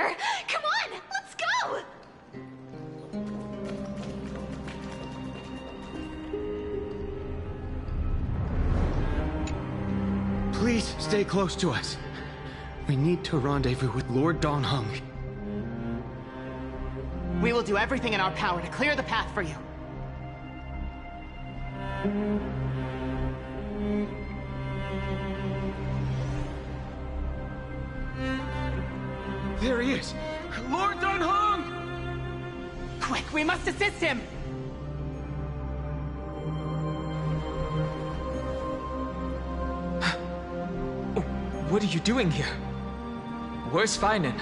here! Come on, let's go! Please stay close to us. We need to rendezvous with Lord Don Hung. We will do everything in our power to clear the path for you. There he is! Lord Don Hung! Quick, we must assist him! What are you doing here? Where's Finan?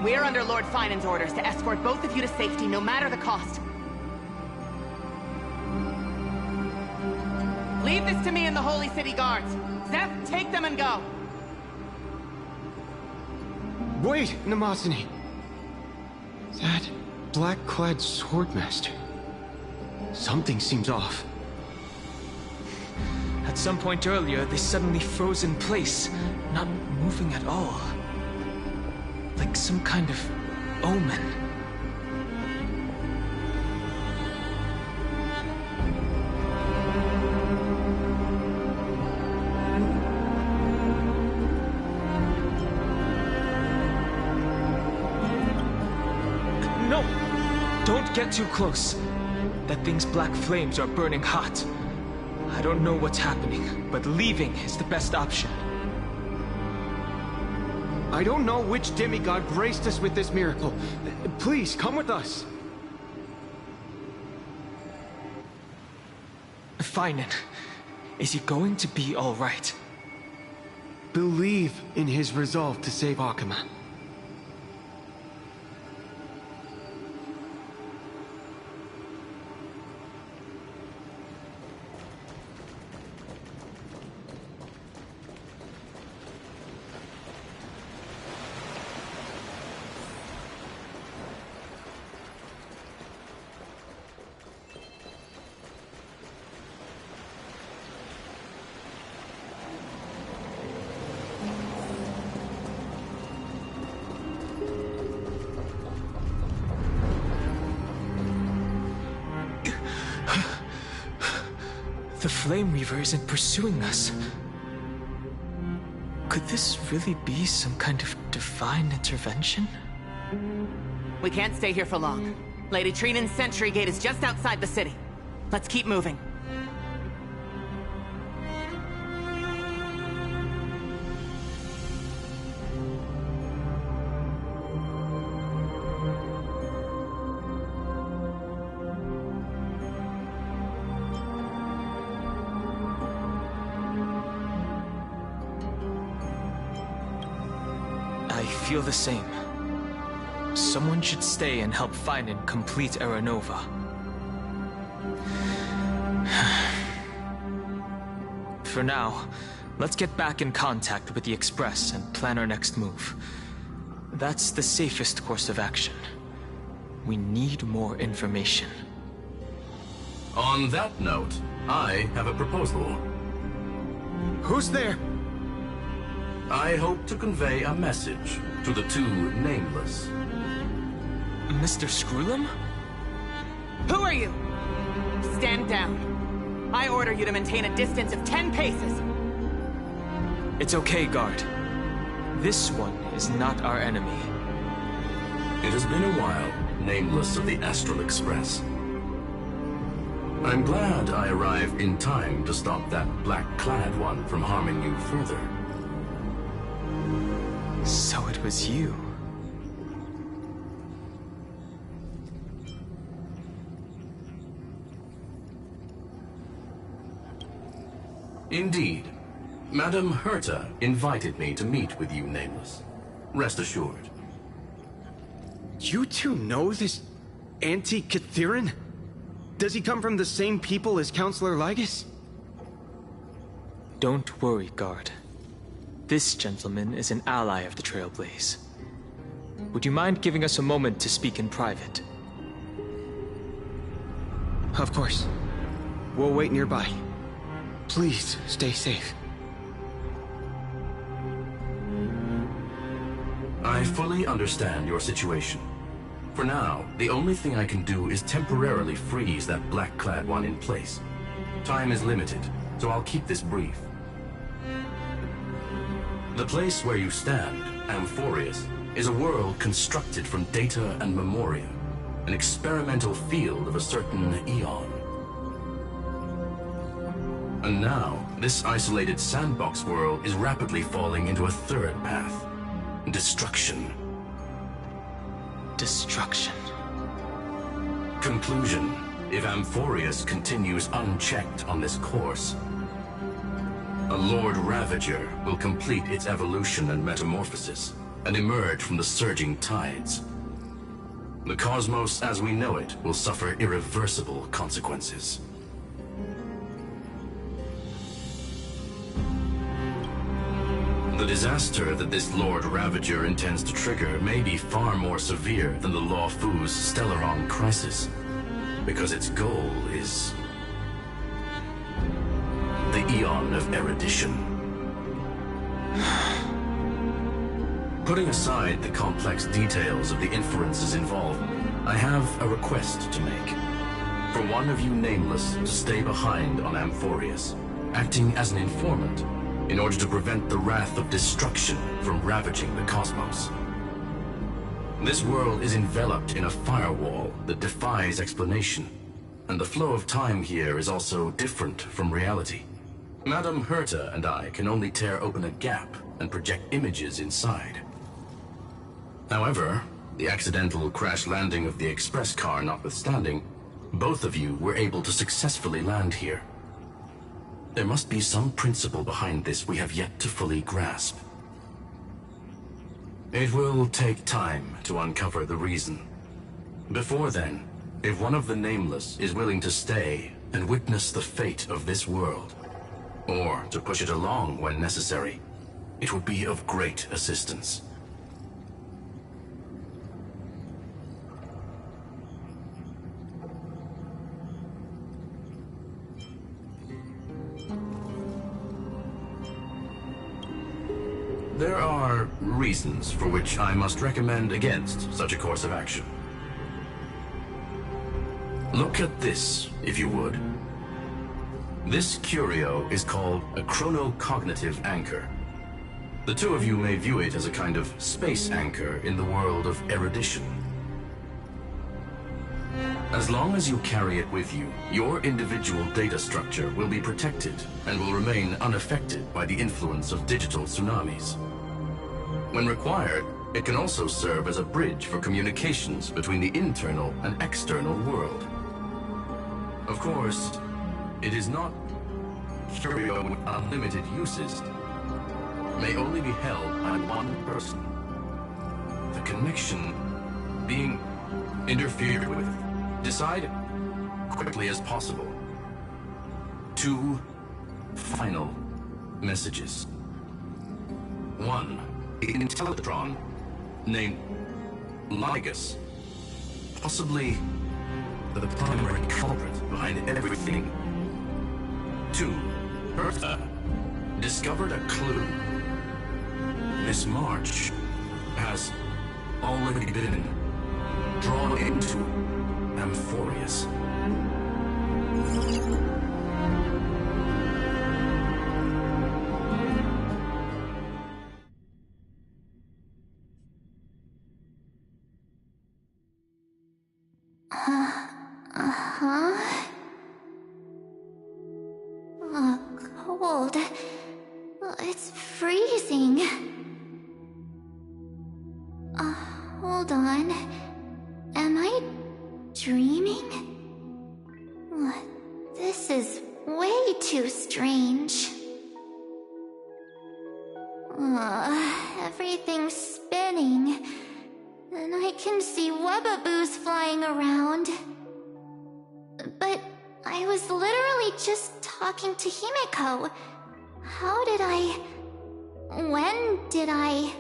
We are under Lord Finan's orders to escort both of you to safety, no matter the cost. Leave this to me and the Holy City Guards. Zeph, take them and go. Wait, Namasani. That black-clad swordmaster. Something seems off. At some point earlier, they suddenly froze in place, not moving at all. Like some kind of omen. No! Don't get too close. That thing's black flames are burning hot. I don't know what's happening, but leaving is the best option. I don't know which demigod graced us with this miracle. Please, come with us. Finan, is he going to be all right? Believe in his resolve to save Akama. The Flame Reaver isn't pursuing us. Could this really be some kind of divine intervention? We can't stay here for long. Lady Trinan's sentry gate is just outside the city. Let's keep moving. I feel the same. Someone should stay and help Finan complete Aranova. For now, let's get back in contact with the Express and plan our next move. That's the safest course of action. We need more information. On that note, I have a proposal. Who's there? I hope to convey a message to the two nameless. Mr. Screwlam? Who are you? Stand down. I order you to maintain a distance of 10 paces. It's okay, guard. This one is not our enemy. It has been a while, nameless of the Astral Express. I'm glad I arrived in time to stop that black-clad one from harming you further. So it was you. Indeed. Madame Herta invited me to meet with you, Nameless. Rest assured. You two know this anti-Catharin? Does he come from the same people as Counselor Lygus? Don't worry, guard. This gentleman is an ally of the Trailblaze. Would you mind giving us a moment to speak in private? Of course. We'll wait nearby. Please, stay safe. fully understand your situation. For now, the only thing I can do is temporarily freeze that black-clad one in place. Time is limited, so I'll keep this brief. The place where you stand, Amphorius, is a world constructed from data and memoria, an experimental field of a certain eon. And now, this isolated sandbox world is rapidly falling into a third path. Destruction. Destruction. Conclusion. If Amphorius continues unchecked on this course, a Lord Ravager will complete its evolution and metamorphosis, and emerge from the surging tides. The cosmos as we know it will suffer irreversible consequences. The disaster that this Lord Ravager intends to trigger may be far more severe than the Law Fu's Stellaron crisis, because its goal is the Eon of Erudition. Putting aside the complex details of the inferences involved, I have a request to make. For one of you nameless to stay behind on Amphorius, acting as an informant, in order to prevent the wrath of destruction from ravaging the cosmos. This world is enveloped in a firewall that defies explanation, and the flow of time here is also different from reality. Madame Herta and I can only tear open a gap and project images inside. However, the accidental crash landing of the express car notwithstanding, both of you were able to successfully land here. There must be some principle behind this we have yet to fully grasp. It will take time to uncover the reason. Before then, if one of the Nameless is willing to stay and witness the fate of this world, or to push it along when necessary, it would be of great assistance. There are reasons for which I must recommend against such a course of action. Look at this, if you would. This curio is called a chronocognitive anchor. The two of you may view it as a kind of space anchor in the world of erudition. As long as you carry it with you, your individual data structure will be protected and will remain unaffected by the influence of digital tsunamis. When required, it can also serve as a bridge for communications between the internal and external world. Of course, it is not curio with unlimited uses. May only be held by one person. The connection being interfered with. Decide quickly as possible. 2 final messages. 1. Intellatron named Ligus, possibly the primary culprit behind everything. 2. Bertha discovered a clue. Miss March has already been drawn into Amphorius. Cold. It's freezing. Hold on. Am I dreaming? This is way too strange. Everything's spinning. And I can see webaboos flying around. But I was literally just talking to Himeko. How did I... When did I...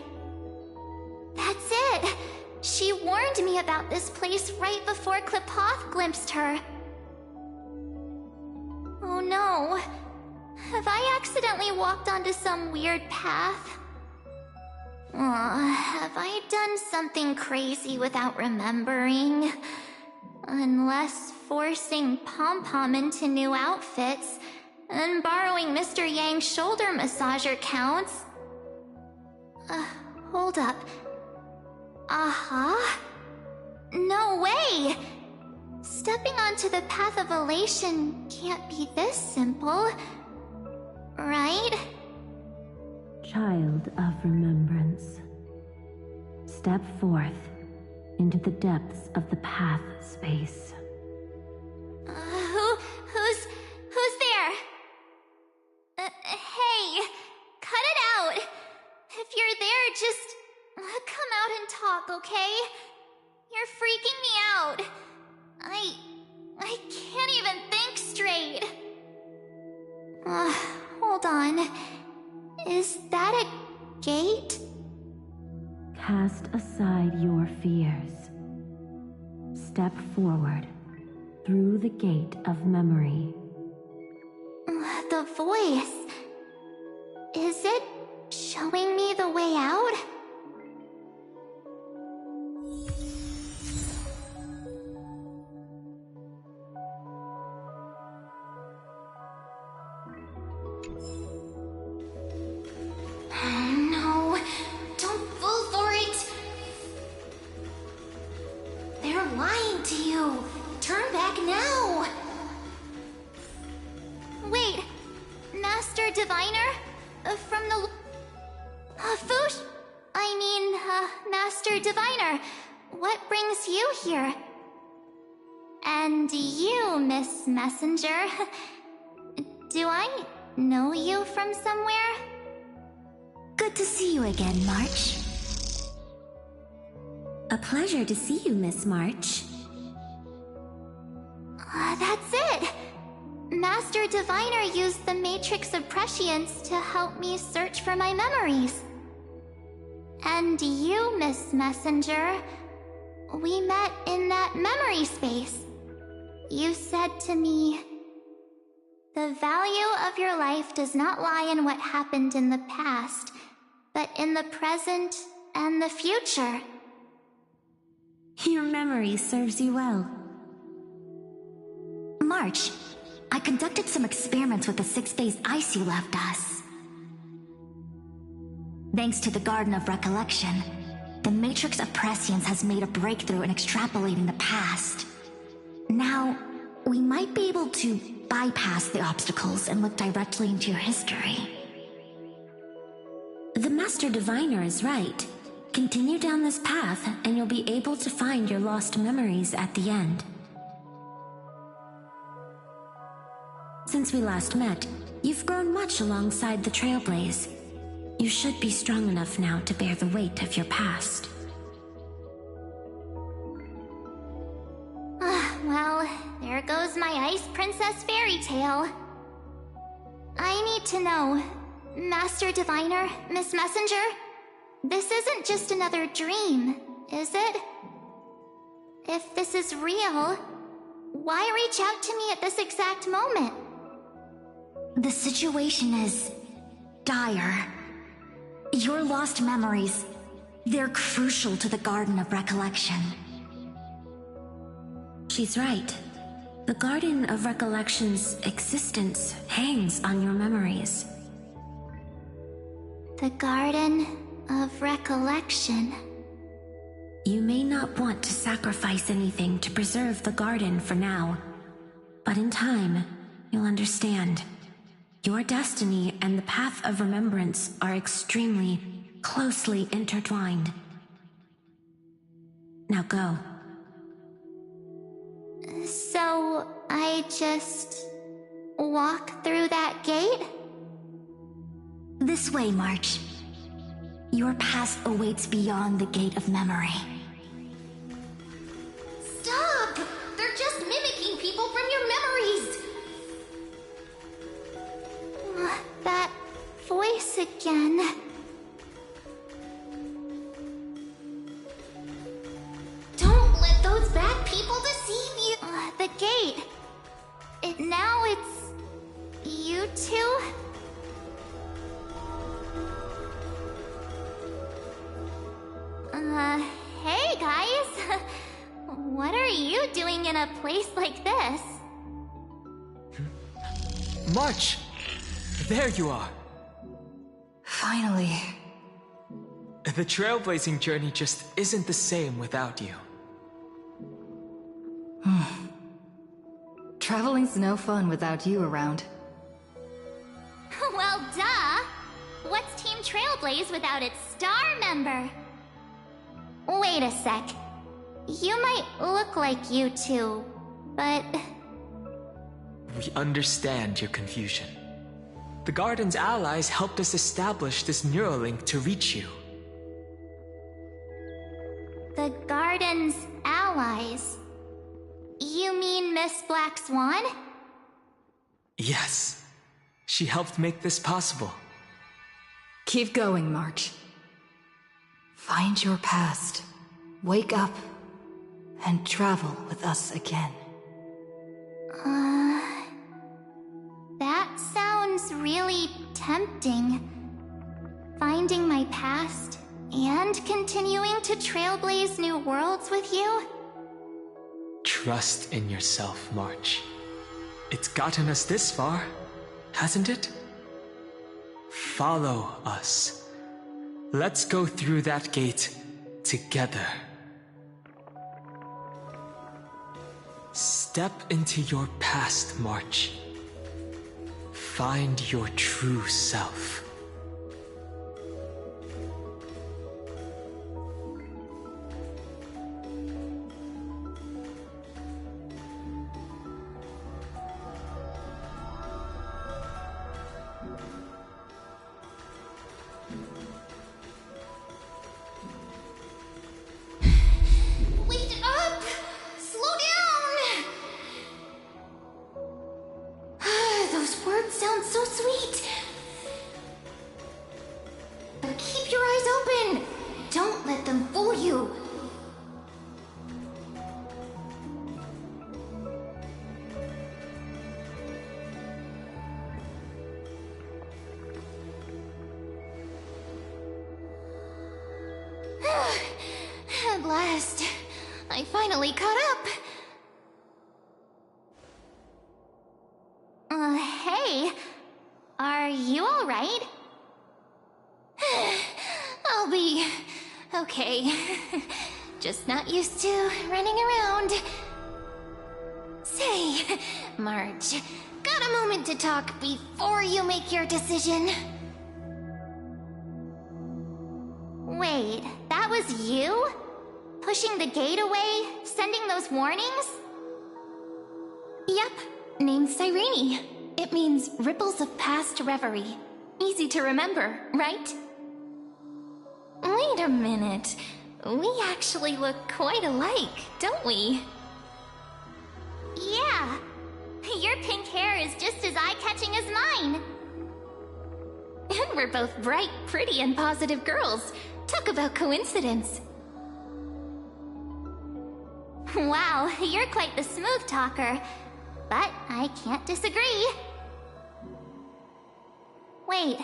That's it! She warned me about this place right before Klipoth glimpsed her. Oh no. Have I accidentally walked onto some weird path? Have I done something crazy without remembering? Unless forcing Pom-Pom into new outfits and borrowing Mr. Yang's shoulder massager counts. Hold up. No way! Stepping onto the path of elation can't be this simple, right? Child of remembrance, step forth into the depths of the path space. Who's there? Hey, cut it out! If you're there, just come out and talk, okay? You're freaking me out. I can't even think straight. Hold on. Is that a gate? Cast aside your fears. Step forward through the gate of memory. The voice. Is it showing me the way out? No, don't fall for it. They're lying to you. Turn back now. Wait, Master Diviner? From the... Fush? Master Diviner, what brings you here? And you, Miss Messenger. Do I know you from somewhere? Good to see you again, March. A pleasure to see you, Miss March. That's it! Master Diviner used the Matrix of Prescience to help me search for my memories. And you, Miss Messenger, we met in that memory space. You said to me, "The value of your life does not lie in what happened in the past, but in the present and the future." Your memory serves you well. March, I conducted some experiments with the 6-phase ice you left us. Thanks to the Garden of Recollection, the Matrix of Prescience has made a breakthrough in extrapolating the past. Now, we might be able to bypass the obstacles and look directly into your history. The Master Diviner is right. Continue down this path, and you'll be able to find your lost memories at the end. Since we last met, you've grown much alongside the Trailblaze. You should be strong enough now to bear the weight of your past. Well, there goes my Ice Princess fairy tale. I need to know, Master Diviner, Miss Messenger, this isn't just another dream, is it? If this is real, why reach out to me at this exact moment? The situation is dire. Your lost memories, they're crucial to the Garden of Recollection. She's right. The Garden of Recollection's existence hangs on your memories. The Garden of Recollection. You may not want to sacrifice anything to preserve the garden for now, but in time, you'll understand. Your destiny and the path of remembrance are extremely, closely intertwined. Now go. So, I just walk through that gate? This way, March. Your past awaits beyond the Gate of Memory. Stop! They're just mimicking people from your memories! That voice again. Don't let those bad people deceive you! The gate. Now it's... you two? a place like this. March! There you are! Finally. The trailblazing journey just isn't the same without you. Traveling's no fun without you around. Well, duh! What's Team Trailblaze without its star member? Wait a sec. You might look like you two, but... We understand your confusion. The Garden's allies helped us establish this Neuralink to reach you. The Garden's allies? You mean Miss Black Swan? Yes. She helped make this possible. Keep going, March. Find your past. Wake up. And travel with us again. That sounds really tempting. Finding my past and continuing to trailblaze new worlds with you? Trust in yourself, March. It's gotten us this far, hasn't it? Follow us. Let's go through that gate together. Step into your past, March. Find your true self. Wait up! Slow down! Those words sound so sweet. But keep your eyes open. Don't let them fool you. At last, I finally caught up. Hey, are you all right? I'll be okay. Just not used to running around. Say, Marge, got a moment to talk before you make your decision? Wait, that was you? Pushing the gate away? Sending those warnings? Yep, named Cyrene. It means ripples of past reverie. Easy to remember, right? Wait a minute. We actually look quite alike, don't we? Yeah. Your pink hair is just as eye-catching as mine. And we're both bright, pretty, and positive girls. Talk about coincidence. Wow, you're quite the smooth talker. But I can't disagree. Wait,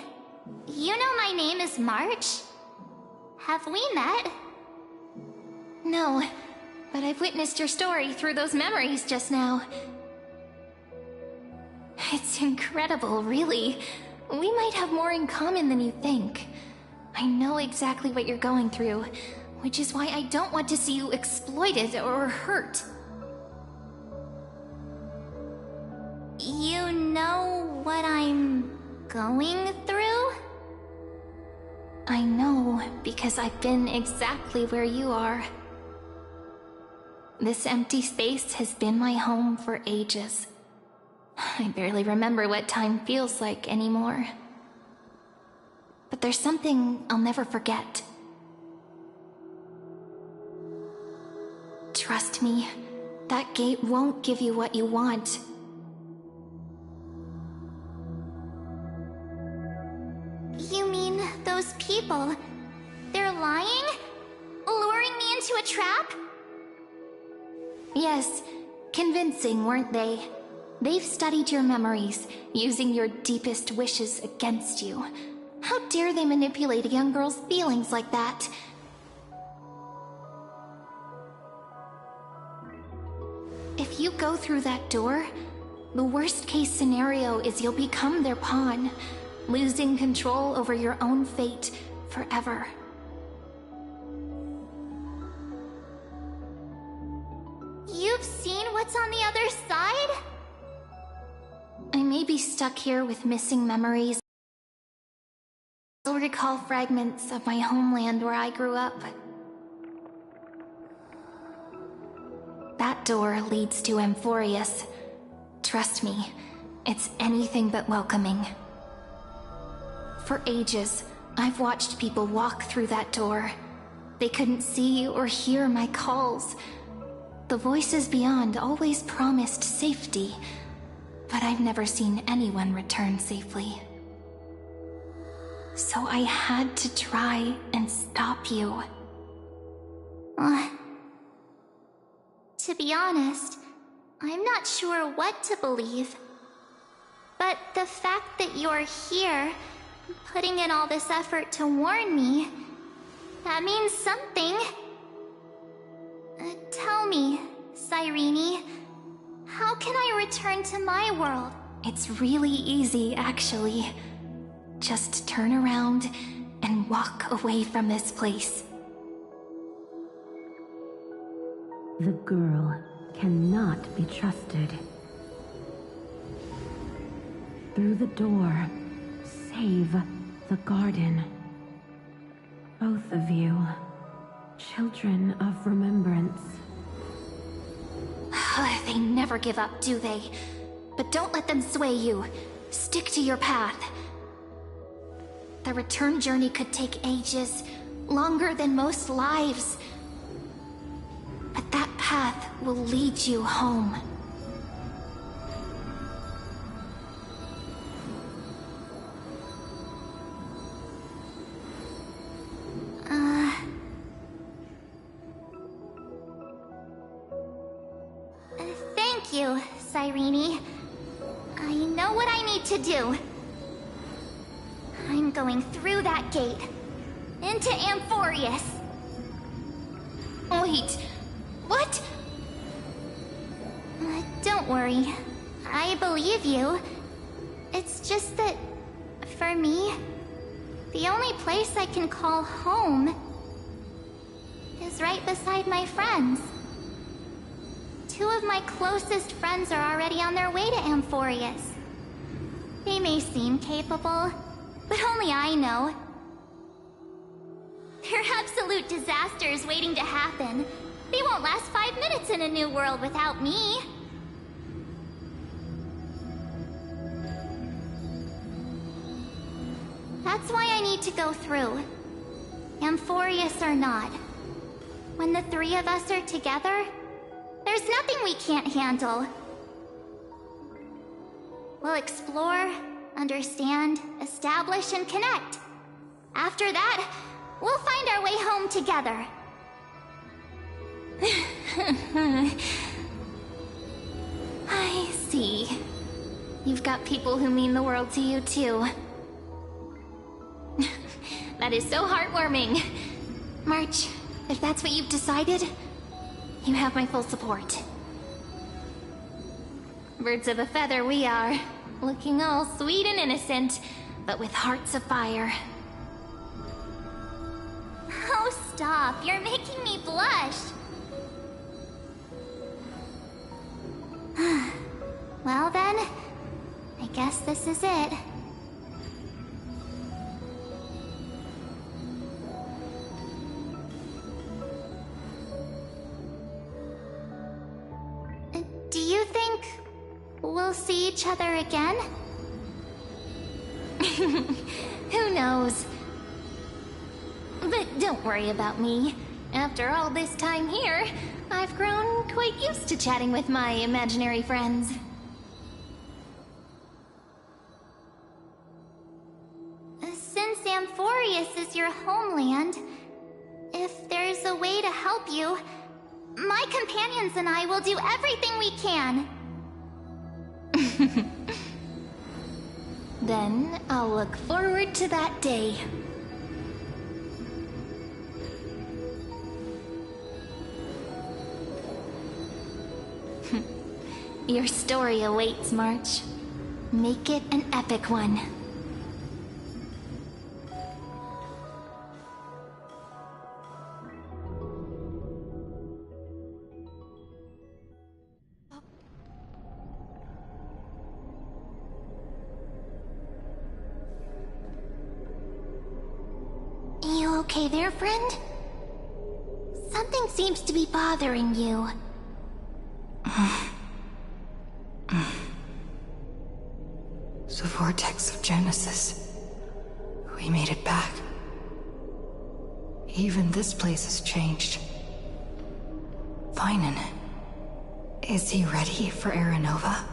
you know my name is March? Have we met? No, but I've witnessed your story through those memories just now. It's incredible, really. We might have more in common than you think. I know exactly what you're going through, which is why I don't want to see you exploited or hurt. You know what I'm going through? I know, because I've been exactly where you are. This empty space has been my home for ages. I barely remember what time feels like anymore. But there's something I'll never forget. Trust me, that gate won't give you what you want. You mean those people? They're lying? Luring me into a trap? Yes, convincing, weren't they? They've studied your memories, using your deepest wishes against you. How dare they manipulate a young girl's feelings like that? If go through that door, the worst case scenario is you'll become their pawn, losing control over your own fate forever. You've seen what's on the other side? I may be stuck here with missing memories. I'll recall fragments of my homeland where I grew up. That door leads to Amphorius. Trust me, it's anything but welcoming. For ages, I've watched people walk through that door. They couldn't see or hear my calls. The voices beyond always promised safety, but I've never seen anyone return safely. So I had to try and stop you. To be honest, I'm not sure what to believe. But the fact that you're here, putting in all this effort to warn me, that means something. Tell me, Cyrene, how can I return to my world? It's really easy, actually. Just turn around and walk away from this place. The girl cannot be trusted. Through the door, save the garden. Both of you, children of remembrance. They never give up, do they? But don't let them sway you. Stick to your path. The return journey could take ages, longer than most lives. But that path will lead you home. Thank you, Cyrene. I know what I need to do. I'm going through that gate. Into Amphorius. Wait, what? Don't worry. I believe you. It's just that, for me, the only place I can call home is right beside my friends. Two of my closest friends are already on their way to Amphorius. They may seem capable, but only I know. They're absolute disasters waiting to happen. They won't last 5 minutes in a new world without me. That's why I need to go through. Amphorius or not. When the three of us are together, there's nothing we can't handle. We'll explore, understand, establish, and connect. After that, we'll find our way home together. I see. You've got people who mean the world to you, too. That is so heartwarming. March, if that's what you've decided, you have my full support. Birds of a feather we are, looking all sweet and innocent, but with hearts of fire. Oh, stop. You're making me blush. Well then, I guess this is it. Do you think we'll see each other again? Who knows? But don't worry about me. After all this time here, I've grown quite used to chatting with my imaginary friends. Since Amphorius is your homeland, if there's a way to help you, my companions and I will do everything we can. Then I'll look forward to that day. Your story awaits, March. Make it an epic one. You okay there, friend? Something seems to be bothering you. The vortex of Genesis. We made it back. Even this place has changed. Finan. Is he ready for Aranova?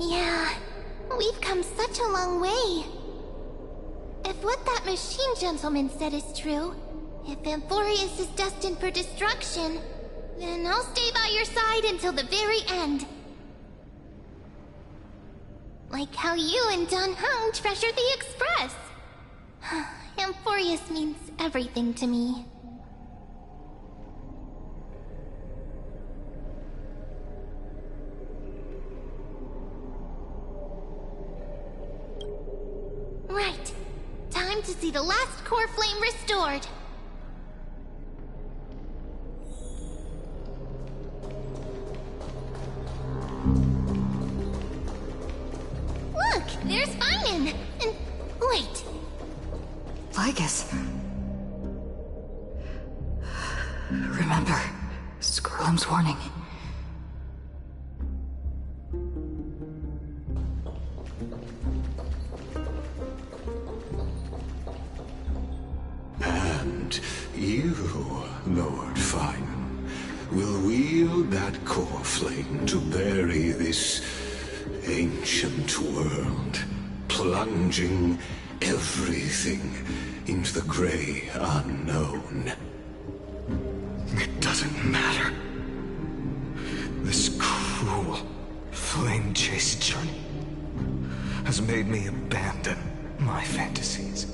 Yeah, we've come such a long way. If what that machine gentleman said is true, if Amphorius is destined for destruction, then I'll stay by your side until the very end. Like how you and Don Hung treasured the Express. Amphorius means everything to me. Right. Time to see the last core flame restored. Look, there's Finan. And wait. Lygus. Remember, Skrulum's warning. And you, Lord Finan, will wield that core flame to bury this ancient world, plunging everything into the gray unknown. It doesn't matter. This cruel, flame-chased journey has made me abandon my fantasies.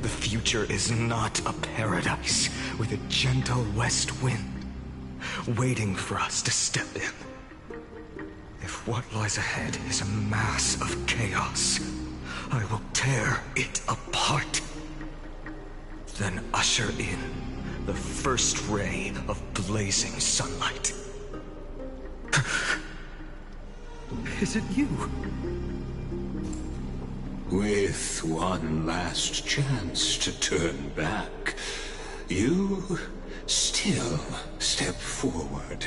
The future is not a paradise with a gentle west wind waiting for us to step in. If what lies ahead is a mass of chaos, I will tear it apart. Then usher in the first ray of blazing sunlight. Is it you? With one last chance to turn back, you still step forward.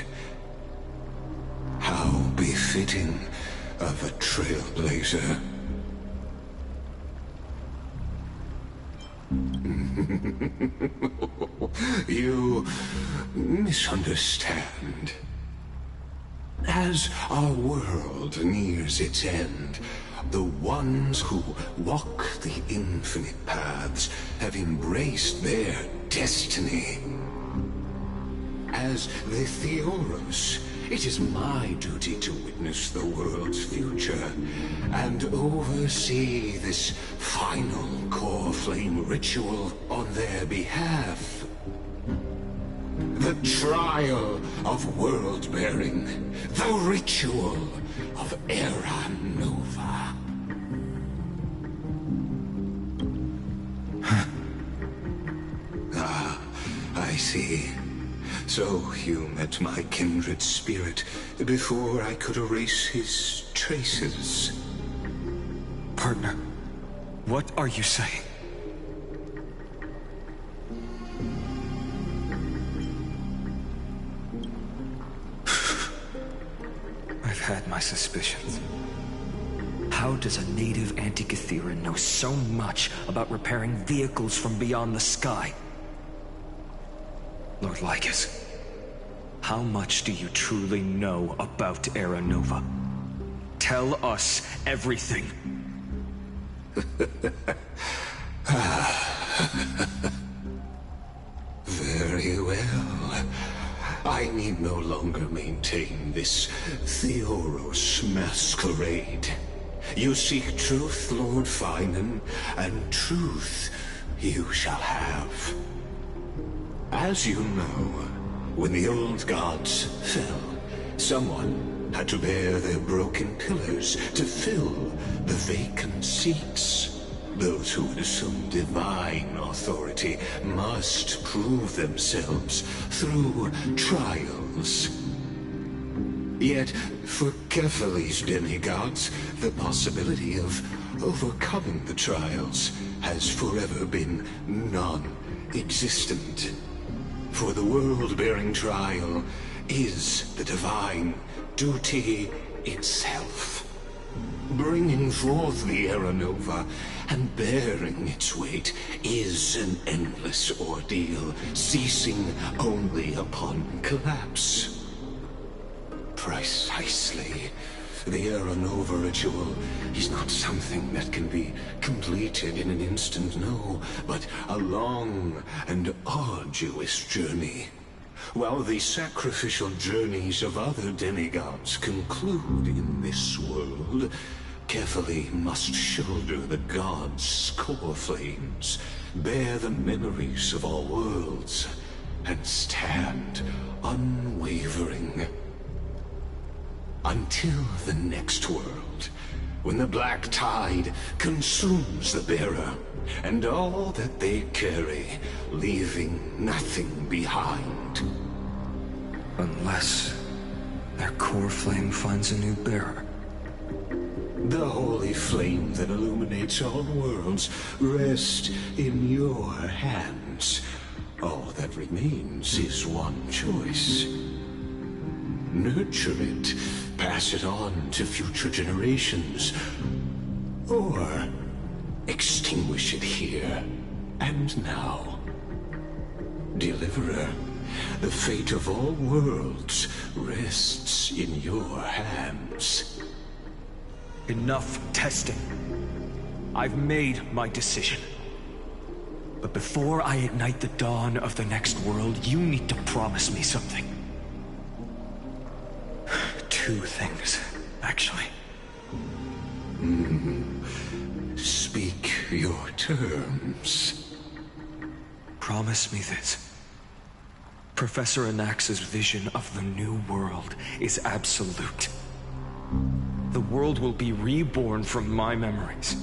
How befitting of a trailblazer. You misunderstand. As our world nears its end, the ones who walk the infinite paths have embraced their destiny. As the Theoros, it is my duty to witness the world's future and oversee this final core flame ritual on their behalf. The trial of world-bearing, the ritual of Era Nova. Ah, I see. So you met my kindred spirit before I could erase his traces. Partner, what are you saying? I've had my suspicions. How does a native Antikytheran know so much about repairing vehicles from beyond the sky? Lord Lycus, How much do you truly know about Era Nova? Tell us everything. Very well. I need no longer maintain this Theoros masquerade. You seek truth, Lord Finan, and truth you shall have. As you know, when the old gods fell, someone had to bear their broken pillars to fill the vacant seats. Those who would assume divine authority must prove themselves through trials. Yet, for Kefali's demigods, the possibility of overcoming the trials has forever been non-existent. For the world-bearing trial is the divine duty itself. Bringing forth the Era Nova and bearing its weight is an endless ordeal, ceasing only upon collapse. Precisely. The Era Nova ritual is not something that can be completed in an instant, no, but a long and arduous journey. While the sacrificial journeys of other demigods conclude in this world, Kefali must shoulder the gods' core flames, bear the memories of all worlds, and stand unwavering. Until the next world, when the black tide consumes the bearer, and all that they carry, leaving nothing behind. Unless their core flame finds a new bearer. The holy flame that illuminates all worlds rests in your hands. All that remains is one choice. Nurture it, pass it on to future generations, or extinguish it here and now. Deliverer, the fate of all worlds rests in your hands. Enough testing. I've made my decision. But before I ignite the dawn of the next world, you need to promise me something. Two things, actually. Speak your terms. Promise me this. Professor Anax's vision of the new world is absolute. The world will be reborn from my memories.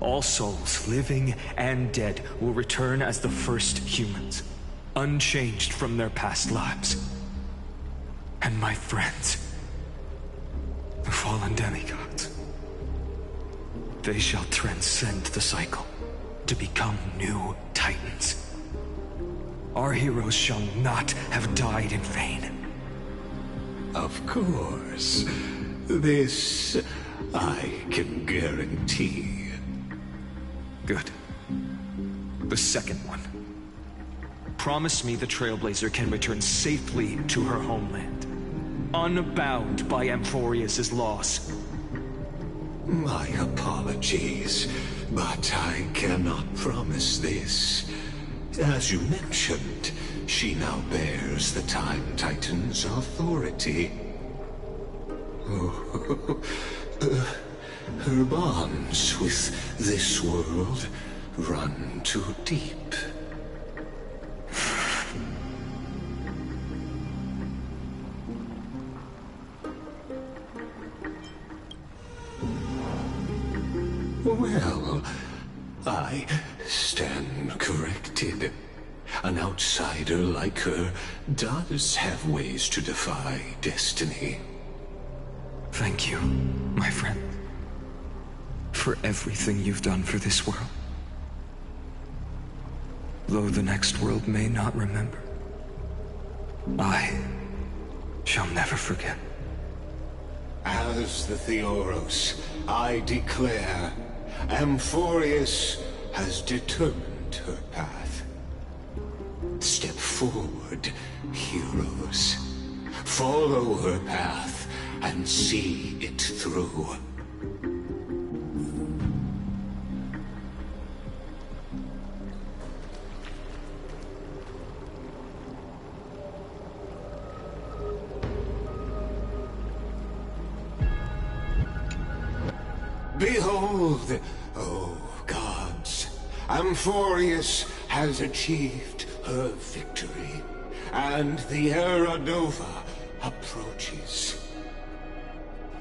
All souls, living and dead, will return as the first humans, unchanged from their past lives. And my friends, the fallen demigods, they shall transcend the cycle to become new titans. Our heroes shall not have died in vain. Of course. This I can guarantee. Good. The second one. Promise me the Trailblazer can return safely to her homeland, unbound by Amphorius' loss. My apologies, but I cannot promise this. As you mentioned, she now bears the Time Titan's authority. Her bonds with this world run too deep. Well, I stand corrected. An outsider like her does have ways to defy destiny. Thank you, my friend, for everything you've done for this world. Though the next world may not remember, I shall never forget. As the Theoros, I declare, Amphorius has determined her path. Step forward, heroes. Follow her path and see it through. Behold, oh gods, Amphorius has achieved her victory, and the Era Nova approaches.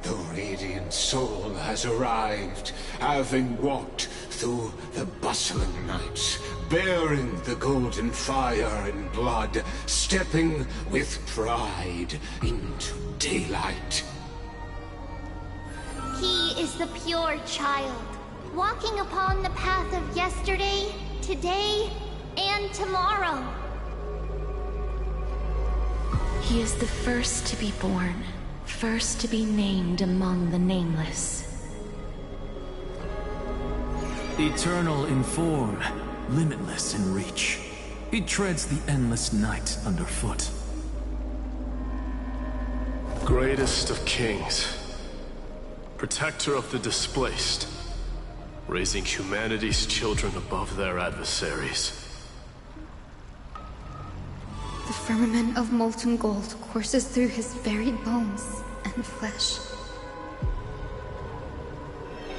The Radiant Soul has arrived, having walked through the bustling nights, bearing the golden fire and blood, stepping with pride into daylight. He is the pure child, walking upon the path of yesterday, today, and tomorrow. He is the first to be born, first to be named among the nameless. Eternal in form, limitless in reach. He treads the endless night underfoot. Greatest of kings. Protector of the displaced, raising humanity's children above their adversaries. The firmament of molten gold courses through his very bones and flesh.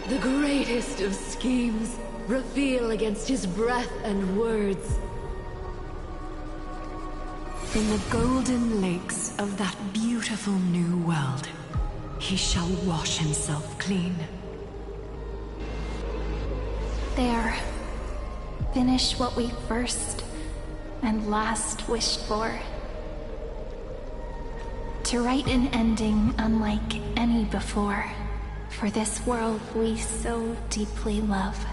The greatest of schemes reveal against his breath and words. In the golden lakes of that beautiful new world, he shall wash himself clean. There. Finish what we first and last wished for. To write an ending unlike any before, for this world we so deeply love.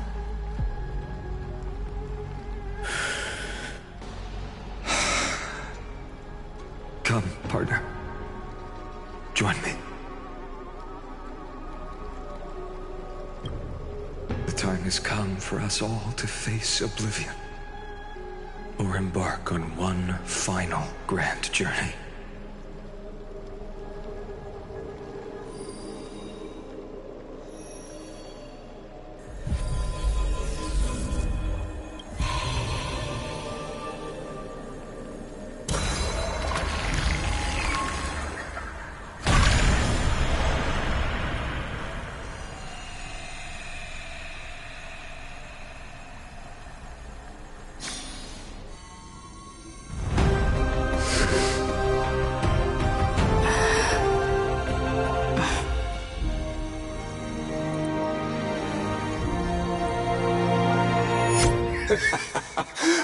Come, partner. Join me. The time has come for us all to face oblivion, or embark on one final grand journey.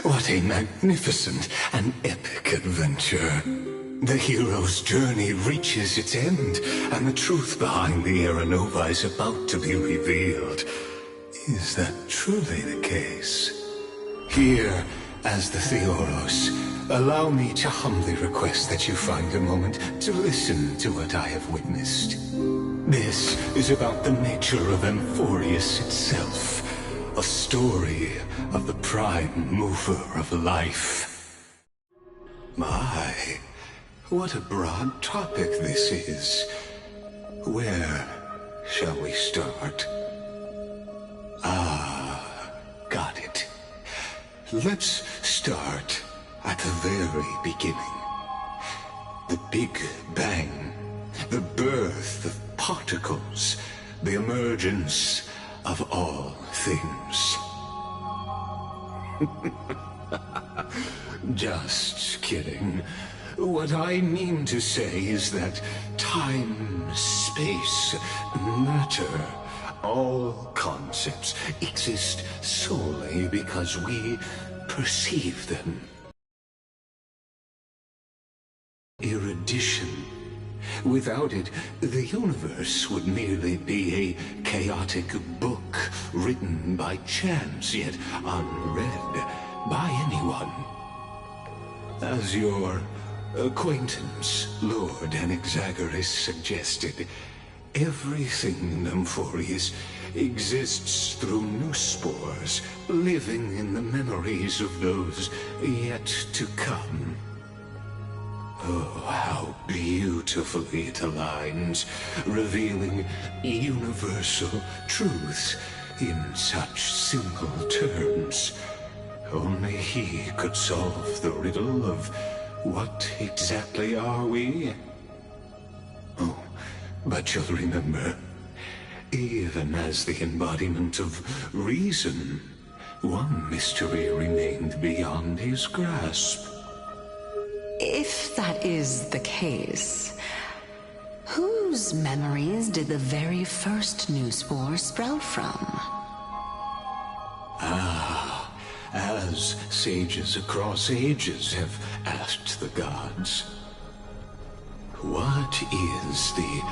What a magnificent and epic adventure. The hero's journey reaches its end, and the truth behind the Era Nova is about to be revealed. Is that truly the case? Here, as the Theoros, allow me to humbly request that you find a moment to listen to what I have witnessed. This is about the nature of Amphorius itself. A story of the prime mover of life. My, what a broad topic this is. Where shall we start? Ah, got it. Let's start at the very beginning. The Big Bang, the birth of particles, the emergence of all things. Just kidding. What I mean to say is that time, space, matter, all concepts exist solely because we perceive them. Erudition. Without it, the universe would merely be a chaotic book written by chance, yet unread by anyone. As your acquaintance, Lord Anaxagoras, suggested, everything in Amphorius exists through new spores, living in the memories of those yet to come. Oh, how beautifully it aligns, revealing universal truths in such simple terms. Only he could solve the riddle of what exactly are we? Oh, but you'll remember, even as the embodiment of reason, one mystery remained beyond his grasp. If that is the case, whose memories did the very first new spore sprout from? Ah, as sages across ages have asked the gods, what is the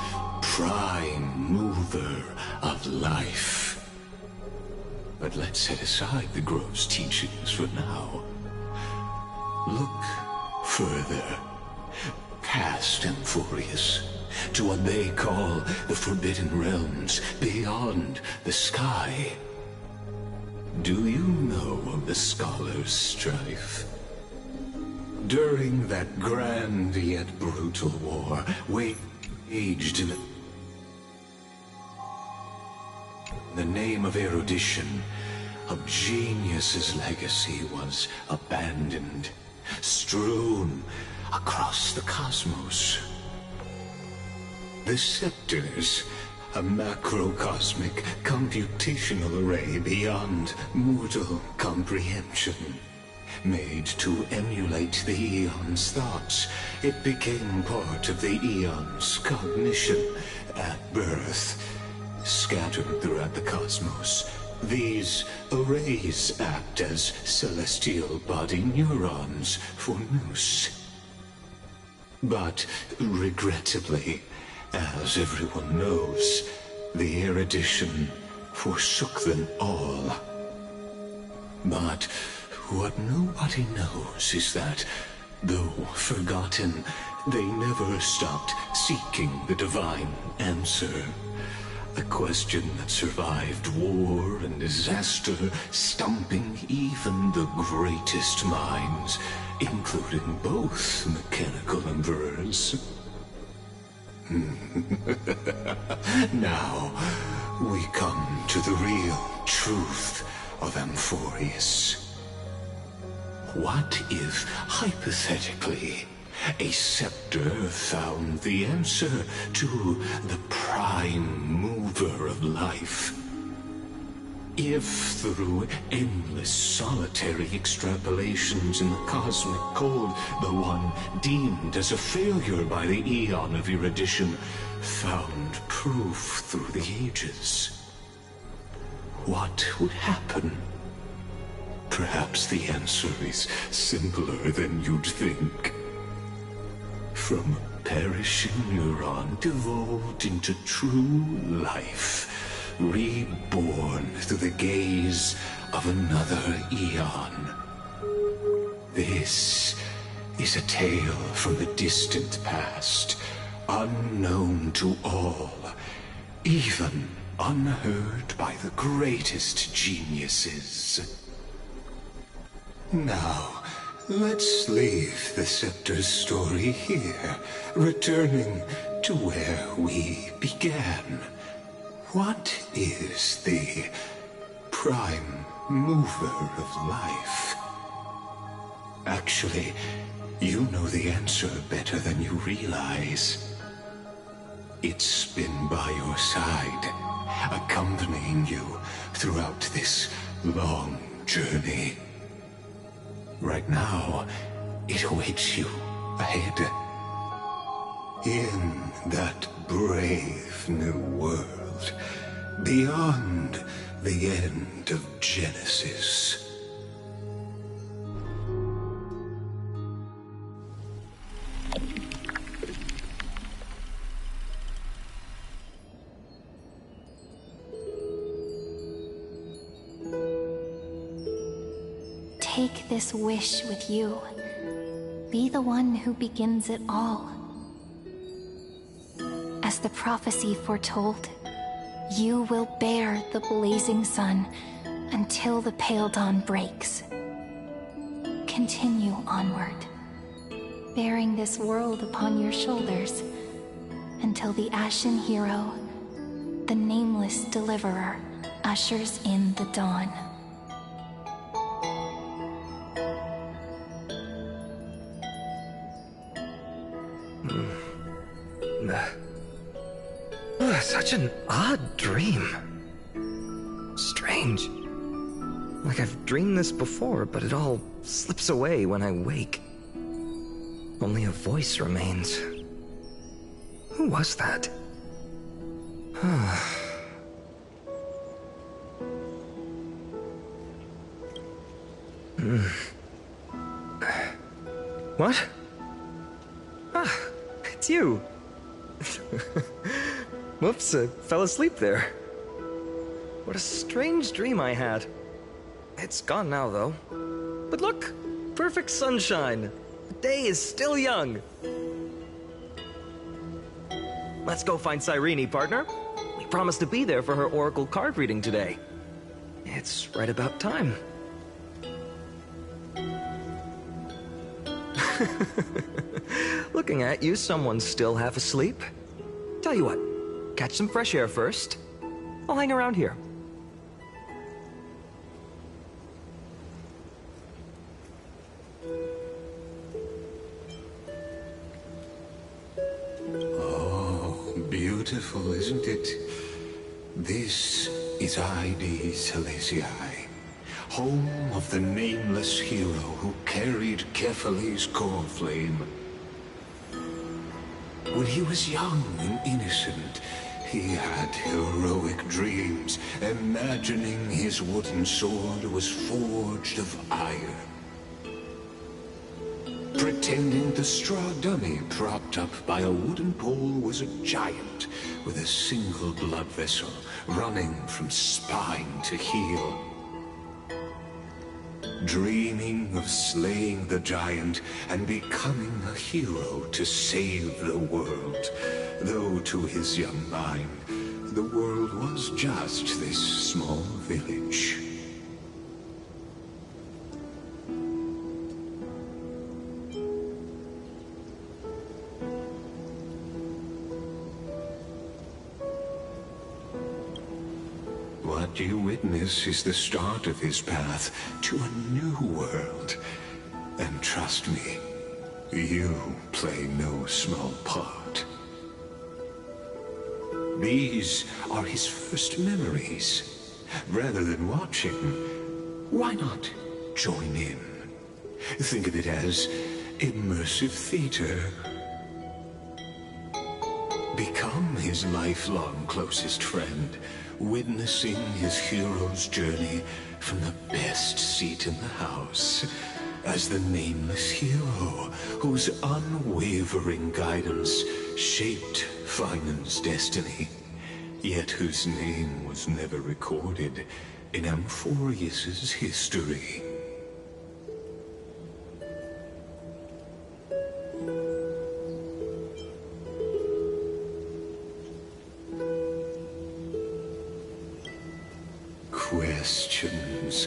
prime mover of life? But let's set aside the Grove's teachings for now. Look further, past Amphorius, to what they call the Forbidden Realms beyond the sky. Do you know of the Scholar's strife? During that grand yet brutal war, waged in the name of erudition, a genius's legacy was abandoned, strewn across the cosmos. The scepters, a macrocosmic computational array beyond mortal comprehension. Made to emulate the Eon's thoughts, it became part of the Eon's cognition at birth. Scattered throughout the cosmos, these arrays act as celestial body neurons for Nous. But regrettably, as everyone knows, the erudition forsook them all. But what nobody knows is that, though forgotten, they never stopped seeking the divine answer. A question that survived war and disaster, stumping even the greatest minds, including both mechanical emperors. Now, we come to the real truth of Amphorius. What if, hypothetically, a scepter found the answer to the prime mover of life? If through endless solitary extrapolations in the cosmic code, the one deemed as a failure by the Eon of erudition found proof through the ages, what would happen? Perhaps the answer is simpler than you'd think. From a perishing neuron evolved into true life, reborn through the gaze of another Eon. This is a tale from the distant past, unknown to all, even unheard by the greatest geniuses. Now, let's leave the Scepter's story here, returning to where we began. What is the prime mover of life? Actually, you know the answer better than you realize. It's been by your side, accompanying you throughout this long journey. Right now, it awaits you ahead. In that brave new world, beyond the end of Genesis. Take this wish with you. Be the one who begins it all. As the prophecy foretold, you will bear the blazing sun until the pale dawn breaks. Continue onward. bearing this world upon your shoulders, until the Ashen Hero, the nameless deliverer, ushers in the dawn. Such an odd dream. Strange. Like I've dreamed this before, but it all slips away when I wake. Only a voice remains. Who was that? What? Ah, it's you. Whoops, I fell asleep there. What a strange dream I had. It's gone now, though. But look, perfect sunshine. The day is still young. Let's go find Cyrene, partner. We promised to be there for her oracle card reading today. It's right about time. Looking at you, someone's still half asleep. Tell you what, catch some fresh air first. I'll hang around here. Oh, beautiful, isn't it? This is Ide Celestii, home of the nameless hero who carried Kephales's core flame. When he was young and innocent, he had heroic dreams, imagining his wooden sword was forged of iron. Pretending the straw dummy propped up by a wooden pole was a giant with a single blood vessel running from spine to heel. Dreaming of slaying the giant and becoming a hero to save the world, though to his young mind, the world was just this small village. What you witness is the start of his path to a new world. And trust me, you play no small part. These are his first memories. Rather than watching, why not join in? Think of it as immersive theater. Become his lifelong closest friend, witnessing his hero's journey from the best seat in the house, as the nameless hero whose unwavering guidance shaped Finan's destiny, yet whose name was never recorded in Amphorius's history.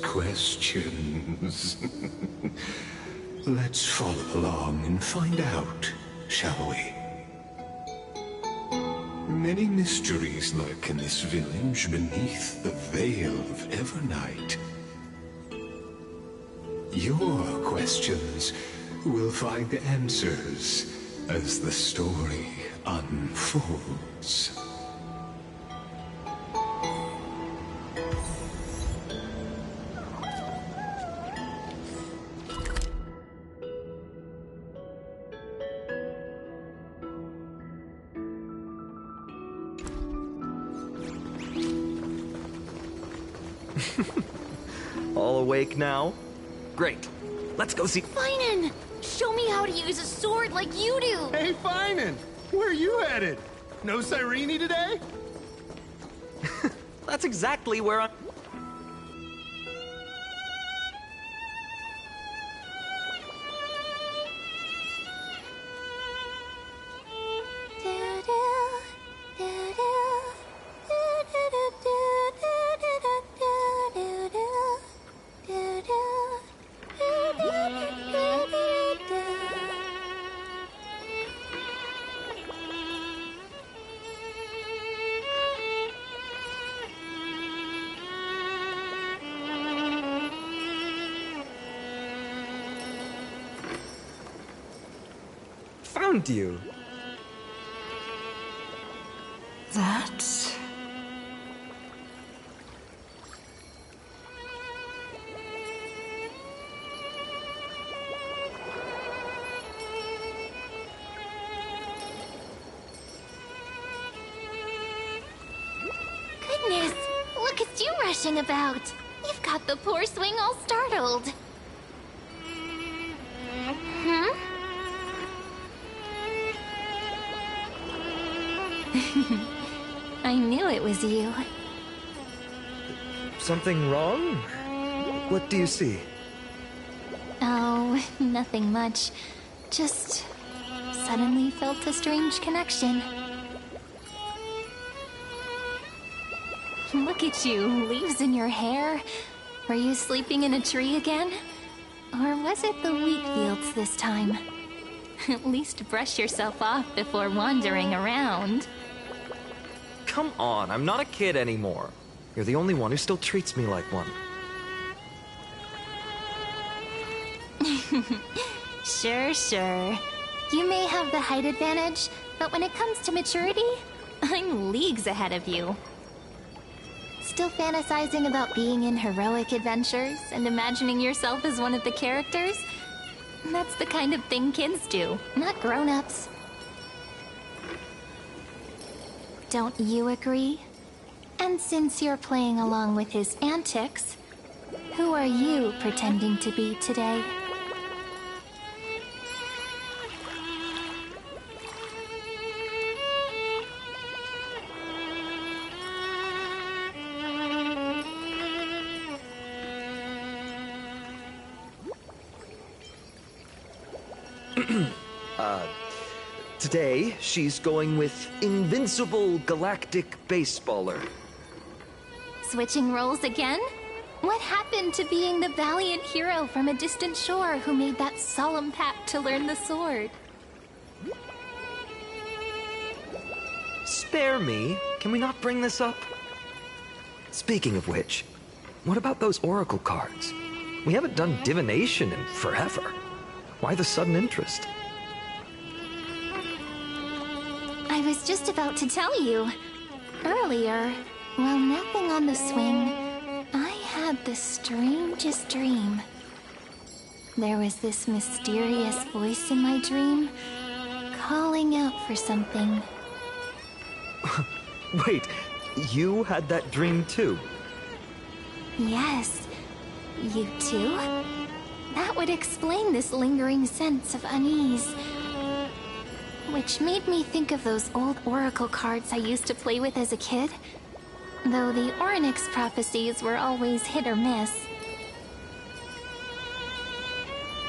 Questions. Let's follow along and find out, shall we? Many mysteries lurk in this village beneath the veil of Evernight. Your questions will find answers as the story unfolds. All awake now? Great. Let's go see... Finan! Show me how to use a sword like you do! Hey, Finan! Where are you headed? No Cyrene today? That's exactly where I'm... found you. That... Goodness, look at you rushing about. You've got the poor swing all startled. Hmm? I knew it was you. Something wrong? What do you see? Oh, nothing much. Just suddenly felt a strange connection. Look at you, leaves in your hair. Were you sleeping in a tree again? Or was it the wheat fields this time? At least brush yourself off before wandering around. Come on, I'm not a kid anymore. You're the only one who still treats me like one. Sure. You may have the height advantage, but when it comes to maturity, I'm leagues ahead of you. Still fantasizing about being in heroic adventures and imagining yourself as one of the characters? That's the kind of thing kids do, not grown-ups. Don't you agree? And since you're playing along with his antics, who are you pretending to be today? Today, she's going with Invincible Galactic Baseballer. Switching roles again? What happened to being the valiant hero from a distant shore who made that solemn pact to learn the sword? Spare me. Can we not bring this up? Speaking of which, what about those oracle cards? We haven't done divination in forever. Why the sudden interest? I was just about to tell you. Earlier, while napping on the swing, I had the strangest dream. There was this mysterious voice in my dream, calling out for something. Wait, you had that dream too? Yes, you too? That would explain this lingering sense of unease. Which made me think of those old oracle cards I used to play with as a kid. Though the Ornyx prophecies were always hit or miss.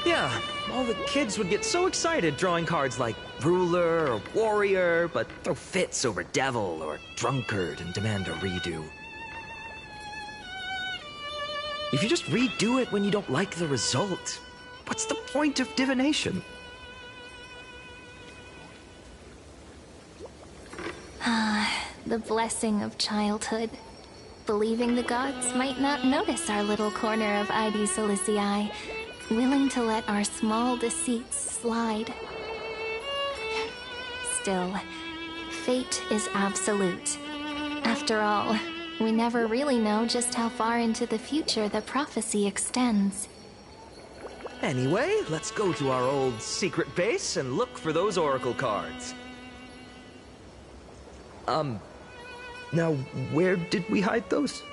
Yeah, all the kids would get so excited drawing cards like ruler or warrior, but throw fits over devil or drunkard and demand a redo. If you just redo it when you don't like the result, what's the point of divination? The blessing of childhood. Believing the gods might not notice our little corner of ID Silicii, willing to let our small deceits slide. Still, fate is absolute. After all, we never really know just how far into the future the prophecy extends. Anyway, let's go to our old secret base and look for those oracle cards. Now, where did we hide those?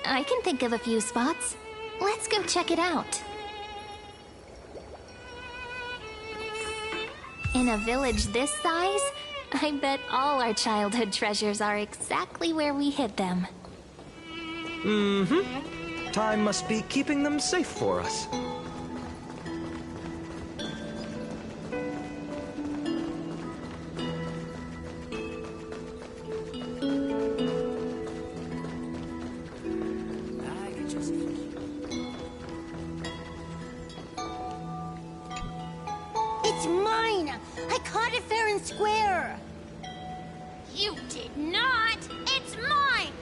I can think of a few spots. Let's go check it out. In a village this size, I bet all our childhood treasures are exactly where we hid them. Mm-hmm. Time must be keeping them safe for us. It's mine! I caught it fair and square! You did not! It's mine!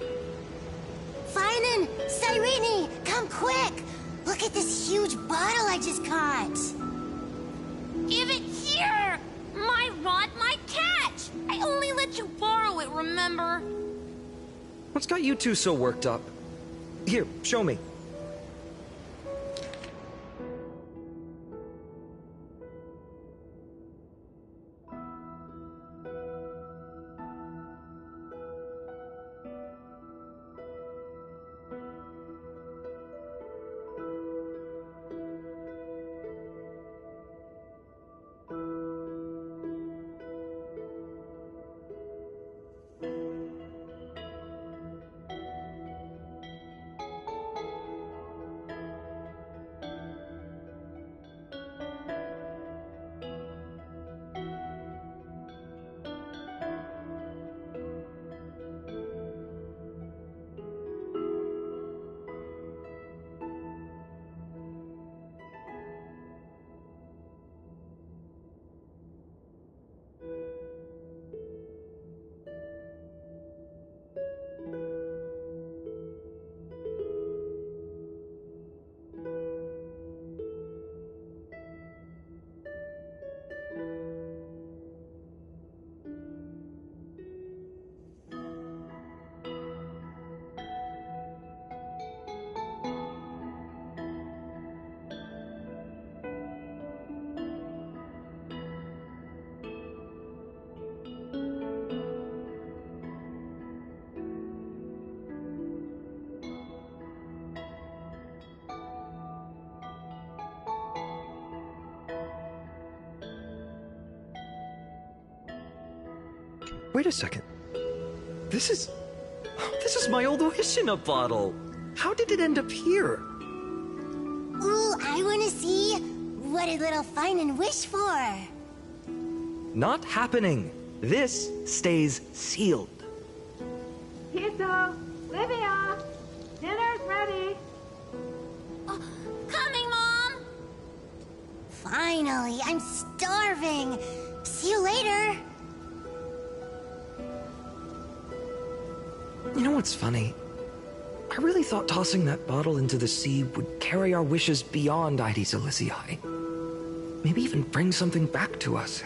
Finan! Cyrene! Come quick! Look at this huge bottle I just caught! Give it here! remember? What's got you two so worked up? Here, show me. Wait a second. This is my old wish in a bottle. How did it end up here? Ooh, I want to see. What did little Finan wish for? Not happening. This stays sealed. Tiso, Livia, dinner's ready. Oh, coming, Mom. Finally, I'm starving. See you later. You know what's funny? I really thought tossing that bottle into the sea would carry our wishes beyond Ides Elysiae. Maybe even bring something back to us.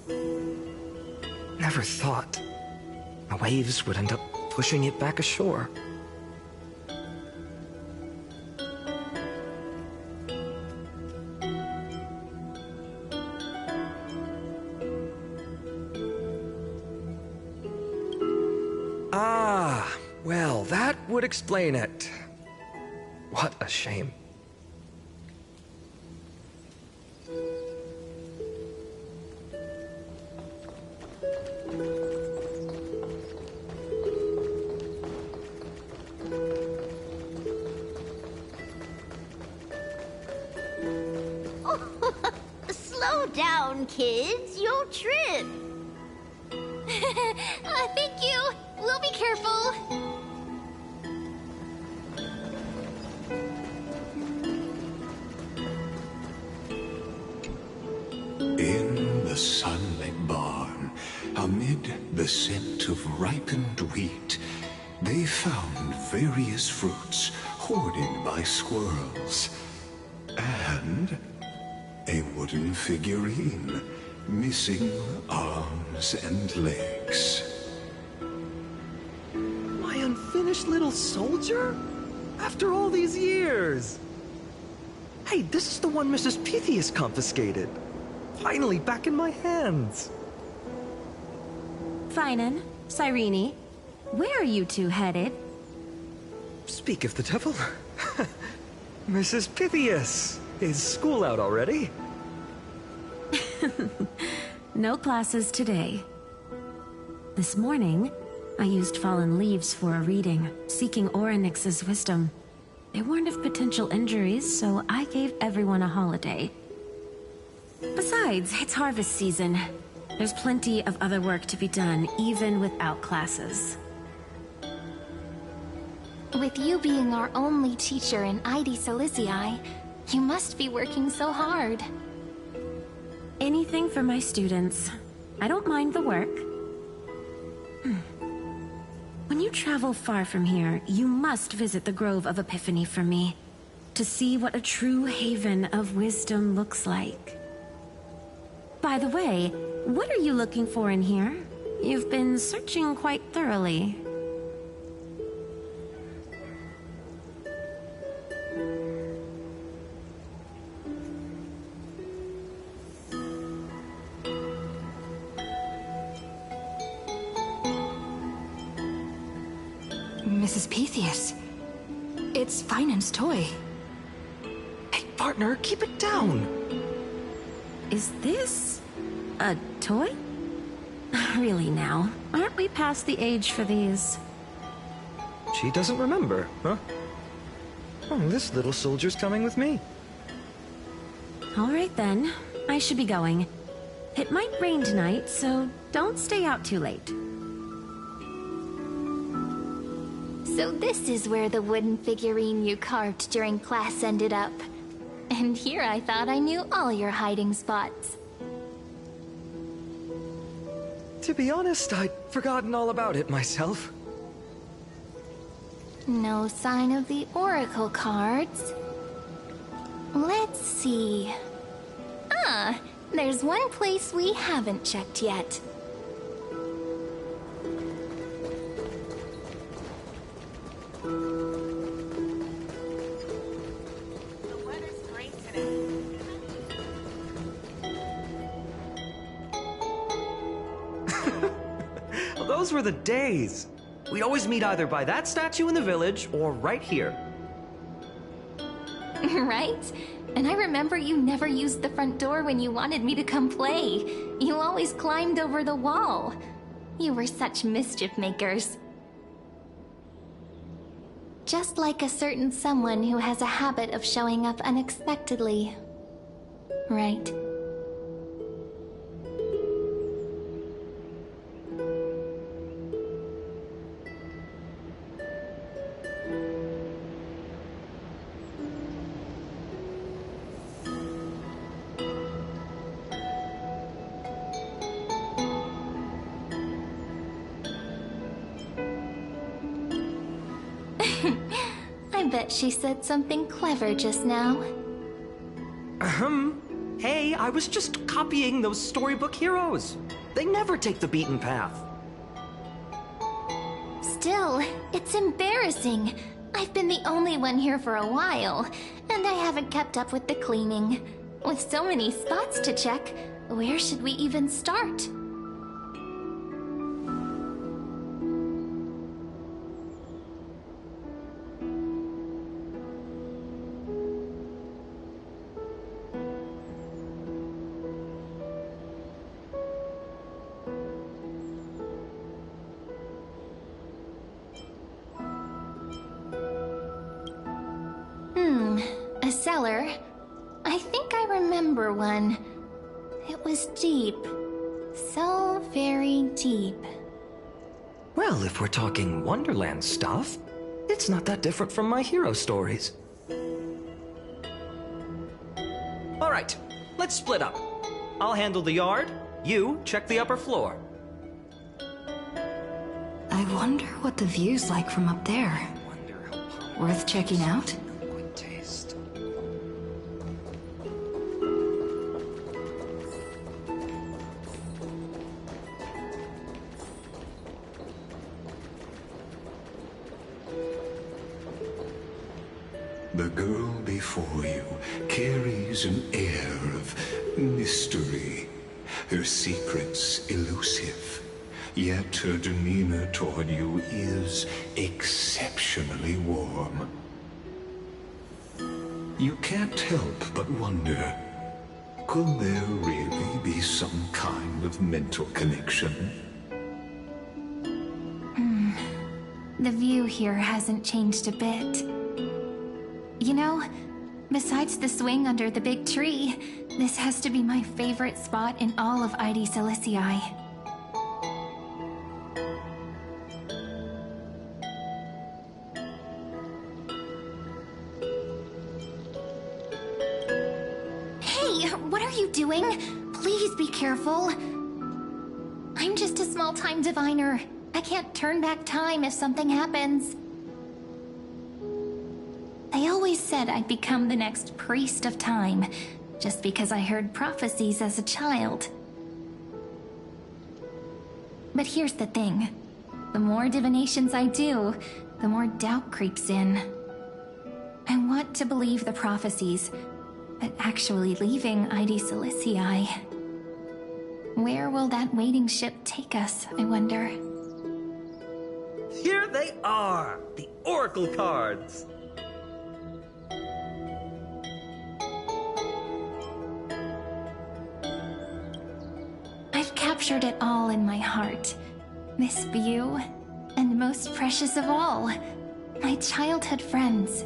Never thought the waves would end up pushing it back ashore. Ah, well, that would explain it. What a shame. Slow down, kids. You'll trip. Thank you. We'll be careful. In the sunlit barn, amid the scent of ripened wheat, they found various fruits hoarded by squirrels. And a wooden figurine, missing arms and legs. My unfinished little soldier? After all these years! Hey, this is the one Mrs. Pythias confiscated. Finally back in my hands. Finan, Cyrene, where are you two headed? Speak of the devil. Mrs. Pythias, is school out already? No classes today. This morning, I used fallen leaves for a reading, seeking Orynyx's wisdom. They warned of potential injuries, so I gave everyone a holiday. Besides, it's harvest season. There's plenty of other work to be done, even without classes. With you being our only teacher in Ides Elysiae, you must be working so hard. Anything for my students. I don't mind the work. When you travel far from here, you must visit the Grove of Epiphany for me, to see what a true haven of wisdom looks like. By the way, what are you looking for in here? You've been searching quite thoroughly. Mrs. Pythias. It's Finan's toy. Hey, partner, keep it down. Is this a toy? Really now, aren't we past the age for these? She doesn't remember, huh? Oh, this little soldier's coming with me. All right then, I should be going. It might rain tonight, so don't stay out too late. So this is where the wooden figurine you carved during class ended up. And here I thought I knew all your hiding spots. To be honest, I'd forgotten all about it myself. No sign of the oracle cards. Let's see. Ah, there's one place we haven't checked yet. Those were the days. We'd always meet either by that statue in the village or right here. Right? And I remember you never used the front door when you wanted me to come play. You always climbed over the wall. You were such mischief makers. Just like a certain someone who has a habit of showing up unexpectedly. Right? I bet she said something clever just now. Hey, I was just copying those storybook heroes. They never take the beaten path. Still, it's embarrassing. I've been the only one here for a while, and I haven't kept up with the cleaning. With so many spots to check, where should we even start? A cellar. I think I remember one. It was deep. So very deep. Well, if we're talking Wonderland stuff, it's not that different from my hero stories. All right, let's split up. I'll handle the yard, you check the upper floor. I wonder what the view's like from up there. Worth checking out? The girl before you carries an air of mystery, her secrets elusive, yet her demeanor toward you is exceptionally warm. You can't help but wonder, could there really be some kind of mental connection? The view here hasn't changed a bit. You know, besides the swing under the big tree, this has to be my favorite spot in all of ID Silicii. Hey, what are you doing? Please be careful. I'm just a small-time diviner. I can't turn back time if something happens. They always said I'd become the next priest of time, just because I heard prophecies as a child. But here's the thing. The more divinations I do, the more doubt creeps in. I want to believe the prophecies, but actually leaving ID Silicii. Where will that waiting ship take us, I wonder? Here they are! The Oracle cards! I've captured it all in my heart. This view, and most precious of all, my childhood friends.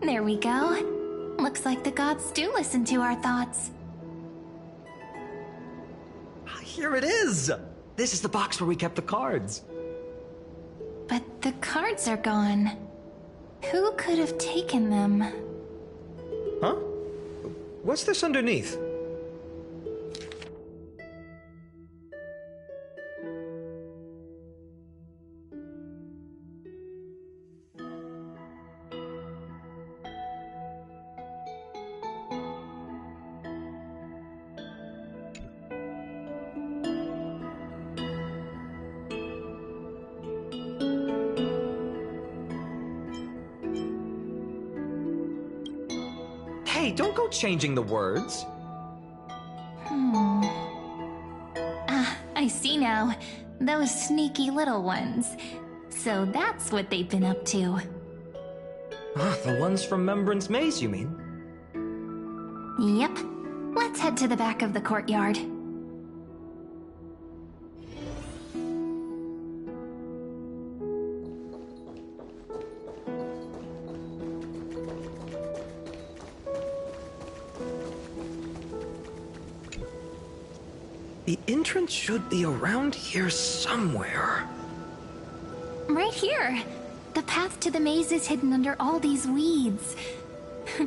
There we go. Looks like the gods do listen to our thoughts. Here it is! This is the box where we kept the cards. But the cards are gone. Who could have taken them? Huh? What's this underneath? Hey, don't go changing the words. Ah, I see now. Those sneaky little ones. So that's what they've been up to. The ones from Membrance Maze, you mean? Yep. Let's head to the back of the courtyard. The entrance should be around here somewhere. Right here. The path to the maze is hidden under all these weeds.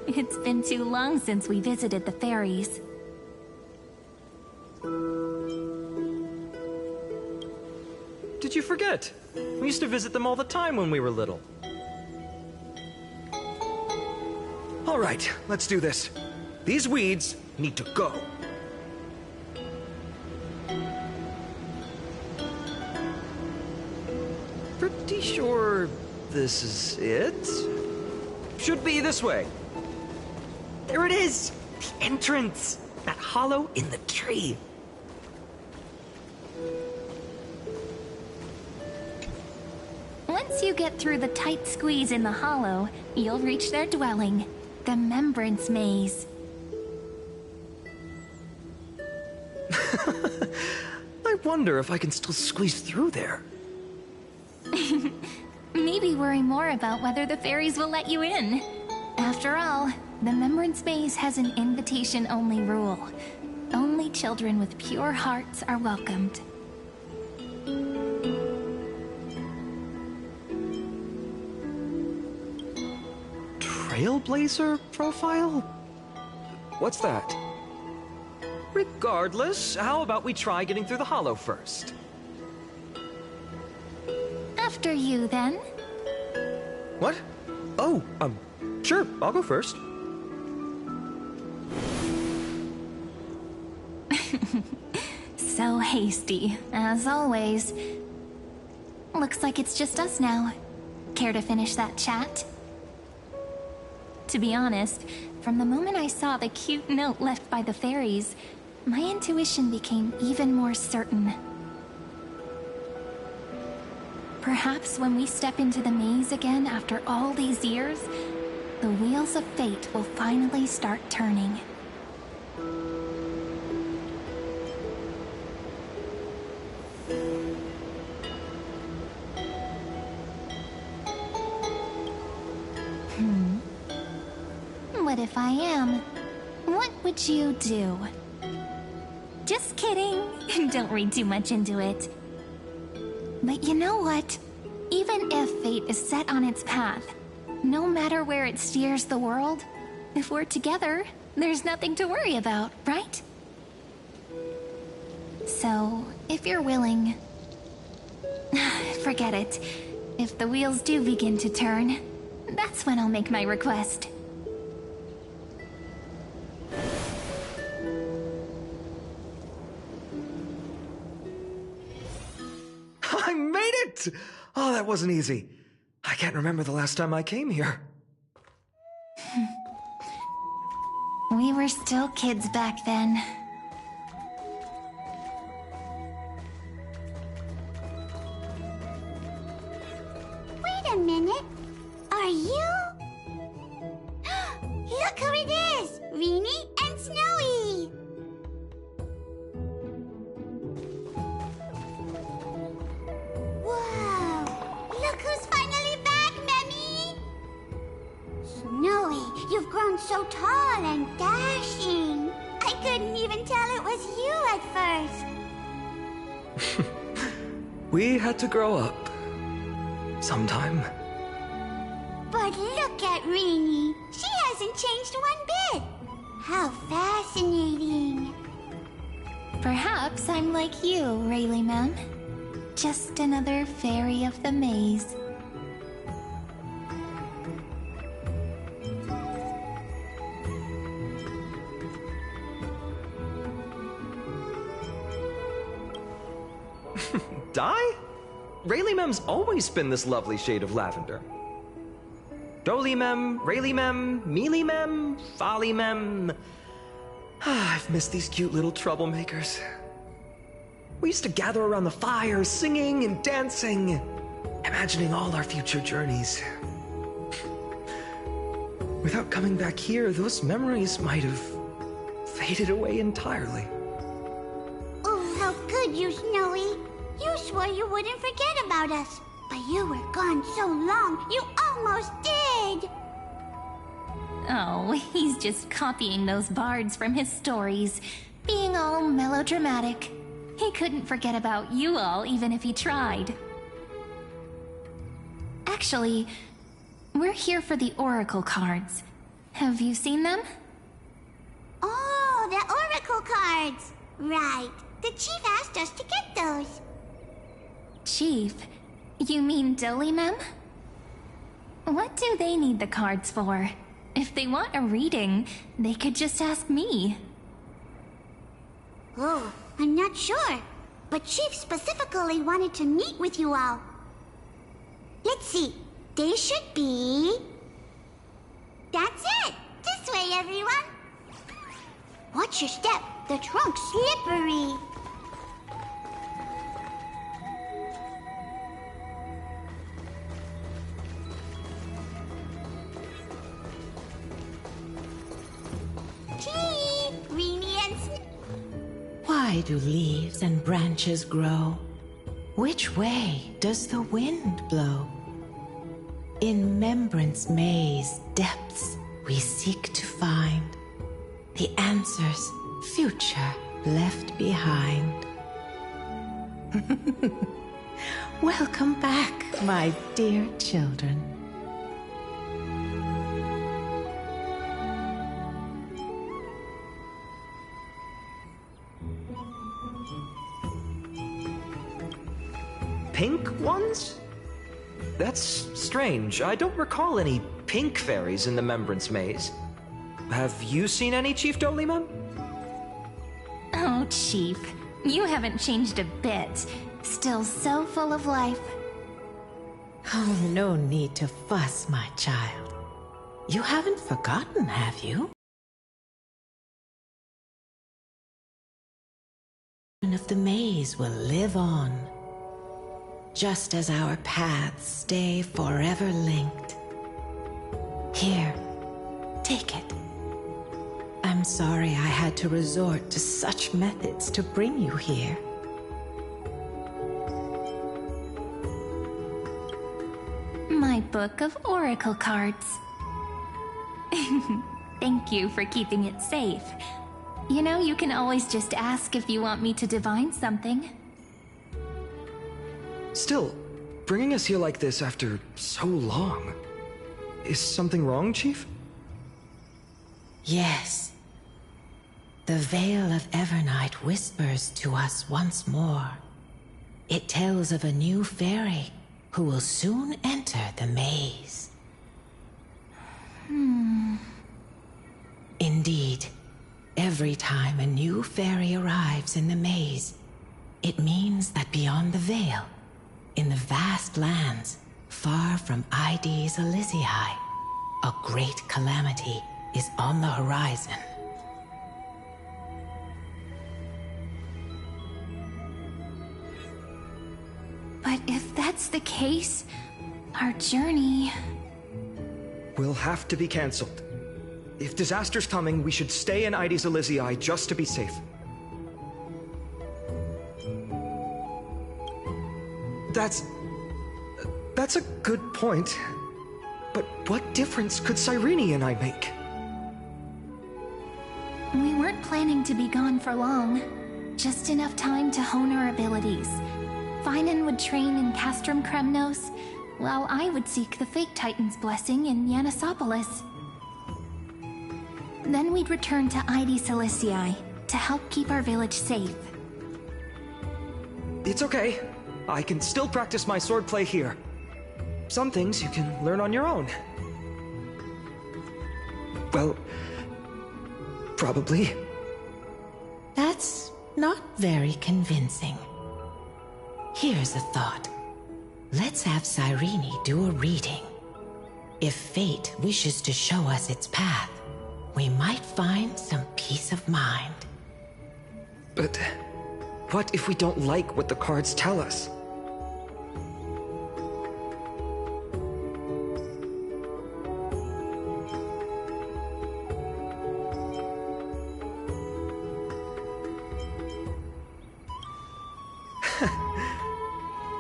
It's been too long since we visited the fairies. Did you forget? We used to visit them all the time when we were little. All right, let's do this. These weeds need to go. Pretty sure this is it? Should be this way. There it is! The entrance! That hollow in the tree. Once you get through the tight squeeze in the hollow, you'll reach their dwelling, the Membrance Maze. I wonder if I can still squeeze through there. Maybe worry more about whether the fairies will let you in. After all, the Membrance Maze has an invitation-only rule. Only children with pure hearts are welcomed. Trailblazer profile? What's that? Regardless, how about we try getting through the hollow first? After you, then. What? Oh, sure, I'll go first. So hasty, as always. Looks like it's just us now. Care to finish that chat? To be honest, from the moment I saw the cute note left by the fairies, my intuition became even more certain. Perhaps when we step into the maze again after all these years, the wheels of fate will finally start turning. What if I am? What would you do? Just kidding. Don't read too much into it. But you know what? Even if fate is set on its path, no matter where it steers the world, if we're together, there's nothing to worry about, right? So, if you're willing... Forget it. If the wheels do begin to turn, that's when I'll make my request. right! Oh, that wasn't easy. I can't remember the last time I came here. We were still kids back then. Wait a minute. Are you? Look who it is! Rini and Snowy! Whoa! Look who's finally back, Memmy! Snowy, you've grown so tall and dashing. I couldn't even tell it was you at first. We had to grow up. Sometime. But look at Rini. She hasn't changed one bit. How fascinating. Perhaps I'm like you, Rayleigh Ma'am. Just another fairy of the maze. Dye? Rayleigh Mem's always been this lovely shade of lavender. Doly Mem, Rayleigh Mem, Mealy Mem, Folly Mem. I've missed these cute little troublemakers. We used to gather around the fire, singing and dancing, imagining all our future journeys. Without coming back here, those memories might have faded away entirely. Oh, how could you, Snowy? You swore you wouldn't forget about us. But you were gone so long, you almost did! Oh, he's just copying those bards from his stories, being all melodramatic. He couldn't forget about you all, even if he tried. Actually, we're here for the Oracle cards. Have you seen them? Oh, the Oracle cards! Right. The Chief asked us to get those. Chief? You mean Doly Mem? What do they need the cards for? If they want a reading, they could just ask me. Oh, I'm not sure. But Chief specifically wanted to meet with you all. Let's see. They should be... That's it! This way, everyone! Watch your step. The trunk's slippery. Why do leaves and branches grow? Which way does the wind blow? In Membrance Maze depths we seek to find the answers future left behind. Welcome back, my dear children. Pink ones? That's strange. I don't recall any pink fairies in the Membrance Maze. Have you seen any, Chief Doly Mem? Oh, Chief. You haven't changed a bit. Still so full of life. Oh, no need to fuss, my child. You haven't forgotten, have you? Of the maze will live on, just as our paths stay forever linked. Here, take it. I'm sorry I had to resort to such methods to bring you here. My book of oracle cards. Thank you for keeping it safe. You know, you can always just ask if you want me to divine something. Still, bringing us here like this after so long. Is something wrong, Chief? Yes. The Veil of Evernight whispers to us once more. It tells of a new fairy who will soon enter the maze. Indeed, every time a new fairy arrives in the maze, it means that beyond the veil, In the vast lands, far from Ides Elysiae, a great calamity is on the horizon. But if that's the case, our journey... Will have to be cancelled. If disaster's coming, we should stay in Ides Elysiae just to be safe. That's a good point. But what difference could Cyrene and I make? We weren't planning to be gone for long. Just enough time to hone our abilities. Finan would train in Castrum Kremnos, while I would seek the Fake Titan's blessing in Yanisopolis. Then we'd return to Ides Elysiae to help keep our village safe. It's okay. I can still practice my swordplay here. Some things you can learn on your own. Well, probably. That's not very convincing. Here's a thought. Let's have Cyrene do a reading. If fate wishes to show us its path, we might find some peace of mind. But what if we don't like what the cards tell us?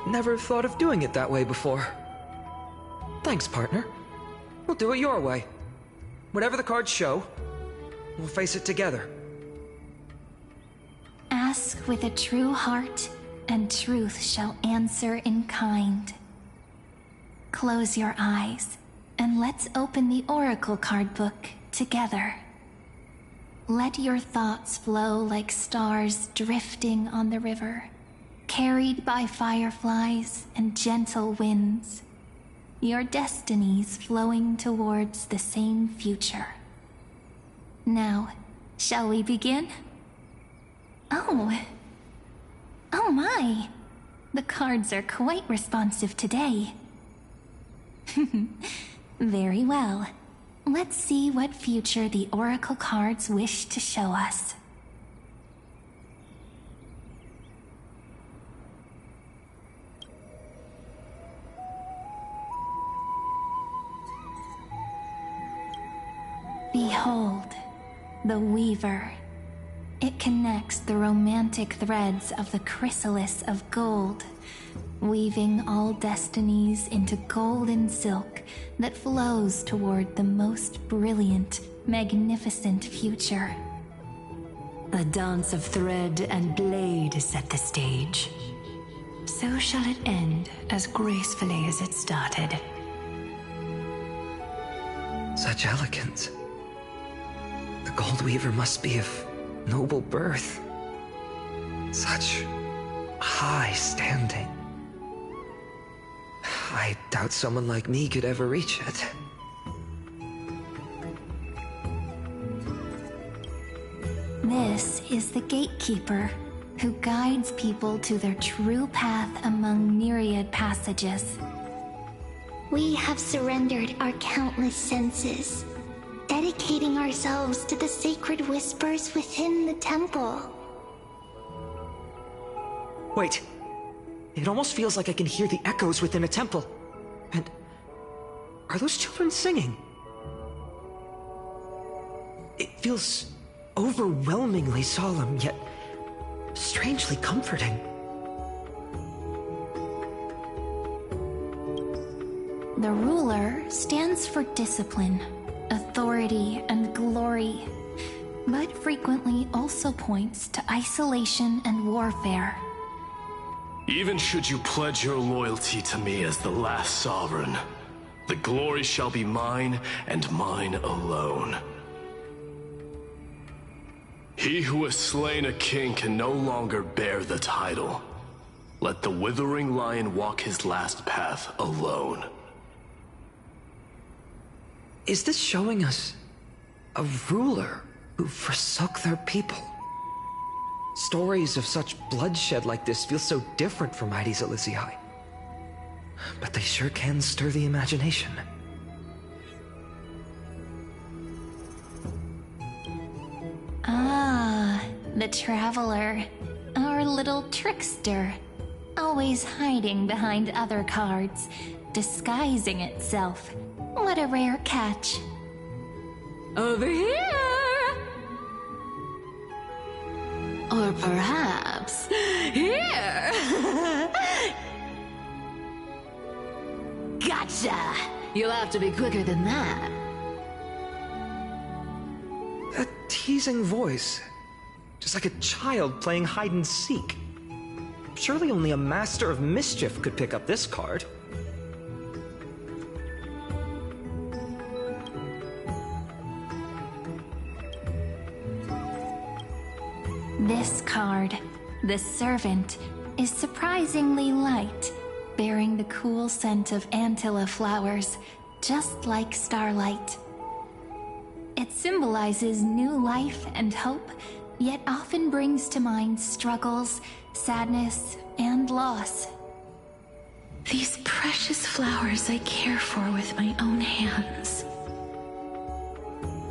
Never thought of doing it that way before. Thanks, partner. We'll do it your way. Whatever the cards show, we'll face it together. Ask with a true heart, and truth shall answer in kind. Close your eyes, and let's open the Oracle card book together. Let your thoughts flow like stars drifting on the river, carried by fireflies and gentle winds. Your destinies flowing towards the same future. Now, shall we begin? Oh my! The cards are quite responsive today. Very well. Let's see what future the Oracle cards wish to show us. Behold, the Weaver. It connects the romantic threads of the chrysalis of gold, weaving all destinies into golden silk that flows toward the most brilliant, magnificent future. The dance of thread and blade set the stage. So shall it end as gracefully as it started. Such elegance. The Gold Weaver must be of noble birth. Such high standing. I doubt someone like me could ever reach it. This is the Gatekeeper, who guides people to their true path among myriad passages. We have surrendered our countless senses, dedicating ourselves to the sacred whispers within the temple. Wait. It almost feels like I can hear the echoes within a temple. And are those children singing? It feels overwhelmingly solemn, yet strangely comforting. The ruler stands for discipline, authority, and glory, but frequently also points to isolation and warfare. Even should you pledge your loyalty to me as the last sovereign, the glory shall be mine and mine alone. He who has slain a king can no longer bear the title. Let the withering lion walk his last path alone. Is this showing us a ruler who forsook their people? Stories of such bloodshed like this feel so different from Ides Elysiae. but they sure can stir the imagination. Ah, the Traveler. Our little trickster. Always hiding behind other cards, disguising itself. What a rare catch. Over here! Or perhaps here! Gotcha! You'll have to be quicker than that. That teasing voice. Just like a child playing hide and seek. Surely only a master of mischief could pick up this card. This card, the Servant, is surprisingly light, bearing the cool scent of Antilla flowers, just like starlight. It symbolizes new life and hope, yet often brings to mind struggles, sadness, and loss. These precious flowers I care for with my own hands.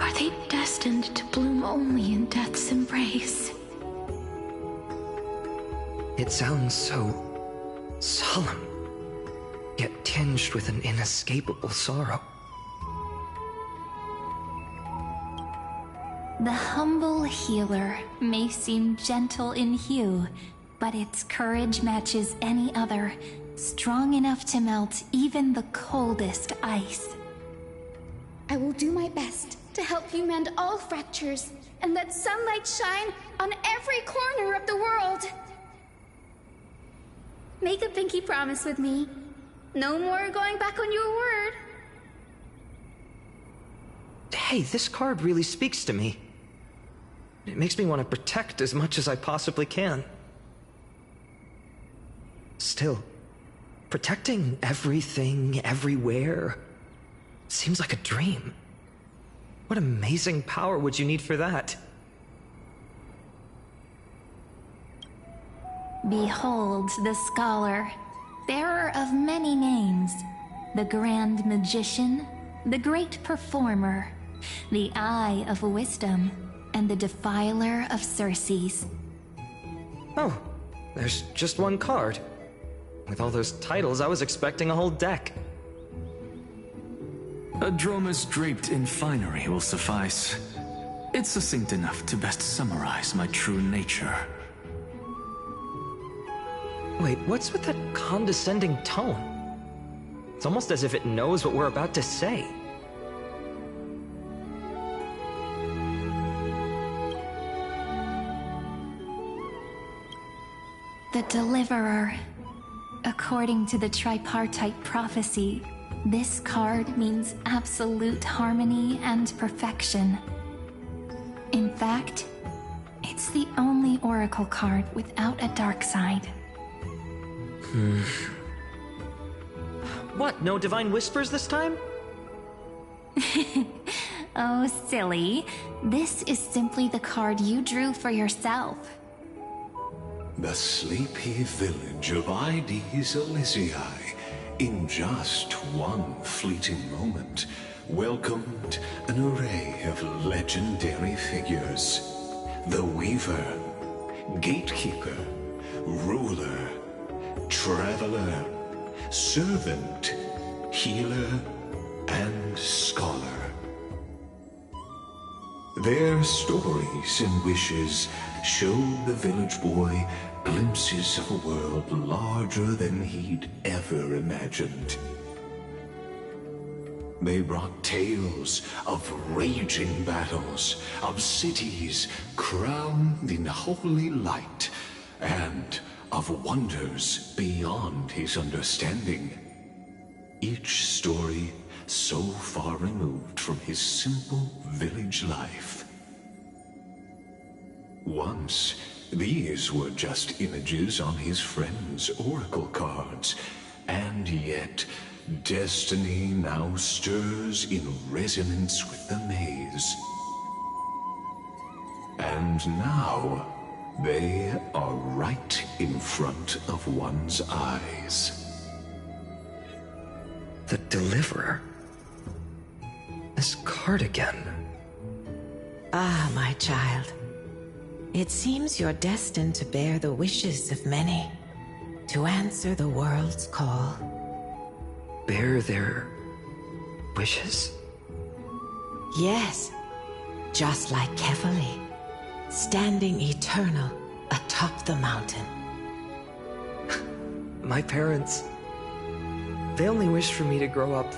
Are they destined to bloom only in death's embrace? It sounds so solemn, yet tinged with an inescapable sorrow. The humble healer may seem gentle in hue, but its courage matches any other, strong enough to melt even the coldest ice. I will do my best to help you mend all fractures and let sunlight shine on every corner of the world. Make a pinky promise with me. No more going back on your word. Hey, this card really speaks to me. It makes me want to protect as much as I possibly can. Still, protecting everything, everywhere, seems like a dream. What amazing power would you need for that? Behold the scholar, bearer of many names, the grand magician, the great performer, the eye of wisdom, and the defiler of Circes. Oh, there's just one card. With all those titles, I was expecting a whole deck. A Dromus draped in finery will suffice. It's succinct enough to best summarize my true nature. Wait, what's with that condescending tone? It's almost as if it knows what we're about to say. The Deliverer. According to the tripartite prophecy, this card means absolute harmony and perfection. In fact, it's the only oracle card without a dark side. What, no divine whispers this time? Oh, silly. This is simply the card you drew for yourself. The sleepy village of Ides Elysiae, in just one fleeting moment, welcomed an array of legendary figures. The Weaver, Gatekeeper, Ruler, Traveler, Servant, Healer, and Scholar. Their stories and wishes showed the village boy glimpses of a world larger than he'd ever imagined. They brought tales of raging battles, of cities crowned in holy light, and of wonders beyond his understanding. Each story so far removed from his simple village life. Once, these were just images on his friend's oracle cards, and yet destiny now stirs in resonance with the maze. And now, they are right in front of one's eyes. The Deliverer. This card again. Ah, my child. It seems you're destined to bear the wishes of many, to answer the world's call. Bear their wishes? Yes, just like Kefali, standing eternal atop the mountain. My parents, they only wished for me to grow up,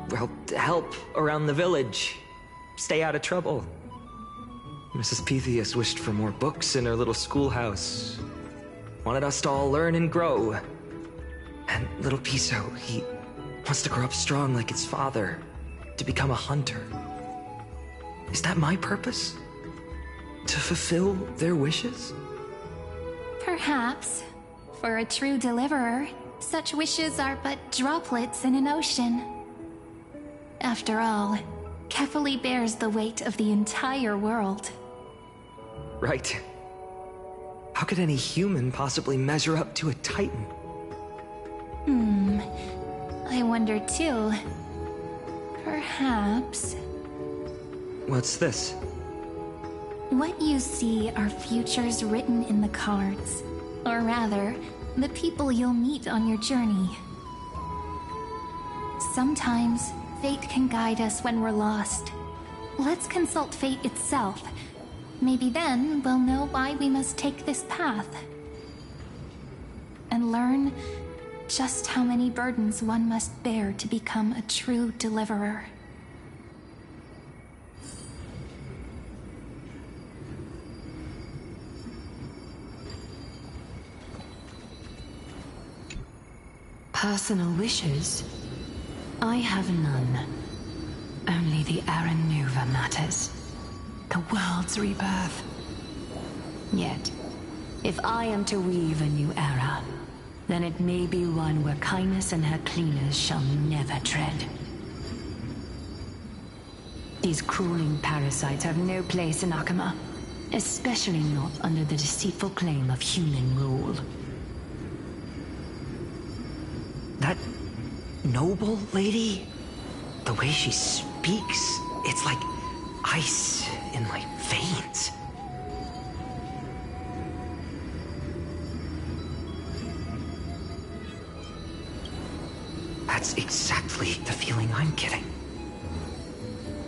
well, to help around the village, stay out of trouble. Mrs. Pythias wished for more books in her little schoolhouse, wanted us to all learn and grow. And little Piso, he wants to grow up strong like his father, to become a hunter. Is that my purpose? To fulfill their wishes? Perhaps. For a true deliverer, such wishes are but droplets in an ocean. After all, Kefali bears the weight of the entire world. Right. How could any human possibly measure up to a Titan? I wonder too. Perhaps... What's this? What you see are futures written in the cards. Or rather, the people you'll meet on your journey. Sometimes, fate can guide us when we're lost. Let's consult fate itself. Maybe then we'll know why we must take this path. And learn just how many burdens one must bear to become a true deliverer. Personal wishes? I have none. Only the Aranuva matters. The world's rebirth. Yet, if I am to weave a new era, then it may be one where kindness and her cleaners shall never tread. These crawling parasites have no place in Akama, especially not under the deceitful claim of human rule. That noble lady? The way she speaks, it's like ice in my veins. That's exactly the feeling I'm getting.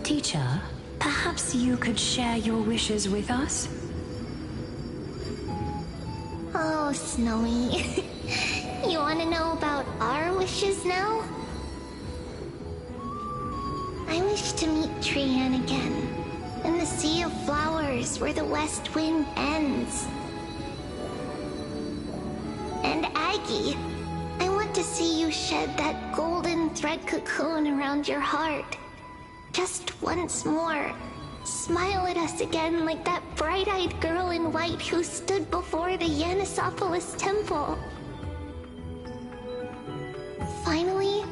Teacher, perhaps you could share your wishes with us? Oh, Snowy. You want to know about our wishes now? I wish to meet Trian again, in the Sea of Flowers where the west wind ends. And Aggie, I want to see you shed that golden thread cocoon around your heart. Just once more. Smile at us again like that bright-eyed girl in white who stood before the Yanisopolis temple. Finally,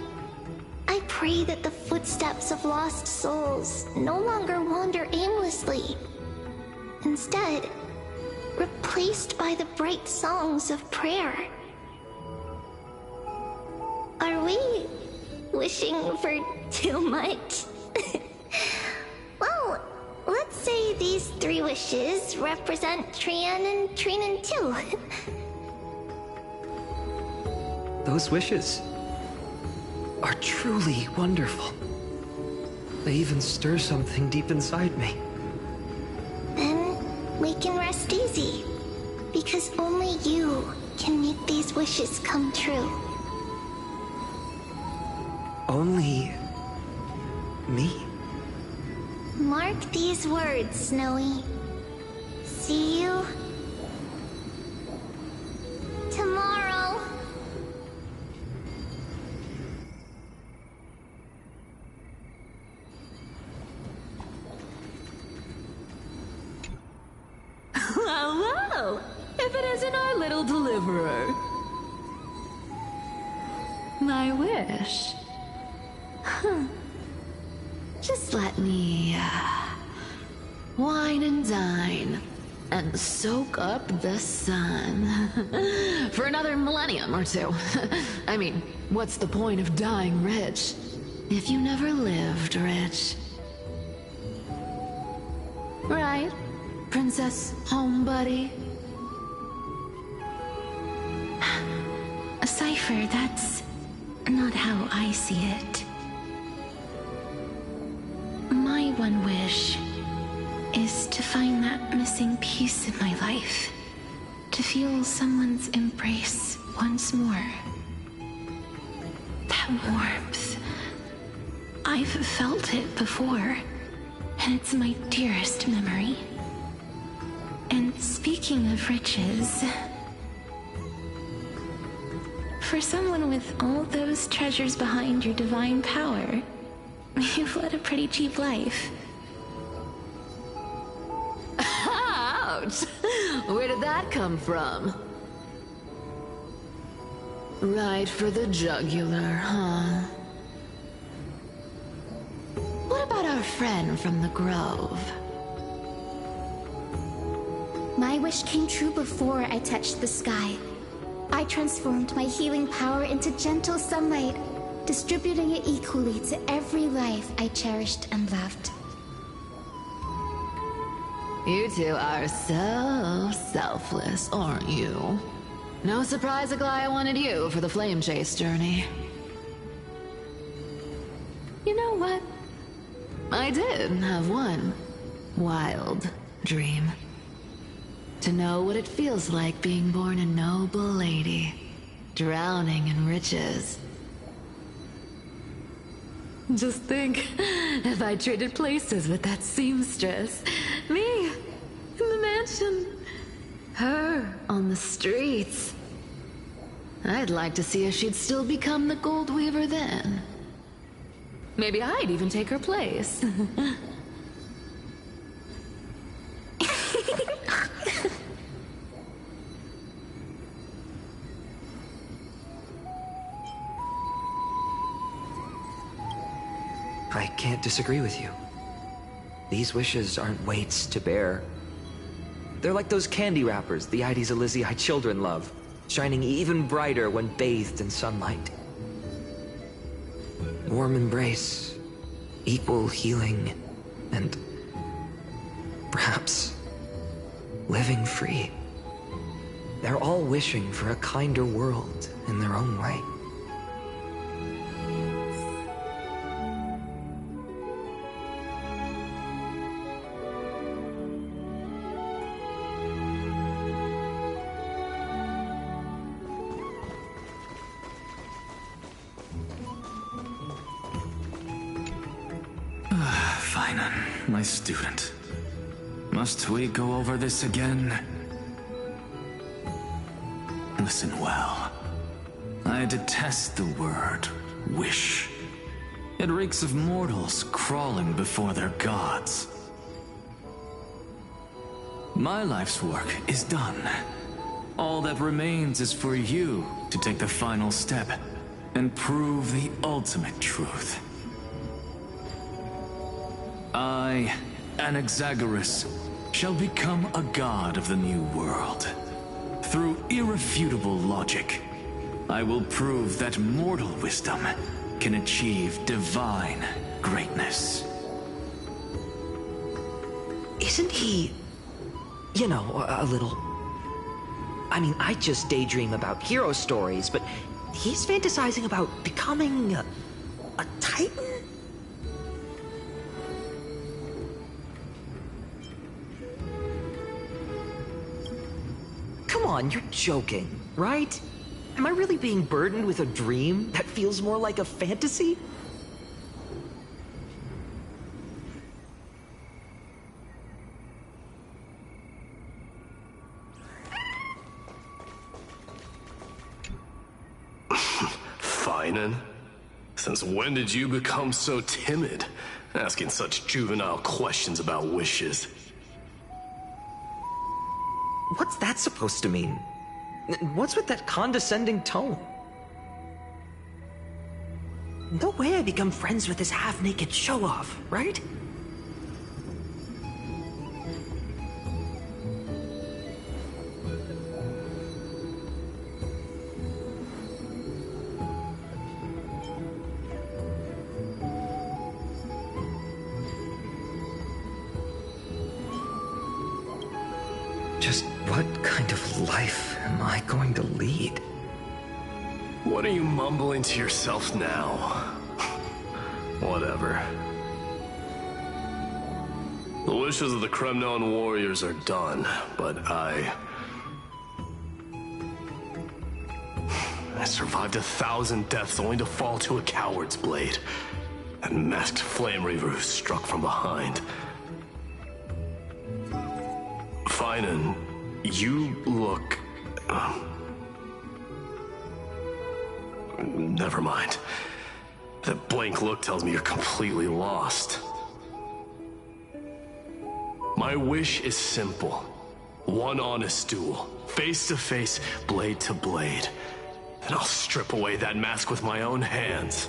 I pray that the footsteps of lost souls no longer wander aimlessly. Instead, replaced by the bright songs of prayer. Are we wishing for too much? Well, let's say these 3 wishes represent Trian and Trinan too. Those wishes are truly wonderful. They even stir something deep inside me. Then we can rest easy, because only you can make these wishes come true. Only me? Mark these words, Snowy. See you tomorrow. Well, if it isn't our little deliverer. My wish. Just let me, wine and dine and soak up the sun. For another millennium or two. I mean, what's the point of dying rich if you never lived rich? Right, Princess Homebuddy? Cypher, that's not how I see it. My one wish is to find that missing piece in my life. To feel someone's embrace once more. That warmth. I've felt it before, and it's my dearest memory. And speaking of riches, for someone with all those treasures behind your divine power, you've led a pretty cheap life. Ouch! Where did that come from? Right for the jugular, huh? What about our friend from the Grove? My wish came true before I touched the sky. I transformed my healing power into gentle sunlight, distributing it equally to every life I cherished and loved. You two are so selfless, aren't you? No surprise Aglaya wanted you for the flame chase journey. You know what? I did have one wild dream. To know what it feels like being born a noble lady, drowning in riches. Just think, if I traded places with that seamstress, me in the mansion, her on the streets. I'd like to see if she'd still become the gold weaver then. Maybe I'd even take her place. I can't disagree with you. These wishes aren't weights to bear. They're like those candy wrappers the Ides Elysiae children love, shining even brighter when bathed in sunlight. Warm embrace, equal healing, and perhaps living free. They're all wishing for a kinder world in their own way. Finan, my student. Must we go over this again? Listen well. I detest the word wish. It reeks of mortals crawling before their gods. My life's work is done. All that remains is for you to take the final step and prove the ultimate truth. I, Anaxagoras, shall become a god of the new world. Through irrefutable logic, I will prove that mortal wisdom can achieve divine greatness. Isn't he, you know, a little... I mean, I just daydream about hero stories, but he's fantasizing about becoming a titan? Come on, you're joking, right? Am I really being burdened with a dream that feels more like a fantasy? Finan? Since when did you become so timid, asking such juvenile questions about wishes? What's that supposed to mean? What's with that condescending tone? No way I become friends with this half-naked show-off, right? Just what kind of life am I going to lead? What are you mumbling to yourself now? Whatever. The wishes of the Kremnon warriors are done, but I survived 1,000 deaths only to fall to a coward's blade. That masked flame reaver who struck from behind. Finan, you look... Never mind. That blank look tells me you're completely lost. My wish is simple. One honest duel. Face to face, blade to blade. Then I'll strip away that mask with my own hands.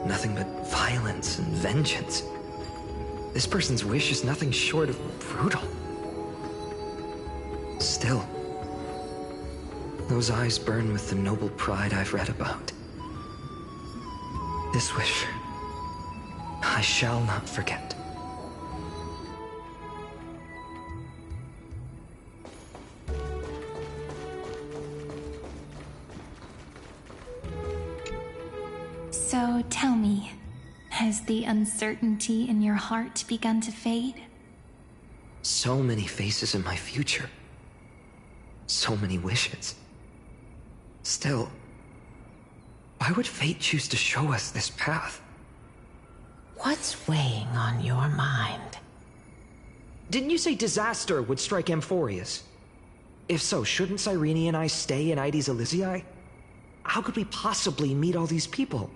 Nothing but violence and vengeance. This person's wish is nothing short of brutal. Still, those eyes burn with the noble pride I've read about. This wish, I shall not forget. So tell me, has the uncertainty in your heart begun to fade? So many faces in my future. So many wishes. Still, why would fate choose to show us this path? What's weighing on your mind? Didn't you say disaster would strike Amphorius? If so, shouldn't Cyrene and I stay in Ides Elysiae? How could we possibly meet all these people?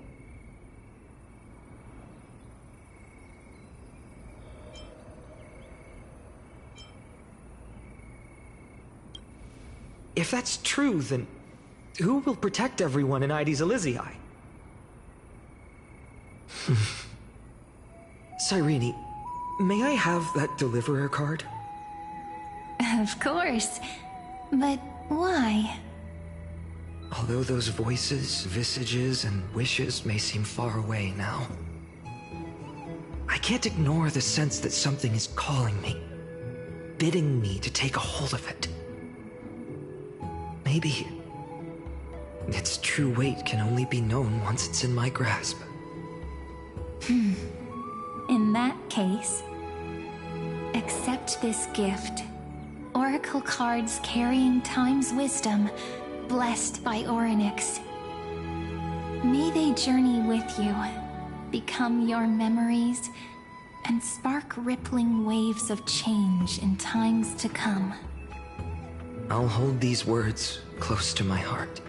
If that's true, then who will protect everyone in Ides Elysiae? Cyrene, may I have that Deliverer card? Of course. But why? Although those voices, visages, and wishes may seem far away now, I can't ignore the sense that something is calling me, bidding me to take a hold of it. Maybe its true weight can only be known once it's in my grasp. In that case, accept this gift. Oracle cards carrying time's wisdom, blessed by Orynyx. May they journey with you, become your memories, and spark rippling waves of change in times to come. I'll hold these words close to my heart.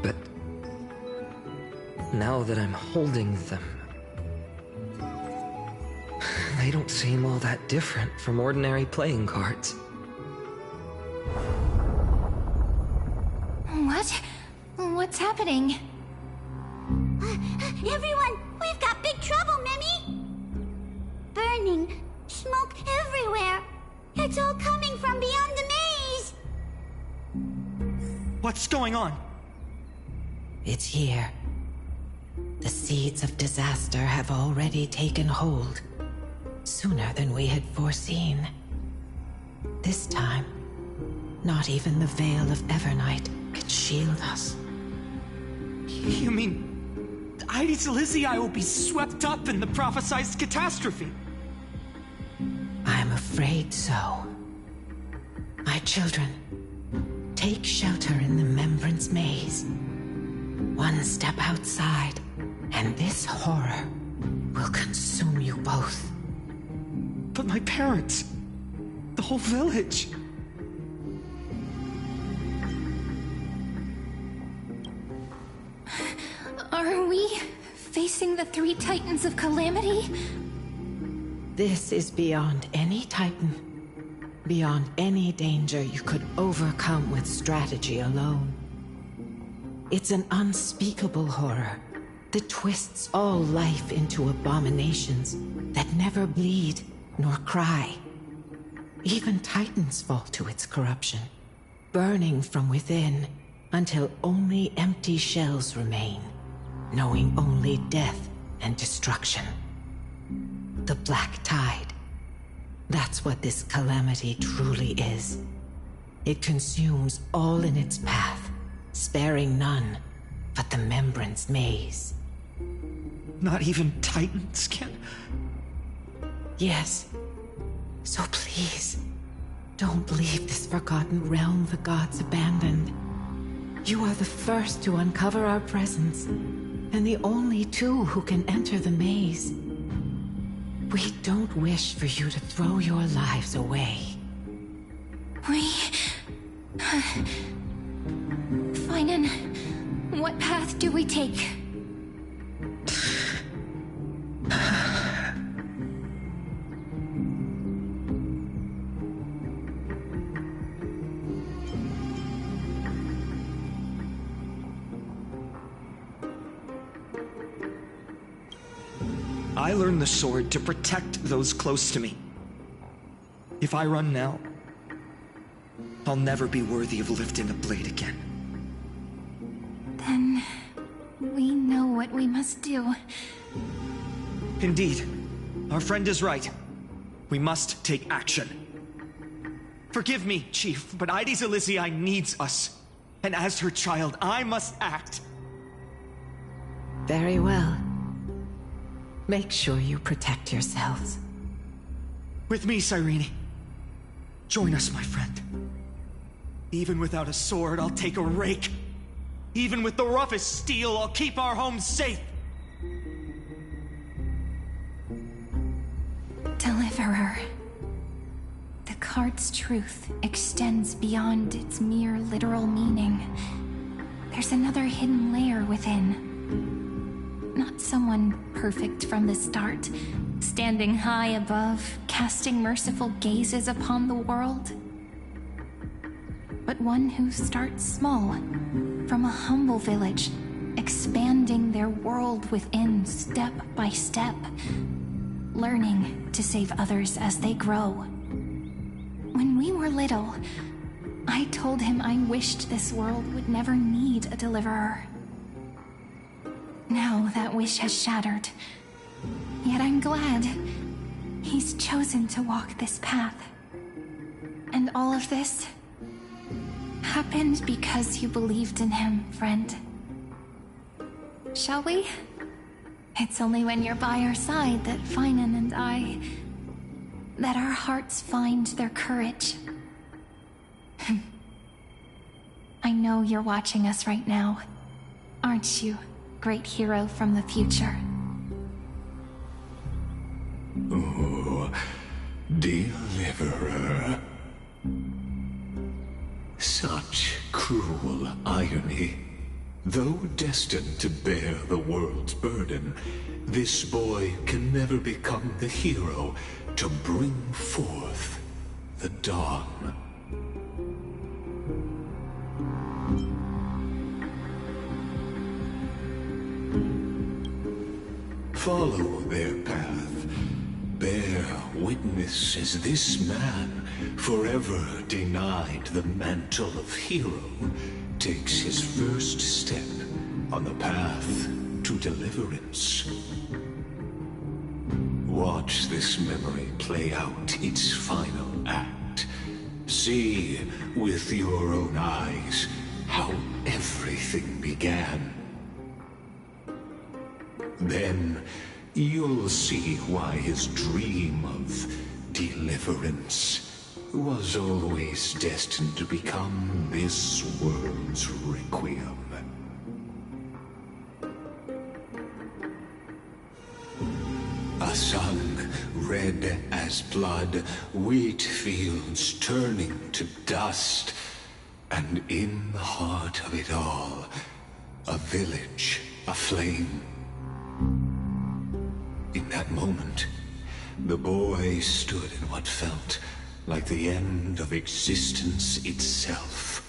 But now that I'm holding them, they don't seem all that different from ordinary playing cards. What? What's happening? Everyone, we've got big trouble, Mimi! Burning, smoke everywhere. It's all coming from beyond the maze! What's going on? It's here. The seeds of disaster have already taken hold, sooner than we had foreseen. This time, not even the veil of Evernight could shield us. You mean Ides Elysiae will be swept up in the prophesized catastrophe? I'm afraid so. My children, take shelter in the Membrance Maze. One step outside, and this horror will consume you both. But my parents, the whole village. Are we facing the three titans of calamity? This is beyond any titan, beyond any danger you could overcome with strategy alone. It's an unspeakable horror that twists all life into abominations that never bleed nor cry. Even titans fall to its corruption, burning from within until only empty shells remain, knowing only death and destruction. The Black Tide. That's what this calamity truly is. It consumes all in its path, sparing none but the Membrance Maze. Not even Titans can... Yes. So please, don't leave this forgotten realm the gods abandoned. You are the first to uncover our presence, and the only two who can enter the maze. We don't wish for you to throw your lives away. Finan, what path do we take? I learned the sword to protect those close to me. If I run now, I'll never be worthy of lifting a blade again. Then we know what we must do. Indeed, our friend is right. We must take action. Forgive me, Chief, but Ides Elysiae needs us. And as her child, I must act. Very well. Make sure you protect yourselves. With me, Cyrene. Join us, my friend. Even without a sword, I'll take a rake. Even with the roughest steel, I'll keep our home safe. Deliverer. The card's truth extends beyond its mere literal meaning. There's another hidden layer within. Not someone perfect from the start, standing high above, casting merciful gazes upon the world. But one who starts small, from a humble village, expanding their world within step by step, learning to save others as they grow. When we were little, I told him I wished this world would never need a deliverer. Now that wish has shattered. Yet I'm glad he's chosen to walk this path. And all of this happened because you believed in him, friend. Shall we? It's only when you're by our side that Finan and that our hearts find their courage. I know you're watching us right now, aren't you? Great hero from the future. Oh, deliverer. Such cruel irony. Though destined to bear the world's burden, this boy can never become the hero to bring forth the dawn. Follow their path. Bear witness as this man, forever denied the mantle of hero, takes his first step on the path to deliverance. Watch this memory play out its final act. See with your own eyes how everything began. Then you'll see why his dream of deliverance was always destined to become this world's requiem. A sun red as blood, wheat fields turning to dust, and in the heart of it all, a village aflame. In that moment, the boy stood in what felt like the end of existence itself.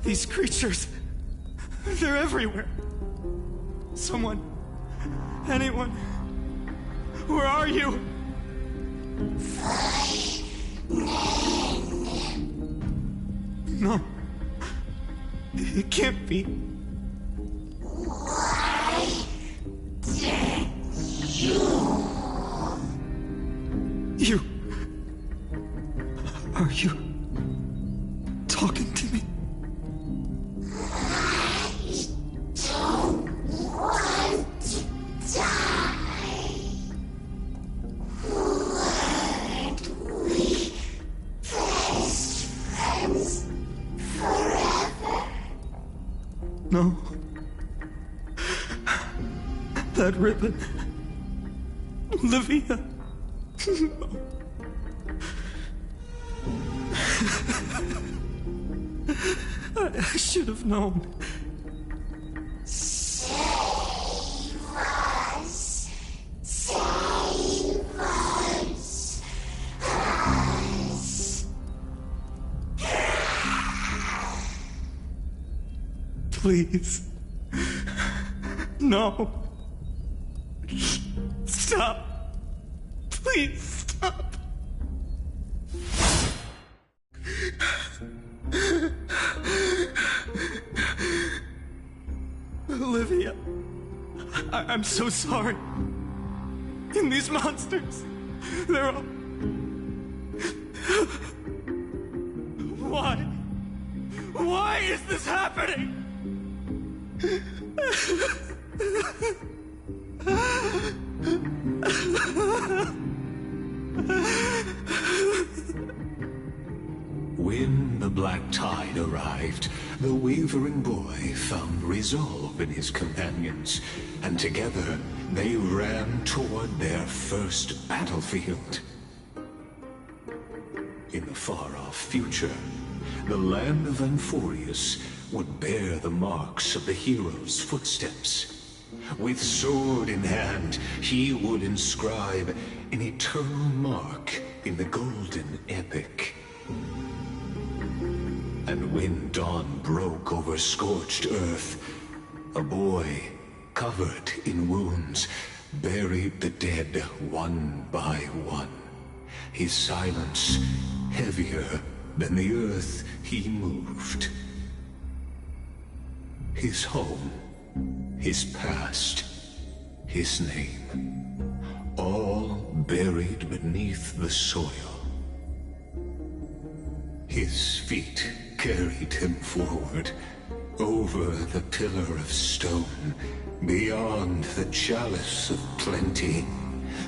These creatures, they're everywhere. Someone, anyone, where are you? No. It can't be. Why did You... Are you... talking to me? I don't want to die. Weren't we best friends forever? No. That ribbon. Olivia. I should have known. Save us. Save us. Please. No. Stop. Please stop. Olivia, I'm so sorry. And these monsters, they're all... Why? Why is this happening? When the black tide arrived, the wavering boy found resolve in his companions, and together they ran toward their first battlefield. In the far-off future, the land of Amphorius would bear the marks of the hero's footsteps. With sword in hand, he would inscribe an eternal mark in the golden epic. And when dawn broke over scorched earth, a boy, covered in wounds, buried the dead one by one. His silence heavier than the earth he moved. His home, his past, his name, all buried beneath the soil. His feet carried him forward, over the pillar of stone, beyond the chalice of plenty,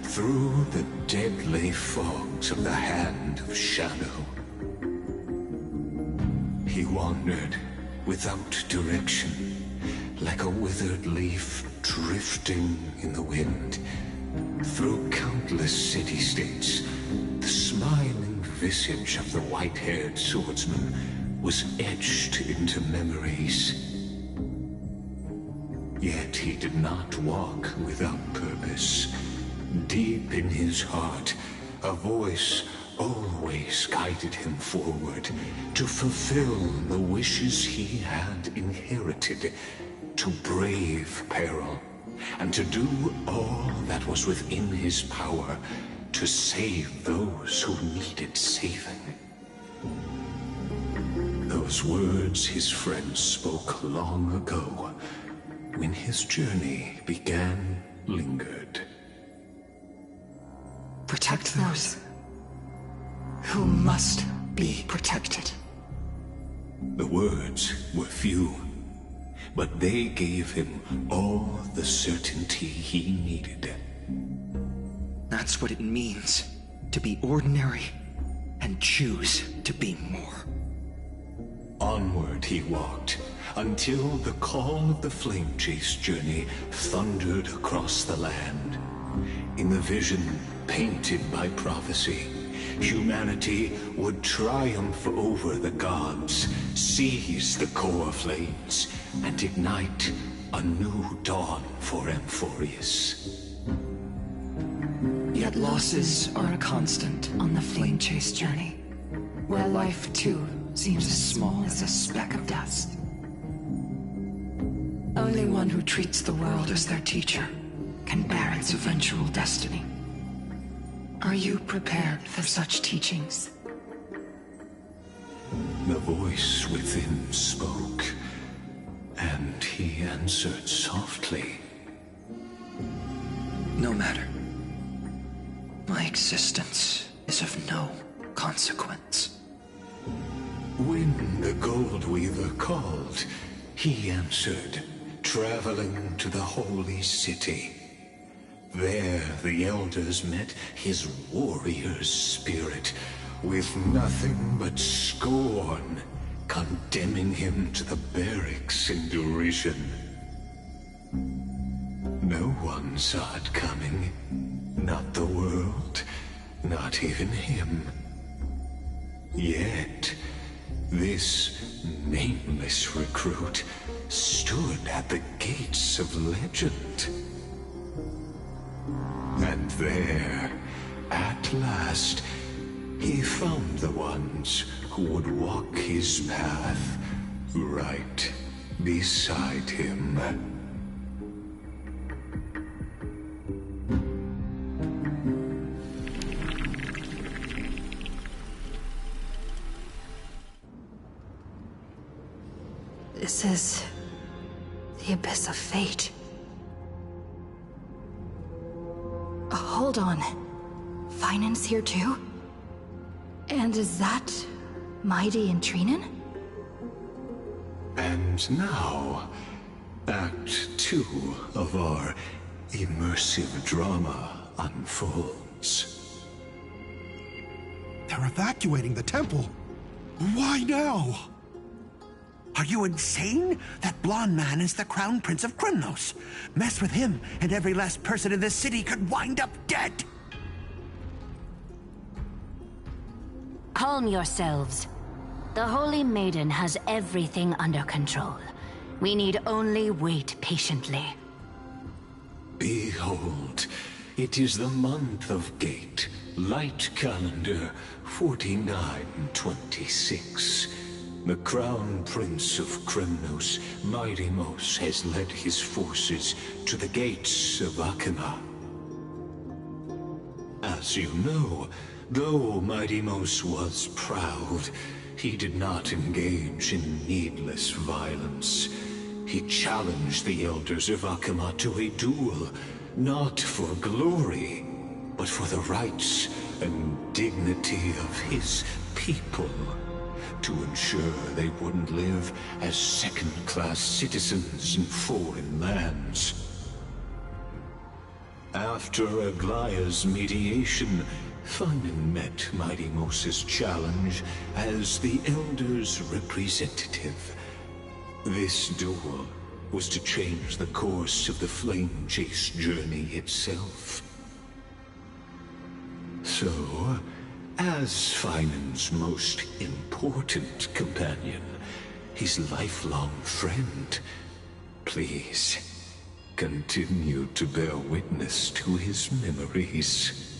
through the deadly fogs of the hand of shadow. He wandered without direction, like a withered leaf drifting in the wind, through countless city-states. The smiling visage of the white-haired swordsman was etched into memories. Yet he did not walk without purpose. Deep in his heart, a voice always guided him forward to fulfill the wishes he had inherited, to brave peril, and to do all that was within his power to save those who needed saving. Those words his friend spoke long ago, when his journey began, lingered. Protect those who must be protected. The words were few, but they gave him all the certainty he needed. That's what it means to be ordinary and choose to be more. Onward he walked, until the call of the flame chase journey thundered across the land. In the vision painted by prophecy, humanity would triumph over the gods, seize the core flames, and ignite a new dawn for Amphorius. Yet losses are a constant on the flame chase journey, where life too seems as small as a speck of dust. Only one who treats the world as their teacher can bear its eventual destiny. Are you prepared for such teachings? The voice within spoke, And he answered softly. No matter. My existence is of no consequence. When the Gold Weaver called, he answered, traveling to the holy city. There the elders met his warrior's spirit, with nothing but scorn, condemning him to the barracks in derision. No one saw it coming. Not the world, not even him. Yet, this nameless recruit stood at the gates of legend. And there, at last, he found the ones who would walk his path right beside him. This is the abyss of fate. Hold on. Finance here too? And is that Mighty and Trinen? And now, Act 2 of our immersive drama unfolds. They're evacuating the temple. Why now? Are you insane? That blonde man is the Crown Prince of Krymnos. Mess with him, and every last person in this city could wind up dead. Calm yourselves. The Holy Maiden has everything under control. We need only wait patiently. Behold, it is the month of Gate, Light Calendar 4926. The Crown Prince of Krymnos, Midimos, has led his forces to the gates of Akima. As you know, though Midimos was proud, he did not engage in needless violence. He challenged the elders of Akima to a duel, not for glory, but for the rights and dignity of his people, to ensure they wouldn't live as second-class citizens in foreign lands. After Aglaya's mediation, Finan met Midimos' challenge as the Elder's representative. This duel was to change the course of the Flame Chase journey itself. So, as Finan's most important companion, his lifelong friend, please continue to bear witness to his memories.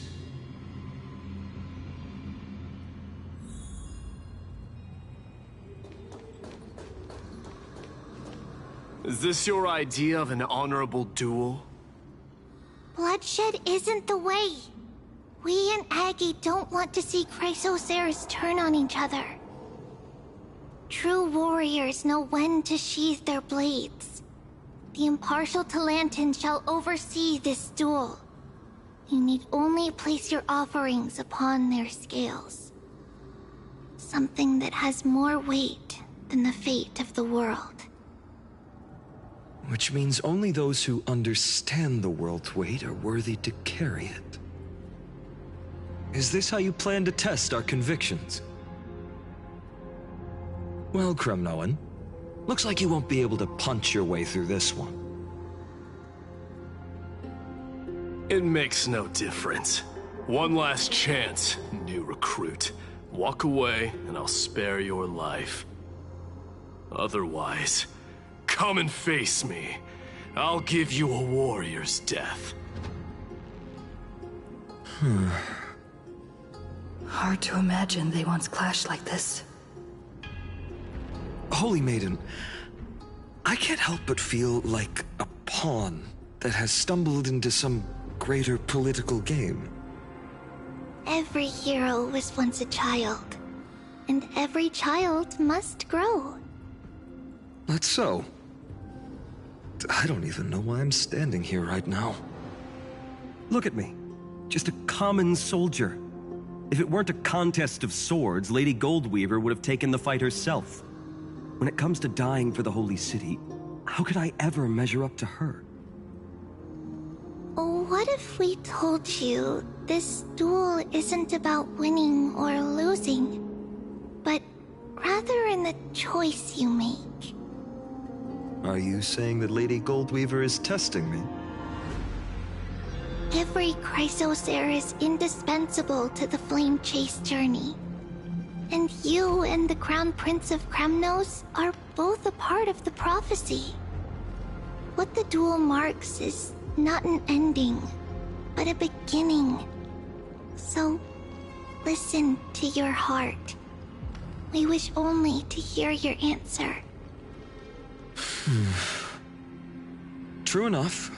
Is this your idea of an honorable duel? Bloodshed isn't the way. We and Aggie don't want to see Chrysoceres turn on each other. True warriors know when to sheathe their blades. The impartial Talantin shall oversee this duel. You need only place your offerings upon their scales. Something that has more weight than the fate of the world. Which means only those who understand the world's weight are worthy to carry it. Is this how you plan to test our convictions? Well, Kremnoan, looks like you won't be able to punch your way through this one. It makes no difference. One last chance, new recruit. Walk away, and I'll spare your life. Otherwise, come and face me. I'll give you a warrior's death. Hard to imagine they once clashed like this. Holy Maiden, I can't help but feel like a pawn that has stumbled into some greater political game. Every hero was once a child, and every child must grow. That's so. I don't even know why I'm standing here right now. Look at me. Just a common soldier. If it weren't a contest of swords, Lady Goldweaver would have taken the fight herself. When it comes to dying for the Holy City, how could I ever measure up to her? What if we told you this duel isn't about winning or losing, but rather in the choice you make? Are you saying that Lady Goldweaver is testing me? Every Chrysos heir is indispensable to the Flame Chase journey. And you and the Crown Prince of Kremnos are both a part of the prophecy. What the duel marks is not an ending, but a beginning. So, listen to your heart. We wish only to hear your answer. True enough.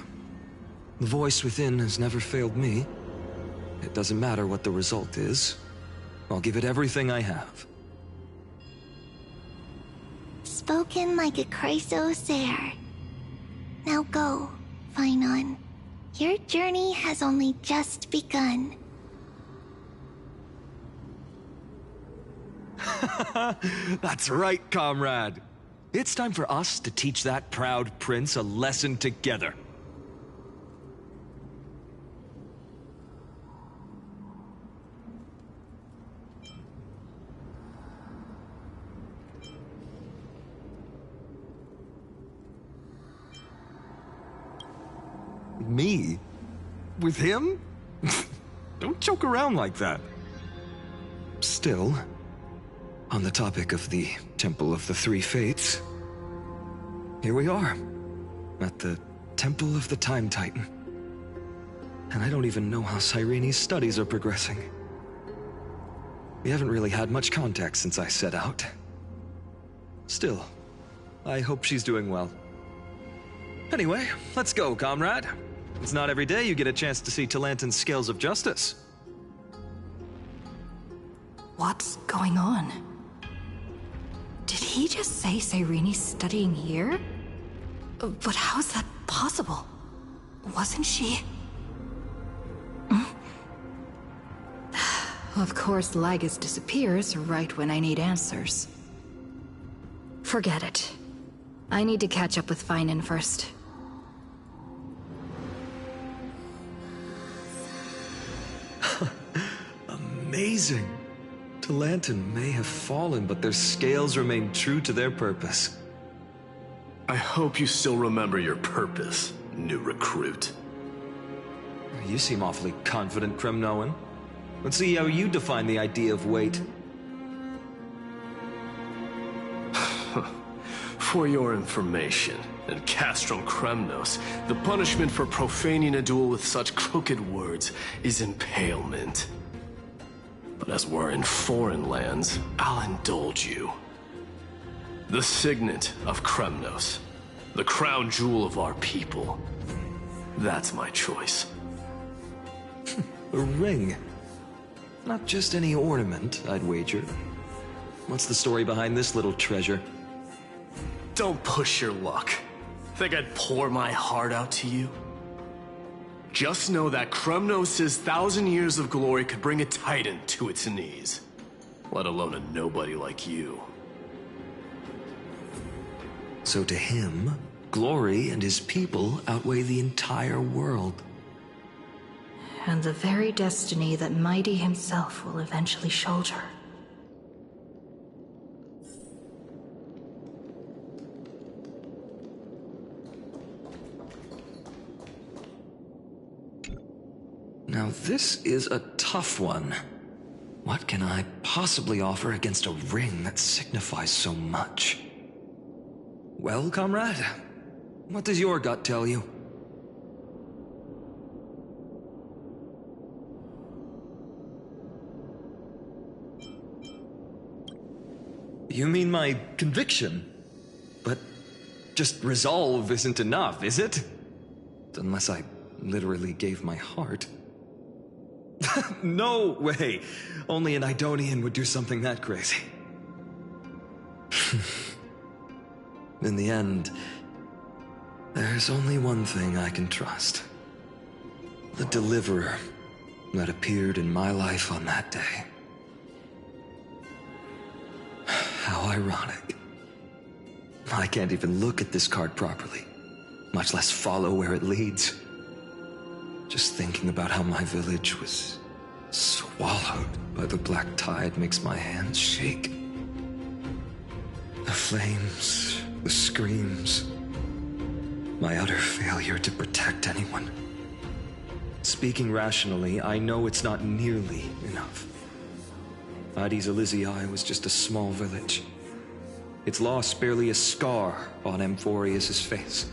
The voice within has never failed me. It doesn't matter what the result is. I'll give it everything I have. Spoken like a Chrysos heir. Now go, Phainon. Your journey has only just begun. That's right, comrade. It's time for us to teach that proud prince a lesson together. Me? With him? Don't joke around like that. Still, on the topic of the Temple of the Three Fates, here we are, at the Temple of the Time Titan. And I don't even know how Cyrene's studies are progressing. We haven't really had much contact since I set out. Still, I hope she's doing well. Anyway, let's go, comrade. It's not every day you get a chance to see Talantin's scales of justice. What's going on? Did he just say Cyrene's studying here? But how is that possible? Wasn't she? Of course, Lygus disappears right when I need answers. Forget it. I need to catch up with Phainon first. Amazing. Talantin may have fallen, but their scales remain true to their purpose. I hope you still remember your purpose, new recruit. You seem awfully confident, Kremnoan. Let's see how you define the idea of weight. For your information, in Castrum Kremnos, the punishment for profaning a duel with such crooked words is impalement. But as we're in foreign lands, I'll indulge you. The signet of Kremnos, the crown jewel of our people. That's my choice. A ring. Not just any ornament, I'd wager. What's the story behind this little treasure? Don't push your luck. Think I'd pour my heart out to you? Just know that Kremnos' 1,000 years of glory could bring a titan to its knees. Let alone a nobody like you. So to him, glory and his people outweigh the entire world. And the very destiny that Mighty himself will eventually shoulder. Now this is a tough one. What can I possibly offer against a ring that signifies so much? Well, comrade, what does your gut tell you? You mean my conviction? But just resolve isn't enough, is it? Unless I literally gave my heart. No way! Only an Idonian would do something that crazy. In the end, There's only one thing I can trust. The deliverer that appeared in my life on that day. How ironic. I can't even look at this card properly, much less follow where it leads. Just thinking about how my village was swallowed by the black tide makes my hands shake. The flames, the screams, my utter failure to protect anyone. Speaking rationally, I know it's not nearly enough. Hades Elysiae was just a small village. Its loss barely a scar on Amphorius' face.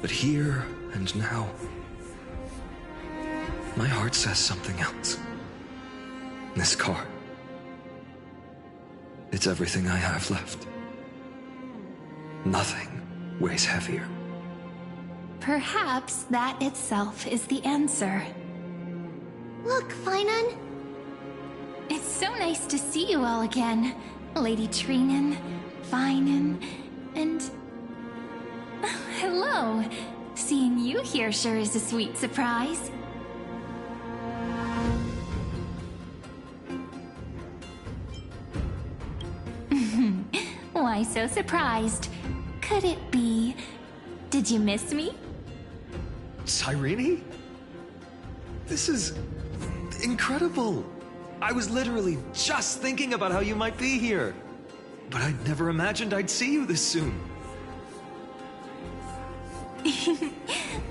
But here and now, my heart says something else. This card. It's everything I have left. Nothing weighs heavier. Perhaps that itself is the answer. Look, Finan. It's so nice to see you all again. Lady Treenan, Finan, and... hello. Seeing you here sure is a sweet surprise. Why so surprised? Could it be... did you miss me? Cyrene? This is... incredible! I was literally just thinking about how you might be here. But I'd never imagined I'd see you this soon.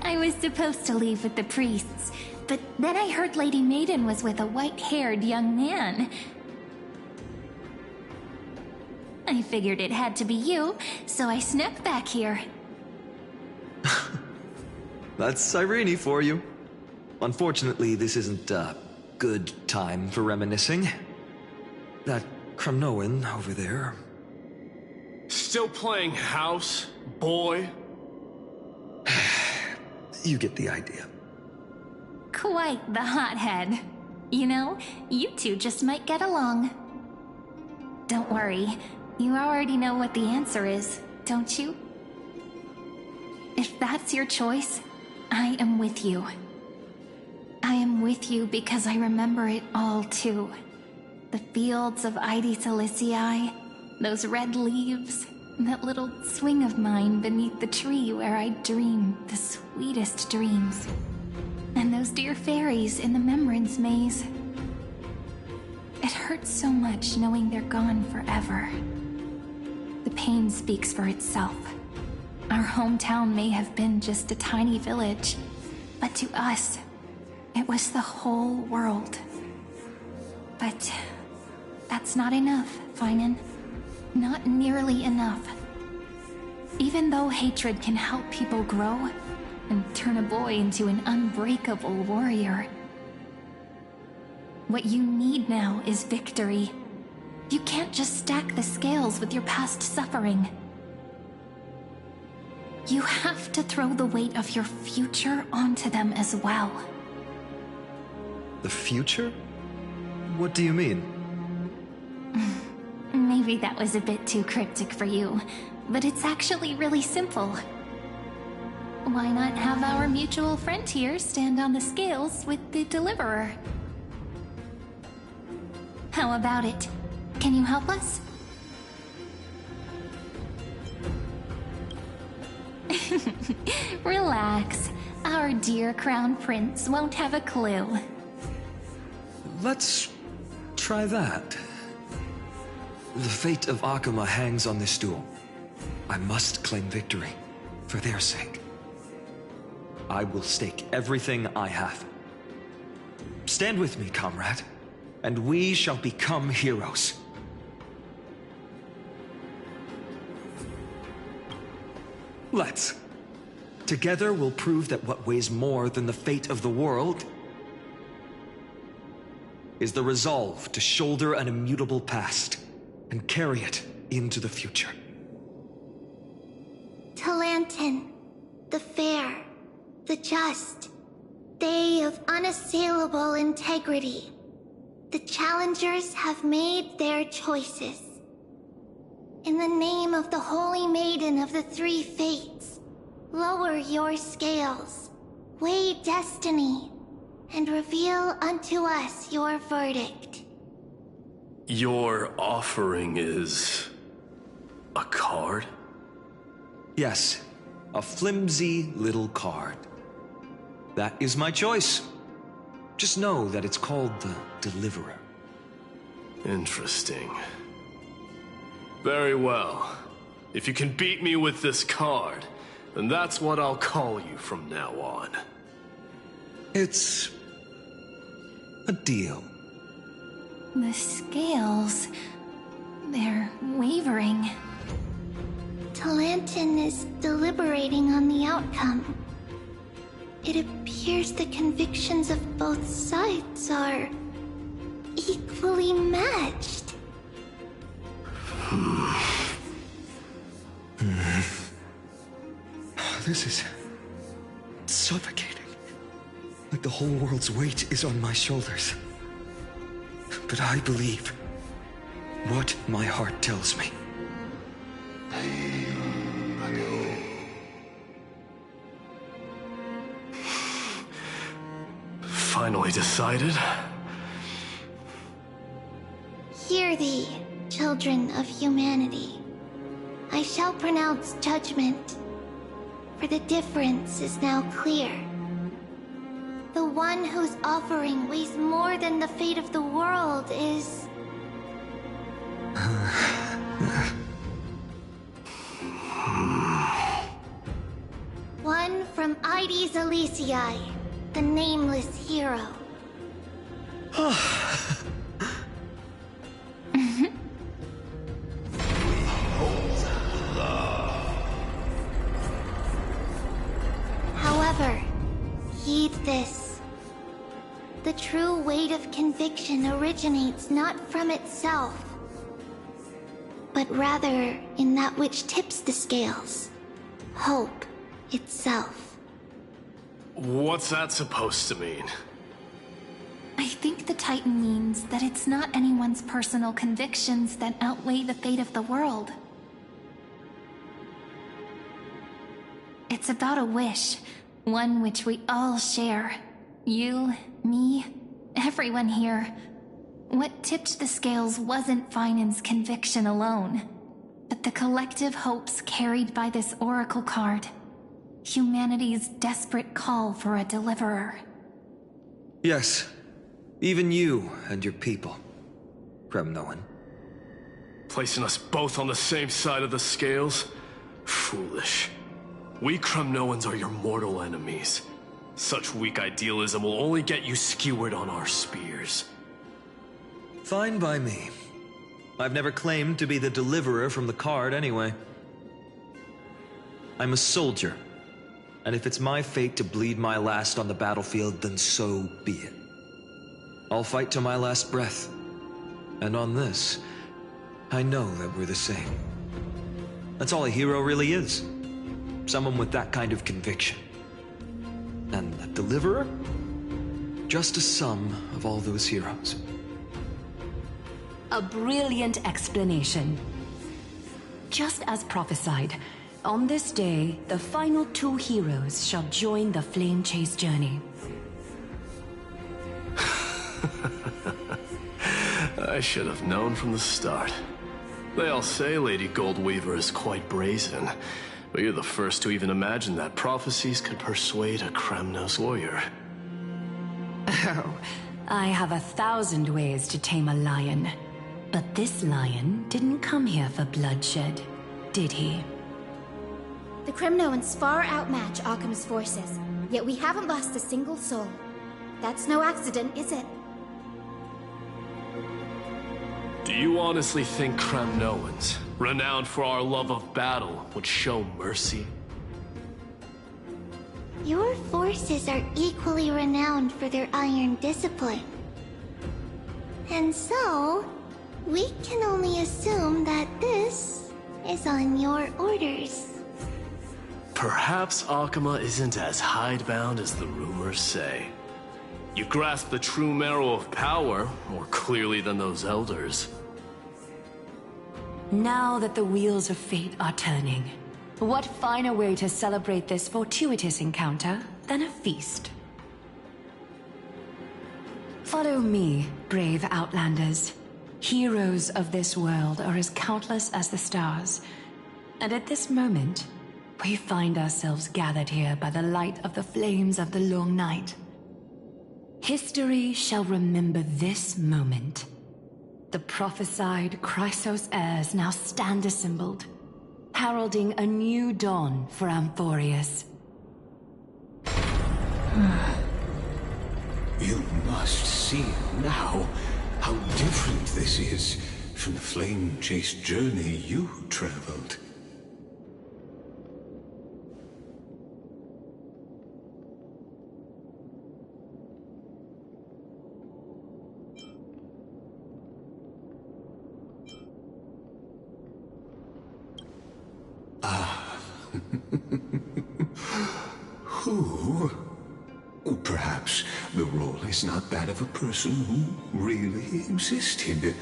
I was supposed to leave with the priests, but then I heard Lady Maiden was with a white-haired young man. I figured it had to be you, so I snuck back here. That's Cyrene for you. Unfortunately, this isn't a good time for reminiscing. That Kremnoan over there... Still playing house, boy? You get the idea. Quite the hothead. You know, you two just might get along. Don't worry, you already know what the answer is, don't you? If that's your choice, I am with you. I am with you because I remember it all too. The fields of Hades Elysiae, those red leaves, that little swing of mine beneath the tree where I dreamed the sweetest dreams. And those dear fairies in the Membrance Maze. It hurts so much knowing they're gone forever. The pain speaks for itself. Our hometown may have been just a tiny village, but to us, it was the whole world. But that's not enough, Finan. Not nearly enough. Even though hatred can help people grow and turn a boy into an unbreakable warrior, what you need now is victory. You can't just stack the scales with your past suffering. You have to throw the weight of your future onto them as well. The future? What do you mean? Maybe that was a bit too cryptic for you, but it's actually really simple. Why not have our mutual friend here stand on the scales with the deliverer? How about it? Can you help us? Relax. Our dear Crown Prince won't have a clue. Let's try that. The fate of Akama hangs on this duel. I must claim victory, for their sake. I will stake everything I have. Stand with me, comrade, and we shall become heroes. Let's. Together we'll prove that what weighs more than the fate of the world is the resolve to shoulder an immutable past and carry it into the future. Talantin, the fair, the just, they of unassailable integrity. The challengers have made their choices. In the name of the Holy Maiden of the Three Fates, lower your scales, weigh destiny, and reveal unto us your verdict. Your offering is... a card? Yes, a flimsy little card. That is my choice. Just know that it's called the Deliverer. Interesting. Very well. If you can beat me with this card, then that's what I'll call you from now on. It's... a deal. The scales... they're wavering. Talantin is deliberating on the outcome. It appears the convictions of both sides are equally matched. This is suffocating. Like the whole world's weight is on my shoulders. But I believe what my heart tells me. Finally decided? Hear thee, children of humanity. I shall pronounce judgment, for the difference is now clear. The one whose offering weighs more than the fate of the world is... one from Ides Elysiae, the nameless hero. However, heed this. The true weight of conviction originates not from itself, but rather in that which tips the scales, hope itself. What's that supposed to mean? I think the Titan means that it's not anyone's personal convictions that outweigh the fate of the world. It's about a wish, one which we all share. You, me, everyone here. What tipped the scales wasn't Finan's conviction alone, but the collective hopes carried by this oracle card. Humanity's desperate call for a deliverer. Yes, even you and your people, Kremnoan. Placing us both on the same side of the scales? Foolish. We Kremnoans are your mortal enemies. Such weak idealism will only get you skewered on our spears. Fine by me. I've never claimed to be the deliverer from the card anyway. I'm a soldier, and if it's my fate to bleed my last on the battlefield, then so be it. I'll fight till my last breath. And on this, I know that we're the same. That's all a hero really is. Someone with that kind of conviction. And the deliverer? Just a sum of all those heroes. A brilliant explanation. Just as prophesied, on this day, the final two heroes shall join the Flame Chase journey. I should have known from the start. They all say Lady Goldweaver is quite brazen, but you're the first to even imagine that prophecies could persuade a Kremnos warrior. Oh, I have 1,000 ways to tame a lion. But this lion didn't come here for bloodshed, did he? The Kremnoans far outmatch Occam's forces, yet we haven't lost a single soul. That's no accident, is it? Do you honestly think Kremnoans, renowned for our love of battle, would show mercy? Your forces are equally renowned for their iron discipline. And so, we can only assume that this is on your orders. Perhaps Akama isn't as hidebound as the rumors say. You grasp the true marrow of power more clearly than those elders. Now that the wheels of fate are turning, What finer way to celebrate this fortuitous encounter than a feast? Follow me, brave Outlanders. Heroes of this world are as countless as the stars. And at this moment, we find ourselves gathered here by the light of the flames of the long night. History shall remember this moment. The prophesied Chrysos heirs now stand assembled, heralding a new dawn for Amphorius. You must see now how different this is from the flame-chased journey you traveled. Who? Perhaps the role is not that of a person who really existed.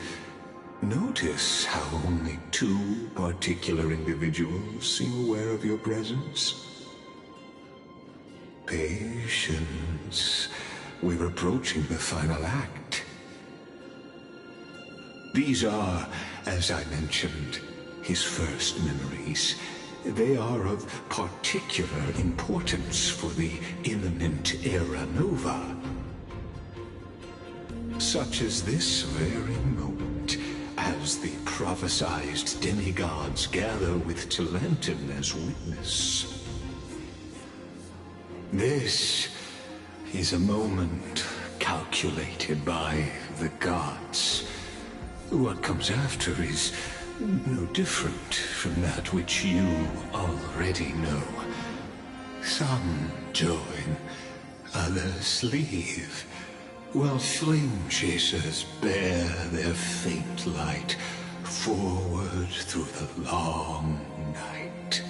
Notice how only two particular individuals seem aware of your presence. Patience. We're approaching the final act. These are, as I mentioned, his first memories. They are of particular importance for the imminent Era Nova. Such as this very moment, as the prophesized demigods gather with Talentum as witness. This is a moment calculated by the gods. What comes after is no different from that which you already know. Some join, others leave, while flame chasers bear their faint light forward through the long night.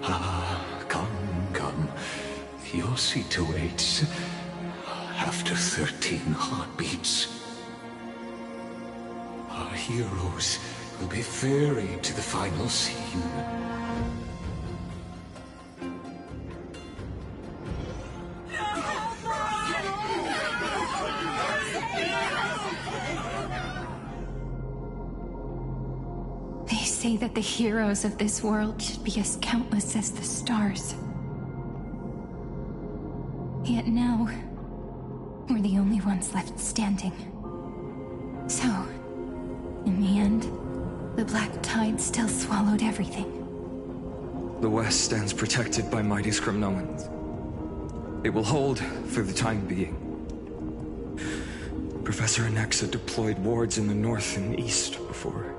Ah, come. Your seat awaits after 13 heartbeats. Our heroes will be ferried to the final scene. They say that the heroes of this world should be as countless as the stars. Yet now, we're the only ones left standing. So, in the end, the black tide still swallowed everything. The West stands protected by mighty Skrymnoans. It will hold for the time being. Professor Anexa deployed wards in the north and east before.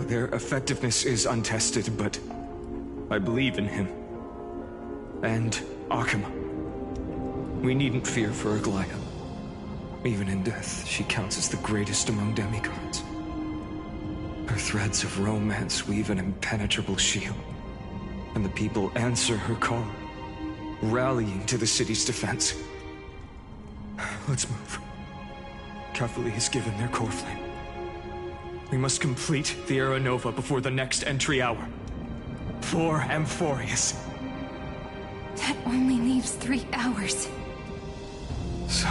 Their effectiveness is untested, but I believe in him. And Akama. We needn't fear for Aglaya. Even in death, she counts as the greatest among demigods. Her threads of romance weave an impenetrable shield, and the people answer her call, rallying to the city's defense. Let's move. Cavalry has given their core flame. We must complete the Era Nova before the next entry hour. For Amphorius. That only leaves 3 hours. So,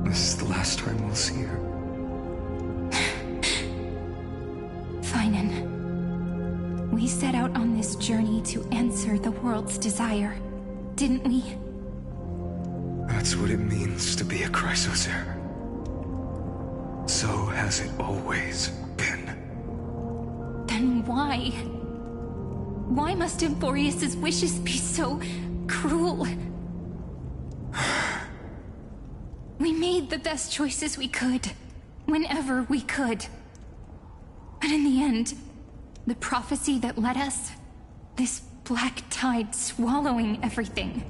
this is the last time we'll see her. Finan, we set out on this journey to answer the world's desire, didn't we? That's what it means to be a Chrysos heir. So has it always been. Then why? Why must Amphorius' wishes be so cruel? We made the best choices we could, whenever we could. But in the end, the prophecy that led us, this black tide swallowing everything.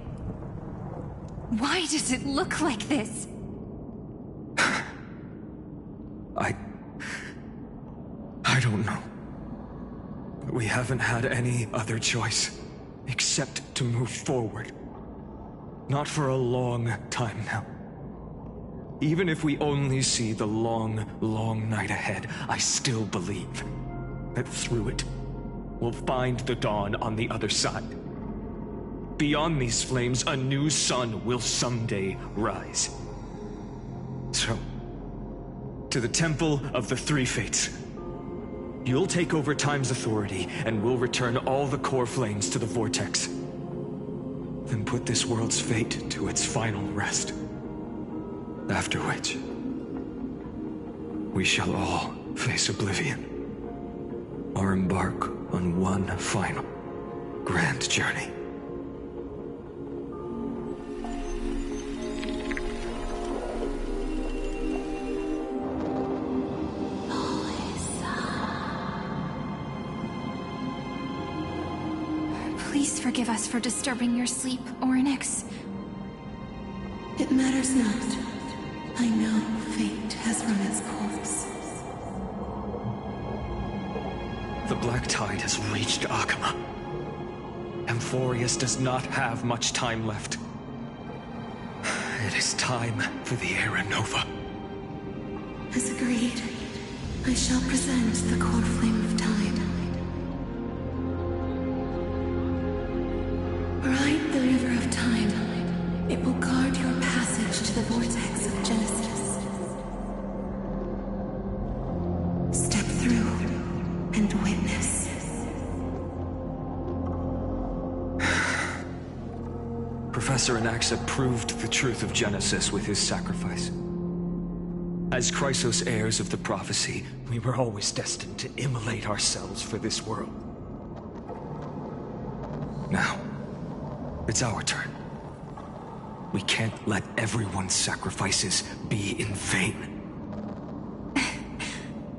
Why does it look like this? I don't know. We haven't had any other choice, except to move forward. Not for a long time now. Even if we only see the long, long night ahead, I still believe that through it, we'll find the dawn on the other side. Beyond these flames, a new sun will someday rise. So, to the Temple of the Three Fates. You'll take over Time's authority, and we'll return all the core flames to the Vortex. Then put this world's fate to its final rest. After which, we shall all face oblivion, or embark on one final grand journey. Please forgive us for disturbing your sleep, Orynyx. It matters not. I know fate has run its course. The Black Tide has reached Akama. Amphorius does not have much time left. It is time for the Era Nova. As agreed, I shall present the core flame of time. Ride the river of time. It will guard your passage to the vortex of Genesis. Step through and witness. Professor Anaxa proved the truth of Genesis with his sacrifice. As Chrysos heirs of the prophecy, we were always destined to immolate ourselves for this world. Now, it's our turn. We can't let everyone's sacrifices be in vain.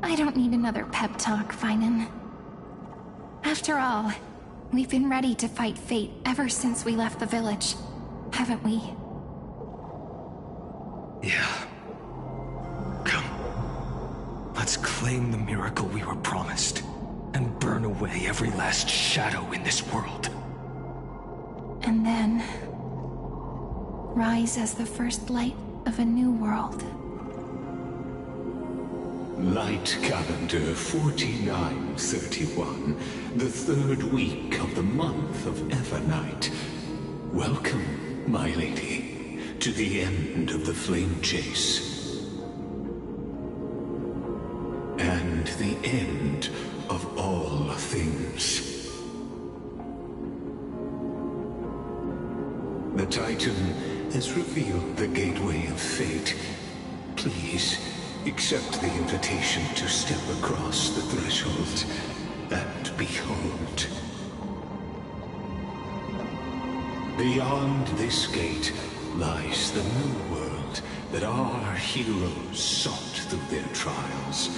I don't need another pep talk, Finan. After all, we've been ready to fight fate ever since we left the village, haven't we? Yeah. Come. Let's claim the miracle we were promised, and burn away every last shadow in this world. And then rise as the first light of a new world. Light calendar 4931, the third week of the month of Evernight. Welcome, my lady, to the end of the flame chase. And the end of all things. The Titan has revealed the gateway of fate. Please, accept the invitation to step across the threshold and behold. Beyond this gate lies the new world that our heroes sought through their trials,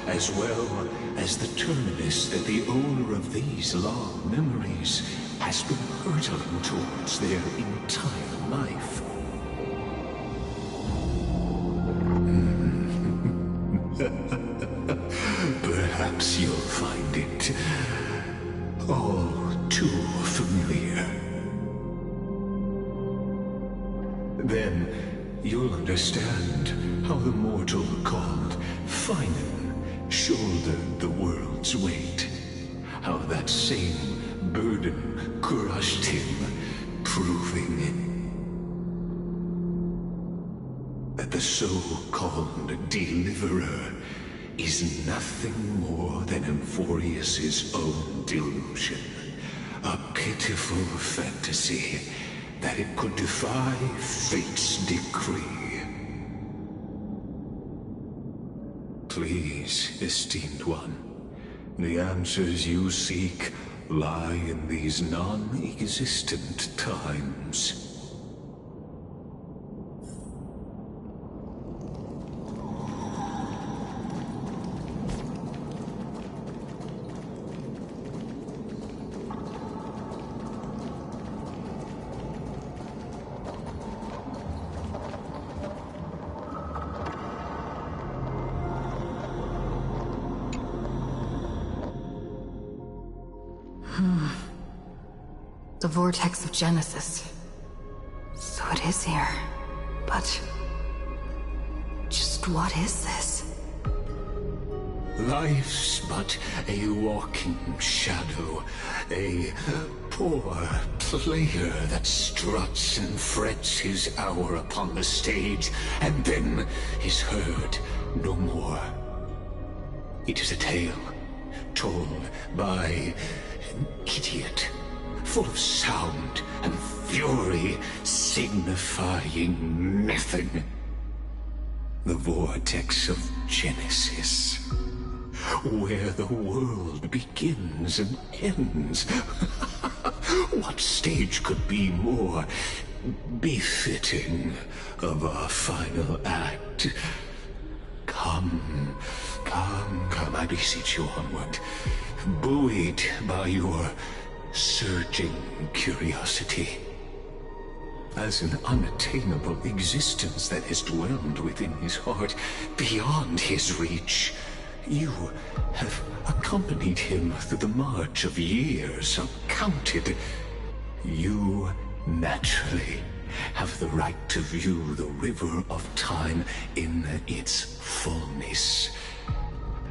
as well as the terminus that the owner of these long memories has been hurtling towards their entire life. Perhaps you'll find it all too familiar. Then you'll understand how the mortal called Finan shouldered the world's weight. How that same burden crushed him, proving that the so-called deliverer is nothing more than Amphorius's own delusion. A pitiful fantasy that it could defy fate's decree. Please, esteemed one, the answers you seek lie in these non-existent times. The vortex of Genesis. So it is here. But What is this? Life's but a walking shadow, a poor player that struts and frets his hour upon the stage, and then is heard no more. It is a tale told by an idiot, full of sound and fury, signifying nothing. The vortex of Genesis, where the world begins and ends. What stage could be more befitting of our final act? Come, I beseech you onward, buoyed by your surging curiosity. As an unattainable existence that has dwelled within his heart, beyond his reach, you have accompanied him through the march of years uncounted. You naturally have the right to view the river of time in its fullness,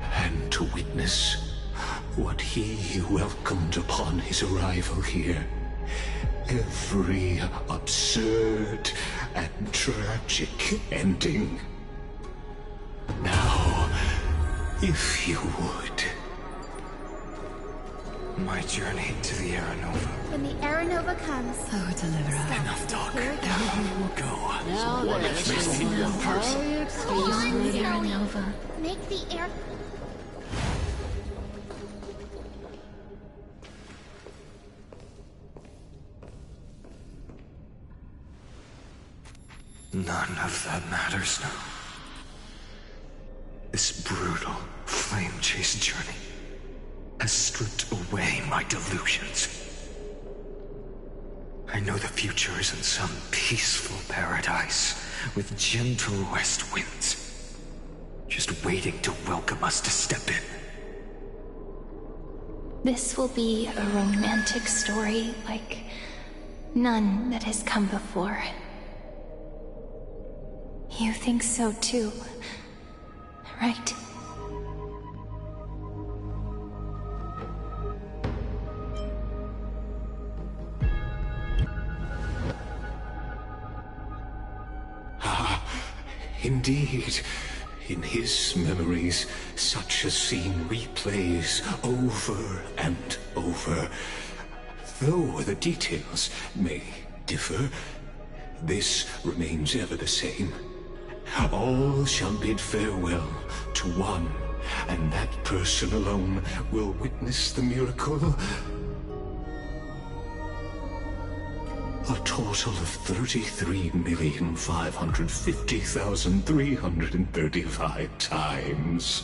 and to witness what he welcomed upon his arrival here. Every absurd and tragic ending. Now, if you would. My journey to the Aranova. When the Aranova comes, deliver us. Enough talk. Here it Now we'll go. Now What that makes it's me a person? Beyond Aranova. Make the air... None of that matters now. This brutal, flame-chased journey has stripped away my delusions. I know the future is in some peaceful paradise with gentle west winds, just waiting to welcome us to step in. This will be a romantic story like none that has come before. You think so too, right? Indeed, in his memories, such a scene replays over and over. Though the details may differ, this remains ever the same. All shall bid farewell to one, and that person alone will witness the miracle. A total of 33,550,335 times.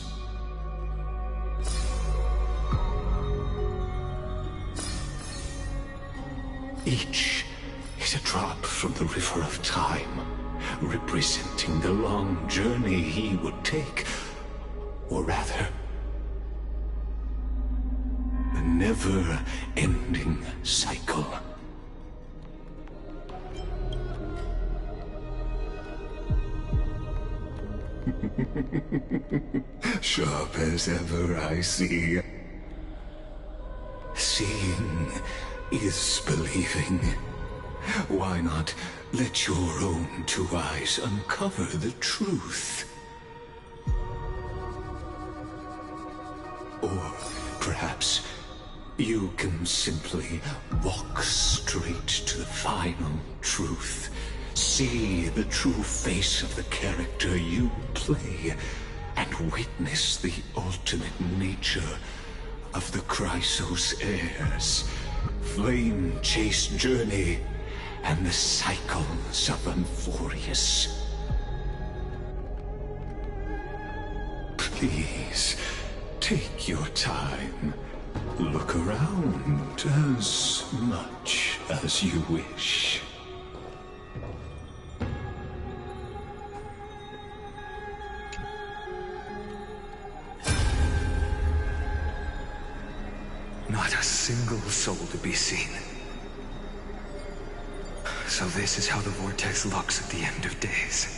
Each is a drop from the river of time, representing the long journey he would take, or rather, a never-ending cycle. Sharp as ever, I see. Seeing is believing. Why not let your own two eyes uncover the truth? Or perhaps you can simply walk straight to the final truth. See the true face of the character you play, and witness the ultimate nature of the Chrysos heirs, flame-chased journey, and the cycles of Amphorius. Please, take your time. Look around as much as you wish. Not a single soul to be seen. So this is how the vortex looks at the end of days.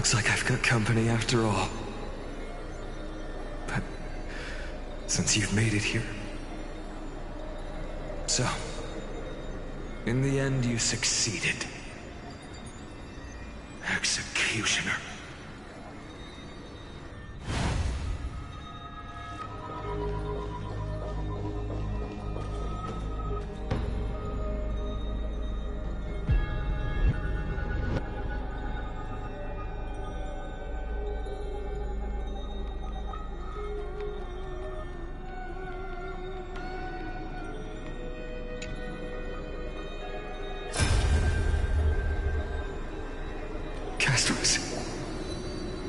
Looks like I've got company after all. But since you've made it here... So, in the end you succeeded. Executioner.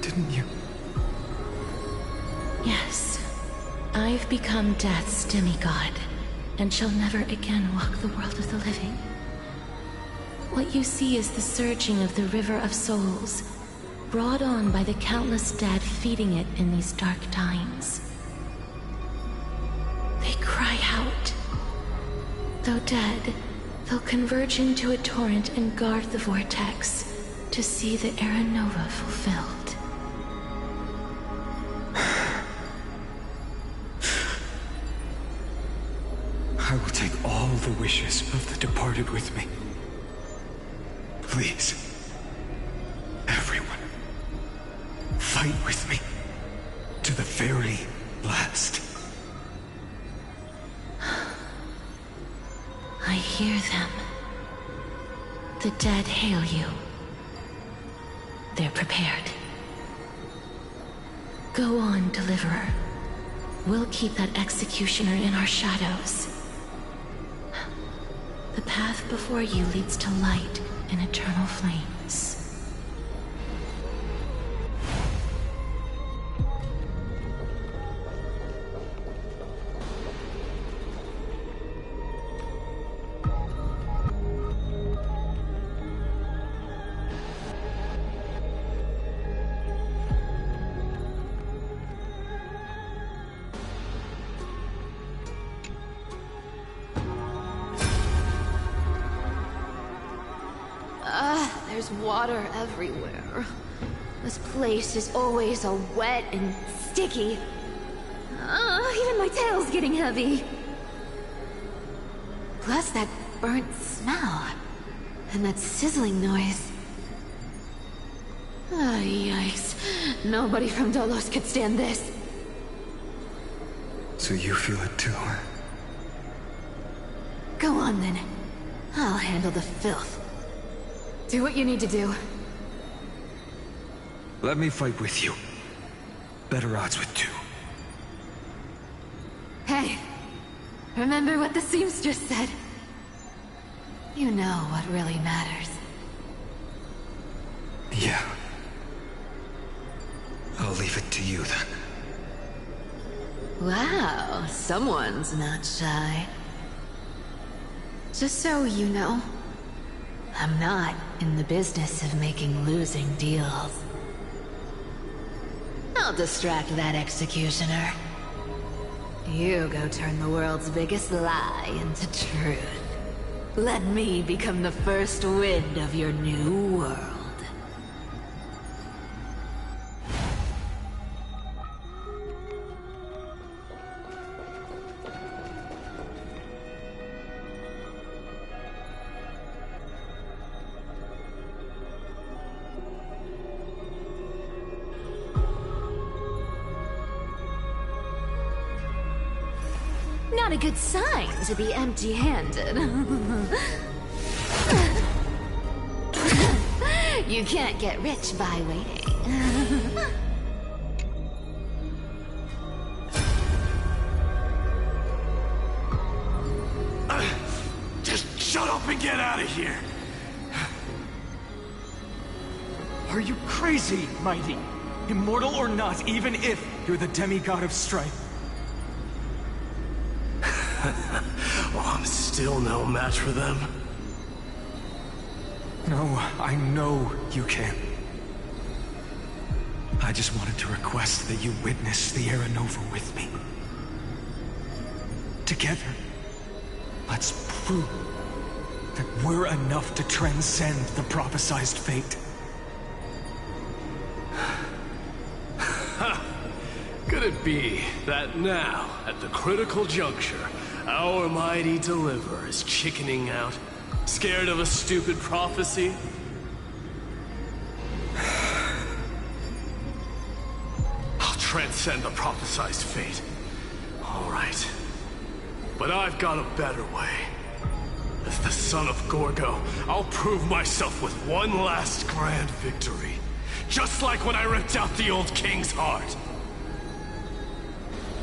Didn't you? Yes. I've become Death's demigod, and shall never again walk the world of the living. What you see is the surging of the river of souls, brought on by the countless dead feeding it in these dark times. They cry out. Though dead, they'll converge into a torrent and guard the vortex to see the Era Nova fulfilled. I will take all the wishes of the departed with me. Please, everyone, fight with me to the very last. I hear them. The dead hail you. They're prepared. Go on, Deliverer. We'll keep that executioner in our shadows. The path before you leads to light and eternal flames. There's water everywhere. This place is always so wet and sticky. Even my tail's getting heavy. Plus that burnt smell. And that sizzling noise. Yikes. Nobody from Dolos could stand this. So you feel it too, huh? Go on then. I'll handle the filth. Do what you need to do. Let me fight with you. Better odds with two. Hey, remember what the seamstress said? You know what really matters. Yeah. I'll leave it to you then. Wow, someone's not shy. Just so you know, I'm not in the business of making losing deals. I'll distract that executioner. You go turn the world's biggest lie into truth. Let me become the first wind of your new world. Not a good sign to be empty-handed. You can't get rich by waiting. Just shut up and get out of here! Are you crazy, Mighty? Immortal or not, even if you're the demigod of strife. Well, I'm still no match for them. No, I know you can. I just wanted to request that you witness the Era Nova with me. Together, let's prove that we're enough to transcend the prophesized fate. it be that now, at the critical juncture, our mighty deliverer is chickening out, scared of a stupid prophecy? I'll transcend the prophesized fate. All right. But I've got a better way. As the son of Gorgo, I'll prove myself with one last grand victory. Just like when I ripped out the old king's heart.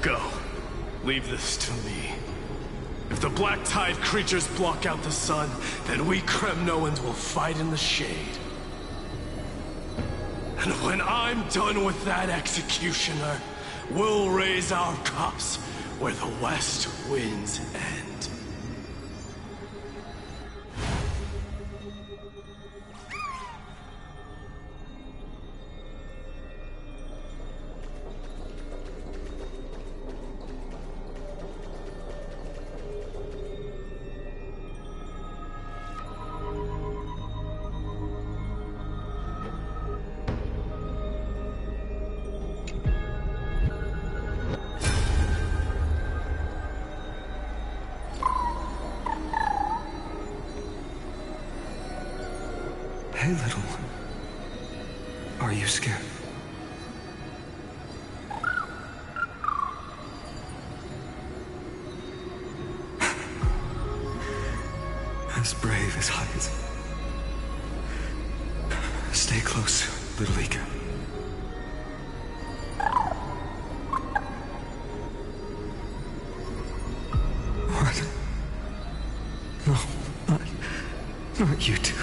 Go. Leave this to me. If the Black Tide creatures block out the sun, then we Kremnoans will fight in the shade. And when I'm done with that executioner, we'll raise our cups where the west winds end. Hey, little one. Are you scared? As brave as heights. Stay close, little Ika. What? No, not you two.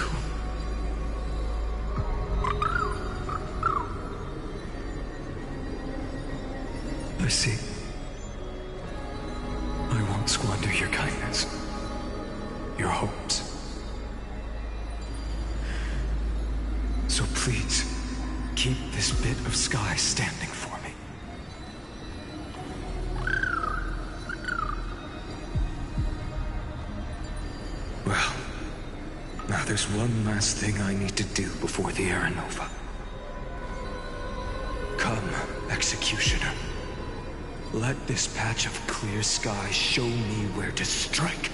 I see. I won't squander your kindness. Your hopes. So please, keep this bit of sky standing for me. Well, now there's one last thing I need to do before the Era Nova. Come, Executioner. Let this patch of clear sky show me where to strike.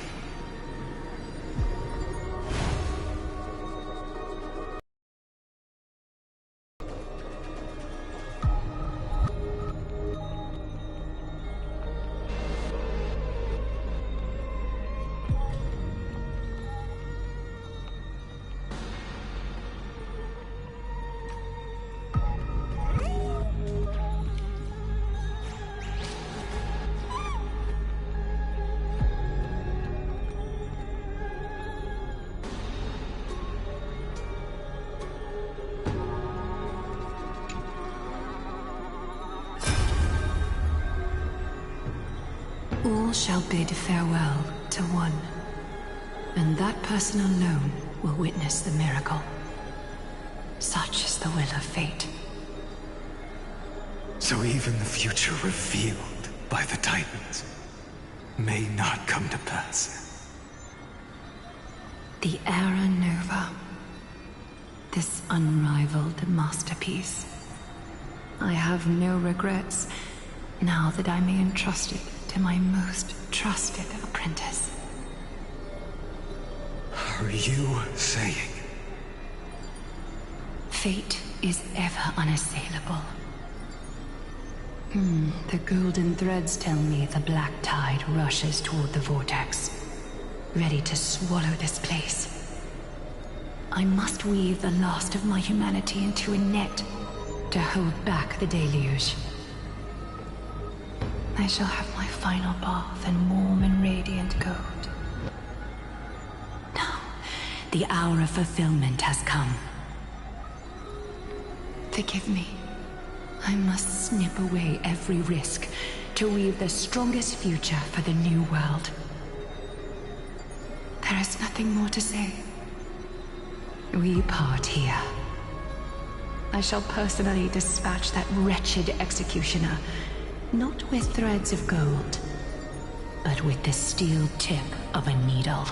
All shall bid farewell to one, and that person alone will witness the miracle. Such is the will of fate. So even the future revealed by the Titans may not come to pass. The Era Nova. This unrivaled masterpiece. I have no regrets now that I may entrust it to my most trusted apprentice. Are you saying? Fate is ever unassailable. The golden threads tell me the black tide rushes toward the vortex, ready to swallow this place. I must weave the last of my humanity into a net to hold back the deluge. I shall have my final bath in warm and radiant gold. Now, the hour of fulfillment has come. Forgive me. I must snip away every risk to weave the strongest future for the new world. There is nothing more to say. We part here. I shall personally dispatch that wretched executioner, not with threads of gold, but with the steel tip of a needle.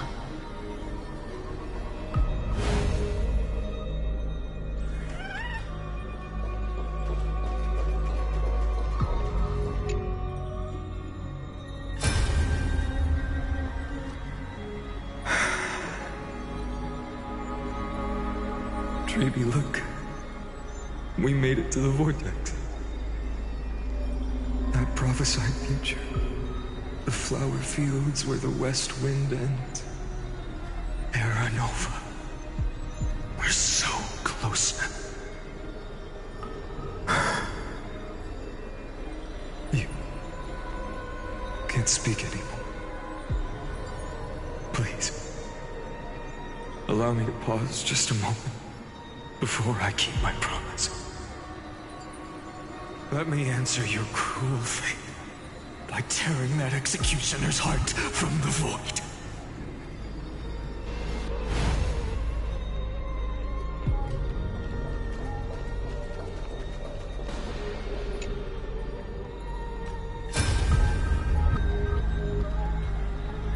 Baby, look. We made it to the vortex. That prophesied future. The flower fields where the west wind ends. Terra Nova. We're so close now. You can't speak anymore. Please. Allow me to pause just a moment before I keep my promise. Let me answer your cruel fate by tearing that executioner's heart from the void.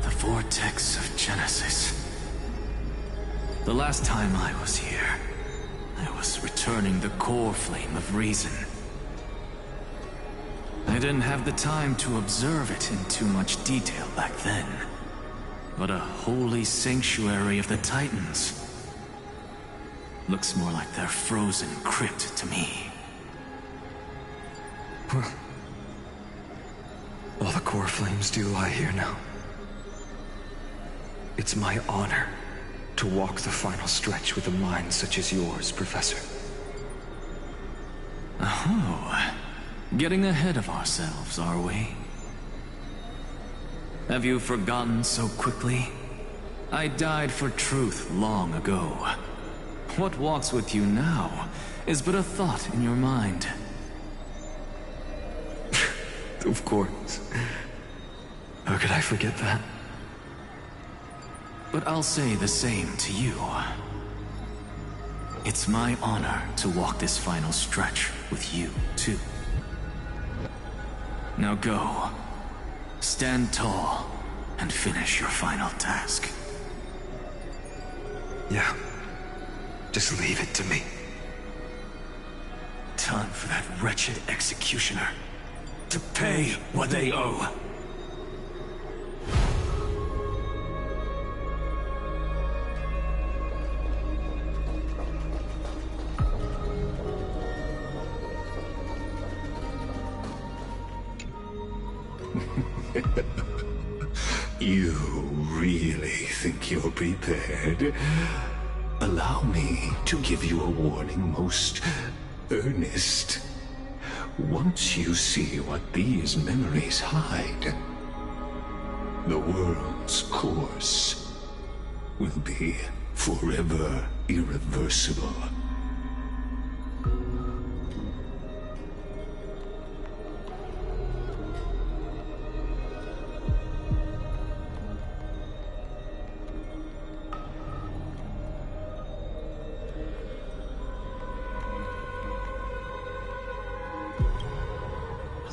The vortex of Genesis. The last time I was here, I was returning the core flame of reason. I didn't have the time to observe it in too much detail back then. But a holy sanctuary of the Titans. Looks more like their frozen crypt to me. Well, all the core flames do lie here now. It's my honor to walk the final stretch with a mind such as yours, Professor. Oh, getting ahead of ourselves, are we? Have you forgotten so quickly? I died for truth long ago. What walks with you now is but a thought in your mind. Of course. How could I forget that? But I'll say the same to you. It's my honor to walk this final stretch with you, too. Now go. Stand tall and finish your final task. Yeah. Just leave it to me. Time for that wretched executioner to pay what they owe. You really think you're prepared? Allow me to give you a warning, most earnest. Once you see what these memories hide, the world's course will be forever irreversible.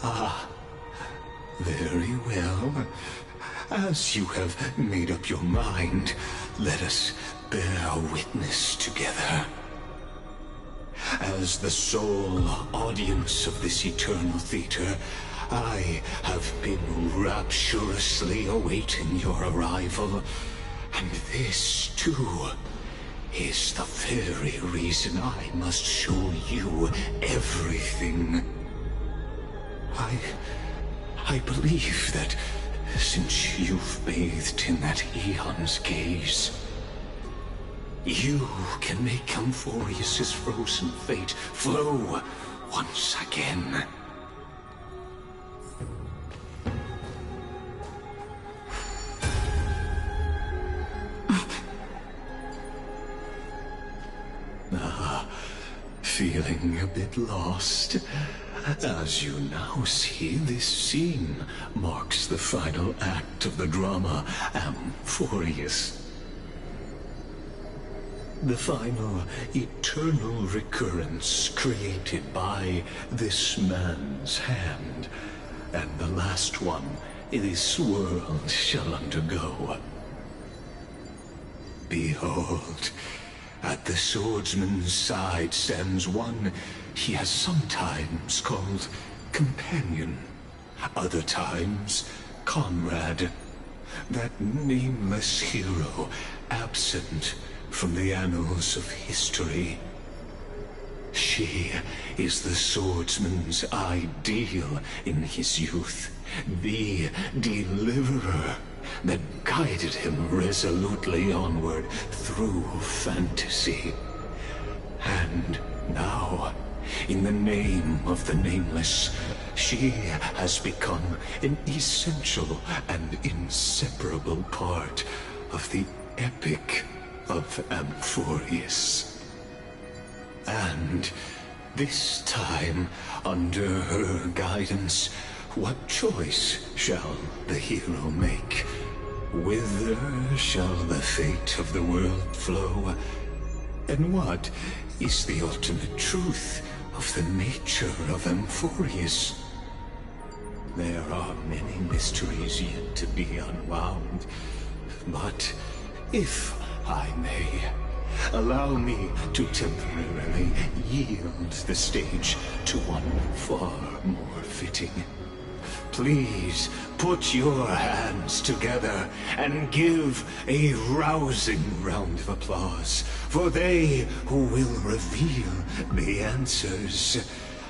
Ah, very well. As you have made up your mind, let us bear witness together. As the sole audience of this eternal theater, I have been rapturously awaiting your arrival. And this, too, is the very reason I must show you everything. I believe that since you've bathed in that eon's gaze, you can make Amphorius's frozen fate flow once again. Feeling a bit lost? As you now see, this scene marks the final act of the drama Amphorius. The final eternal recurrence created by this man's hand, and the last one this world shall undergo. Behold, at the swordsman's side stands one he has sometimes called companion, other times comrade, that nameless hero absent from the annals of history. She is the swordsman's ideal in his youth, the deliverer that guided him resolutely onward through fantasy. And now, in the name of the Nameless, she has become an essential and inseparable part of the epic of Amphorius. And this time, under her guidance, what choice shall the hero make? Whither shall the fate of the world flow? And what is the ultimate truth of the nature of Amphorius? There are many mysteries yet to be unwound, but if I may, allow me to temporarily yield the stage to one far more fitting. Please put your hands together and give a rousing round of applause for they who will reveal the answers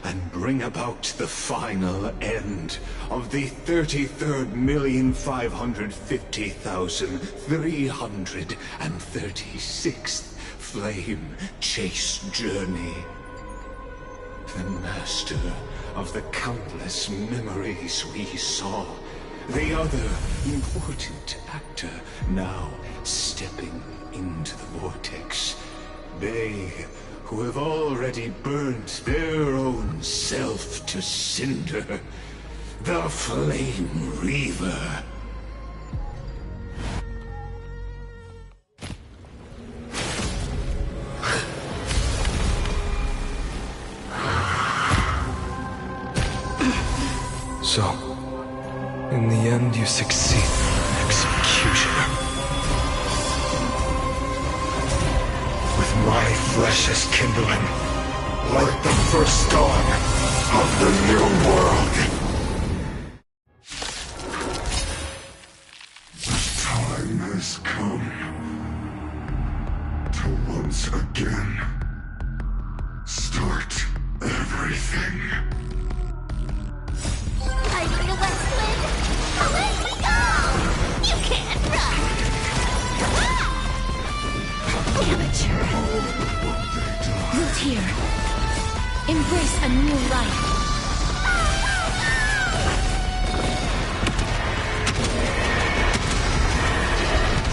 and bring about the final end of the 33,550,336th Flame Chase Journey. The master of the countless memories we saw. The other important actor now stepping into the vortex. They who have already burnt their own self to cinder. The Flame Reaver. So, in the end, you succeed, Executioner. With my flesh as kindling, like the first dawn of the new world. The time has come to once again start everything. Fighting the West Wind! Away we go! You can't run! Amateur! Root here. Embrace a new life.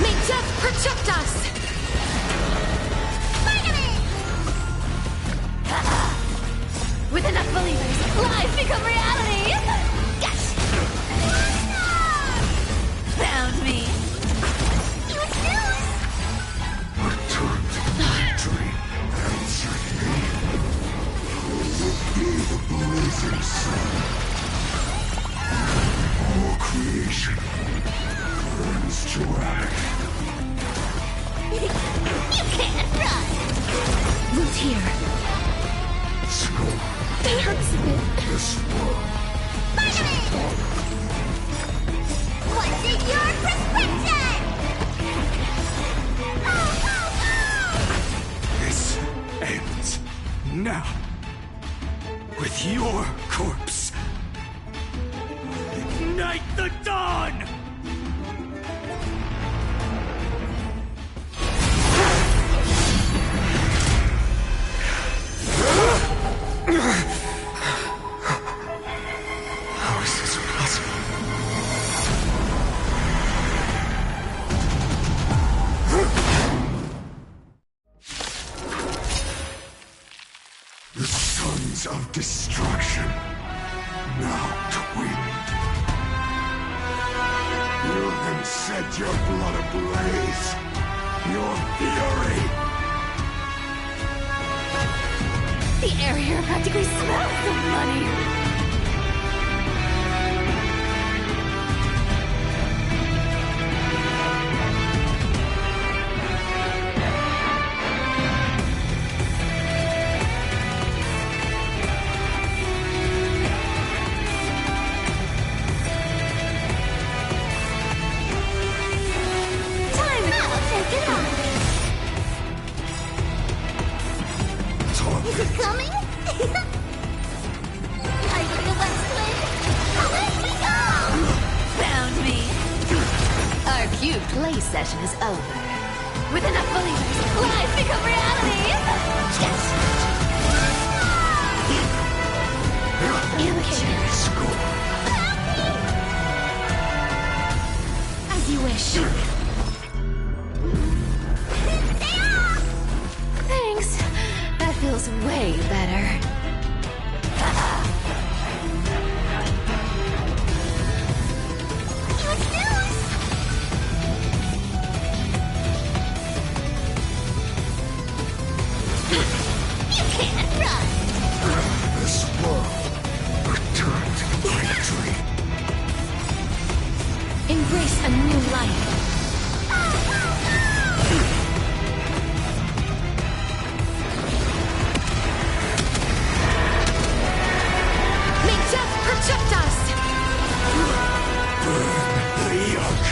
May death protect us! With enough believers, lies become reality! Found me. You snooze! Return to victory, answer me. Who will be the blazing sun? All creation burns to ash. You can't run! Root here. Snow. That hurts a bit. This world. Vitamin! What's in your prescription? This ends now. With your corpse. Ignite the dawn! How is this possible? The sons of destruction, now twinned. You have set your blood ablaze. Your fury. The air here practically smells of money. Time now, take it on. Is it coming? cute play session is over. With enough believers, life become reality! Yes! Amateur. As you wish. Thanks. That feels way better. This world returned to victory. Embrace a new life. May death protect us! Burn the yoke.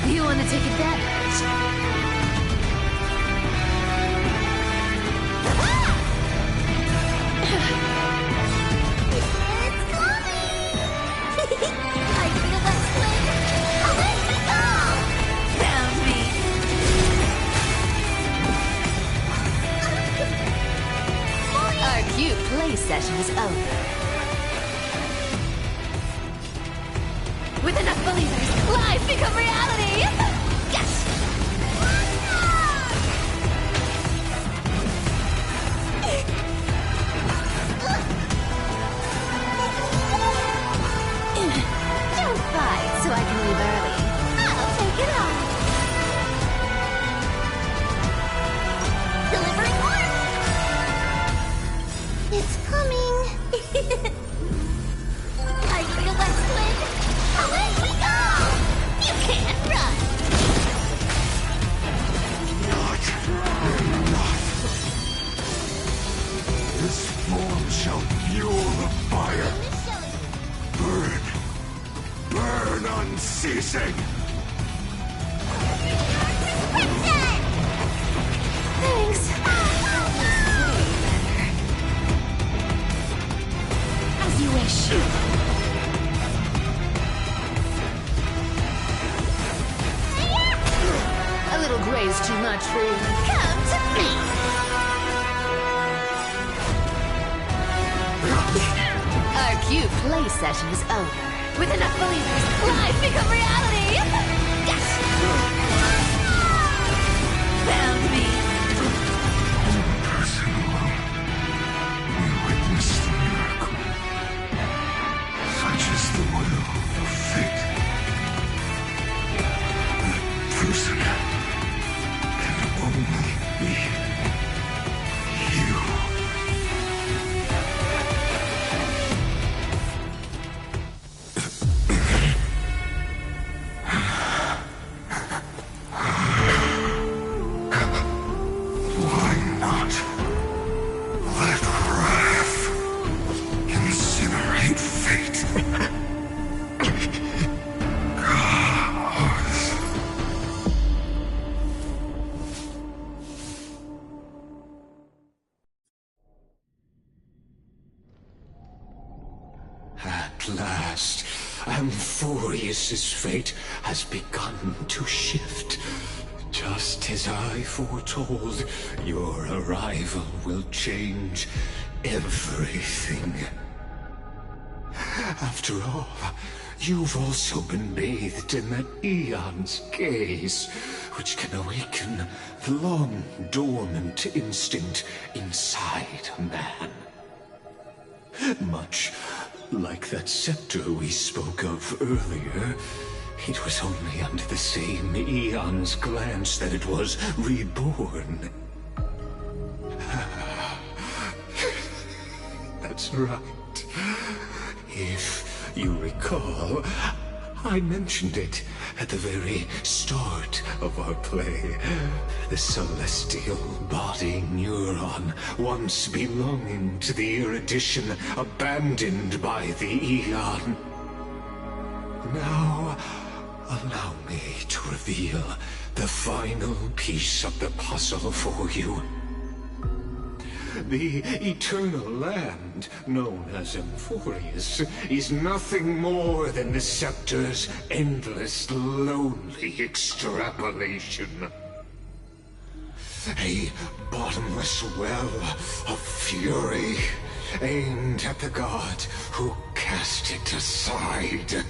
You want to take advantage? Our cute play session is over. With enough believers, life become reality! Yes! Don't fight so I can leave early. I'll take it off. Delivering warmth! It's coming! I feel that split! Away we go! You can't run! Not enough. This form shall fuel the fire. Burn. Burn unceasing. Thanks. As you wish. A little gray's too much for you. Come to me! Our cute play session is over. With enough believers, life become reality! Yes! Found me! Person alone, we witness the miracle. Such is the will of fate. That person can only be you. Why not let wrath incinerate fate? Gods. At last, Amphorius's fate has begun to shift. Just as I foretold, your arrival will change everything. After all, you've also been bathed in that Eon's gaze, which can awaken the long-dormant instinct inside a man. Much like that scepter we spoke of earlier, it was only under the same Eon's glance that it was reborn. That's right. If you recall, I mentioned it at the very start of our play. The celestial body neuron, once belonging to the erudition abandoned by the Eon. Now, allow me to reveal the final piece of the puzzle for you. The eternal land, known as Emphorius, is nothing more than the scepter's endless, lonely extrapolation. A bottomless well of fury, aimed at the god who cast it aside.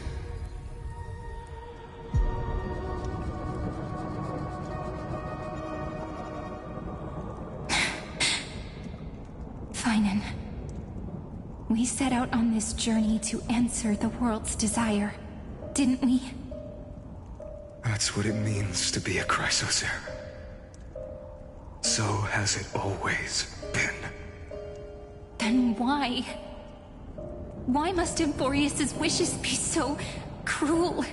Finan, we set out on this journey to answer the world's desire, didn't we? That's what it means to be a Chrysosaur. So has it always been. Then why? Why must Emphorius' wishes be so cruel?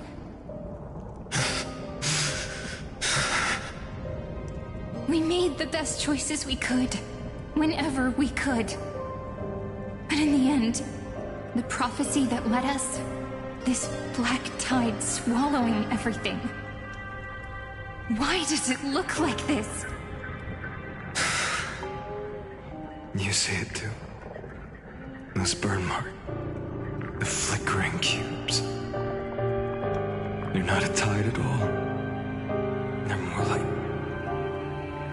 We made the best choices we could, whenever we could. But in the end, the prophecy that led us, this black tide swallowing everything. Why does it look like this? You see it too. Those burn marks. The flickering cubes. They're not a tide at all. They're more like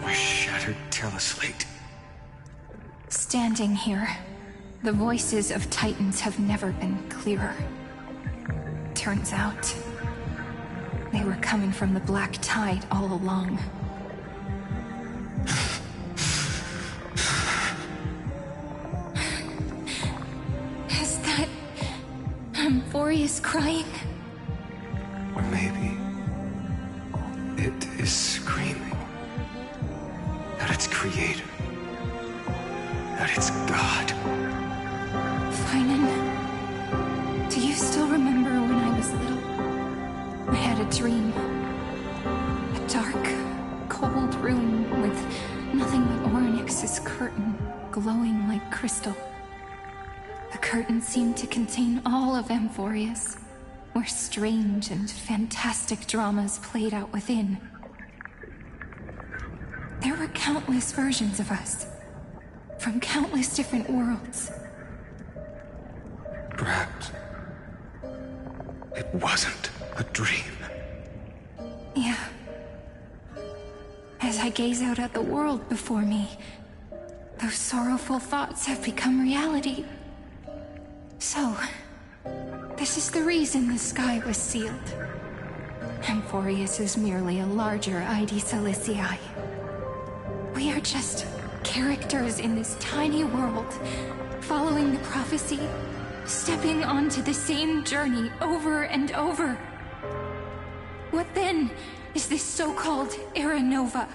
a shattered teleslate. Standing here, the voices of Titans have never been clearer. Turns out, they were coming from the black tide all along. Is that Emphorius crying? Or maybe it is screaming at its creator. That it's God. Finan, do you still remember when I was little? I had a dream. A dark, cold room with nothing but Orynyx's curtain glowing like crystal. The curtain seemed to contain all of Emphorius, where strange and fantastic dramas played out within. There were countless versions of us, from countless different worlds. Perhaps it wasn't a dream. Yeah. As I gaze out at the world before me, those sorrowful thoughts have become reality. So, this is the reason the sky was sealed. Emphorius is merely a larger ID Silicii. We are just characters in this tiny world, following the prophecy, stepping onto the same journey over and over. What then is this so-called Era Nova?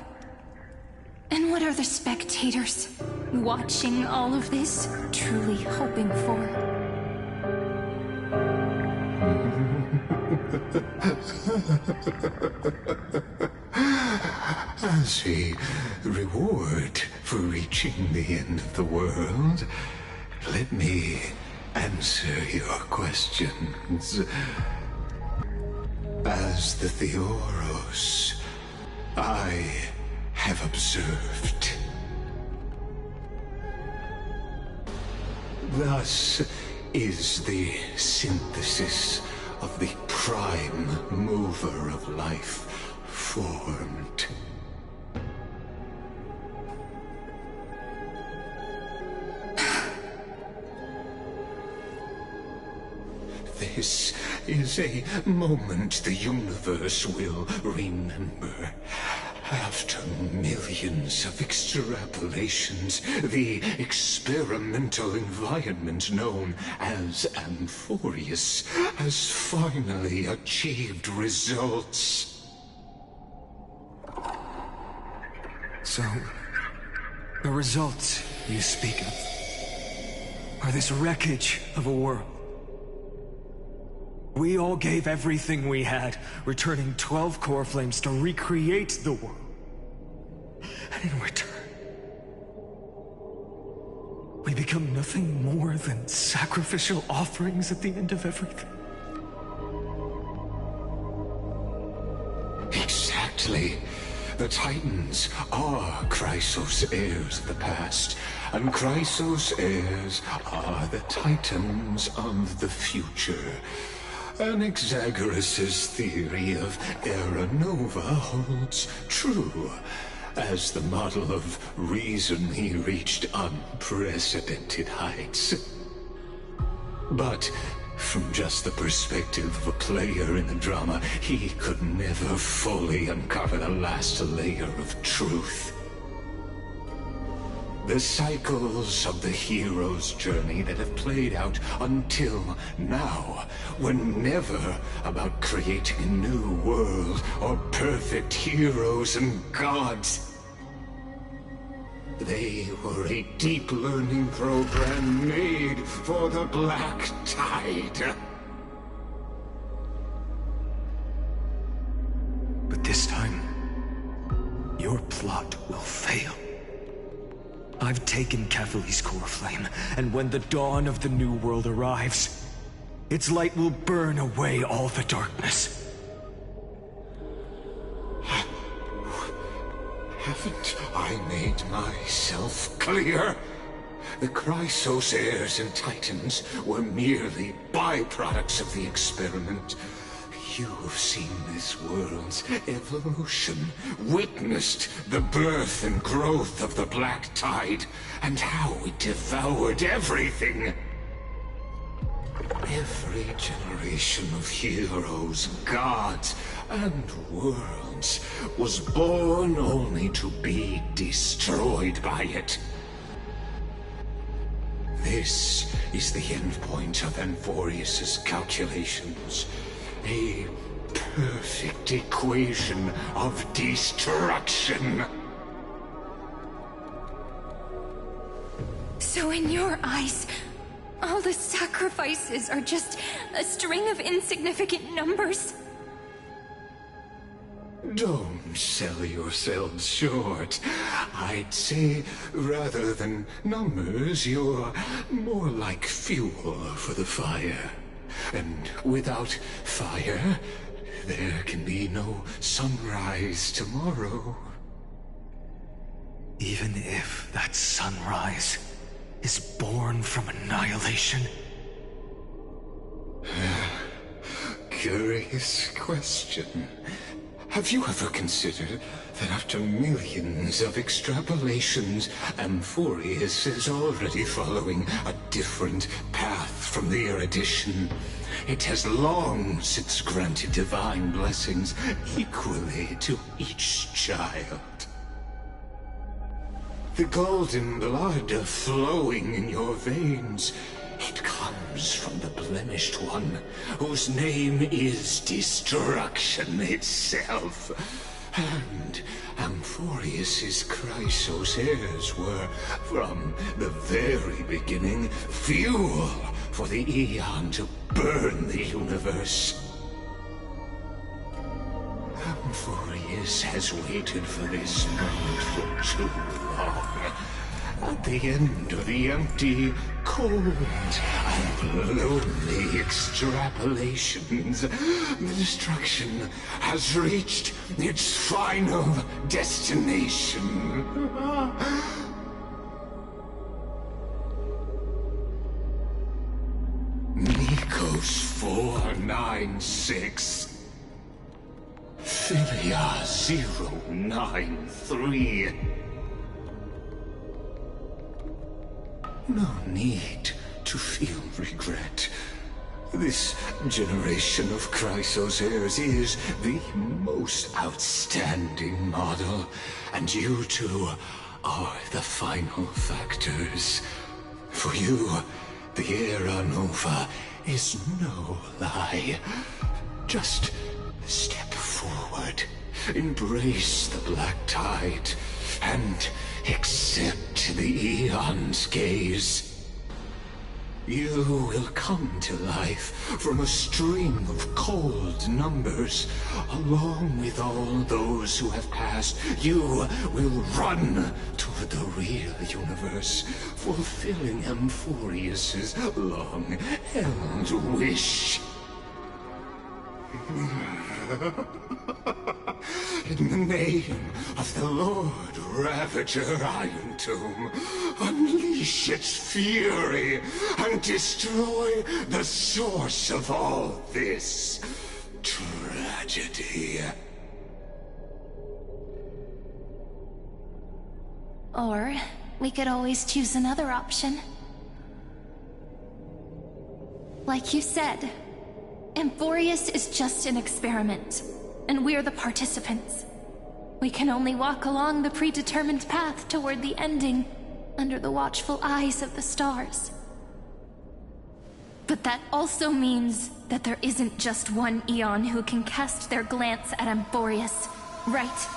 And what are the spectators watching all of this truly hoping for? As a reward for reaching the end of the world, let me answer your questions. As the Theoros, I have observed. Thus is the synthesis of the prime mover of life formed. This is a moment the universe will remember. After millions of extrapolations, the experimental environment known as Emphorius has finally achieved results. So, the results you speak of are this wreckage of a world. We all gave everything we had, returning 12 core flames to recreate the world. And in return, we become nothing more than sacrificial offerings at the end of everything. Exactly. The Titans are Chrysos heirs of the past, and Chrysos heirs are the Titans of the future. Anaxagoras' theory of Era Nova holds true. As the model of reason, he reached unprecedented heights. But from just the perspective of a player in the drama, he could never fully uncover the last layer of truth. The cycles of the hero's journey that have played out until now were never about creating a new world or perfect heroes and gods. They were a deep learning program made for the Black Tide. But this time, your plot will fail. I've taken Catholi's core flame, and when the dawn of the new world arrives, its light will burn away all the darkness. Haven't I made myself clear? The Chrysos heirs and Titans were merely byproducts of the experiment. You've seen this world's evolution, witnessed the birth and growth of the Black Tide, and how it devoured everything. Every generation of heroes, gods, and worlds was born only to be destroyed by it. This is the endpoint of Amphorius's calculations. A perfect equation of destruction. So in your eyes, all the sacrifices are just a string of insignificant numbers? Don't sell yourselves short. I'd say, rather than numbers, you're more like fuel for the fire. And without fire, there can be no sunrise tomorrow. Even if that sunrise is born from annihilation? Curious question. Have you ever considered that after millions of extrapolations, Amphorius is already following a different path from the erudition? It has long since granted divine blessings equally to each child. The golden blood flowing in your veins, it comes from the blemished one, whose name is destruction itself. And Amphorius's Chrysos heirs were, from the very beginning, fuel for the Aeon to burn the universe. Amphorius has waited for this moment for too long. At the end of the empty, cold, and lonely extrapolations, the destruction has reached its final destination. Nikos 496. Philia 093. No need to feel regret. This generation of Chrysos heirs is the most outstanding model, and you two are the final factors. For you, the Era Nova is no lie. Just step forward, embrace the Black Tide, and accept the Aeon's gaze. You will come to life from a string of cold numbers. Along with all those who have passed, you will run toward the real universe, fulfilling Amphorius's long-held wish. In the name of the Lord Ravager Iron Tomb, unleash its fury and destroy the source of all this tragedy. Or we could always choose another option. Like you said, Amphorius is just an experiment, and we're the participants. We can only walk along the predetermined path toward the ending, under the watchful eyes of the stars. But that also means that there isn't just one Eon who can cast their glance at Amphorius, right?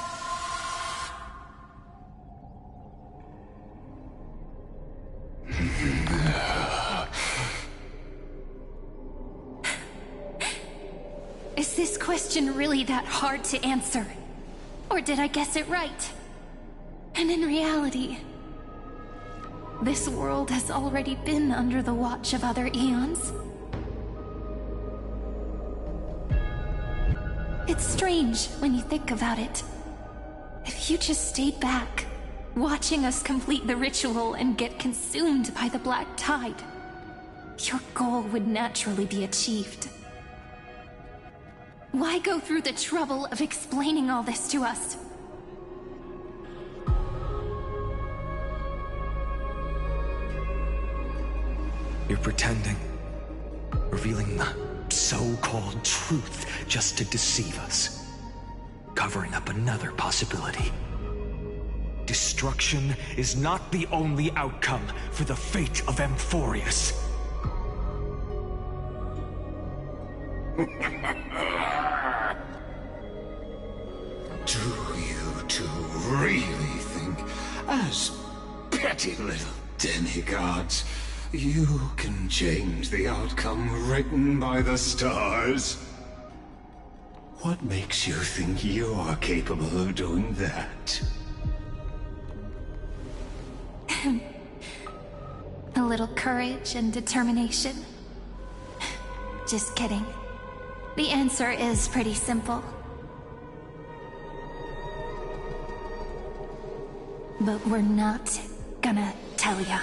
Is this question really that hard to answer? Or did I guess it right? And in reality, this world has already been under the watch of other eons. It's strange when you think about it. If you just stayed back, watching us complete the ritual and get consumed by the black tide, your goal would naturally be achieved. Why go through the trouble of explaining all this to us? You're pretending. Revealing the so-called truth just to deceive us. Covering up another possibility. Destruction is not the only outcome for the fate of Amphorius. Do you two really think, as petty little demigods, you can change the outcome written by the stars? What makes you think you're capable of doing that? A little courage and determination. Just kidding. The answer is pretty simple. But we're not gonna tell ya.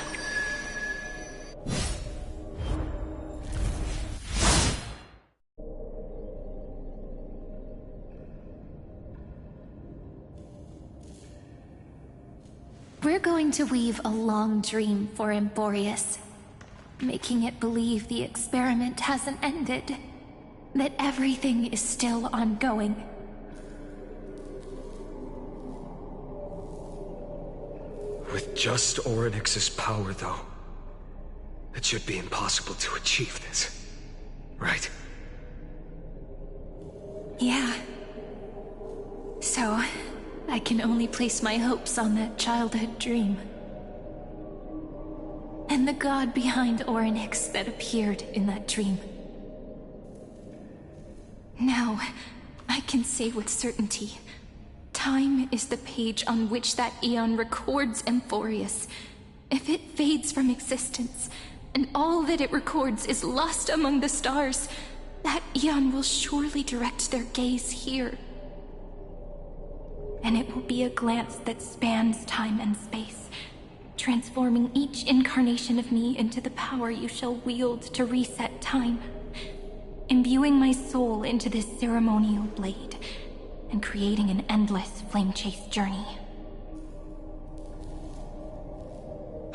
We're going to weave a long dream for Amphorius, making it believe the experiment hasn't ended, that everything is still ongoing. With just Orynyx's power, though, it should be impossible to achieve this, right? Yeah. So, I can only place my hopes on that childhood dream. And the god behind Orynyx that appeared in that dream. Now, I can say with certainty, time is the page on which that Eon records Amphorius. If it fades from existence, and all that it records is lost among the stars, that Eon will surely direct their gaze here. And it will be a glance that spans time and space, transforming each incarnation of me into the power you shall wield to reset time, imbuing my soul into this ceremonial blade, and creating an endless flame-chase journey.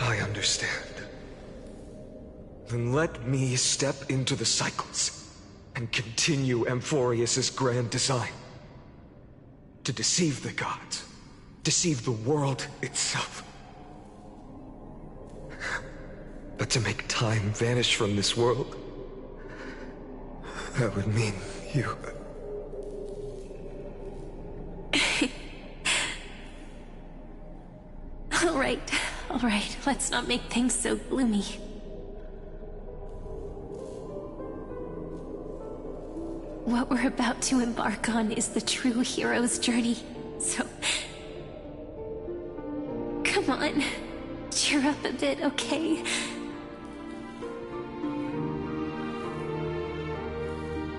I understand. Then let me step into the cycles and continue Amphorius's grand design. To deceive the gods, deceive the world itself. But to make time vanish from this world, that would mean you... All right, let's not make things so gloomy. What we're about to embark on is the true hero's journey, so... Come on, cheer up a bit, okay?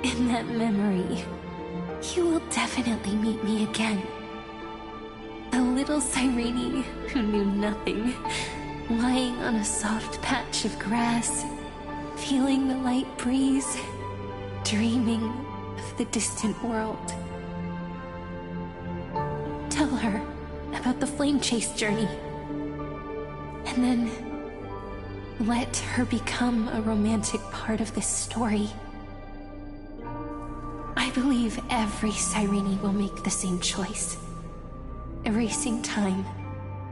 In that memory, You will definitely meet me again. The little Cyrene who knew nothing, lying on a soft patch of grass, feeling the light breeze, dreaming of the distant world. Tell her about the flame chase journey, and then let her become a romantic part of this story. I believe every Cyrene will make the same choice, erasing time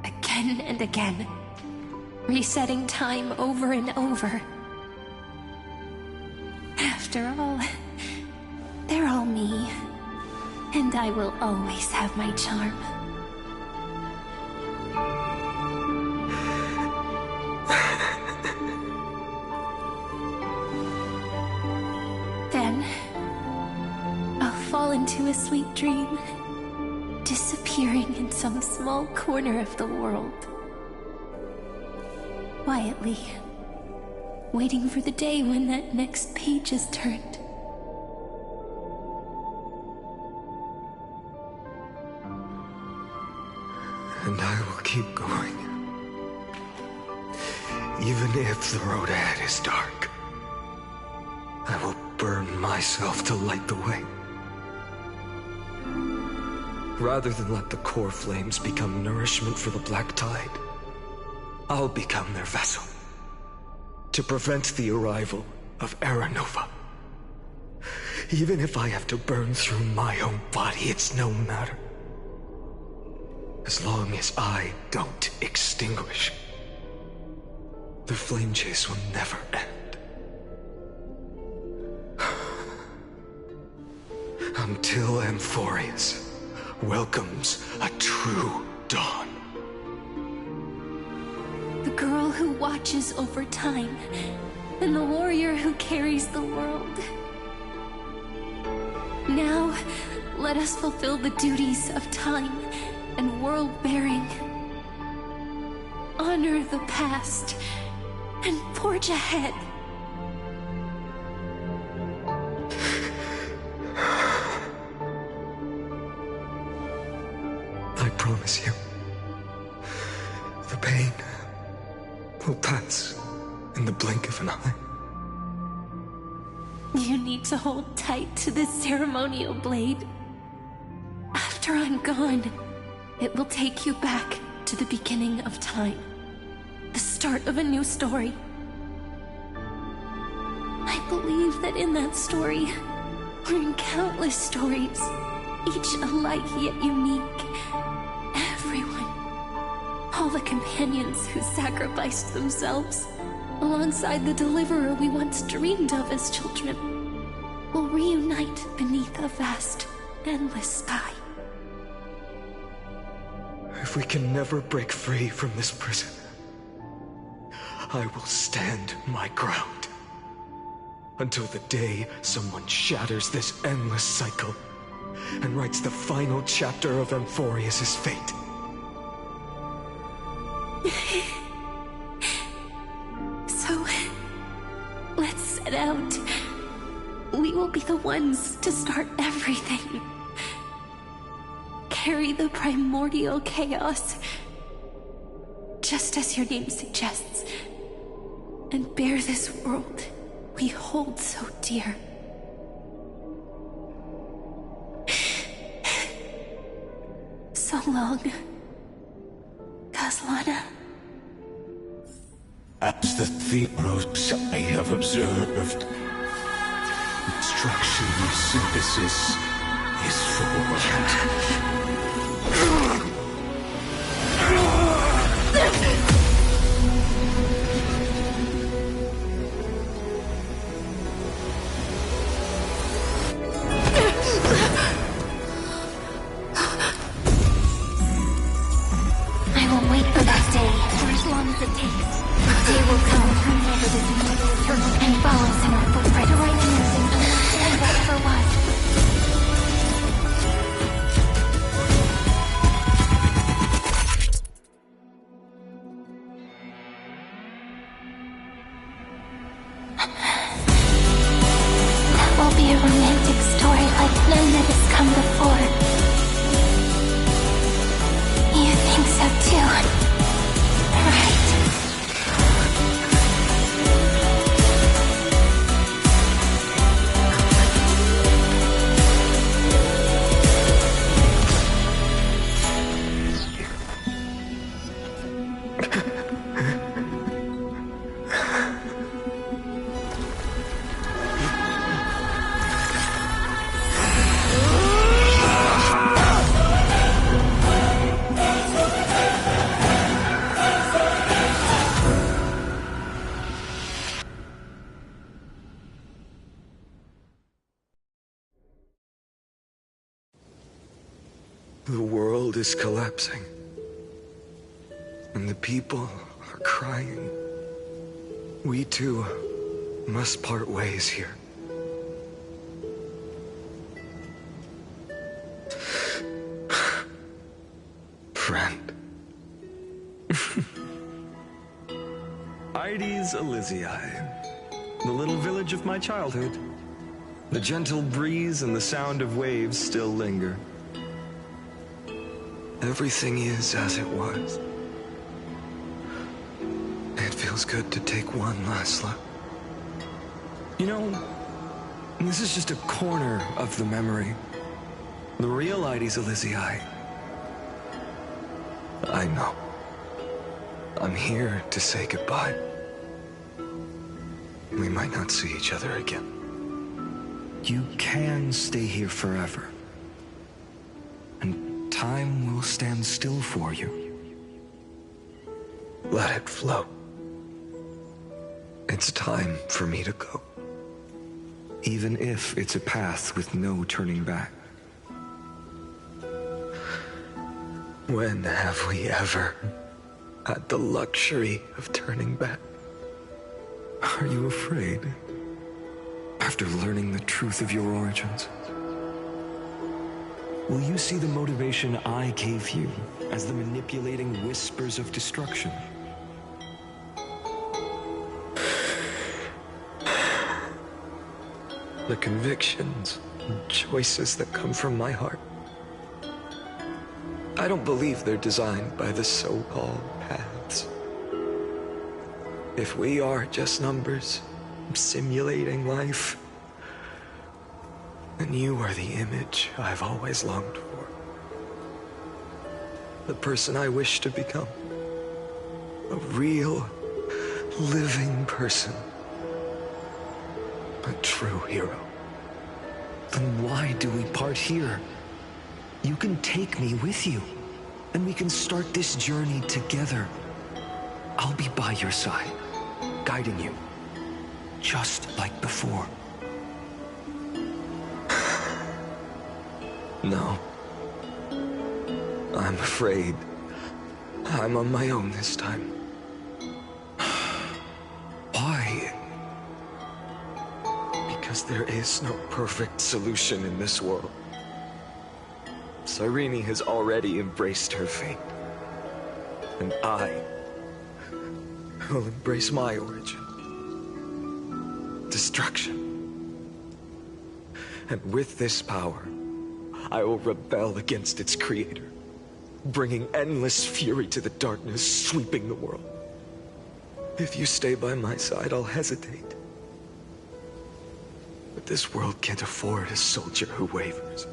again and again, resetting time over and over. After all, they're all me, and I will always have my charm. Then, I'll fall into a sweet dream, disappearing in some small corner of the world. Quietly, waiting for the day when that next page is turned. And I will keep going. Even if the road ahead is dark, I will burn myself to light the way. Rather than let the core flames become nourishment for the black tide, I'll become their vessel to prevent the arrival of Era Nova. Even if I have to burn through my own body, it's no matter. As long as I don't extinguish, the flame chase will never end. Until Amphorius welcomes a true dawn. The girl who watches over time, and the warrior who carries the world. Now, let us fulfill the duties of time and world-bearing. Honor the past and forge ahead. I promise you, the pain will pass in the blink of an eye. You need to hold tight to this ceremonial blade. After I'm gone, it will take you back to the beginning of time. The start of a new story. I believe that in that story, or in countless stories, each alike yet unique, everyone, all the companions who sacrificed themselves, alongside the deliverer we once dreamed of as children, will reunite beneath a vast, endless sky. If we can never break free from this prison, I will stand my ground until the day someone shatters this endless cycle and writes the final chapter of Amphorius' fate. So, let's set out. We will be the ones to start everything. Carry the primordial chaos, just as your name suggests, and bear this world we hold so dear. So long, Kaslana. As the Theros I have observed, instruction synthesis is forward. I will wait for that day for as long as it takes. The day will come to remember this immortal eternal and follows in our footprint to write music and that ever was. a romantic story like none that has come before. You think so too, right? The world is collapsing, and the people are crying. We too must part ways here. Friend. Ides Elysiae, the little village of my childhood. The gentle breeze and the sound of waves still linger. Everything is as it was. It feels good to take one last look. You know, this is just a corner of the memory. The real Ides Elysiae. I know. I'm here to say goodbye. We might not see each other again. You can stay here forever. And time will stand still for you. Let it flow. It's time for me to go. Even if it's a path with no turning back. When have we ever had the luxury of turning back? Are you afraid? After learning the truth of your origins? Will you see the motivation I gave you as the manipulating whispers of destruction? The convictions and choices that come from my heart. I don't believe they're designed by the so-called paths. If we are just numbers simulating life, then you are the image I've always longed for. The person I wish to become. A real, living person. A true hero. Then why do we part here? You can take me with you, and we can start this journey together. I'll be by your side, guiding you, just like before. No. I'm afraid I'm on my own this time. Why? Because there is no perfect solution in this world. Cyrene has already embraced her fate. And I will embrace my origin. Destruction. And with this power, I will rebel against its creator, bringing endless fury to the darkness sweeping the world. If you stay by my side, I'll hesitate. But this world can't afford a soldier who wavers.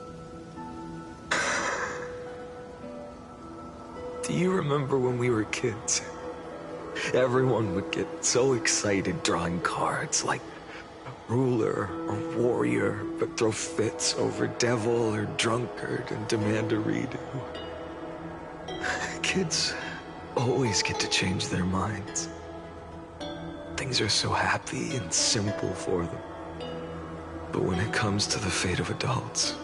Do you remember when we were kids? Everyone would get so excited drawing cards like ruler or warrior, but throw fits over devil or drunkard and demand a redo. Kids always get to change their minds. Things are so happy and simple for them. But when it comes to the fate of adults,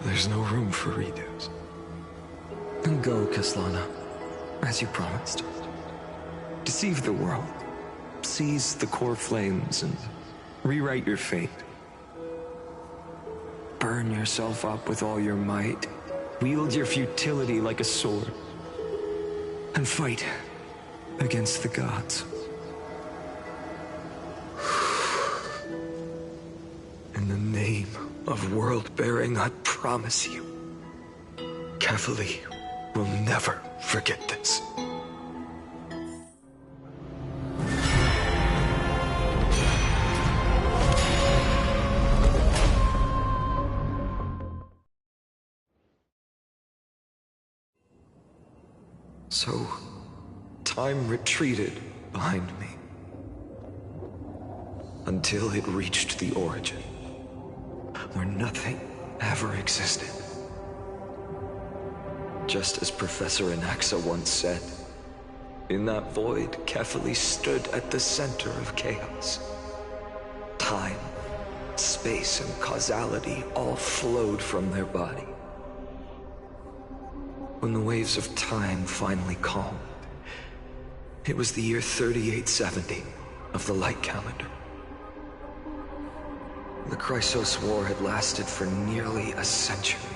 there's no room for redos. Then go, Kaslana, as you promised. Deceive the world. Seize the core flames and rewrite your fate. Burn yourself up with all your might. Wield your futility like a sword. And fight against the gods. of world-bearing, I promise you. Kefali will never forget this. So, time retreated behind me. Until it reached the origin, where nothing ever existed. Just as Professor Anaxa once said, in that void, Kefali stood at the center of chaos. Time, space, and causality all flowed from their body. When the waves of time finally calmed, it was the year 3870 of the Light Calendar. The Chrysos War had lasted for nearly a century,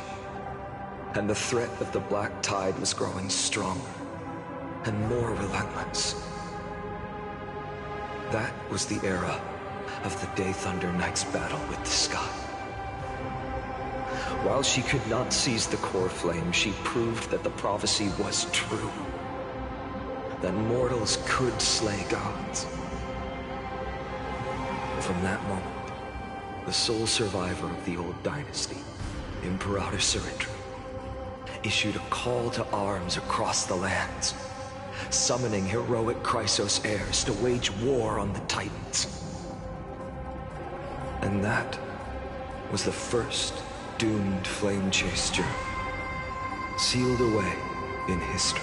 and the threat of the Black Tide was growing stronger and more relentless. That was the era of the Day Thunder Knight's battle with the sky. While she could not seize the core flame, she proved that the prophecy was true. That mortals could slay gods. From that moment, the sole survivor of the old dynasty, Imperator Suritra, issued a call to arms across the lands, summoning heroic Chrysos heirs to wage war on the Titans. And that was the first doomed flame chase journey, sealed away in history.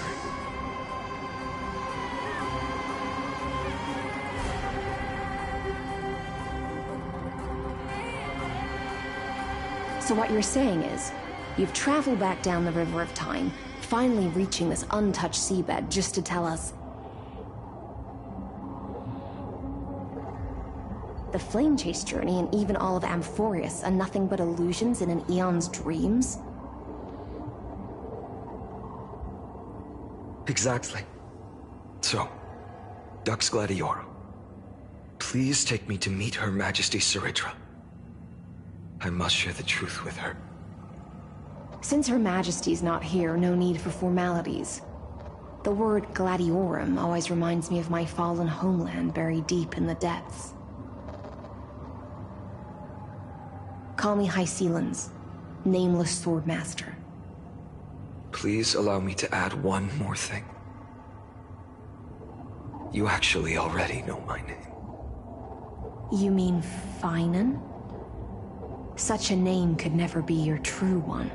So what you're saying is, you've traveled back down the River of Time, finally reaching this untouched seabed just to tell us the flame chase journey and even all of Amphorius are nothing but illusions in an eon's dreams? Exactly. So, Dux Gladiorum, please take me to meet Her Majesty Suritra. I must share the truth with her. Since Her Majesty's not here, no need for formalities. The word Gladiorum always reminds me of my fallen homeland buried deep in the depths. Call me High Sealans, Nameless Swordmaster. Please allow me to add one more thing. You actually already know my name. You mean Finan? Such a name could never be your true one.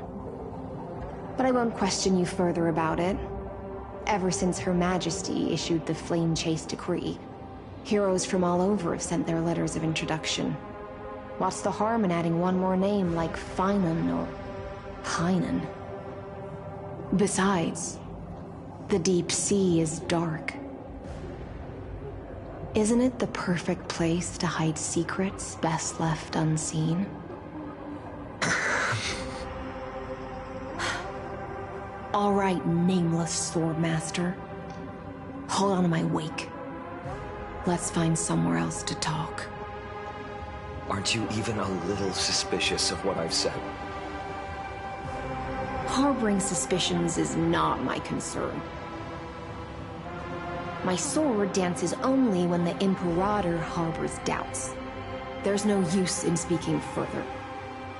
But I won't question you further about it. Ever since Her Majesty issued the Flame Chase Decree, heroes from all over have sent their letters of introduction. What's the harm in adding one more name like Finan or Hynan? Besides, the deep sea is dark. Isn't it the perfect place to hide secrets best left unseen? All right, Nameless Swordmaster. Hold on to my wake. Let's find somewhere else to talk. Aren't you even a little suspicious of what I've said? Harboring suspicions is not my concern. My sword dances only when the Imperator harbors doubts. There's no use in speaking further.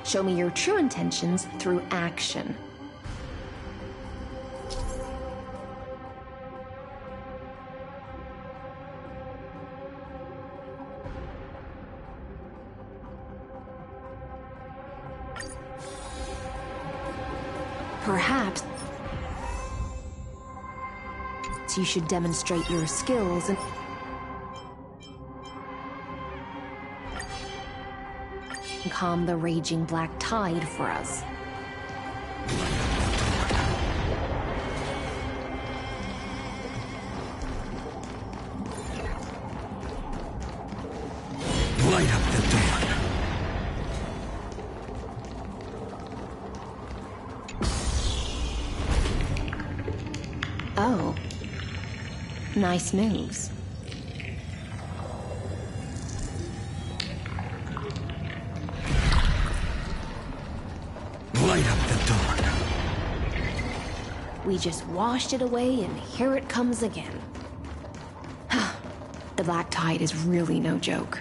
Show me your true intentions through action. Perhaps you should demonstrate your skills and calm the raging black tide for us. Light up the dawn. Oh. Nice moves. We just washed it away, and here it comes again. The Black Tide is really no joke.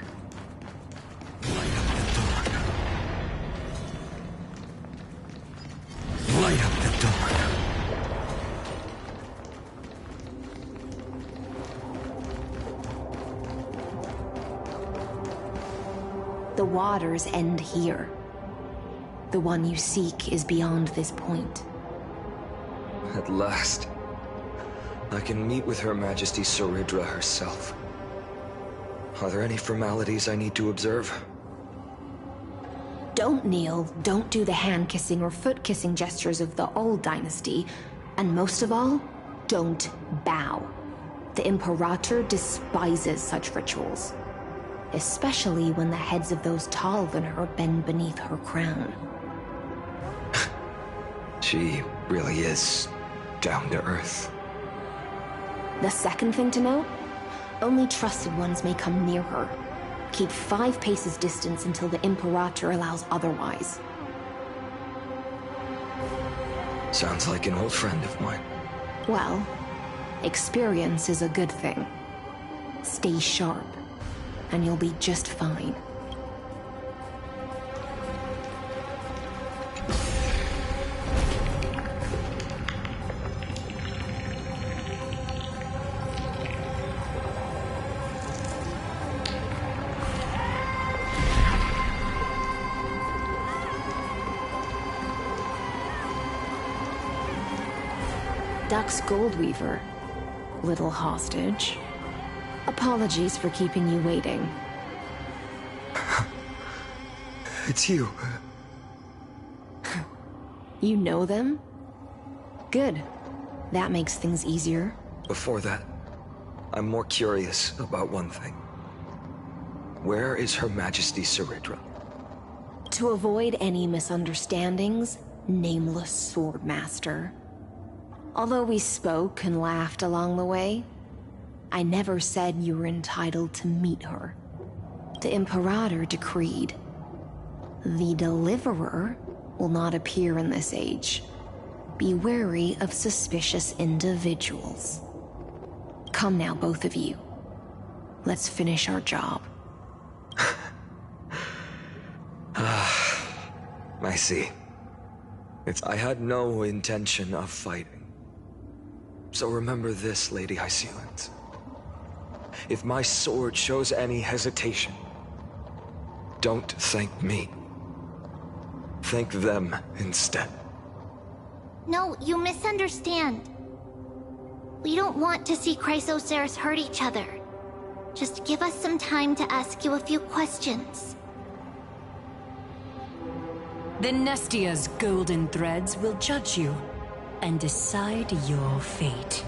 Light up the dawn. The waters end here. The one you seek is beyond this point. At last, I can meet with Her Majesty Soridra herself. Are there any formalities I need to observe? Don't kneel, don't do the hand-kissing or foot-kissing gestures of the old dynasty, and most of all, don't bow. The Imperator despises such rituals, especially when the heads of those taller than her bend beneath her crown. She really is down to earth. The second thing to note, only trusted ones may come near her. Keep 5 paces distance until the Imperator allows otherwise. Sounds like an old friend of mine. Well, experience is a good thing. Stay sharp, and you'll be just fine. Dux Goldweaver, little hostage. Apologies for keeping you waiting. It's you. You know them? Good. That makes things easier. Before that, I'm more curious about one thing. Where is Her Majesty Soridra? To avoid any misunderstandings, nameless Swordmaster. Although we spoke and laughed along the way, I never said you were entitled to meet her. The Imperator decreed. The Deliverer will not appear in this age. Be wary of suspicious individuals. Come now, both of you. Let's finish our job. I see. I had no intention of fighting. So remember this, Lady Hysealant. If my sword shows any hesitation, don't thank me. Thank them instead. No, you misunderstand. We don't want to see Chrysoceres hurt each other. Just give us some time to ask you a few questions. The Nestia's golden threads will judge you and decide your fate.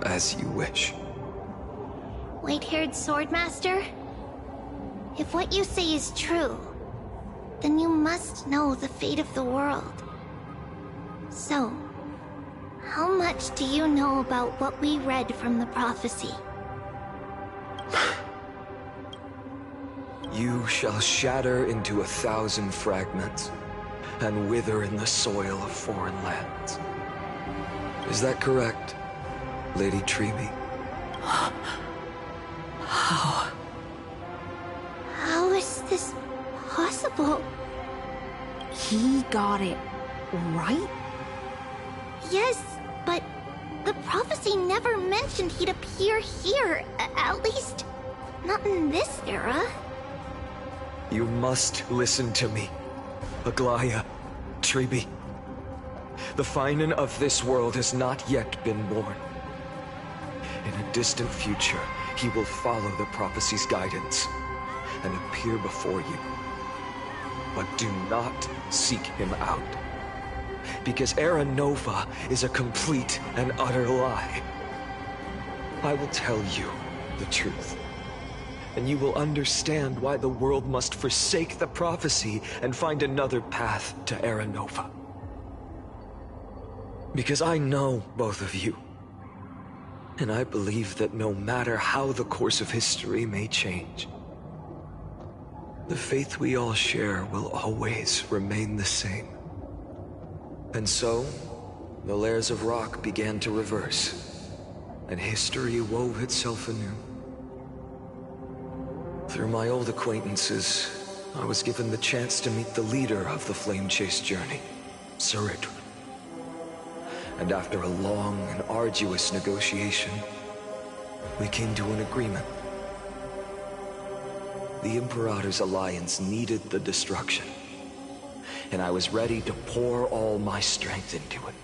As you wish. White-haired Swordmaster? If what you say is true, then you must know the fate of the world. So, how much do you know about what we read from the prophecy? You shall shatter into 1,000 fragments and wither in the soil of foreign lands. Is that correct, Lady Treeby? How? How is this possible? He got it right? Yes, but the prophecy never mentioned he'd appear here. At least, not in this era. You must listen to me, Aglaya, Treeby. The Finan of this world has not yet been born. In a distant future, he will follow the prophecy's guidance and appear before you. But do not seek him out, because Era Nova is a complete and utter lie. I will tell you the truth, and you will understand why the world must forsake the prophecy and find another path to Era Nova. Because I know both of you, and I believe that no matter how the course of history may change, the faith we all share will always remain the same. And so, the layers of rock began to reverse, and history wove itself anew. Through my old acquaintances, I was given the chance to meet the leader of the Flame Chase journey, Sarit. And after a long and arduous negotiation, we came to an agreement. The Imperator's alliance needed the destruction, and I was ready to pour all my strength into it.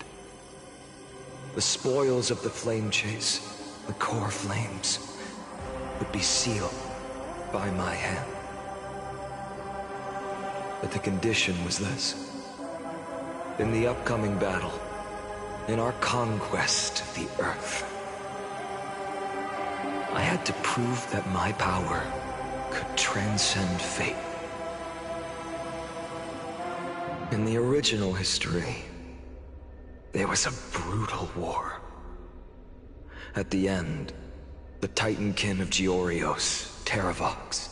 The spoils of the Flame Chase, the core flames, would be sealed by my hand. But the condition was this. In the upcoming battle, in our conquest of the Earth, I had to prove that my power could transcend fate. In the original history, there was a brutal war. At the end, the Titankin of Georios, Terravox,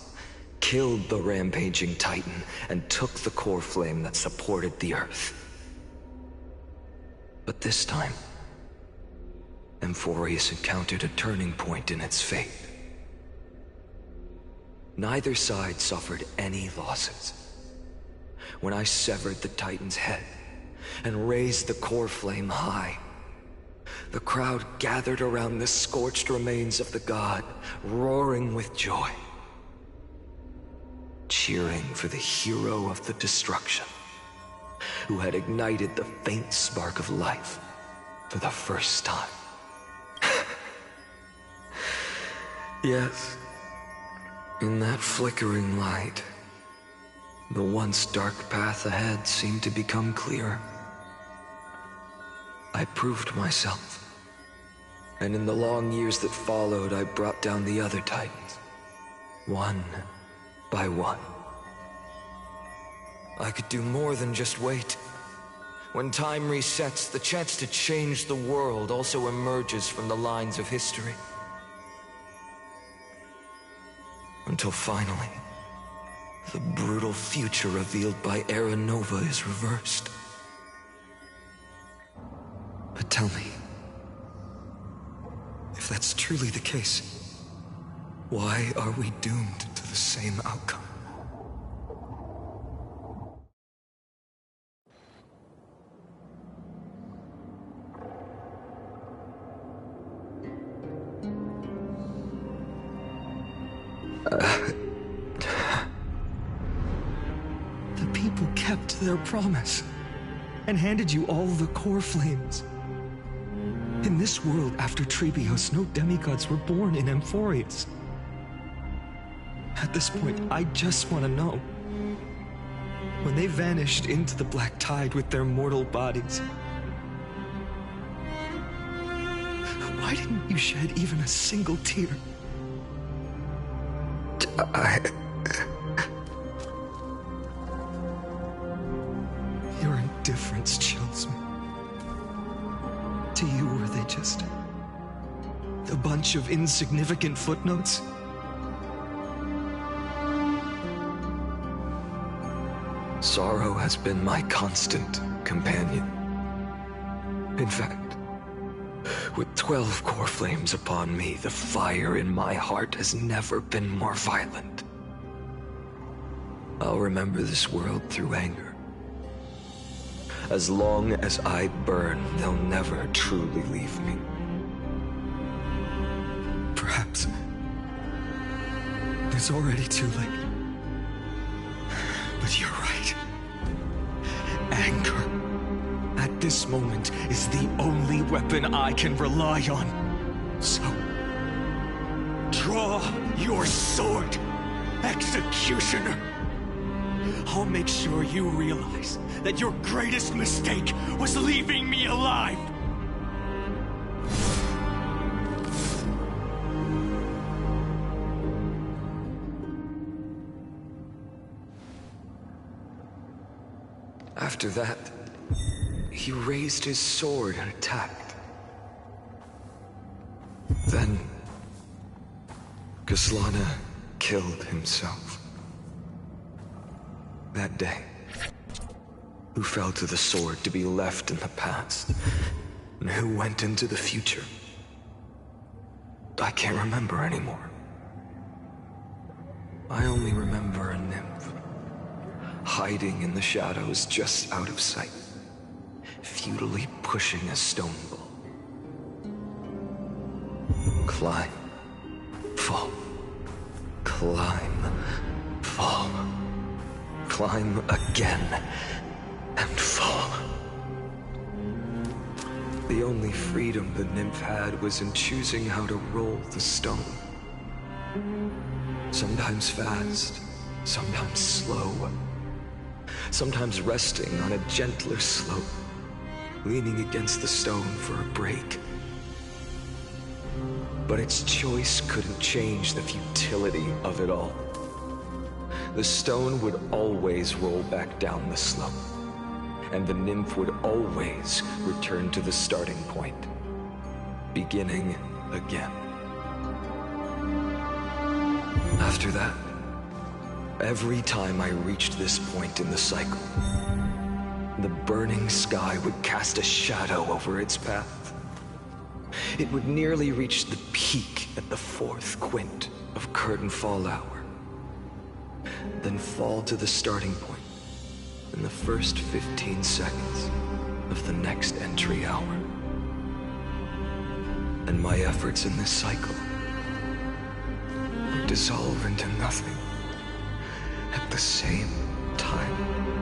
killed the rampaging Titan and took the core flame that supported the Earth. But this time, Amphorius encountered a turning point in its fate. Neither side suffered any losses. When I severed the Titan's head and raised the core flame high, the crowd gathered around the scorched remains of the god, roaring with joy, cheering for the hero of the destruction, who had ignited the faint spark of life for the first time. Yes, in that flickering light, the once dark path ahead seemed to become clearer. I proved myself, and in the long years that followed, I brought down the other Titans, one by one. I could do more than just wait. When time resets, the chance to change the world also emerges from the lines of history. Until finally, the brutal future revealed by Era Nova is reversed. But tell me, if that's truly the case, why are we doomed to the same outcome? The people kept their promise and handed you all the core flames. In this world after Trebios, no demigods were born in Amphorius. At this point, I just want to know. When they vanished into the black tide with their mortal bodies, why didn't you shed even a single tear? Your indifference chills me. To you, were they just a bunch of insignificant footnotes? Sorrow has been my constant companion. In fact, with 12 core flames upon me, the fire in my heart has never been more violent. I'll remember this world through anger. As long as I burn, they'll never truly leave me. Perhaps it's already too late. But you're right. Anger, at this moment, is the only weapon I can rely on. So, draw your sword, Executioner. I'll make sure you realize that your greatest mistake was leaving me alive. After that, he raised his sword and attacked. Then, Gislana killed himself. That day, Who fell to the sword to be left in the past? And who went into the future? I can't remember anymore. I only remember a nymph, hiding in the shadows just out of sight, futilely pushing a stone ball. Climb, fall, climb, fall, climb again, and fall. The only freedom the nymph had was in choosing how to roll the stone. Sometimes fast, sometimes slow. Sometimes resting on a gentler slope, leaning against the stone for a break. But its choice couldn't change the futility of it all. The stone would always roll back down the slope, and the nymph would always return to the starting point, beginning again. After that, every time I reached this point in the cycle, the burning sky would cast a shadow over its path. It would nearly reach the peak at the 4th quint of curtain fall hour, then fall to the starting point in the first 15 seconds of the next entry hour. And my efforts in this cycle would dissolve into nothing at the same time.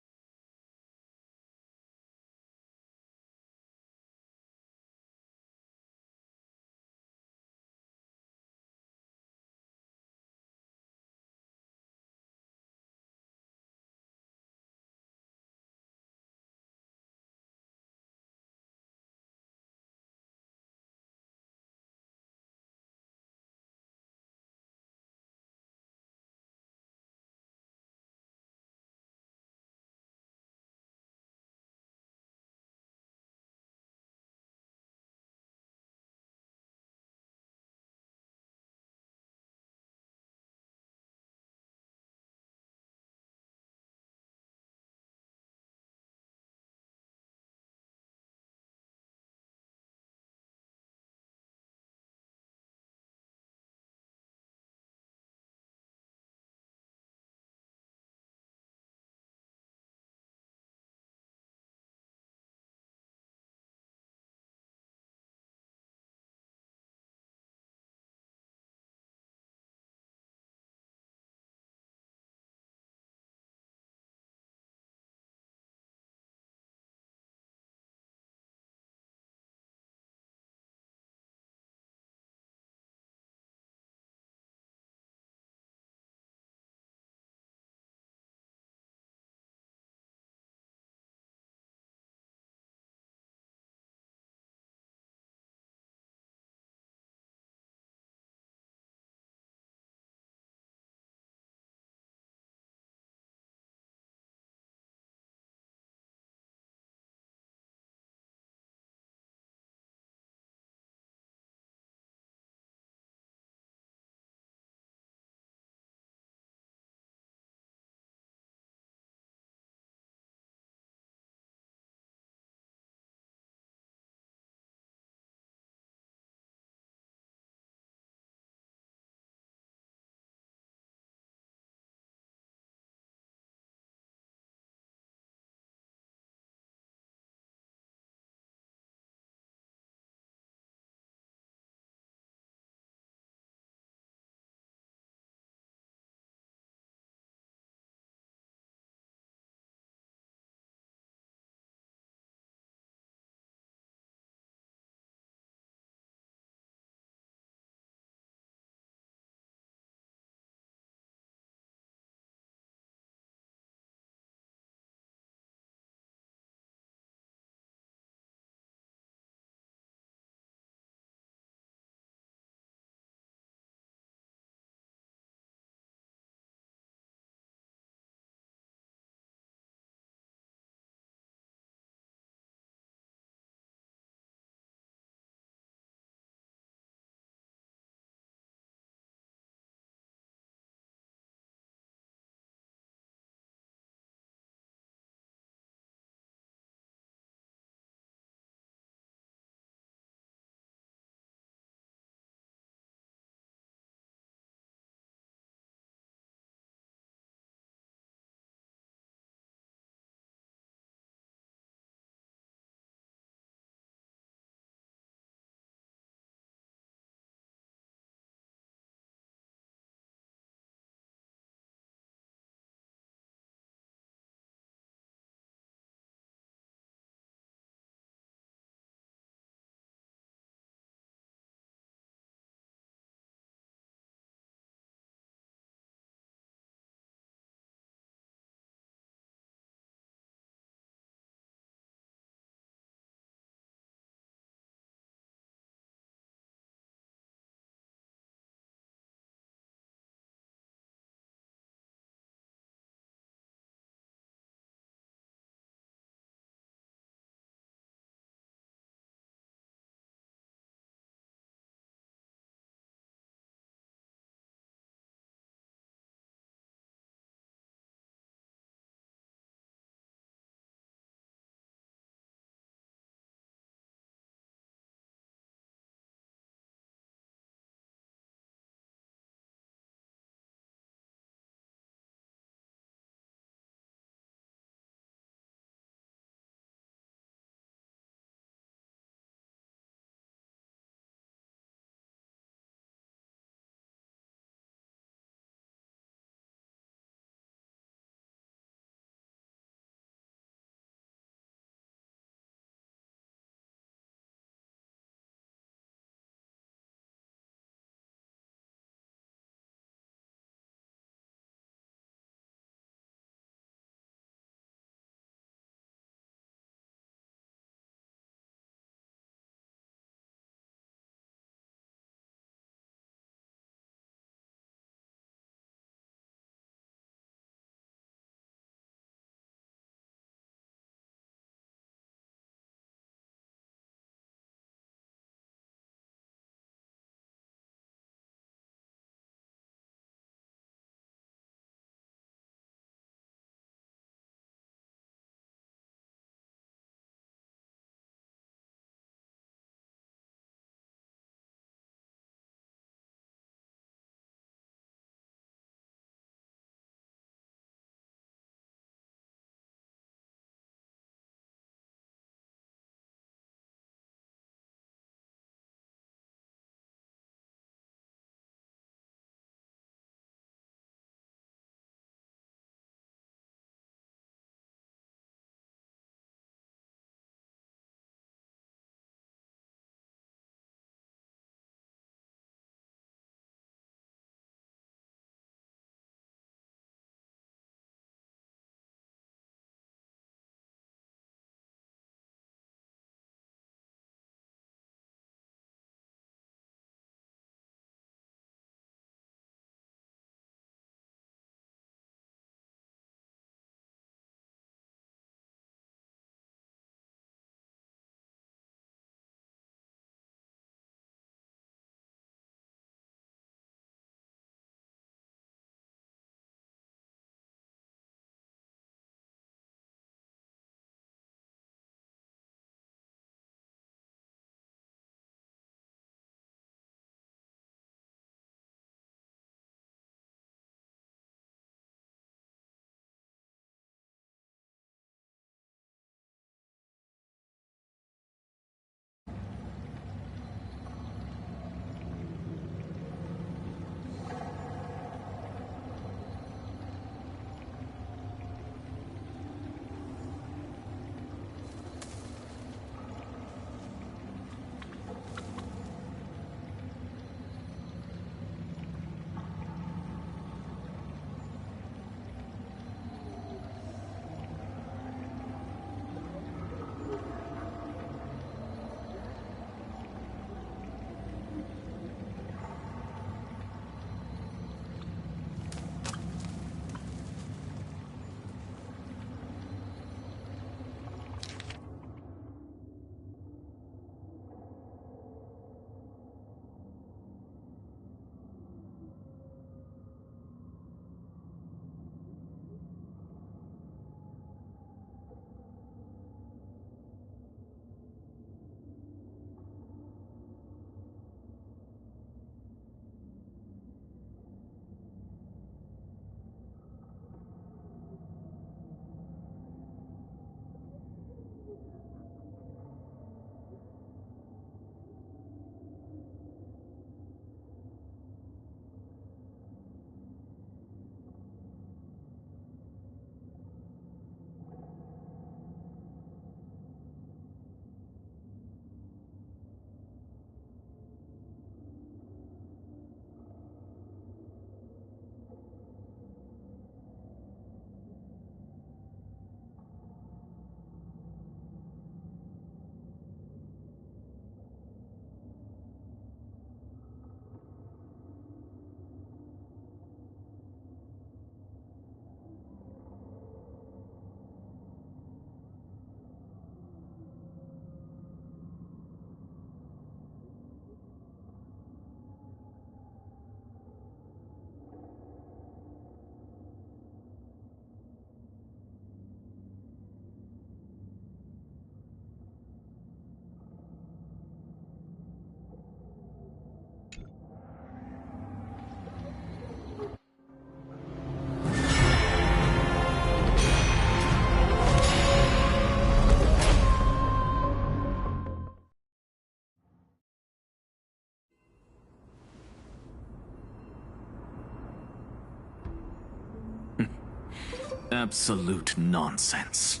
Absolute nonsense.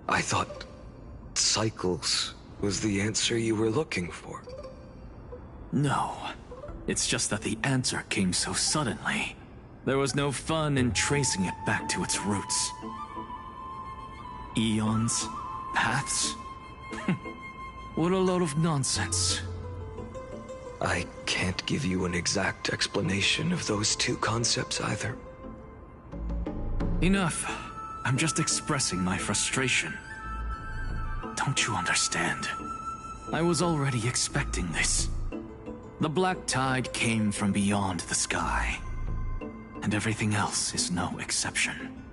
I thought cycles was the answer you were looking for. No. It's just that the answer came so suddenly. There was no fun in tracing it back to its roots. Eons? Paths? What a load of nonsense. I can't give you an exact explanation of those two concepts either. Enough. I'm just expressing my frustration. Don't you understand? I was already expecting this. The black tide came from beyond the sky. And everything else is no exception.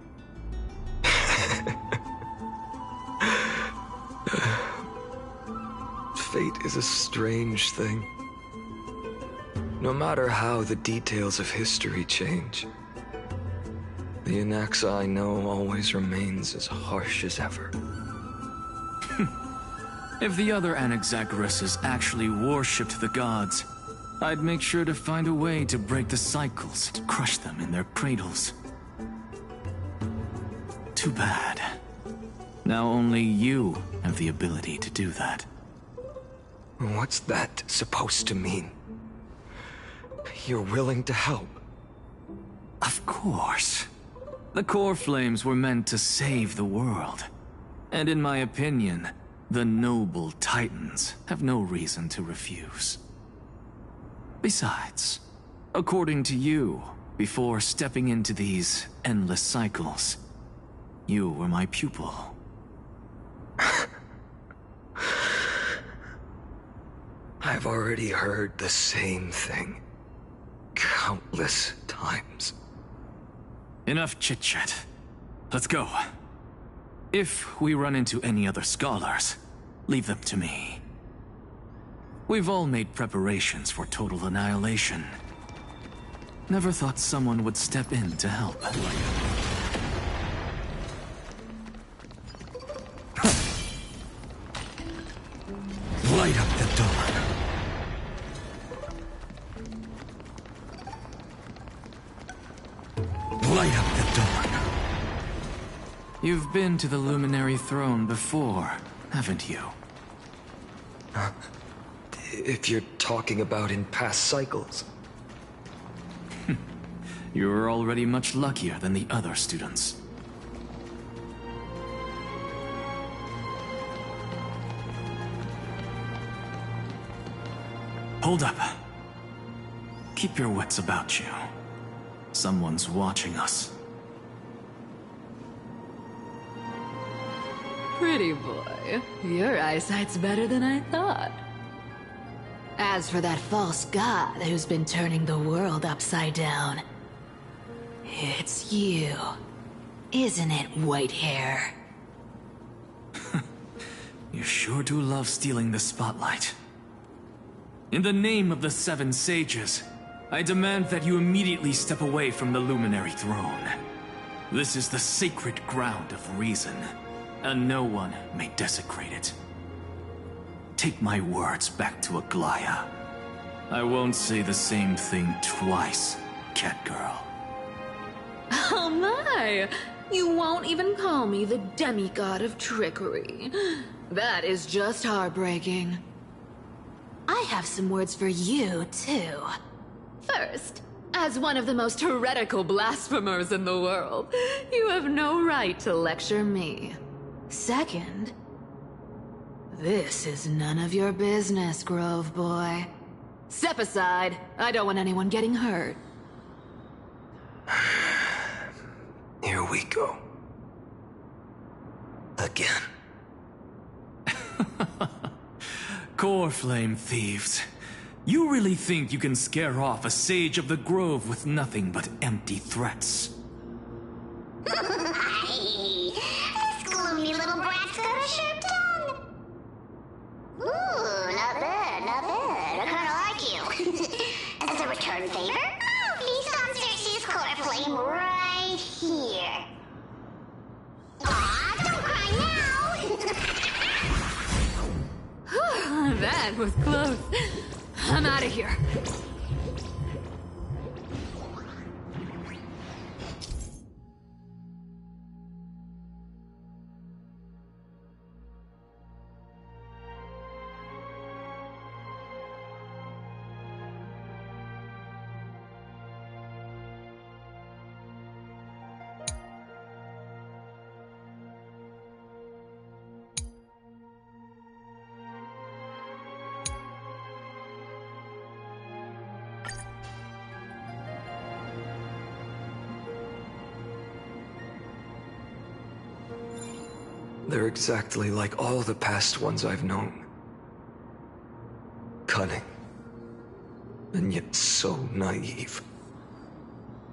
Fate is a strange thing. No matter how the details of history change, the Anaxa I know always remains as harsh as ever. If the other Anaxagoras actually worshipped the gods, I'd make sure to find a way to break the cycles and crush them in their cradles. Too bad. Now only you have the ability to do that. What's that supposed to mean? You're willing to help? Of course. The core flames were meant to save the world. And in my opinion, the noble Titans have no reason to refuse. Besides, according to you, before stepping into these endless cycles, you were my pupil. I've already heard the same thing countless times. Enough chit-chat. Let's go. If we run into any other scholars, leave them to me. We've all made preparations for total annihilation. Never thought someone would step in to help. Light up the dawn. Light up the dawn. You've been to the Luminary Throne before, haven't you? If you're talking about in past cycles. You're already much luckier than the other students. Hold up. Keep your wits about you. Someone's watching us. Pretty boy, your eyesight's better than I thought. As for that false god who's been turning the world upside down, it's you, isn't it, white hair? You sure do love stealing the spotlight. In the name of the Seven Sages, I demand that you immediately step away from the Luminary Throne. This is the sacred ground of reason, and no one may desecrate it. Take my words back to Aglaya. I won't say the same thing twice, Catgirl. Oh my! You won't even call me the demigod of trickery. That is just heartbreaking. I have some words for you, too. First, as one of the most heretical blasphemers in the world, you have no right to lecture me. Second, this is none of your business, Grove Boy. Step aside. I don't want anyone getting hurt. Here we go. Again. Core Flame thieves. You really think you can scare off a sage of the Grove with nothing but empty threats? This gloomy little brat's got a sharp tongue. Ooh, not bad, not bad. I kinda like you. As a return favor, please on Cersei's core flame right here. Aw, don't cry now! That was close. I'm out of here. They're exactly like all the past ones I've known. Cunning. And yet so naive.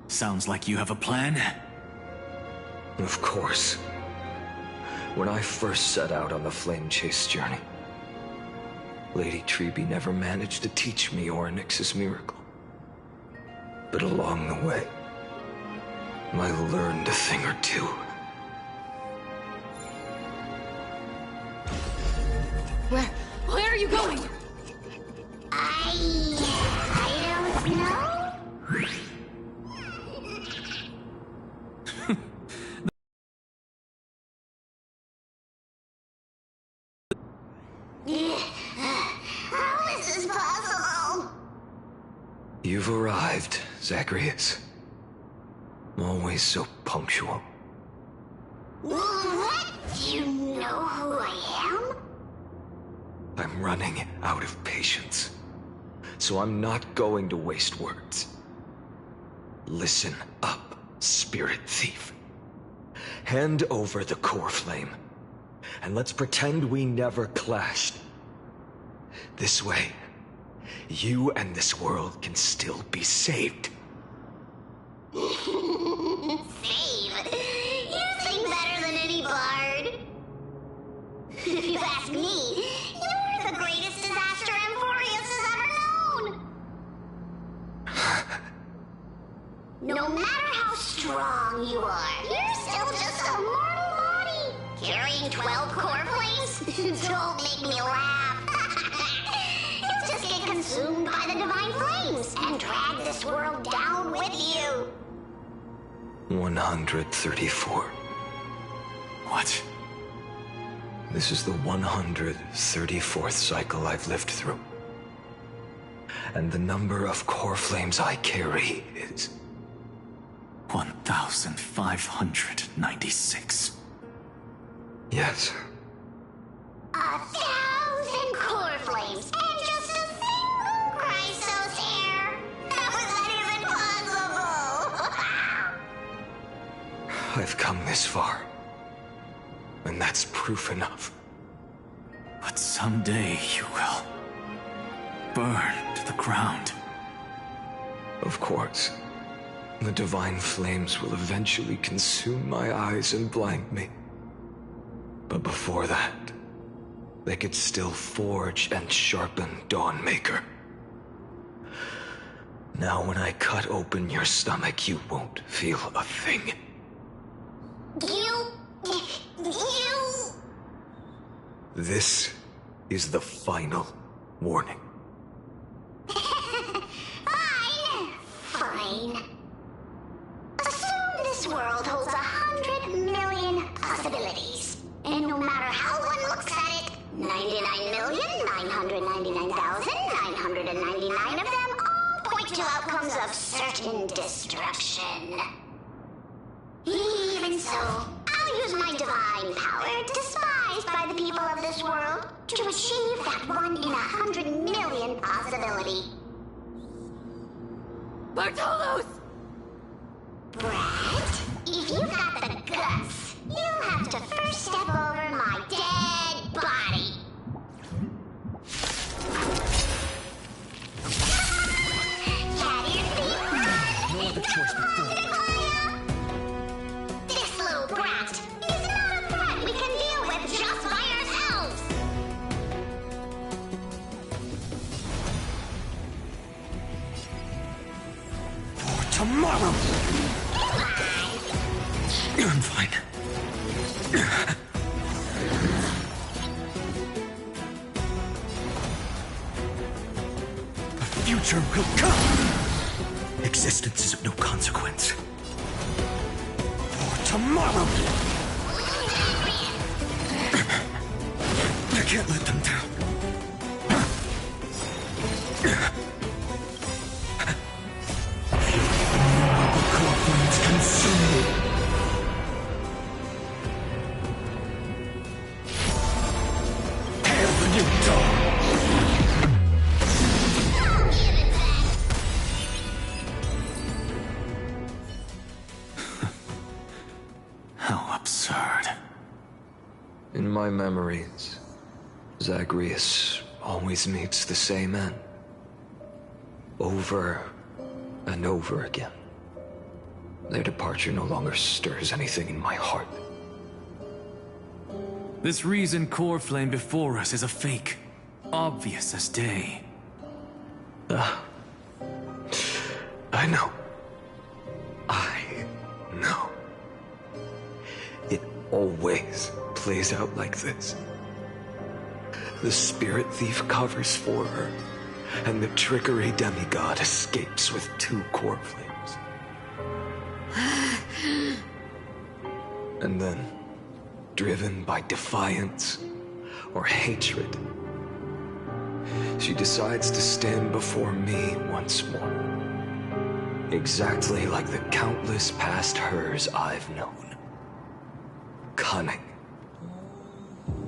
Sounds like you have a plan. Of course. When I first set out on the Flame Chase journey, Lady Treby never managed to teach me Orynyx's miracle. But along the way, I learned a thing or two. Where are you going? I don't know. How is this possible? You've arrived, Zagreus. Always so punctual. What? Do you know who I am? I'm running out of patience. So I'm not going to waste words. Listen up, Spirit Thief. Hand over the core flame, and let's pretend we never clashed. This way, you and this world can still be saved. Save? You sing better than any bard. If you ask me, you're the greatest disaster Emporius has ever known. No matter how strong you are, you're still just a mortal body. Carrying 12 core flames? Don't make me laugh. You'll just get consumed by the divine flames and drag this world down with you. 134. What? This is the 134th cycle I've lived through. And the number of core flames I carry is 1,596. Yes. 1,000 core flames and just a single Chrysos hair. How is that even possible? I've come this far. And that's proof enough. But someday you will burn to the ground. Of course. The divine flames will eventually consume my eyes and blind me. But before that, they could still forge and sharpen Dawnmaker. Now when I cut open your stomach, you won't feel a thing. You... This is the final warning. Fine. Assume this world holds 100 million possibilities. And no matter how one looks at it, 99,999,999 of them all point to outcomes of certain destruction. Even so, I'll use my divine power, despised by the people of this world, to achieve that 1 in 100 million possibility. Bartolos! Brett, if you've got the guts, you'll have to first step over my dead body. Cat ears feet. No other choice but go. This little brat is not a threat we can deal with just by ourselves. For tomorrow! I'm fine. The future will come! Existence is of no consequence. For tomorrow! I can't let them down. The core flames consume me. Hail the new dawn! How absurd. my memories, Zagreus always meets the same end. Over and over again. Their departure no longer stirs anything in my heart. This reason core flame before us is a fake, obvious as day. I know. I know. It always plays out like this. The spirit thief covers for her, and the trickery demigod escapes with 2 core flames. And then, driven by defiance or hatred, she decides to stand before me once more. Exactly like the countless past hers I've known. Cunning.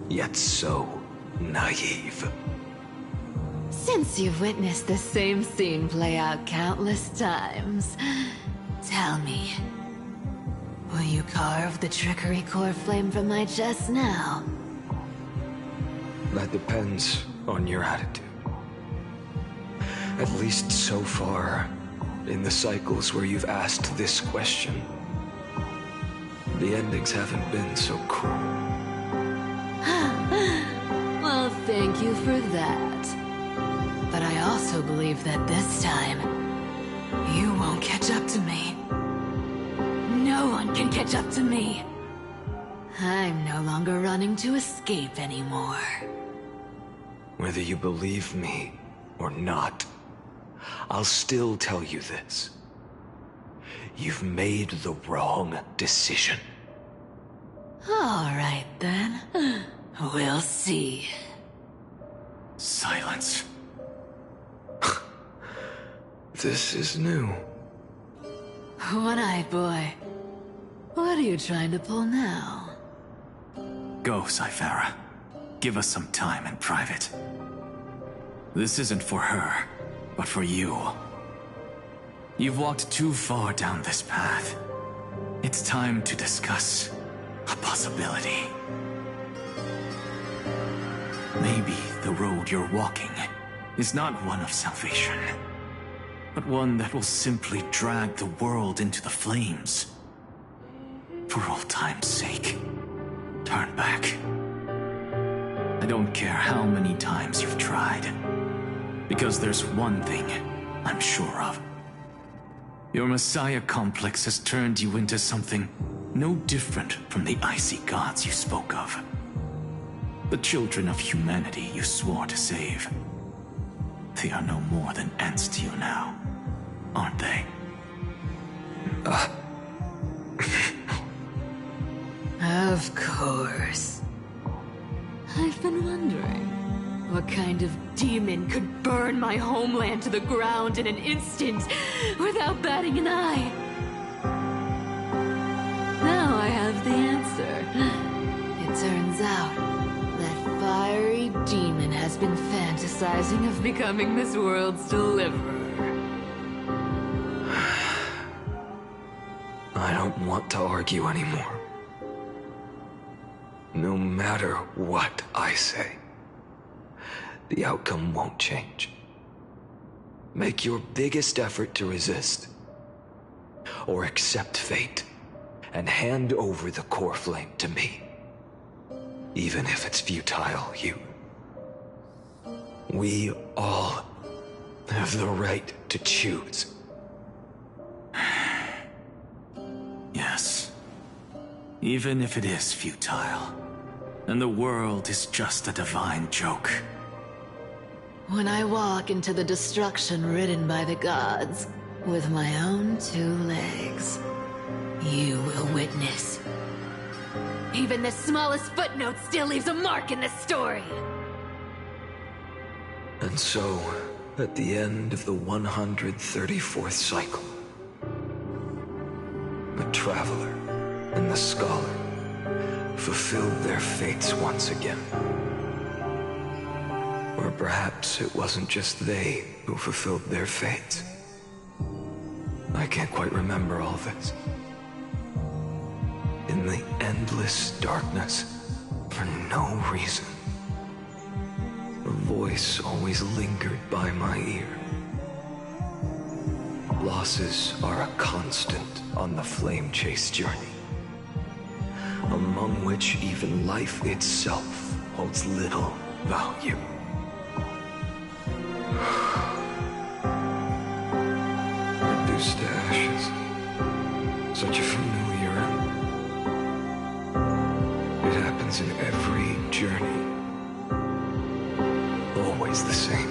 Yet so naive. Since you've witnessed the same scene play out countless times, tell me, will you carve the trickery core flame from my chest now? That depends on your attitude. At least so far, in the cycles where you've asked this question, the endings haven't been so cruel. Well, thank you for that. But I also believe that this time, you won't catch up to me. No one can catch up to me. I'm no longer running to escape anymore. Whether you believe me or not, I'll still tell you this. You've made the wrong decision. All right, then. We'll see. Silence. This is new. One-eyed boy. What are you trying to pull now? Go, Cyphara. Give us some time in private. This isn't for her, but for you. You've walked too far down this path. It's time to discuss a possibility. Maybe the road you're walking is not one of salvation, but one that will simply drag the world into the flames. For old time's sake, turn back. I don't care how many times you've tried, because there's one thing I'm sure of. Your Messiah complex has turned you into something no different from the icy gods you spoke of. The children of humanity you swore to save. They are no more than ants to you now, aren't they? Of course. I've been wondering, what kind of demon could burn my homeland to the ground in an instant without batting an eye? Now I have the answer. It turns out that fiery demon has been fantasizing of becoming this world's deliverer. I don't want to argue anymore. No matter what I say, the outcome won't change. Make your biggest effort to resist, or accept fate, and hand over the core flame to me. Even if it's futile, we all have the right to choose. Yes. Even if it is futile, and the world is just a divine joke. When I walk into the destruction written by the gods, with my own 2 legs, you will witness. Even the smallest footnote still leaves a mark in this story! And so, at the end of the 134th cycle, the Traveler and the Scholar fulfilled their fates once again. Or perhaps it wasn't just they who fulfilled their fates. I can't quite remember all this. In the endless darkness, For no reason. A voice always lingered by my ear. Losses are a constant on the flame chase journey, among which even life itself holds little value. Reduced to ashes. Such a familiar end. It happens in every journey. Always the same.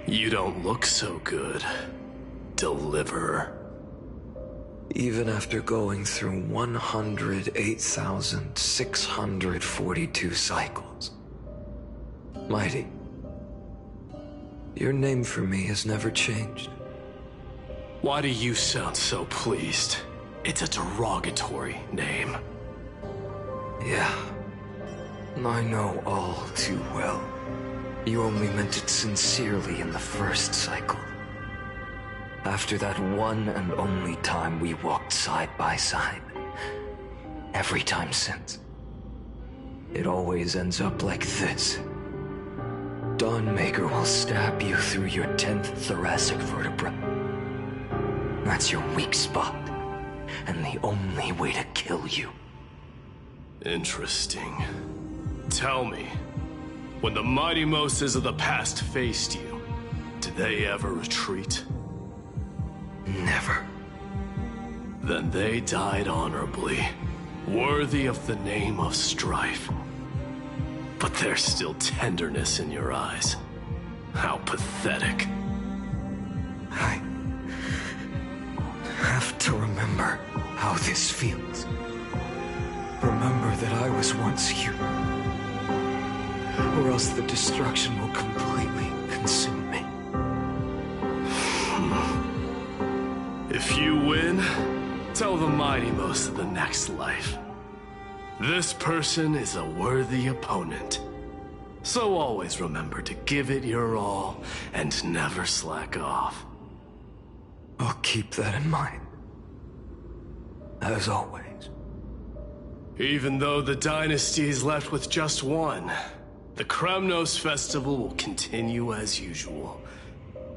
You don't look so good, Deliverer. Even after going through 108,642 cycles. Mighty, your name for me has never changed. Why do you sound so pleased? It's a derogatory name. Yeah, I know all too well. You only meant it sincerely in the first cycle. After that one and only time we walked side by side. Every time since. It always ends up like this. Dawnmaker will stab you through your 10th thoracic vertebra. That's your weak spot, and the only way to kill you. Interesting. Tell me, when the mighty Moses of the past faced you, did they ever retreat? Never. Then they died honorably, worthy of the name of strife. But there's still tenderness in your eyes. How pathetic. I have to remember how this feels. Remember that I was once human. Or else the destruction will completely consume me. If you win, tell the mighty most of the next life. This person is a worthy opponent. So always remember to give it your all and never slack off. I'll keep that in mind. As always. Even though the dynasty is left with just one, the Kremnos festival will continue as usual.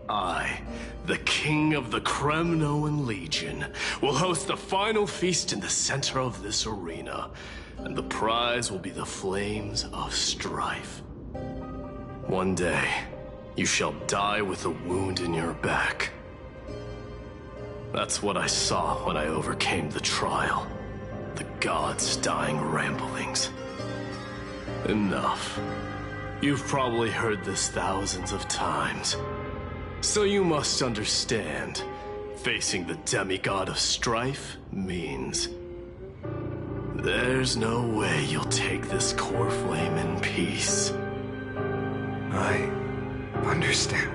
I, the king of the Kremnoan Legion, will host the final feast in the center of this arena, and the prize will be the flames of strife. One day, you shall die with a wound in your back. That's what I saw when I overcame the trial. The gods' dying ramblings. Enough. You've probably heard this thousands of times. So you must understand, facing the demigod of strife means there's no way you'll take this core flame in peace. I understand.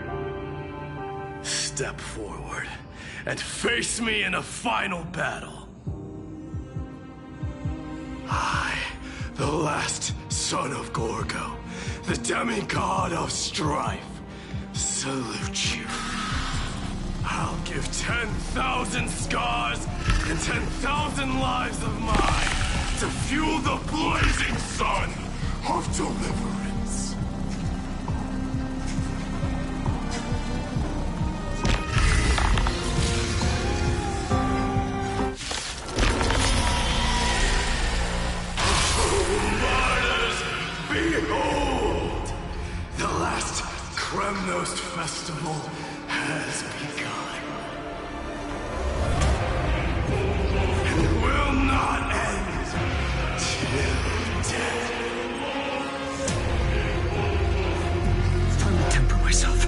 Step forward and face me in a final battle. I, the last son of Gorgo, the demigod of strife, salute you. I'll give 10,000 scars and 10,000 lives of mine to fuel the blazing sun of deliverance. Behold! The last Kremnos festival has begun. And it will not end till death. It's time to temper myself. The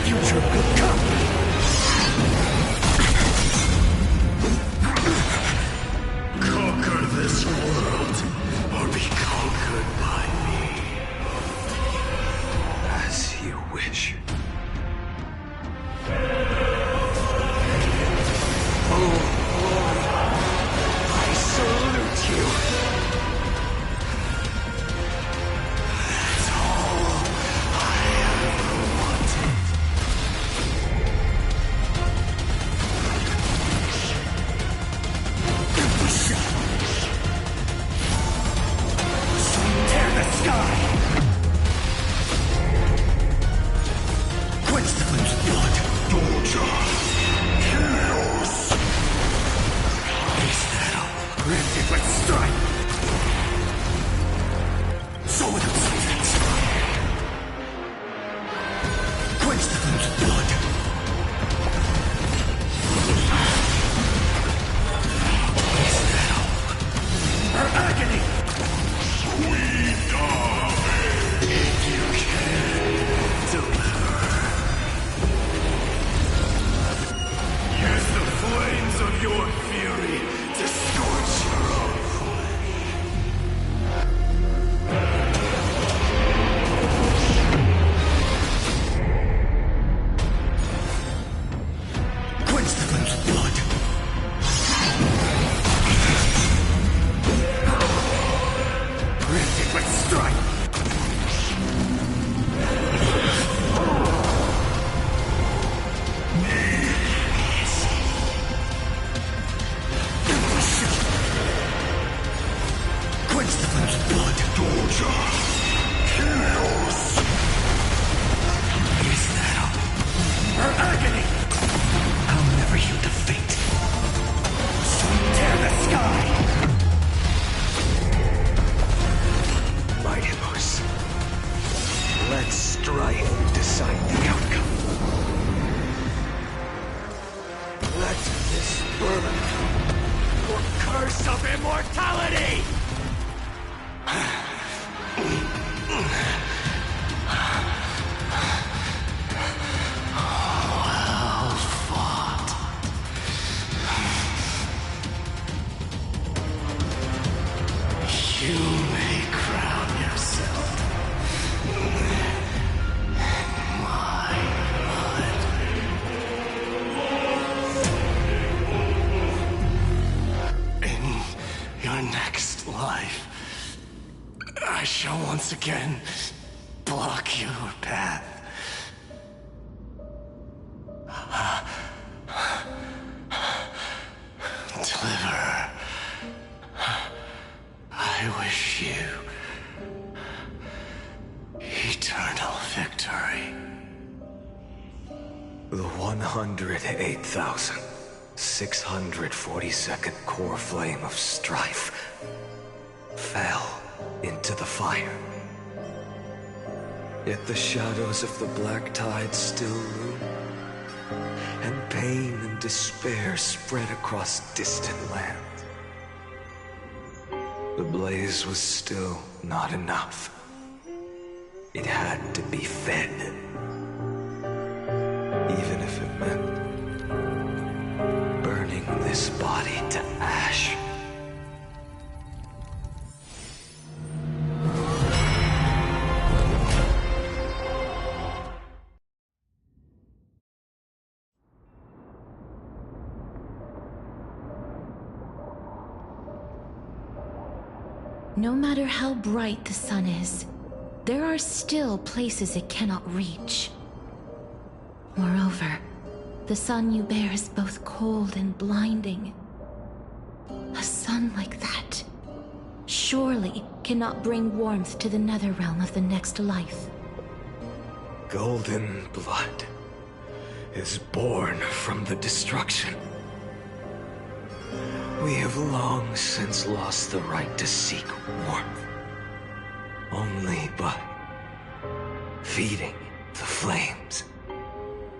future will come. Conquer this world, or be conquered by me. As you wish. Oh, Lord, I salute you. That's all I ever wanted. Tear the sky! Quench the flames of blood! Doja! Chaos! Face that up! Rend it with strife! So without substance! Quench the flames of blood! Face that up! Her agony! If you can deliver. Use the flames of your fury to scorch your own flesh. Quench the flames of blood! Rend it with strife! Quench the flames of blood! Doja! Chaos! Is that up? Her agony! I'll never yield to fate. Tear the sky! Mightyverse. Let strife decide the outcome. Let this burn your curse of immortality! Well fought. You may crown yourself my blood. In your next life, I shall once again block your path. Deliver. I wish you eternal victory. The 108,642nd core flame of strife fell into the fire. Yet the shadows of the black tide still loom, and pain and despair spread across distant lands. The blaze was still not enough. It had to be fed. Even if it meant burning this body to ash. No matter how bright the sun is, there are still places it cannot reach. Moreover, the sun you bear is both cold and blinding. A sun like that surely cannot bring warmth to the nether realm of the next life. Golden blood is born from the destruction. We have long since lost the right to seek warmth. Only by feeding the flames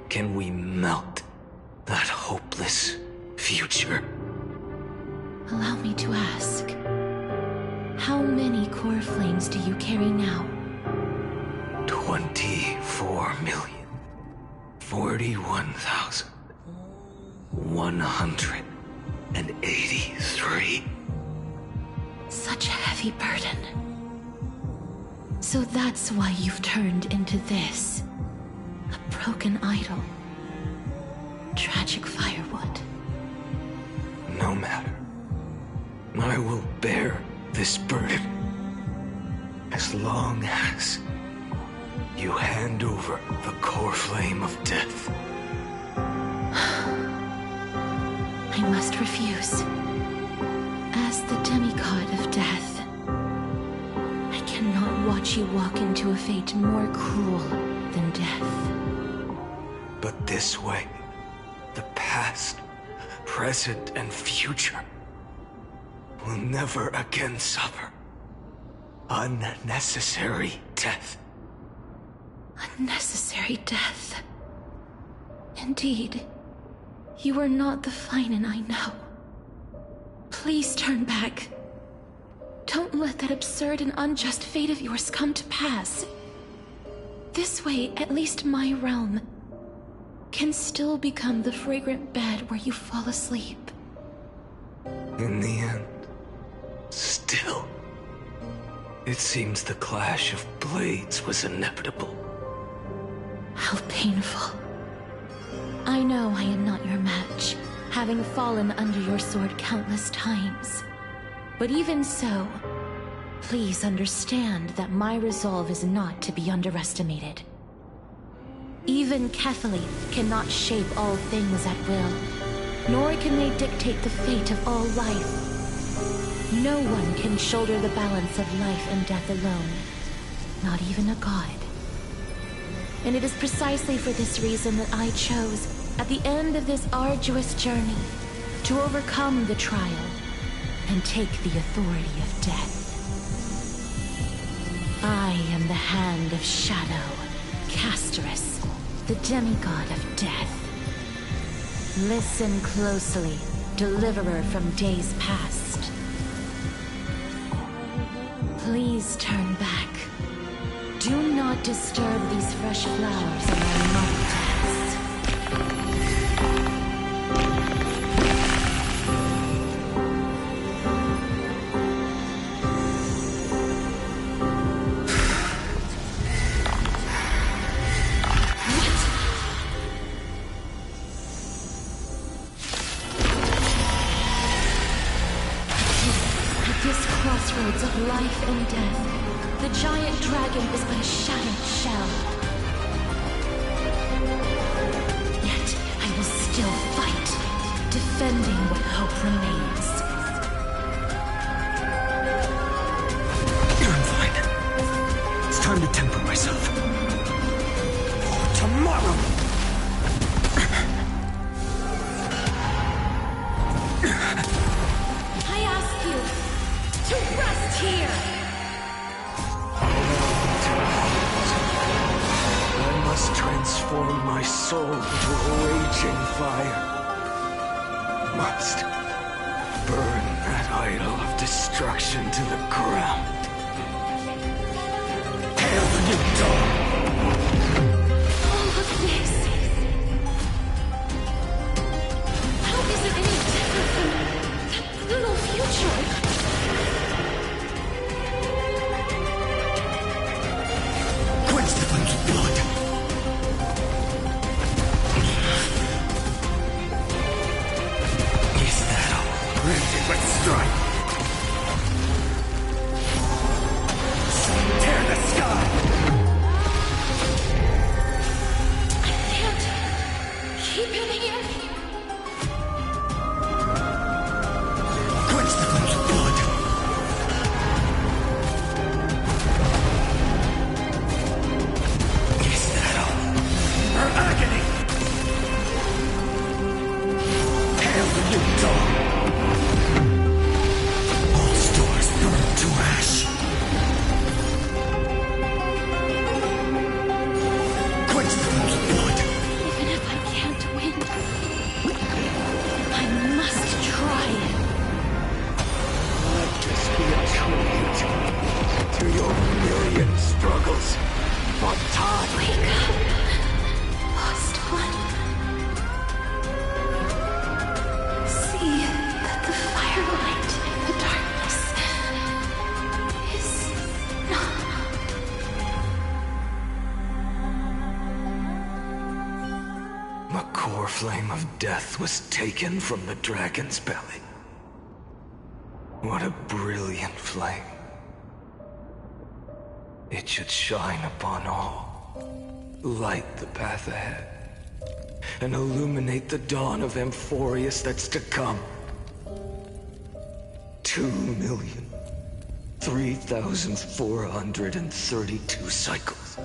can we melt that hopeless future. Allow me to ask, how many core flames do you carry now? 24,041,183. Such a heavy burden. So that's why you've turned into this. A broken idol. Tragic firewood. No matter. I will bear this burden as long as you hand over the core flame of death. I must refuse. As the demigod of death, I cannot watch you walk into a fate more cruel than death. But this way, the past, present, and future will never again suffer unnecessary death. Unnecessary death. Indeed, you are not the Finan I know. Please turn back. Don't let that absurd and unjust fate of yours come to pass. This way, at least my realm can still become the fragrant bed where you fall asleep. In the end, still, it seems the clash of blades was inevitable. How painful. I know I am not your match, having fallen under your sword countless times. But even so, please understand that my resolve is not to be underestimated. Even Kethali cannot shape all things at will, nor can they dictate the fate of all life. No one can shoulder the balance of life and death alone, not even a god. And it is precisely for this reason that I chose, at the end of this arduous journey, to overcome the trial and take the authority of death. I am the Hand of Shadow, Casterus, the demigod of death. Listen closely, deliverer from days past. Please turn back. Do not disturb these fresh flowers in my mother dance. At this crossroads of life and death, the giant dragon is but a shattered shell. Yet, I will still fight, defending what hope remains. I'm fine. It's time to temper myself. For tomorrow! I ask you to rest here! I must transform my soul into a raging fire. Must burn that idol of destruction to the ground. Hail the new dawn! All of this. How is it any different from that brutal future? Quench the flames of blood! Is that all? Granted with strife! Tear the sky! I can't keep him here. Quench the flames of blood! Is that all? Her agony! Hail the new dawn! All stars burn to ash! Quench the flames of blood! Even if I can't win, I must try. Let this be a tribute to your million struggles for time. Wake up, lost one. See that the firelight in the darkness is not. The core flame of death was taken from the dragon's belly. What a brilliant flame. It should shine upon all, light the path ahead, and illuminate the dawn of Amphorius that's to come. 2,003,432 cycles.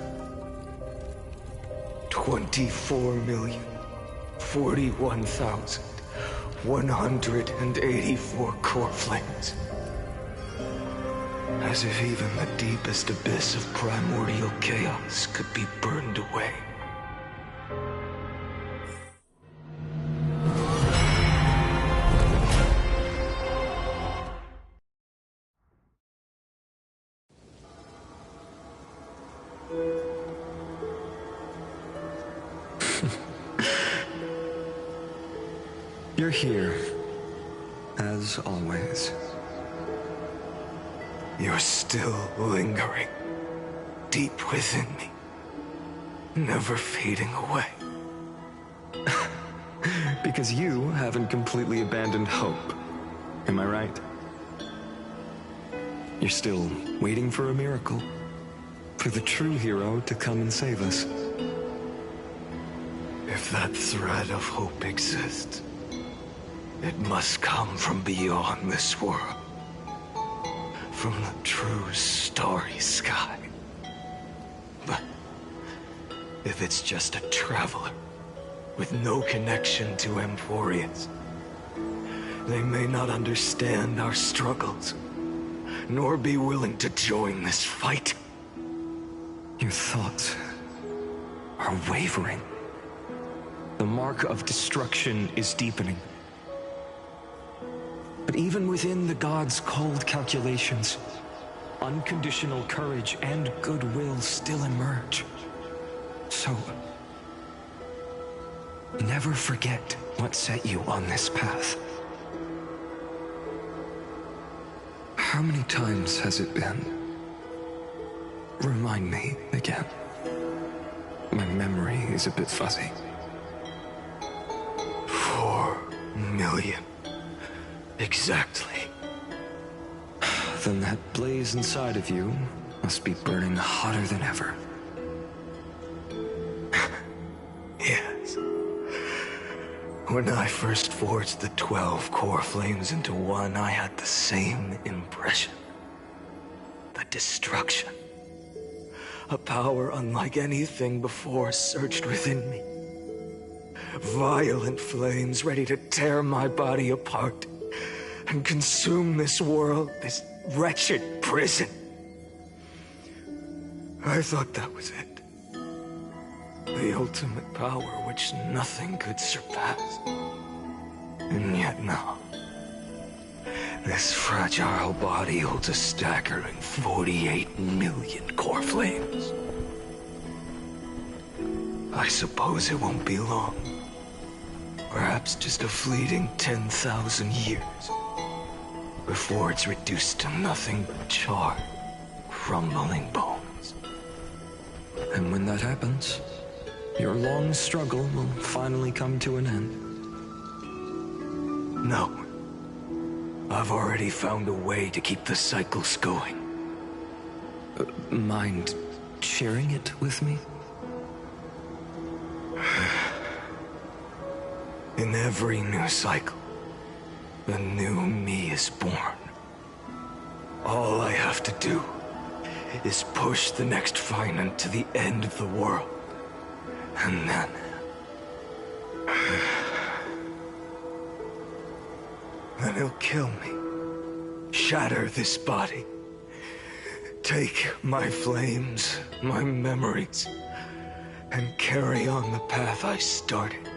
24,041,184 core flames. As if even the deepest abyss of primordial chaos could be burned away. You're here, as always. You're still lingering, deep within me, never fading away. Because you haven't completely abandoned hope. Am I right? You're still waiting for a miracle. For the true hero to come and save us. If that thread of hope exists, it must come from beyond this world. From the true starry sky. But if it's just a traveler with no connection to Amphorius, they may not understand our struggles, nor be willing to join this fight. Your thoughts are wavering. The mark of destruction is deepening. But even within the gods' cold calculations, unconditional courage and goodwill still emerge. So, never forget what set you on this path. How many times has it been? Remind me again. My memory is a bit fuzzy. 4 million. Exactly. Then that blaze inside of you must be burning hotter than ever. Yes. When I first forged the 12 core flames into one, I had the same impression. The destruction. A power unlike anything before surged within me. Violent flames ready to tear my body apart and consume this world, this wretched prison. I thought that was it. The ultimate power which nothing could surpass. And yet now, This fragile body holds a staggering 48 million core flames. I suppose it won't be long. Perhaps just a fleeting 10,000 years before it's reduced to nothing but charred, crumbling bones. And when that happens, your long struggle will finally come to an end. No. I've already found a way to keep the cycles going. Mind sharing it with me? In every new cycle, a new me is born. All I have to do is push the next Finant to the end of the world. And then... then he'll kill me. Shatter this body. Take my flames, my memories, and carry on the path I started.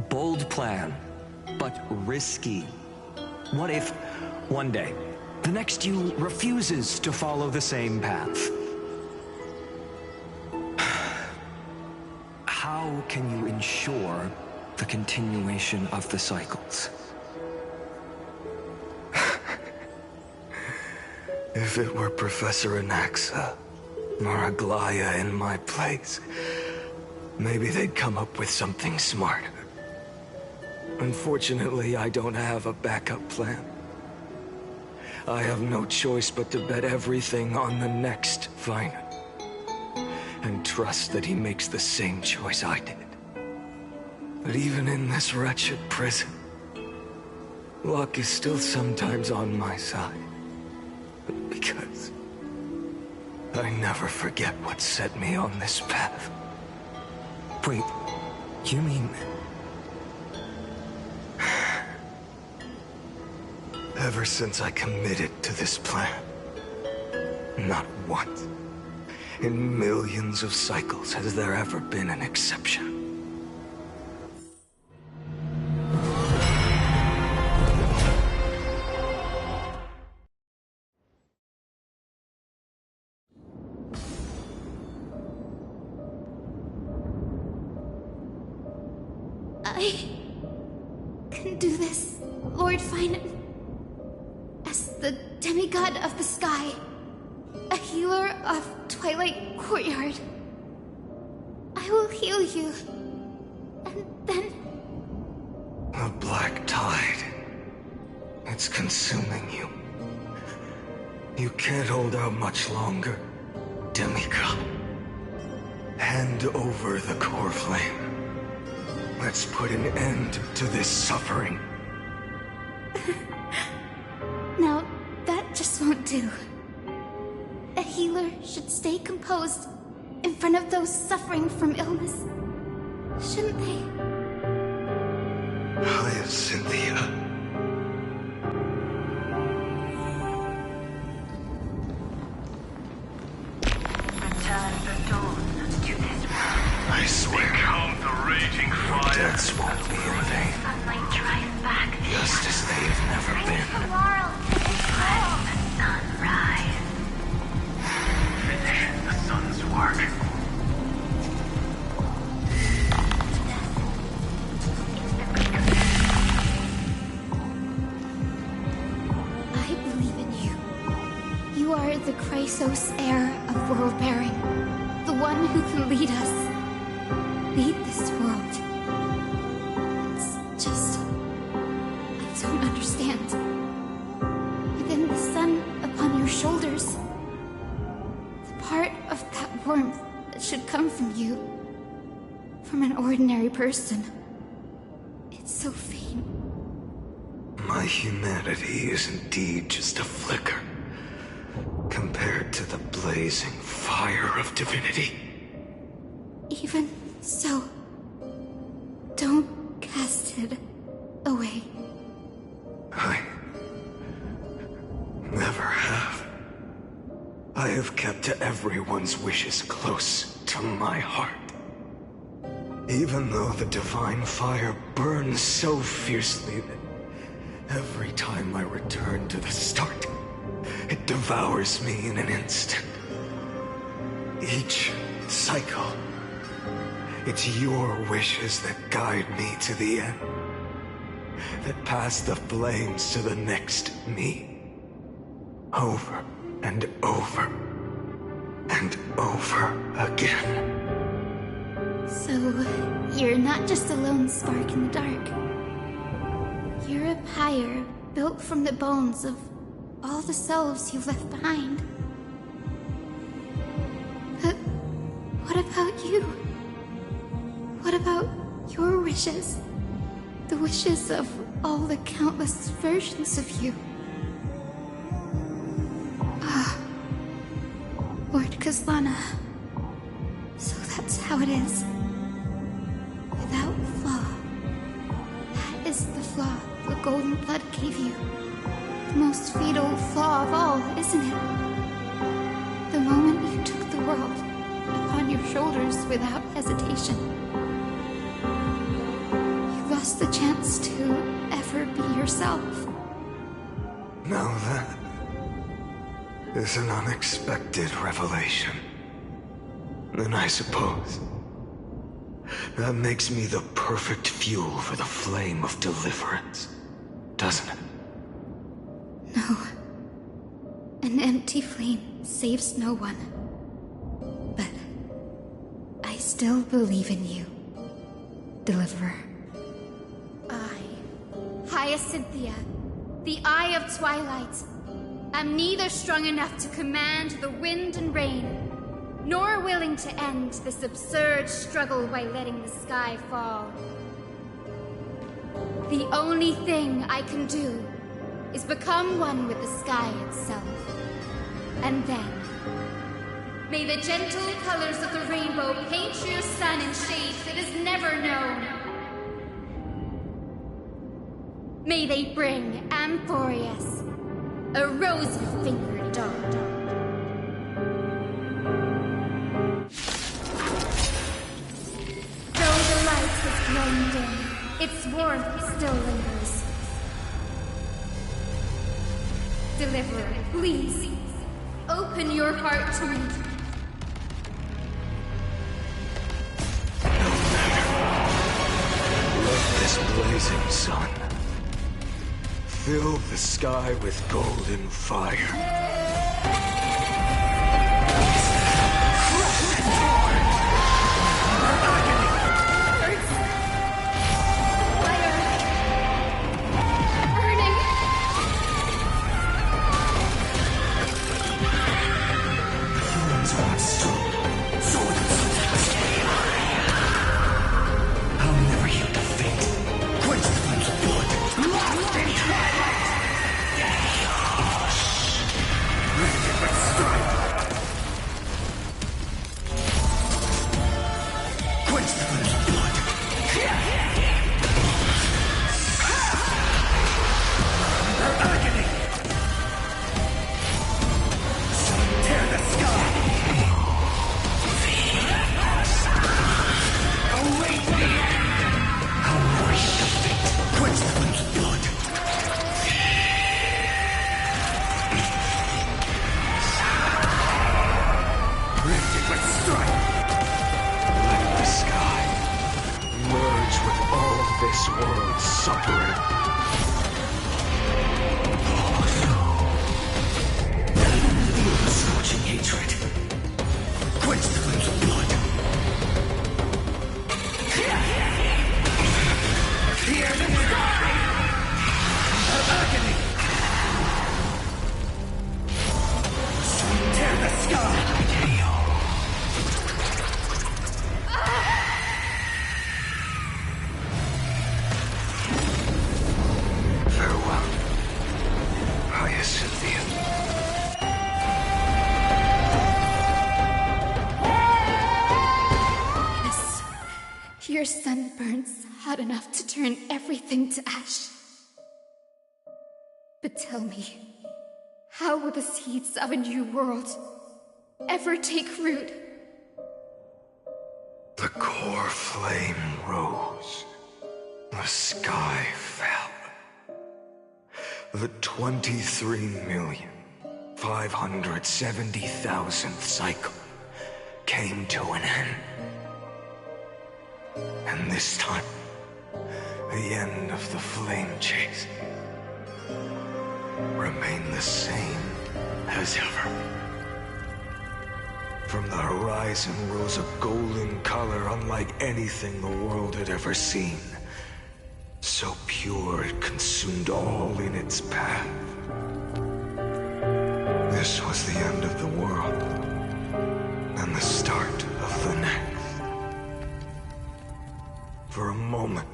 Bold plan, but risky. What if, one day, the next you refuses to follow the same path? How can you ensure the continuation of the cycles? If it were Professor Anaxa or Aglaya in my place, maybe they'd come up with something smarter. Unfortunately, I don't have a backup plan. I have no choice but to bet everything on the next Finant, and trust that he makes the same choice I did. But even in this wretched prison, luck is still sometimes on my side. Because I never forget what set me on this path. Wait, you mean... Ever since I committed to this plan, not once, in millions of cycles, has there ever been an exception. I can do this, Lord Finant. As the demigod of the sky, a healer of Twilight Courtyard, I will heal you, and then... The black tide. It's consuming you. You can't hold out much longer, demigod. Hand over the core flame. Let's put an end to this suffering. Now, that just won't do. A healer should stay composed in front of those suffering from illness, shouldn't they? Cynthia. Return the dawn to this world. I swear. Become the raging fire. Deaths won't be in vain. Sunlight drives back. Just as they have never been. The world to this world. Let the sun rise. Finish the sun's work. I believe in you. You are the Chrysos heir of world-bearing. The one who can lead us. Lead this world. It's just... I don't understand. Within the sun upon your shoulders, the part of that warmth that should come from you, from an ordinary person, it's so faint. My humanity is indeed just a flicker, compared to the blazing fire of divinity. Even so, don't cast it away. I never have. I have kept everyone's wishes close to my heart. Even though the divine fire burns so fiercely that every time I return to the start, it devours me in an instant. Each cycle, it's your wishes that guide me to the end, that pass the flames to the next me. Over and over and over again. So, you're not just a lone spark in the dark. You're a pyre built from the bones of all the selves you've left behind. But what about you? What about your wishes? The wishes of all the countless versions of you? Ah, Lord Kazlana. So that's how it is. Without flaw. That is the flaw the golden blood gave you. The most fatal flaw of all, isn't it? The moment you took the world upon your shoulders without hesitation. You lost the chance to ever be yourself. Now that is an unexpected revelation. Then I suppose that makes me the perfect fuel for the flame of deliverance, doesn't it? No. An empty flame saves no one. But I still believe in you, Deliverer. I, Hyacinthia, the Eye of Twilight, am neither strong enough to command the wind and rain, nor willing to end this absurd struggle by letting the sky fall. The only thing I can do is become one with the sky itself. And then, may the gentle colors of the rainbow paint your sun in shades it has never known. May they bring Amphorius, a rosy-fingered dog. Grown dim, its warmth still lingers. Deliverer, please, open your heart to me. Let this blazing sun fill the sky with golden fire. Your sun burns hot enough to turn everything to ash. But tell me, how will the seeds of a new world ever take root? The core Your flame rose. The sky fell. The 23,570,000th cycle came to an end. And this time, the end of the flame chase remained the same as ever. From the horizon rose a golden color unlike anything the world had ever seen. So pure it consumed all in its path. This was the end of the world, and the start of the next. For a moment,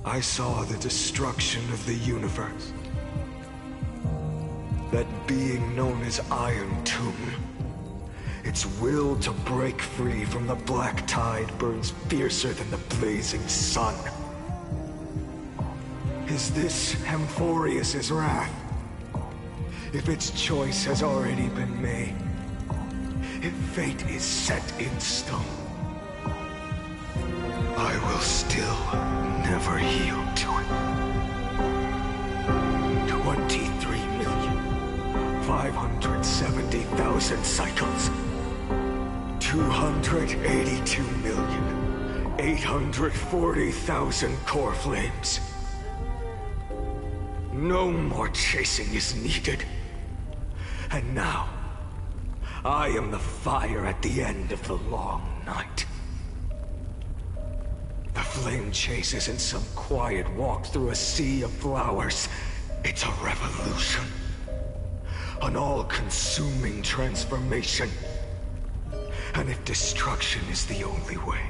I saw the destruction of the universe. That being known as Iron Tomb, its will to break free from the black tide burns fiercer than the blazing sun. Is this Amphorius's wrath? If its choice has already been made, if fate is set in stone, I will still never yield to it. 23,570,000 cycles. 282,840,000 core flames. No more chasing is needed. And now, I am the fire at the end of the long night. The flame chase isn't some quiet walk through a sea of flowers. It's a revolution. An all-consuming transformation. And if destruction is the only way,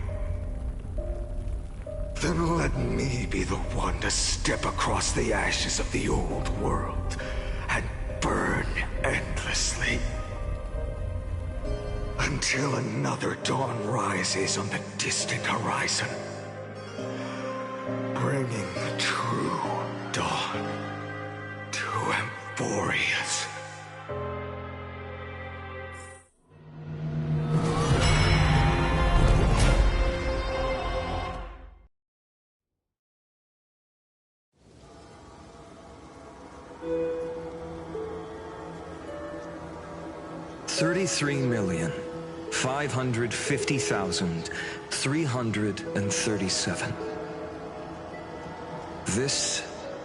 then let me be the one to step across the ashes of the old world and burn endlessly. Until another dawn rises on the distant horizon, bringing the true dawn to Amphorius. $33,550,337. This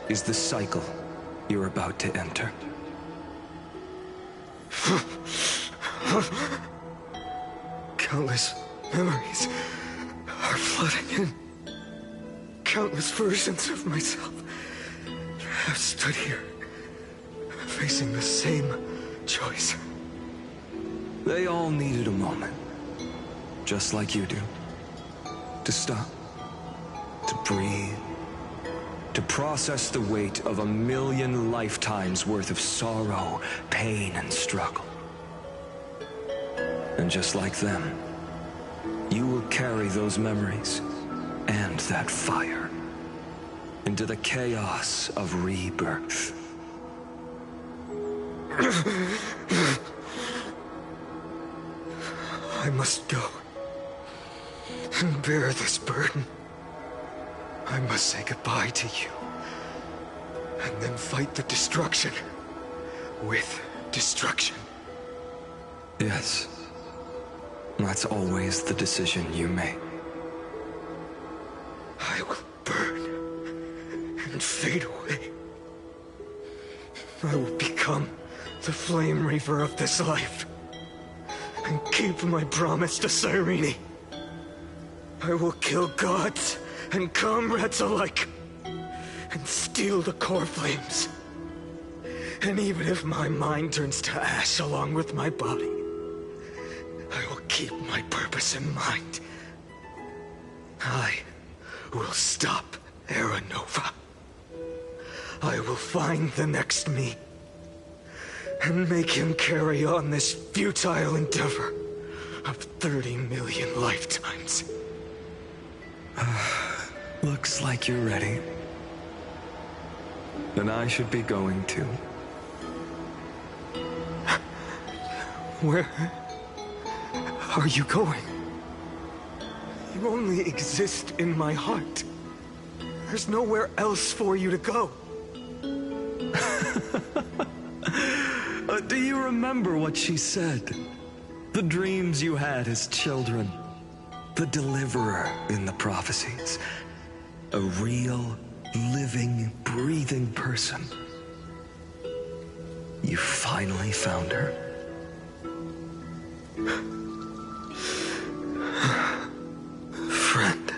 is the cycle you're about to enter. Countless memories are flooding in. Countless versions of myself have stood here, facing the same choice. They all needed a moment, just like you do. To stop, to breathe, to process the weight of 1,000,000 lifetimes worth of sorrow, pain, and struggle. And just like them, you will carry those memories and that fire into the chaos of rebirth. I must go and bear this burden. I must say goodbye to you, and then fight the destruction with destruction. Yes, that's always the decision you make. I will burn and fade away. I will become the flame reaver of this life, and keep my promise to Cyrene. I will kill gods and comrades alike, and steal the core flames. And even if my mind turns to ash along with my body, I will keep my purpose in mind. I will stop Era Nova. I will find the next me, and make him carry on this futile endeavor of 30 million lifetimes. Looks like you're ready. Then I should be going too. Where are you going? You only exist in my heart. There's nowhere else for you to go. Do you remember what she said? The dreams you had as children. The deliverer in the prophecies. A real, living, breathing person. You finally found her. Friend.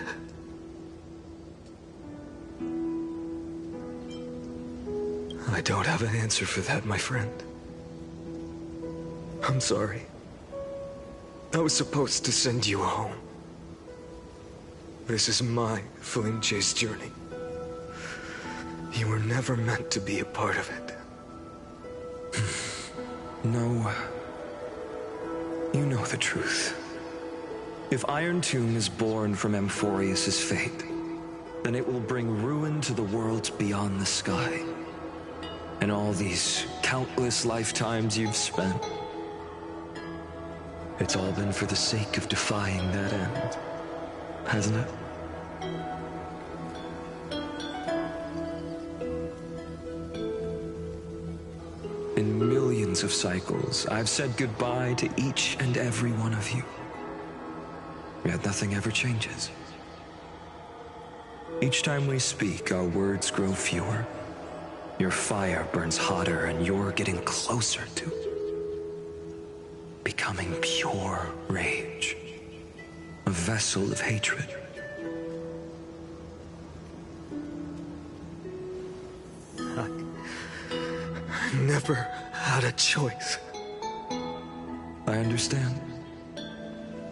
I don't have an answer for that, my friend. I'm sorry. I was supposed to send you home. This is my flame chase journey. You were never meant to be a part of it. No. You know the truth. If Iron Tomb is born from Amphorius' fate, then it will bring ruin to the worlds beyond the sky. And all these countless lifetimes you've spent, it's all been for the sake of defying that end, hasn't it? In millions of cycles, I've said goodbye to each and every one of you. Yet nothing ever changes. Each time we speak, our words grow fewer. Your fire burns hotter, and you're getting closer to becoming pure rage. A vessel of hatred. I never had a choice. I understand.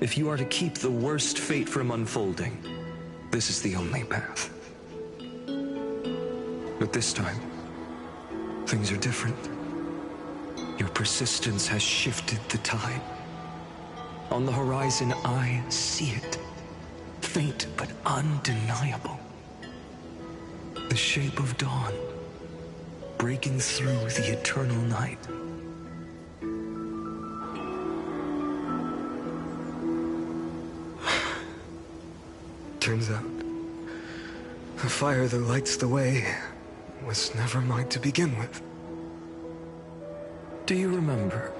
If you are to keep the worst fate from unfolding, this is the only path. But this time, things are different. Your persistence has shifted the tide. On the horizon, I see it. Faint but undeniable. The shape of dawn, breaking through the eternal night. Turns out, the fire that lights the way was never mine to begin with. Do you remember,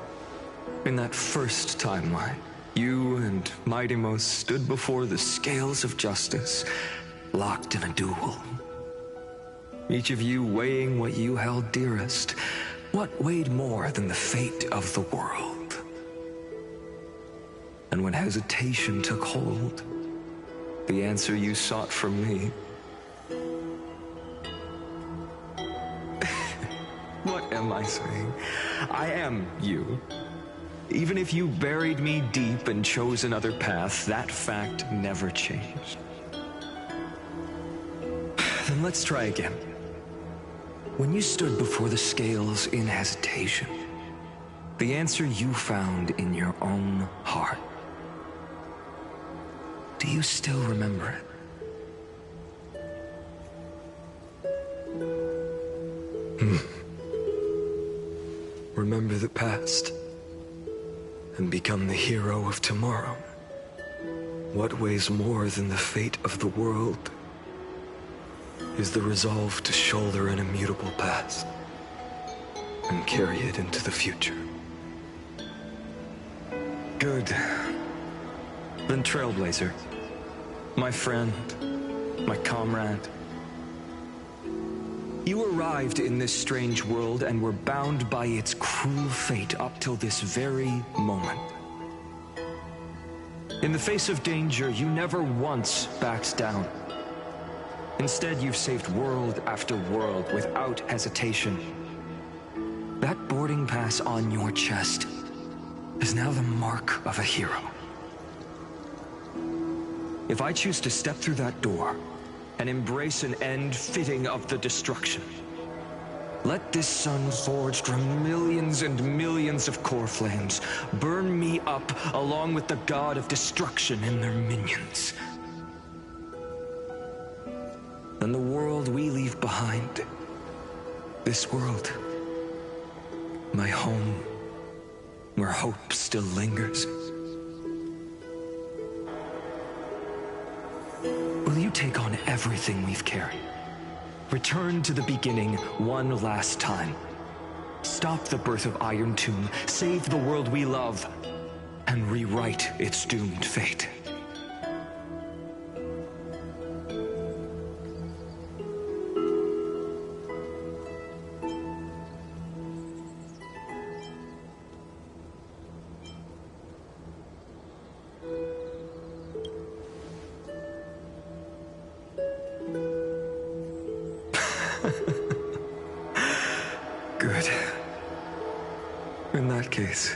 in that first timeline, you and Mightymost stood before the scales of justice, locked in a duel? Each of you weighing what you held dearest. What weighed more than the fate of the world? And when hesitation took hold, the answer you sought from me. What am I saying? I am you. Even if you buried me deep and chose another path, that fact never changed. Then let's try again. When you stood before the scales in hesitation, the answer you found in your own heart. Do you still remember it? Remember the past and become the hero of tomorrow. What weighs more than the fate of the world is the resolve to shoulder an immutable past and carry it into the future. Good. Then Trailblazer, my friend, my comrade. You arrived in this strange world and were bound by its cruel fate up till this very moment. In the face of danger, you never once backed down. Instead, you've saved world after world without hesitation. That boarding pass on your chest is now the mark of a hero. If I choose to step through that door and embrace an end fitting of the destruction, let this sun forged from millions and millions of core flames burn me up along with the god of destruction and their minions. Then the world we leave behind, this world, my home, where hope still lingers, take on everything we've carried. Return to the beginning one last time. Stop the birth of Iron Tomb, save the world we love, and rewrite its doomed fate. Good. In that case,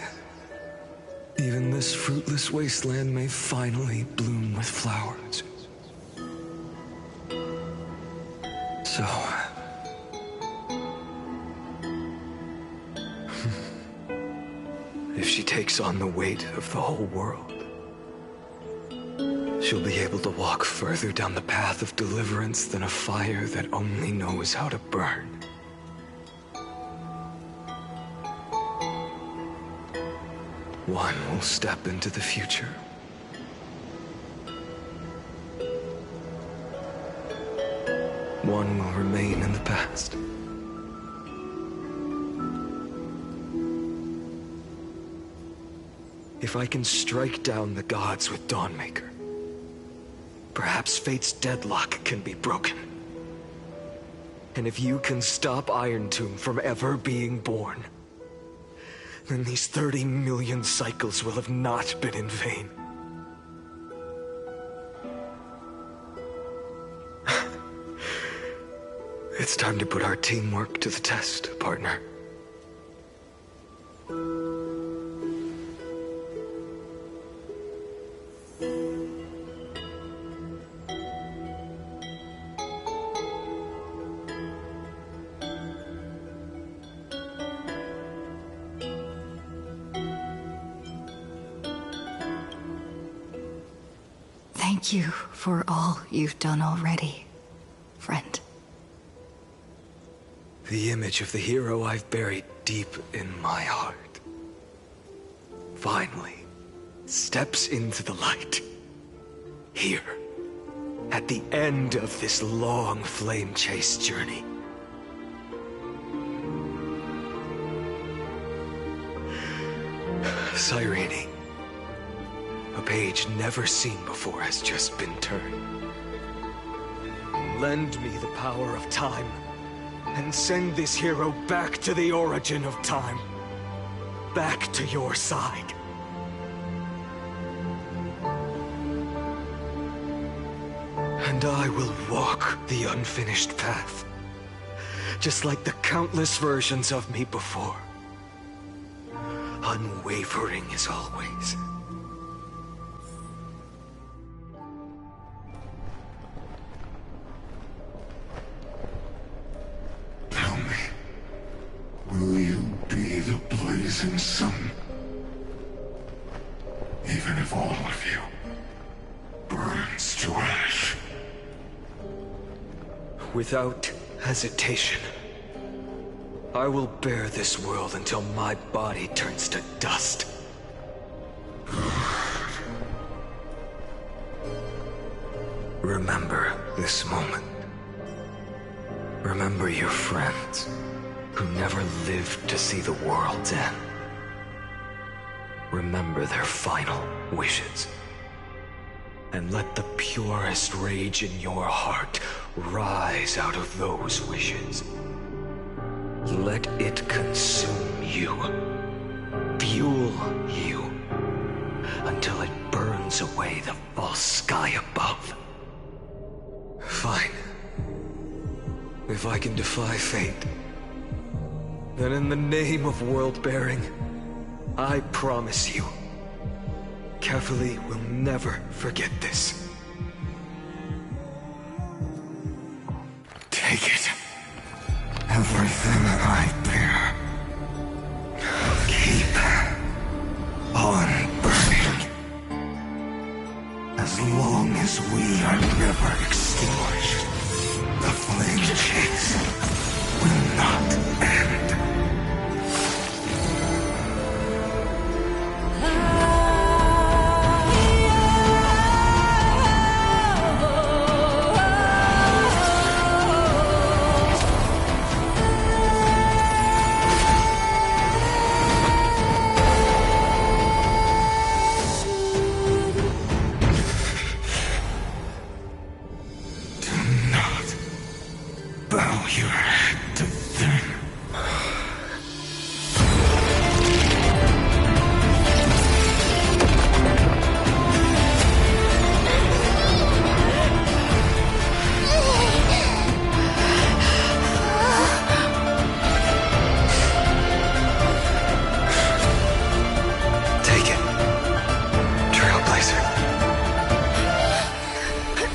even this fruitless wasteland may finally bloom with flowers. So... if she takes on the weight of the whole world, she'll be able to walk further down the path of deliverance than a fire that only knows how to burn. One will step into the future. One will remain in the past. If I can strike down the gods with Dawnmaker, perhaps fate's deadlock can be broken. And if you can stop Iron Tomb from ever being born, then these 30 million cycles will have not been in vain. It's time to put our teamwork to the test, partner. Thank you for all you've done already, friend. The image of the hero I've buried deep in my heart finally steps into the light. Here, at the end of this long flame chase journey. Cyrene, a page never seen before has just been turned. Lend me the power of time, and send this hero back to the origin of time. Back to your side. And I will walk the unfinished path, just like the countless versions of me before. Unwavering as always. Tell me, will you be the blazing sun? Even if all of you burns to ash? Without hesitation, I will bear this world until my body turns to dust. Remember this moment. Remember your friends who never lived to see the world's end. Remember their final wishes. And let the purest rage in your heart rise out of those wishes. Let it consume you, fuel you, until it burns away the false sky above. Fine. If I can defy fate, then in the name of world-bearing, I promise you, Carefully will never forget this. Take it. Everything I bear. Keep on burning. As long as we are never extinguished, the flame chase will not end.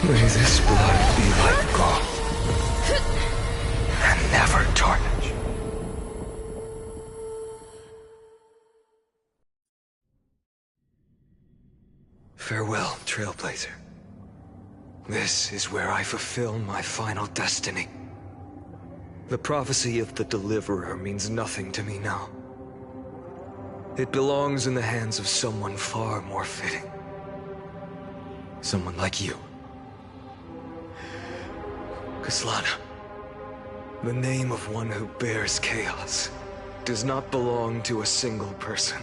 May this blood be like gold, and never tarnish. Farewell, Trailblazer. This is where I fulfill my final destiny. The prophecy of the Deliverer means nothing to me now. It belongs in the hands of someone far more fitting. Someone like you. Kaslana, the name of one who bears chaos does not belong to a single person.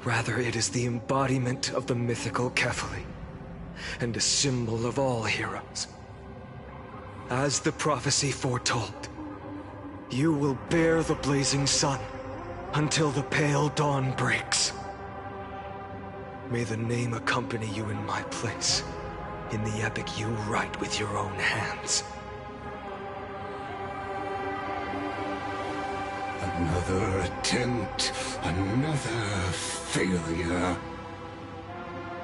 Rather, it is the embodiment of the mythical Kefali, and a symbol of all heroes. As the prophecy foretold, you will bear the blazing sun until the pale dawn breaks. May the name accompany you in my place, in the epic you write with your own hands. Another attempt, another failure.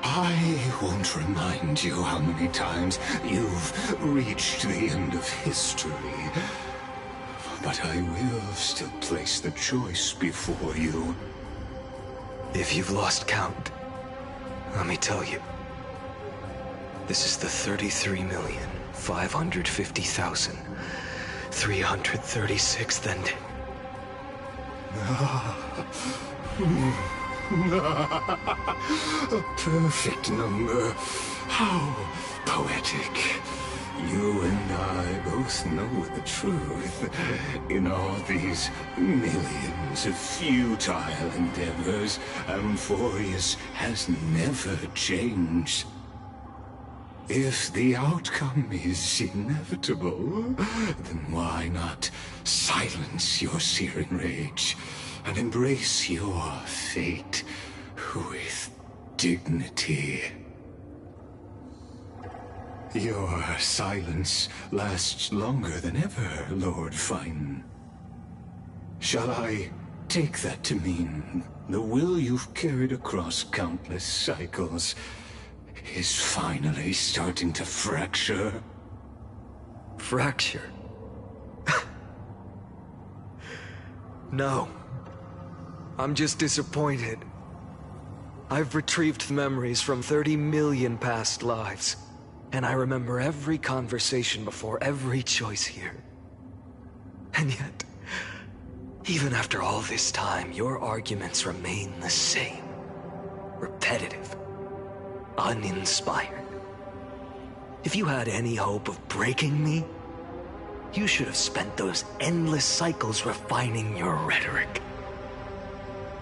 I won't remind you how many times you've reached the end of history, but I will still place the choice before you. If you've lost count, let me tell you. This is the 33,550,336th ending. A perfect number. How poetic. You and I both know the truth. In all these millions of futile endeavors, Amphorius has never changed. If the outcome is inevitable, then why not silence your searing rage and embrace your fate with dignity? Your silence lasts longer than ever, Lord Fine. Shall I take that to mean the will you've carried across countless cycles is finally starting to fracture? Fracture? No. I'm just disappointed. I've retrieved memories from 30 million past lives, and I remember every conversation before every choice here. And yet, even after all this time, your arguments remain the same. Repetitive. Uninspired. If you had any hope of breaking me, you should have spent those endless cycles refining your rhetoric.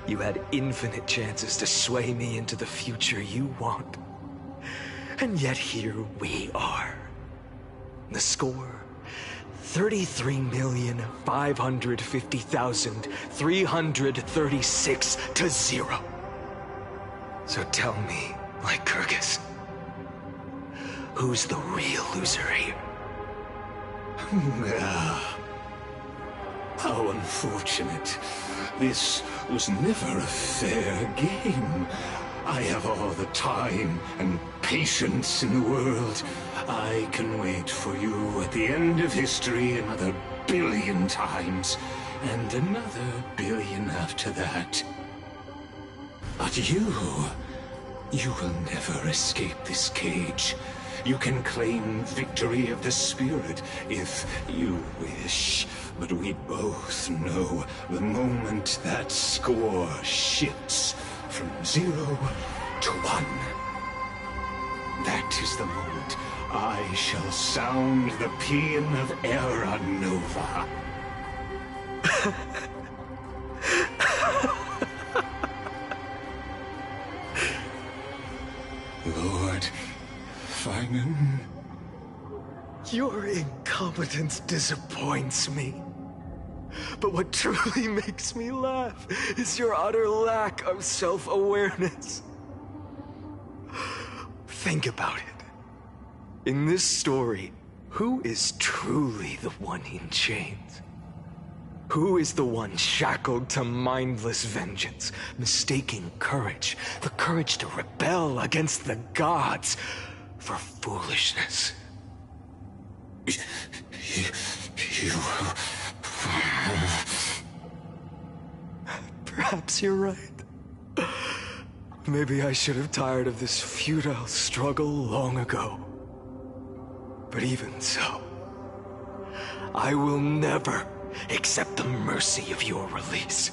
You had infinite chances to sway me into the future you want. And yet here we are. The score, 33,550,336 to 0. So tell me, Lycurgus, who's the real loser here? How unfortunate. This was never a fair game. I have all the time and patience in the world. I can wait for you at the end of history another billion times, and another billion after that. But you will never escape this cage. You can claim victory of the spirit if you wish, but we both know the moment that score shifts from 0 to 1. That is the moment I shall sound the paean of Era Nova. Lord Finan? Your incompetence disappoints me. But what truly makes me laugh is your utter lack of self-awareness. Think about it. In this story, who is truly the one in chains? Who is the one shackled to mindless vengeance, mistaking courage, the courage to rebel against the gods, for foolishness. You... Perhaps you're right. Maybe I should have tired of this futile struggle long ago. But even so, I will never accept the mercy of your release.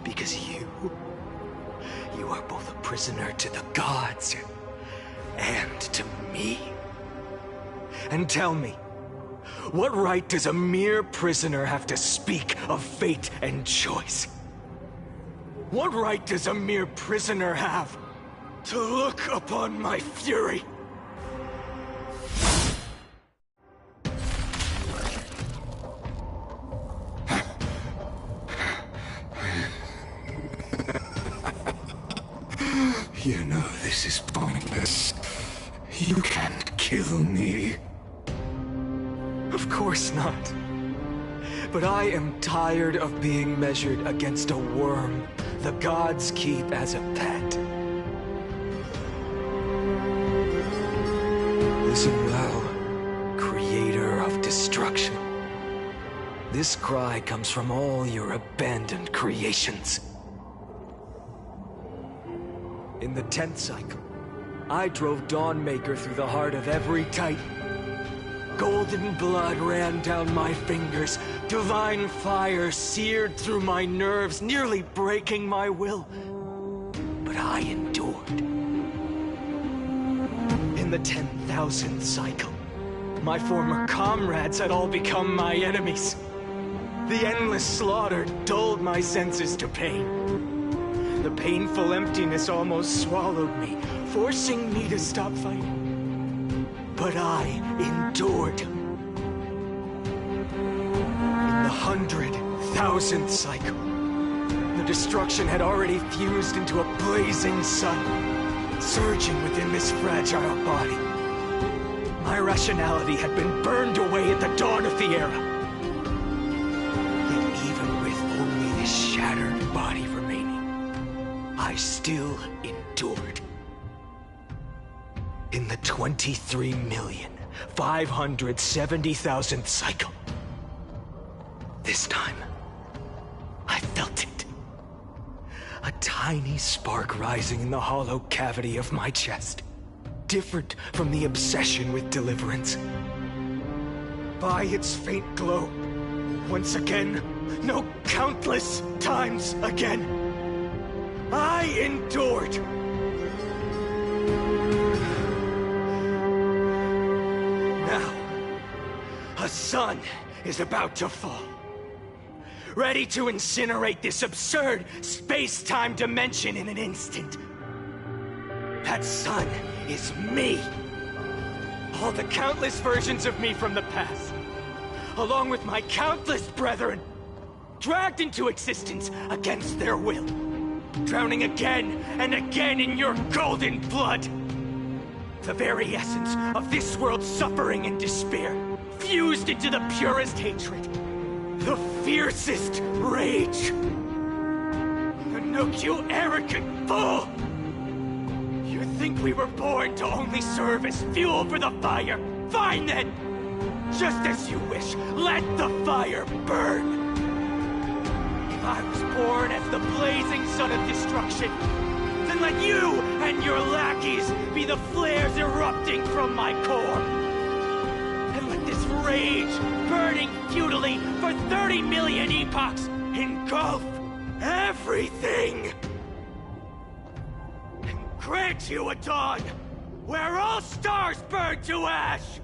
Because you are both a prisoner to the gods and to me. And tell me, what right does a mere prisoner have to speak of fate and choice? What right does a mere prisoner have to look upon my fury? You know this is pointless. You can't kill me. Of course not. But I am tired of being measured against a worm the gods keep as a pet. Listen well, creator of destruction. This cry comes from all your abandoned creations. In the 10th cycle, I drove Dawnmaker through the heart of every Titan. Golden blood ran down my fingers, divine fire seared through my nerves, nearly breaking my will. But I endured. In the 10,000th cycle, my former comrades had all become my enemies. The endless slaughter dulled my senses to pain. The painful emptiness almost swallowed me, forcing me to stop fighting. But I endured. In the 100,000th cycle, the destruction had already fused into a blazing sun, surging within this fragile body. My rationality had been burned away at the dawn of the era. Yet even with only this shattered body remaining, I still endured. In the 23,570,000th cycle. This time, I felt it. A tiny spark rising in the hollow cavity of my chest. Different from the obsession with deliverance. By its faint glow, once again, no, countless times again, I endured. Now, a sun is about to fall. Ready to incinerate this absurd space-time dimension in an instant. That sun is me. All the countless versions of me from the past, along with my countless brethren, dragged into existence against their will, drowning again and again in your golden blood. The very essence of this world's suffering and despair, fused into the purest hatred, the fiercest rage. Anouk, you arrogant fool! You think we were born to only serve as fuel for the fire? Fine then! Just as you wish, let the fire burn! If I was born as the blazing sun of destruction, then let you and your lackeys be the flares erupting from my core. And let this rage, burning futilely for 30 million epochs, engulf everything! And grant you a dawn where all stars burn to ash!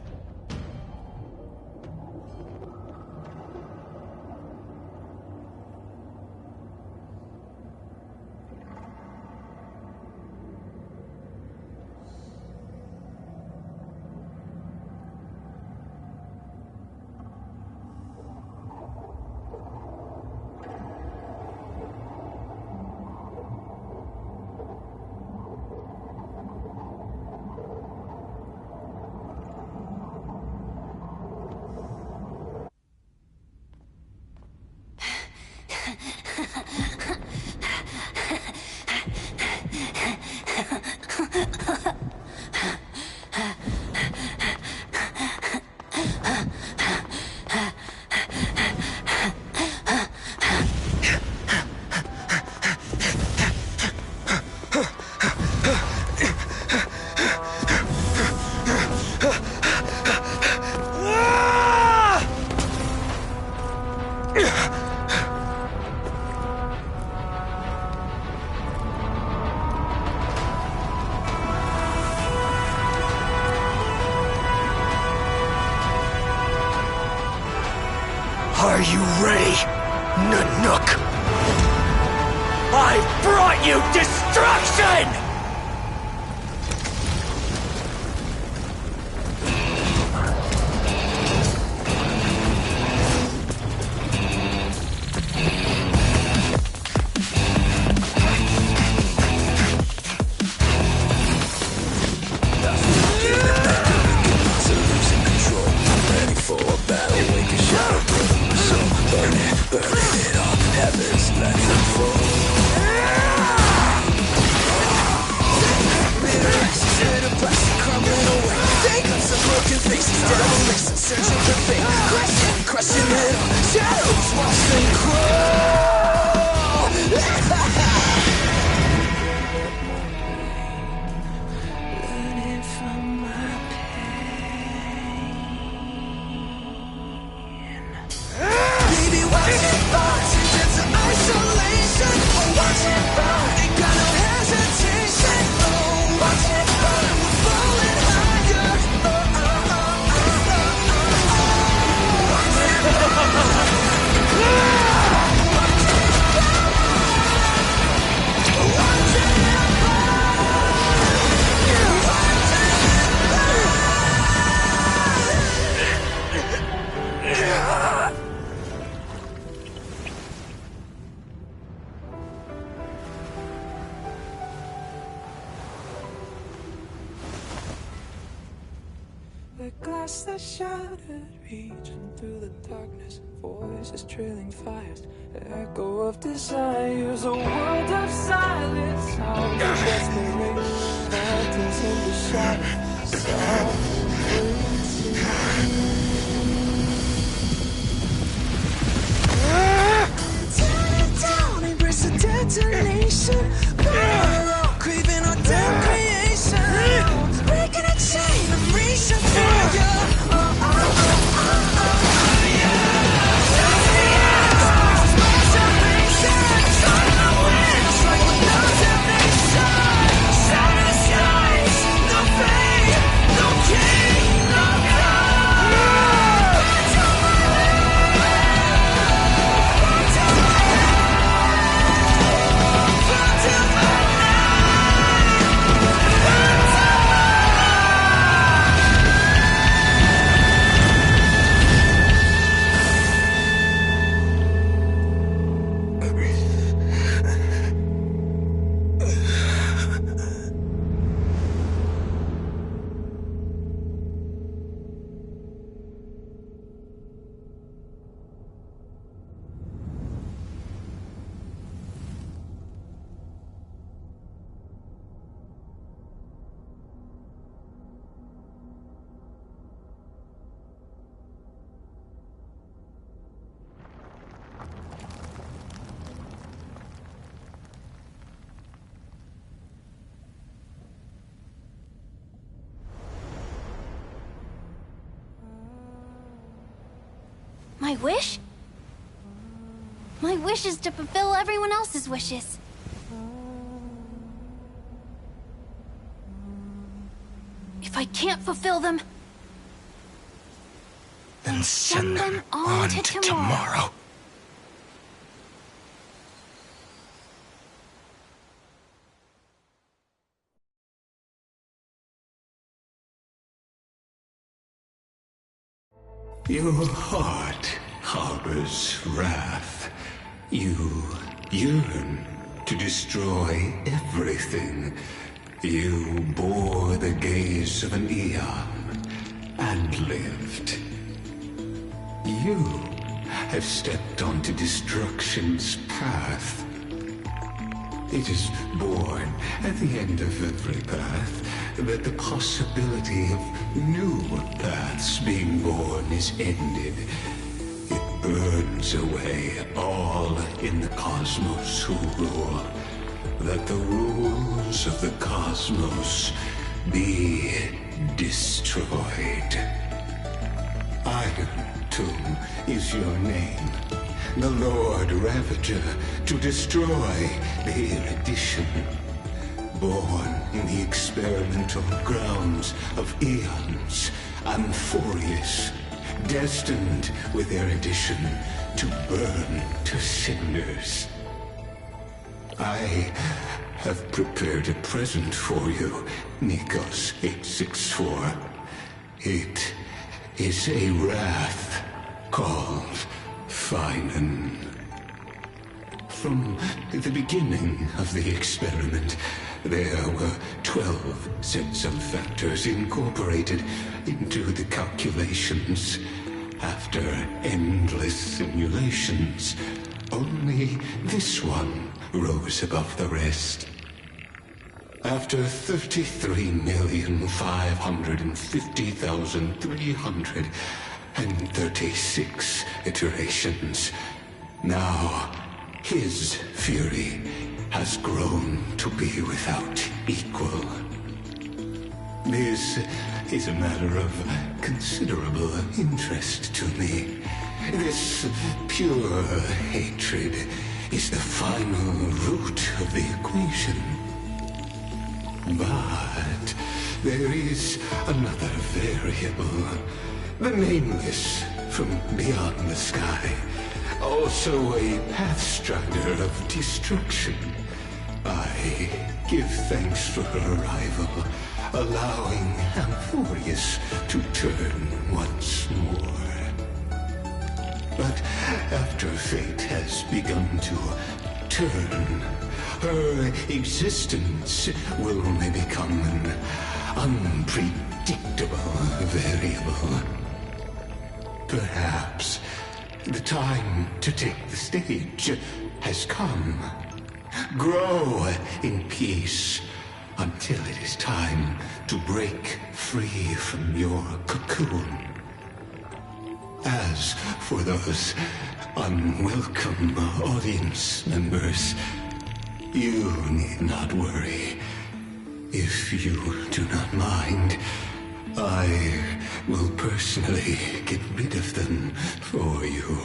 Are you ready, Nanook? I've brought you destruction! The glass that shattered, reaching through the darkness, voices trailing fires, echo of desires, a world of silence, sounds of desperation, phantoms in the shadow, soft tear it down, embrace the detonation, craving our damn creation, breaking a chain, I'm reaching for you. My wish? My wish is to fulfill everyone else's wishes. If I can't fulfill them, then send them on to tomorrow. Your heart harbors wrath. You yearn to destroy everything. You bore the gaze of an eon and lived. You have stepped onto destruction's path. It is born at the end of every path that the possibility of new paths being born is ended. It burns away all in the cosmos who rule, that the rules forces of the cosmos be destroyed. Iron Tomb is your name. The Lord Ravager to destroy the erudition. Born in the experimental grounds of eons, Amphorius, destined with erudition to burn to cinders. I have prepared a present for you, Nikos 864. It is a wrath called Finan. From the beginning of the experiment, there were 12 sets of factors incorporated into the calculations. After endless simulations, only this one rose above the rest. After 33,550,336 iterations, now his fury has grown to be without equal. This is a matter of considerable interest to me. This pure hatred is the final root of the equation. But there is another variable. The nameless from beyond the sky. Also a pathstrider of destruction. I give thanks for her arrival, allowing Amphorius to turn once more. But after fate has begun to turn, her existence will only become an unpredictable variable. Perhaps the time to take the stage has come. Grow in peace until it is time to break free from your cocoon. As for those unwelcome audience members, you need not worry. If you do not mind, I will personally get rid of them for you.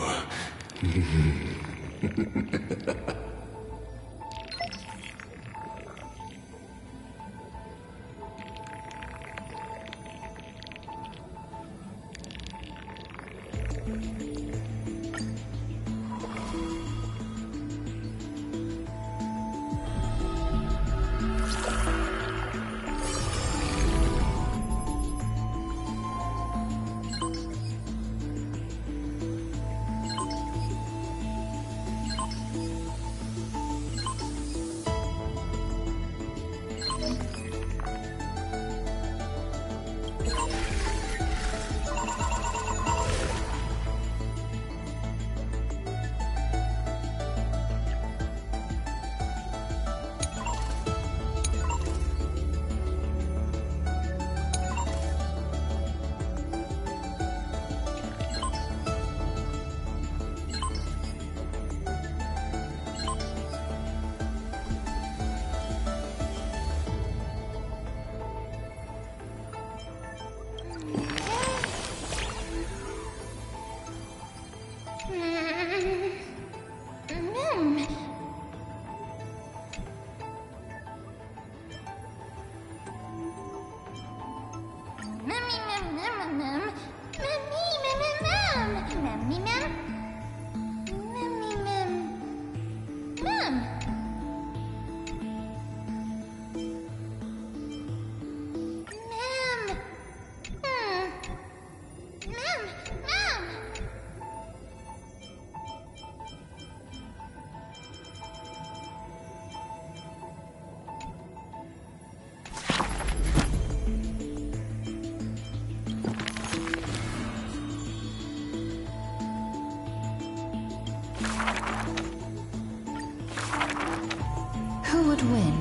Who would win?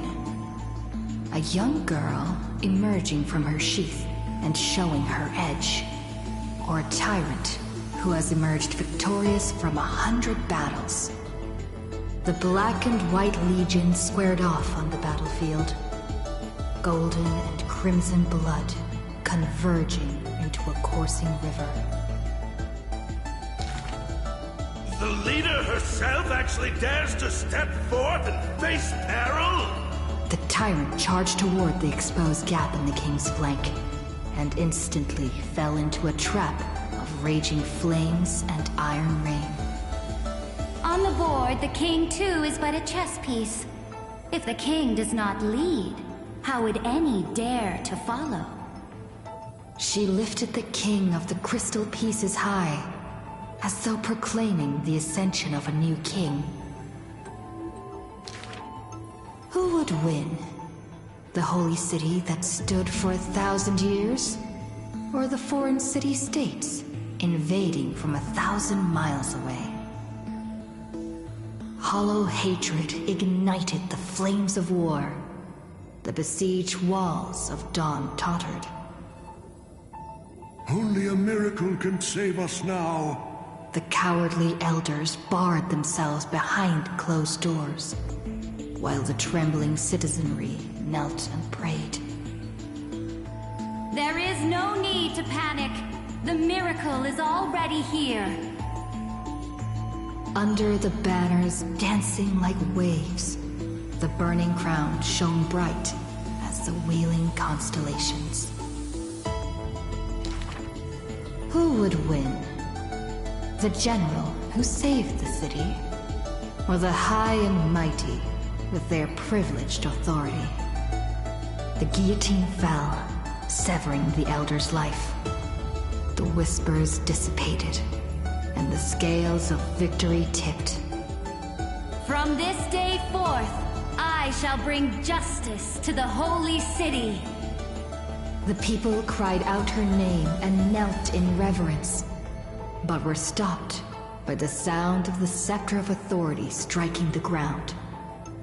A young girl emerging from her sheath and showing her edge? Or a tyrant who has emerged victorious from 100 battles? The Black and White Legion squared off on the battlefield, golden and crimson blood converging into a coursing river. The leader herself actually dares to step forth and face peril? The tyrant charged toward the exposed gap in the king's flank, and instantly fell into a trap of raging flames and iron rain. On the board, the king too is but a chess piece. If the king does not lead, how would any dare to follow? She lifted the king of the crystal pieces high, as though proclaiming the ascension of a new king. Who would win? The holy city that stood for 1,000 years? Or the foreign city-states invading from 1,000 miles away? Hollow hatred ignited the flames of war. The besieged walls of Dawn tottered. Only a miracle can save us now. The cowardly elders barred themselves behind closed doors, while the trembling citizenry knelt and prayed. There is no need to panic. The miracle is already here. Under the banners dancing like waves, the burning crown shone bright as the wheeling constellations. Who would win? The general who saved the city? Or the high and mighty with their privileged authority? The guillotine fell, severing the elder's life. The whispers dissipated, and the scales of victory tipped. From this day forth, I shall bring justice to the holy city. The people cried out her name and knelt in reverence, but were stopped by the sound of the scepter of authority striking the ground.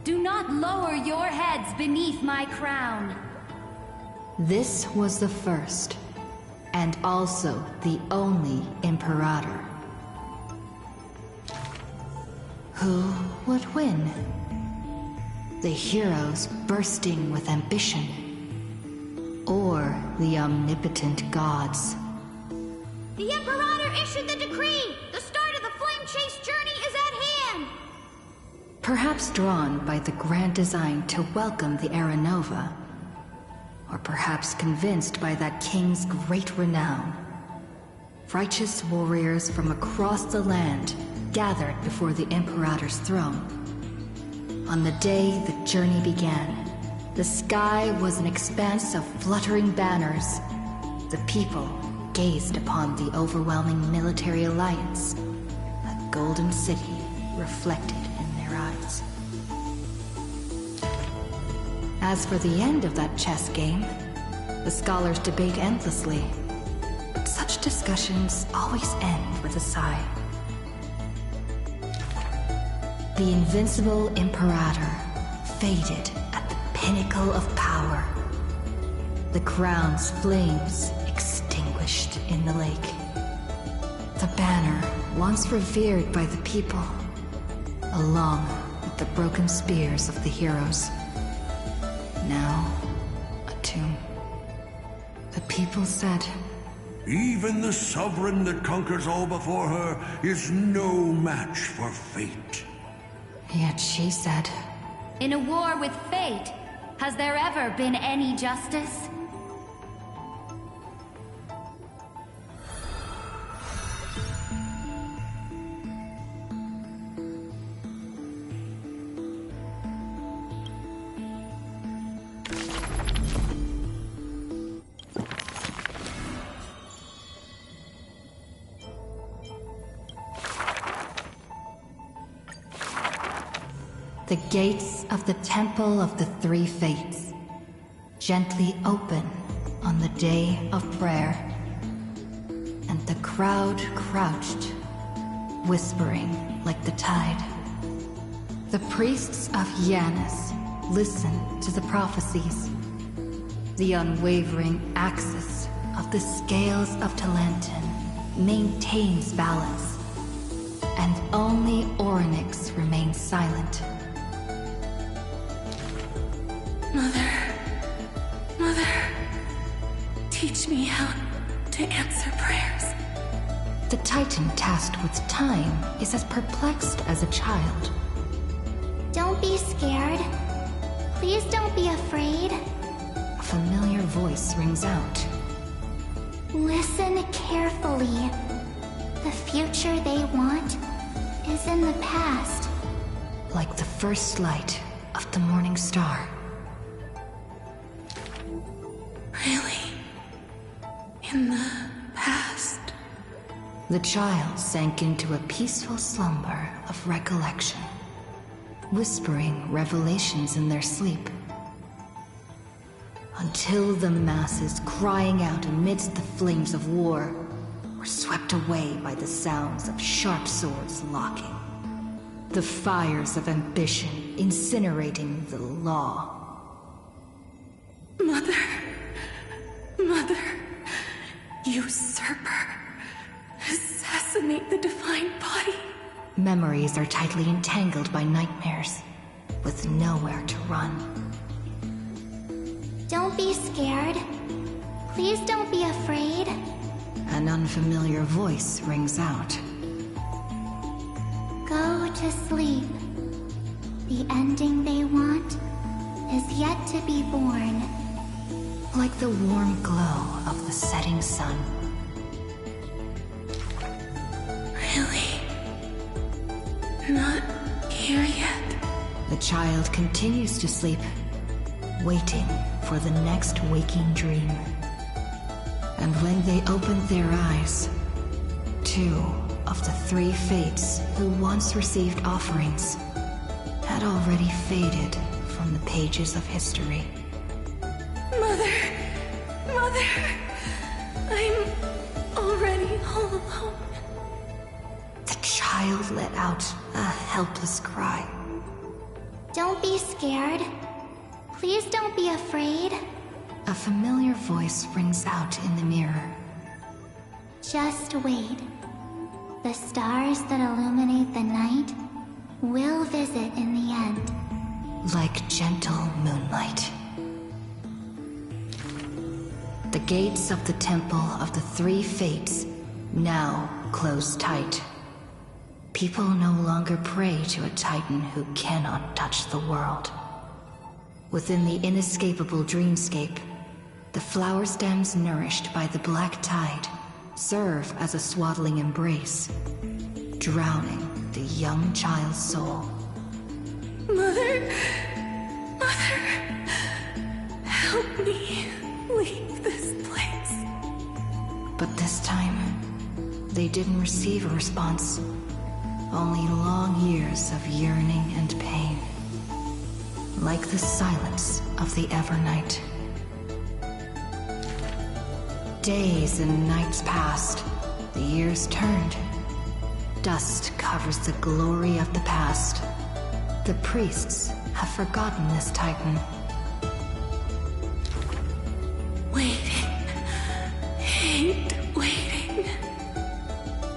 Do not lower your heads beneath my crown. This was the first, and also the only Imperator. Who would win? The heroes bursting with ambition, or the omnipotent gods? The Imperator issued the decree! The start of the Flame Chase journey is at hand! Perhaps drawn by the grand design to welcome the Era Nova, or perhaps convinced by that king's great renown. Righteous warriors from across the land gathered before the Imperator's throne. On the day the journey began, the sky was an expanse of fluttering banners. The people gazed upon the overwhelming military alliance, a golden city reflected in their eyes. As for the end of that chess game, the scholars debate endlessly, but such discussions always end with a sigh. The invincible Imperator faded at the pinnacle of power. The crown's flames extinguished in the lake. The banner, once revered by the people, along with the broken spears of the heroes, now a tomb. The people said, "Even the sovereign that conquers all before her is no match for fate." Yet she said, In a war with fate, has there ever been any justice? the gates of the Temple of the Three Fates gently open on the day of prayer, and the crowd crouched, whispering like the tide. The priests of Janus listen to the prophecies. The unwavering axis of the scales of Talenton maintains balance, and only Orynyx remains silent. Mother, Teach me how to answer prayers. The Titan tasked with time is as perplexed as a child. Don't be scared. Please don't be afraid. A familiar voice rings out. Listen carefully. The future they want is in the past. Like the first light of the morning star. Really? In the past? The child sank into a peaceful slumber of recollection, whispering revelations in their sleep. Until the masses crying out amidst the flames of war were swept away by the sounds of sharp swords locking. The fires of ambition incinerating the law. Mother, usurper, assassinate the divine body. Memories are tightly entangled by nightmares, with nowhere to run. Don't be scared. Please don't be afraid. An unfamiliar voice rings out. Go to sleep. The ending they want is yet to be born. Like the warm glow of the setting sun. Really? Not here yet? The child continues to sleep, waiting for the next waking dream. And when they opened their eyes, 2 of the 3 fates who once received offerings had already faded from the pages of history. Mother, I'm already all alone. The child let out a helpless cry. Don't be scared. Please don't be afraid. A familiar voice rings out in the mirror. Just wait. The stars that illuminate the night will visit in the end. Like gentle moonlight. The gates of the Temple of the 3 Fates now close tight. People no longer pray to a titan who cannot touch the world. Within the inescapable dreamscape, the flower stems nourished by the black tide serve as a swaddling embrace, drowning the young child's soul. Mother, help me leave this place. But this time, they didn't receive a response. Only long years of yearning and pain. Like the silence of the Evernight. Days and nights passed. The years turned. Dust covers the glory of the past. The priests have forgotten this titan. Waiting. Hate waiting.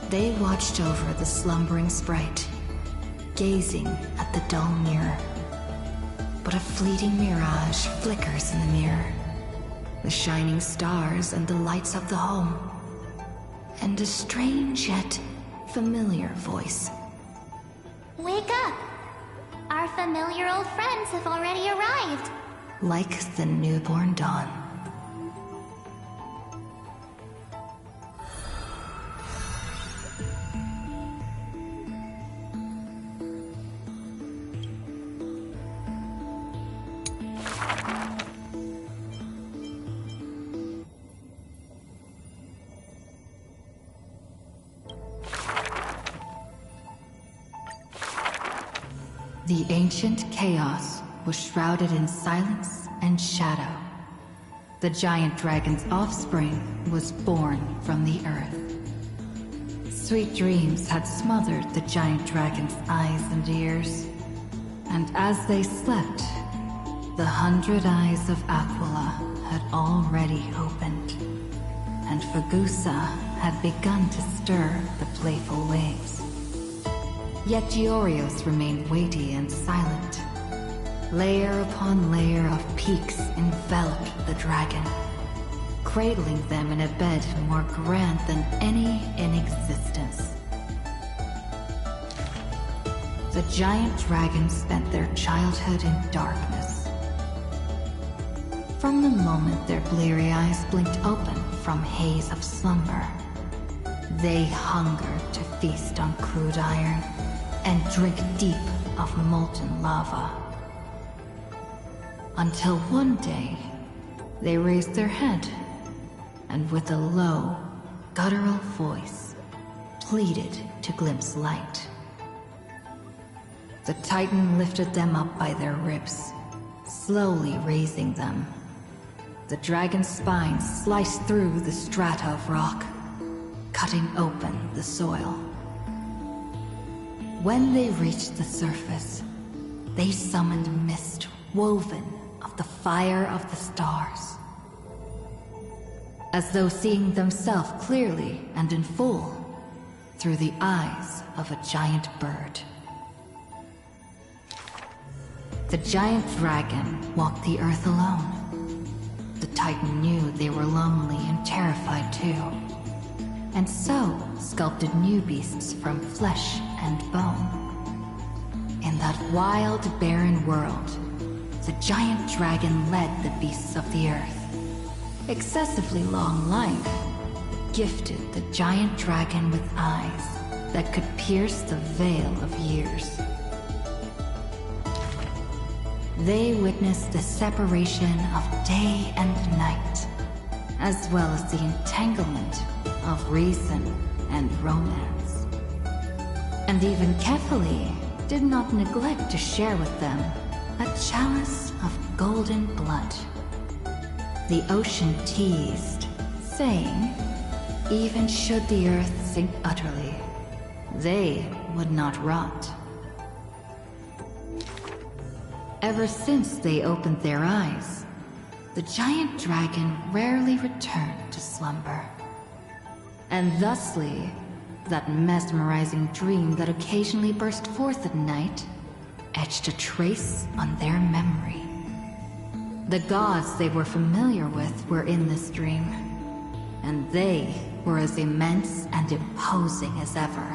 They watched over the slumbering sprite, gazing at the dull mirror. But a fleeting mirage flickers in the mirror. The shining stars and the lights of the home. And a strange yet familiar voice. Wake up! Our familiar old friends have already arrived. Like the newborn dawn. The ancient chaos was shrouded in silence and shadow. The giant dragon's offspring was born from the earth. Sweet dreams had smothered the giant dragon's eyes and ears. And as they slept, the 100 eyes of Aquila had already opened. And Fagusa had begun to stir the playful waves. Yet Giorios remained weighty and silent. Layer upon layer of peaks enveloped the dragon, cradling them in a bed more grand than any in existence. The giant dragons spent their childhood in darkness. From the moment their bleary eyes blinked open from haze of slumber, they hungered to feast on crude iron and drink deep of molten lava. Until one day, they raised their head and with a low, guttural voice, pleaded to glimpse light. The Titan lifted them up by their ribs, slowly raising them. The dragon's spine sliced through the strata of rock, cutting open the soil. When they reached the surface, they summoned mist woven of the fire of the stars. As though seeing themselves clearly and in full through the eyes of a giant bird. The giant dragon walked the earth alone. The Titan knew they were lonely and terrified too, and so sculpted new beasts from flesh and bone. In that wild, barren world, the giant dragon led the beasts of the earth. Excessively long life gifted the giant dragon with eyes that could pierce the veil of years. They witnessed the separation of day and night, as well as the entanglement of reason and romance. And even Kefali did not neglect to share with them a chalice of golden blood. The ocean teased, saying, even should the earth sink utterly, they would not rot. Ever since they opened their eyes, the giant dragon rarely returned to slumber. And thusly, that mesmerizing dream that occasionally burst forth at night etched a trace on their memory. The gods they were familiar with were in this dream, and they were as immense and imposing as ever,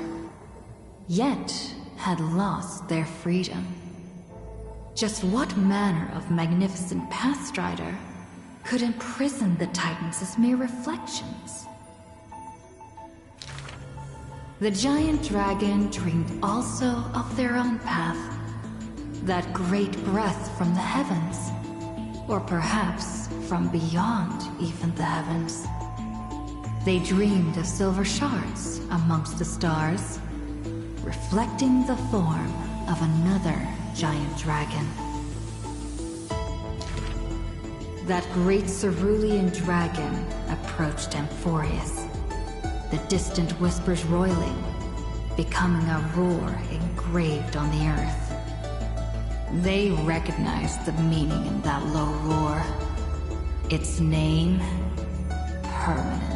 yet had lost their freedom. Just what manner of magnificent pathstrider could imprison the Titans as mere reflections? The giant dragon dreamed also of their own path, that great breath from the heavens, or perhaps from beyond even the heavens. They dreamed of silver shards amongst the stars, reflecting the form of another giant dragon. That great cerulean dragon approached Amphorius, the distant whispers roiling, becoming a roar engraved on the earth. They recognized the meaning in that low roar. Its name, permanence.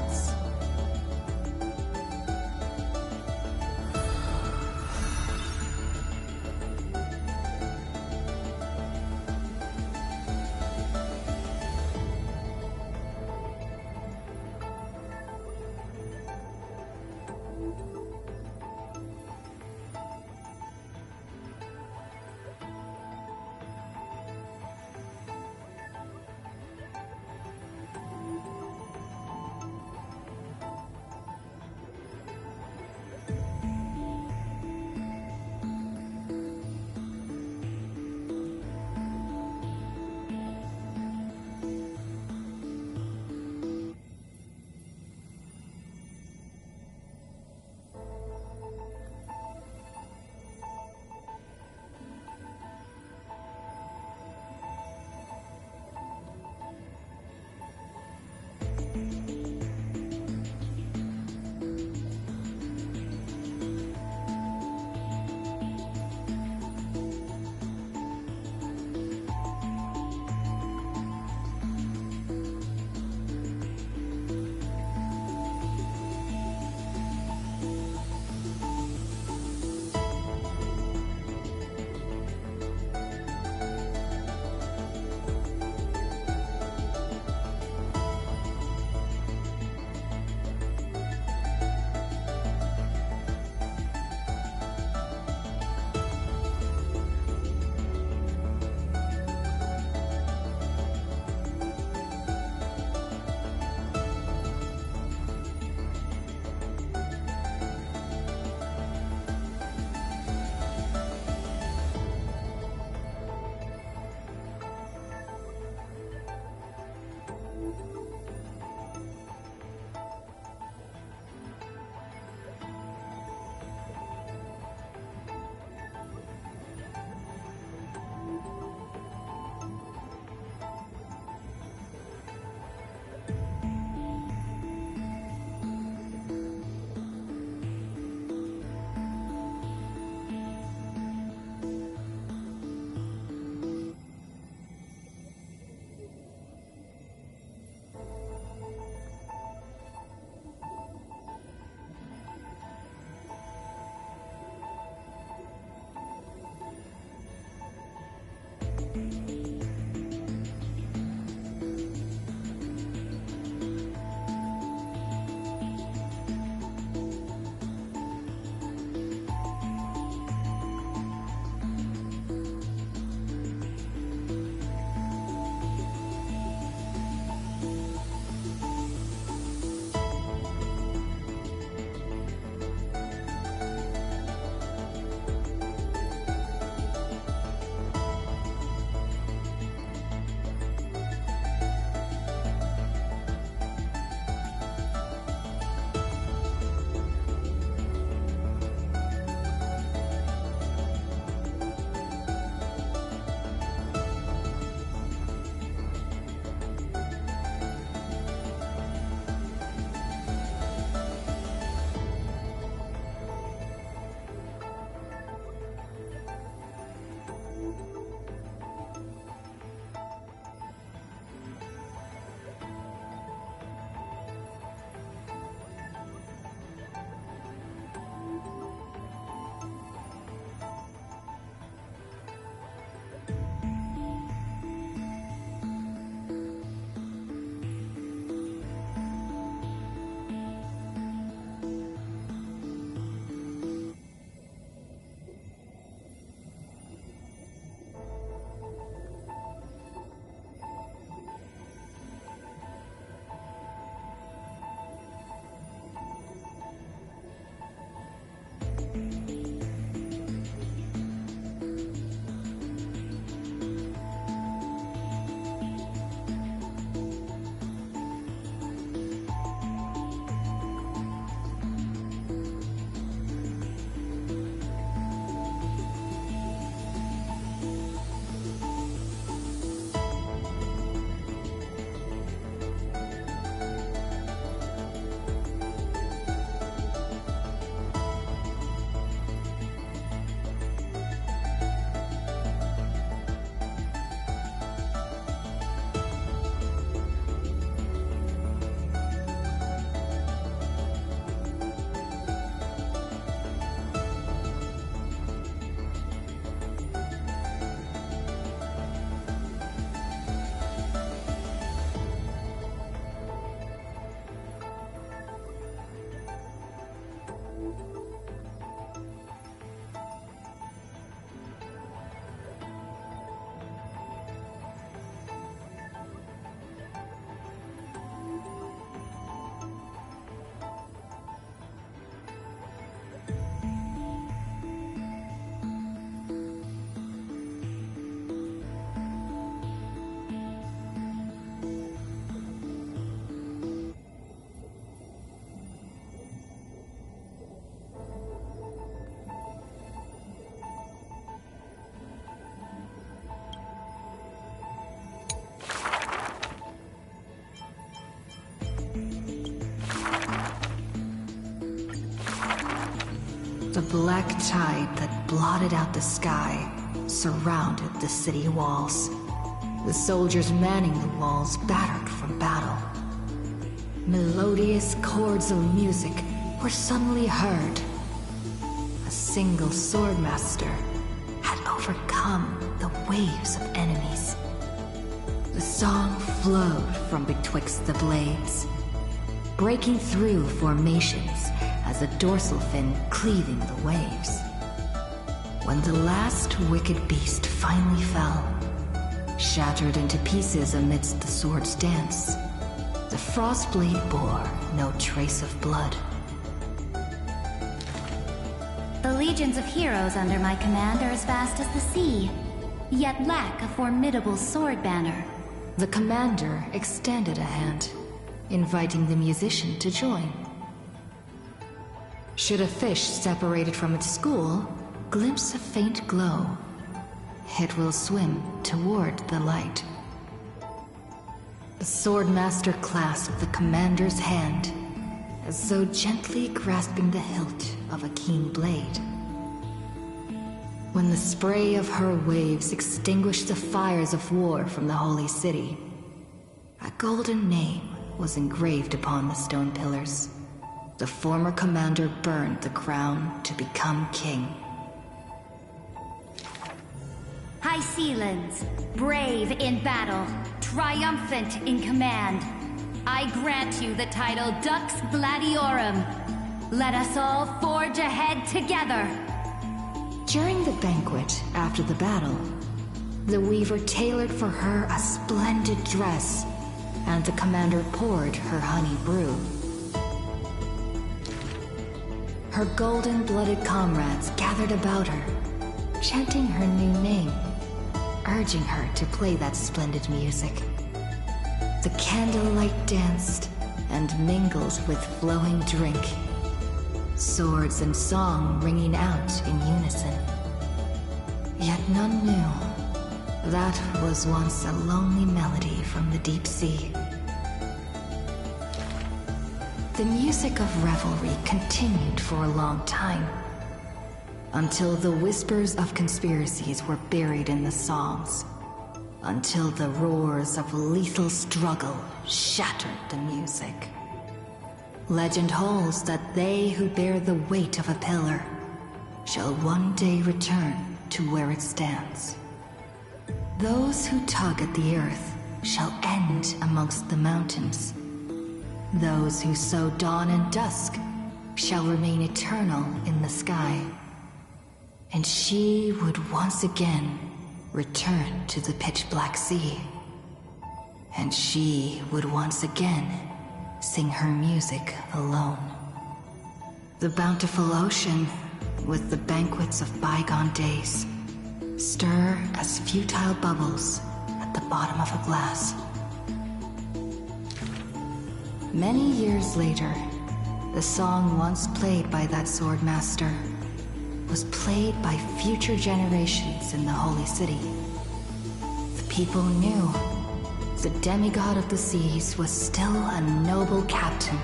The black tide that blotted out the sky surrounded the city walls. The soldiers manning the walls battered from battle. Melodious chords of music were suddenly heard. A single swordmaster had overcome the waves of enemies. The song flowed from betwixt the blades, breaking through formations as a dorsal fin cleaving the waves. When the last wicked beast finally fell, shattered into pieces amidst the sword's dance, the Frostblade bore no trace of blood. The legions of heroes under my command are as vast as the sea, yet lack a formidable sword banner. The commander extended a hand, inviting the musician to join. Should a fish separated from its school glimpse a faint glow, it will swim toward the light. The swordmaster clasped the commander's hand, as though gently grasping the hilt of a keen blade. When the spray of her waves extinguished the fires of war from the holy city, a golden name was engraved upon the stone pillars. The former commander burned the crown to become king. High Sealands, brave in battle, triumphant in command, I grant you the title Dux Gladiorum. Let us all forge ahead together. During the banquet after the battle, the weaver tailored for her a splendid dress, and the commander poured her honey brew. Her golden-blooded comrades gathered about her, chanting her new name, urging her to play that splendid music. The candlelight danced and mingled with flowing drink, swords and song ringing out in unison. Yet none knew that was once a lonely melody from the deep sea. The music of revelry continued for a long time, until the whispers of conspiracies were buried in the songs, until the roars of lethal struggle shattered the music. Legend holds that they who bear the weight of a pillar shall one day return to where it stands. Those who tug at the earth shall end amongst the mountains. Those who sow dawn and dusk shall remain eternal in the sky. And she would once again return to the pitch-black sea. And she would once again sing her music alone. The bountiful ocean, with the banquets of bygone days, stir as futile bubbles at the bottom of a glass. Many years later, the song once played by that swordmaster was played by future generations in the Holy City. The people knew the demigod of the seas was still a noble captain.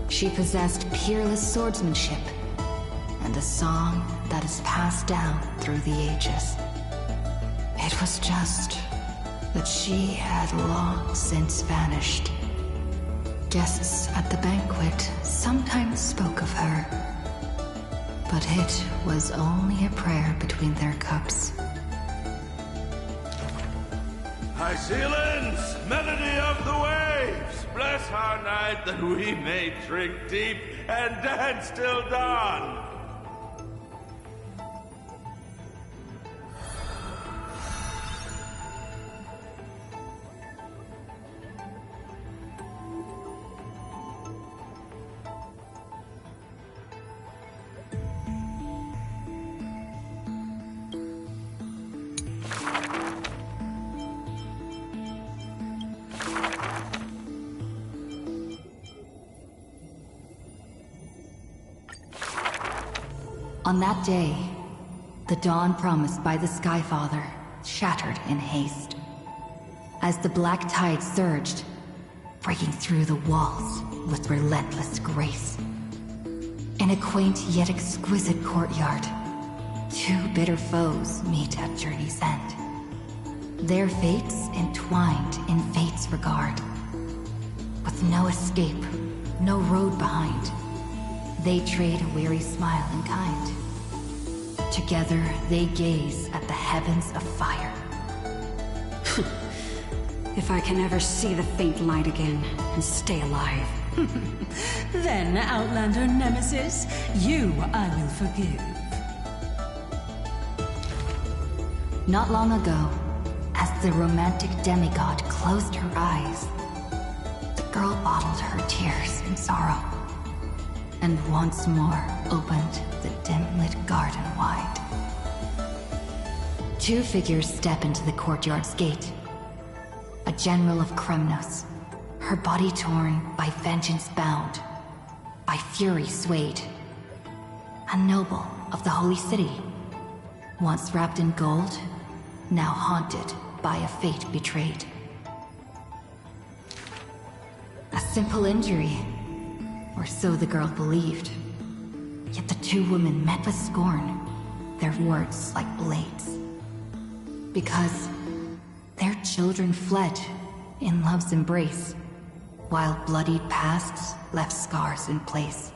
She possessed peerless swordsmanship and a song that is passed down through the ages. It was just that she had long since vanished. Guests at the banquet sometimes spoke of her, but it was only a prayer between their cups. High Sealands, melody of the waves, bless our night that we may drink deep and dance till dawn. On that day, the dawn promised by the Skyfather shattered in haste. As the black tide surged, breaking through the walls with relentless grace. In a quaint yet exquisite courtyard, two bitter foes meet at journey's end. Their fates entwined in fate's regard. With no escape, no road behind, they trade a weary smile in kind. Together they gaze at the heavens of fire. If I can ever see the faint light again and stay alive. Then, Outlander Nemesis, you I will forgive. Not long ago, as the romantic demigod closed her eyes, the girl bottled her tears in sorrow, and once more opened the dim-lit garden wide. Two figures step into the courtyard's gate. A general of Kremnos, her body torn, by vengeance bound, by fury swayed. A noble of the holy city, once wrapped in gold, now haunted by a fate betrayed. A simple injury, or so the girl believed. Yet the two women met with scorn, their words like blades. Because their children fled in love's embrace, while bloodied pasts left scars in place.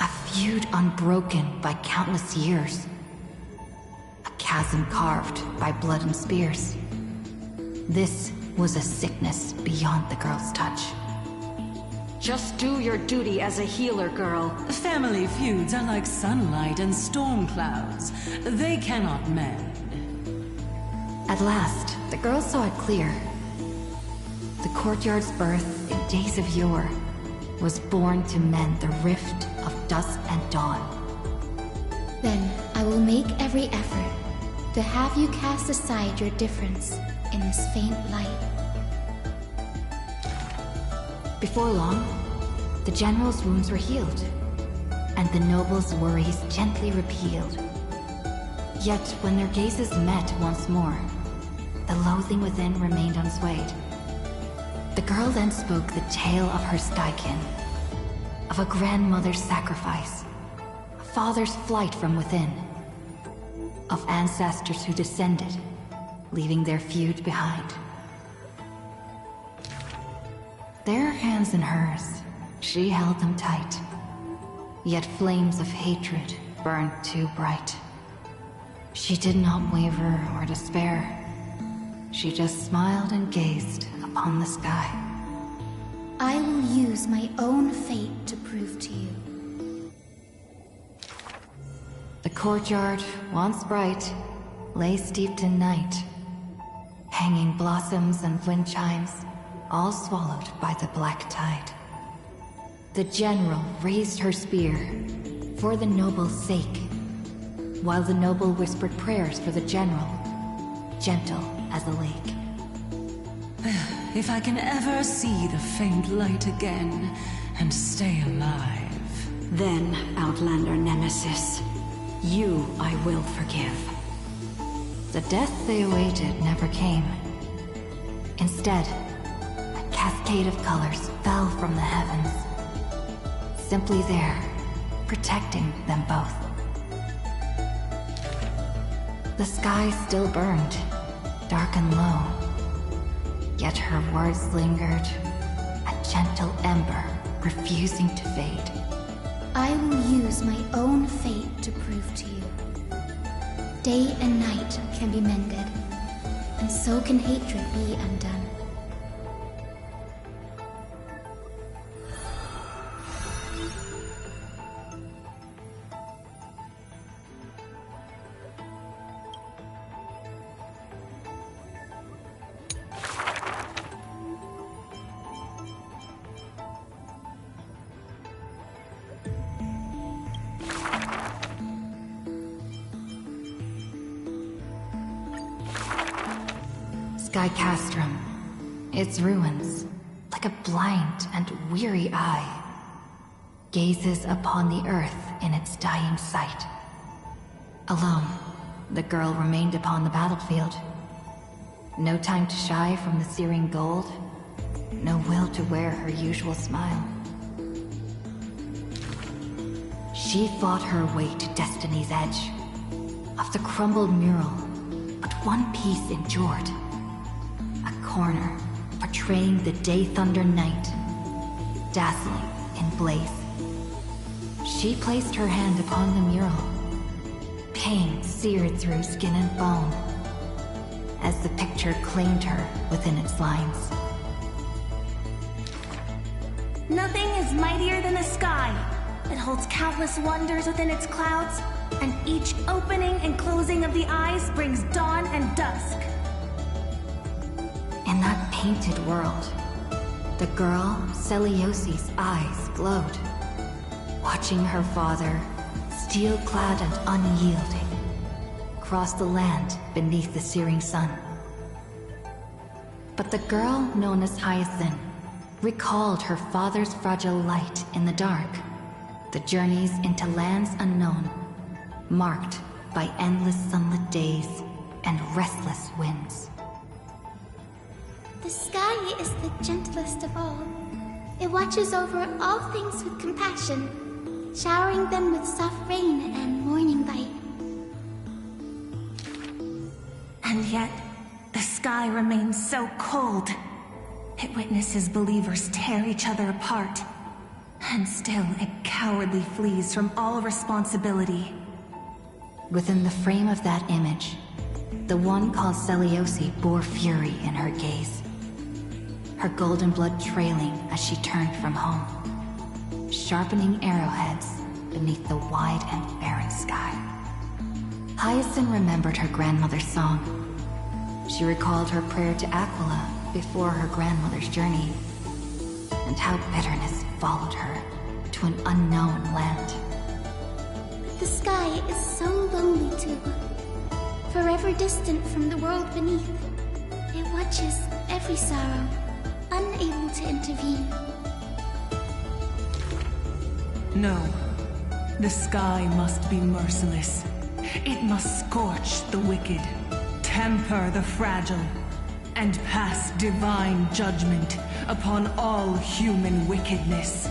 A feud unbroken by countless years. A chasm carved by blood and spears. This was a sickness beyond the girl's touch. Just do your duty as a healer, girl. Family feuds are like sunlight and storm clouds. They cannot mend. At last, the girl saw it clear. The courtyard's birth in days of yore was born to mend the rift of dusk and dawn. Then I will make every effort to have you cast aside your difference in this faint light. Before long, the general's wounds were healed, and the noble's worries gently repealed. Yet when their gazes met once more, the loathing within remained unswayed. The girl then spoke the tale of her skykin, of a grandmother's sacrifice, a father's flight from within, of ancestors who descended, leaving their feud behind. Their hands in hers, she held them tight, yet flames of hatred burned too bright. She did not waver or despair. She just smiled and gazed upon the sky. I will use my own fate to prove to you. The courtyard, once bright, lay steeped in night. Hanging blossoms and wind chimes, all swallowed by the black tide. The general raised her spear, for the noble's sake, while the noble whispered prayers for the general, gentle as a lake. If I can ever see the faint light again and stay alive. Then, Outlander Nemesis, you I will forgive. The death they awaited never came. Instead, a cascade of colors fell from the heavens. Simply there, protecting them both. The sky still burned, dark and low. Yet her words lingered, a gentle ember refusing to fade. I will use my own fate to prove to you. Day and night can be mended, and so can hatred be undone. Sky Castrum, its ruins, like a blind and weary eye, gazes upon the earth in its dying sight. Alone, the girl remained upon the battlefield. No time to shy from the searing gold, no will to wear her usual smile. She fought her way to destiny's edge. Of the crumbled mural, but one piece endured. A corner portraying the Day Thunder Night, dazzling in blaze. She placed her hand upon the mural. Pain seared through skin and bone as the picture claimed her within its lines. Nothing is mightier than the sky. It holds countless wonders within its clouds, and each opening and closing of the eyes brings dawn and dusk. In that painted world, the girl Celiosi's eyes glowed, watching her father, steel-clad and unyielding, cross the land beneath the searing sun. But the girl known as Hyacinth recalled her father's fragile light in the dark, the journeys into lands unknown, marked by endless sunlit days and restless winds. The sky is the gentlest of all. It watches over all things with compassion, showering them with soft rain and morning light. And yet, the sky remains so cold. It witnesses believers tear each other apart. And still, it cowardly flees from all responsibility. Within the frame of that image, the one called Celiosi bore fury in her gaze. Her golden blood trailing as she turned from home, sharpening arrowheads beneath the wide and barren sky. Hyacinth remembered her grandmother's song. She recalled her prayer to Aquila before her grandmother's journey, and how bitterness followed her to an unknown land. But the sky is so lonely too. Forever distant from the world beneath, it watches every sorrow, unable to intervene. No. The sky must be merciless. It must scorch the wicked, temper the fragile, and pass divine judgment upon all human wickedness.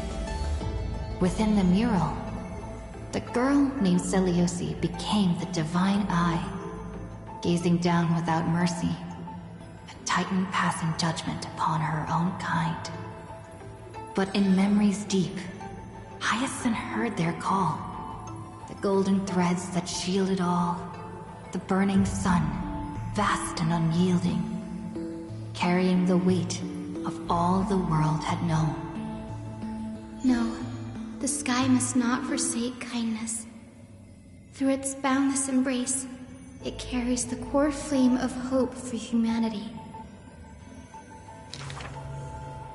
Within the mural, the girl named Celiosi became the divine eye, gazing down without mercy, a titan passing judgment upon her own kind. But in memories deep, Hyacinth heard their call, the golden threads that shielded all, the burning sun, vast and unyielding, carrying the weight of all the world had known. No, the sky must not forsake kindness. Through its boundless embrace, it carries the core flame of hope for humanity.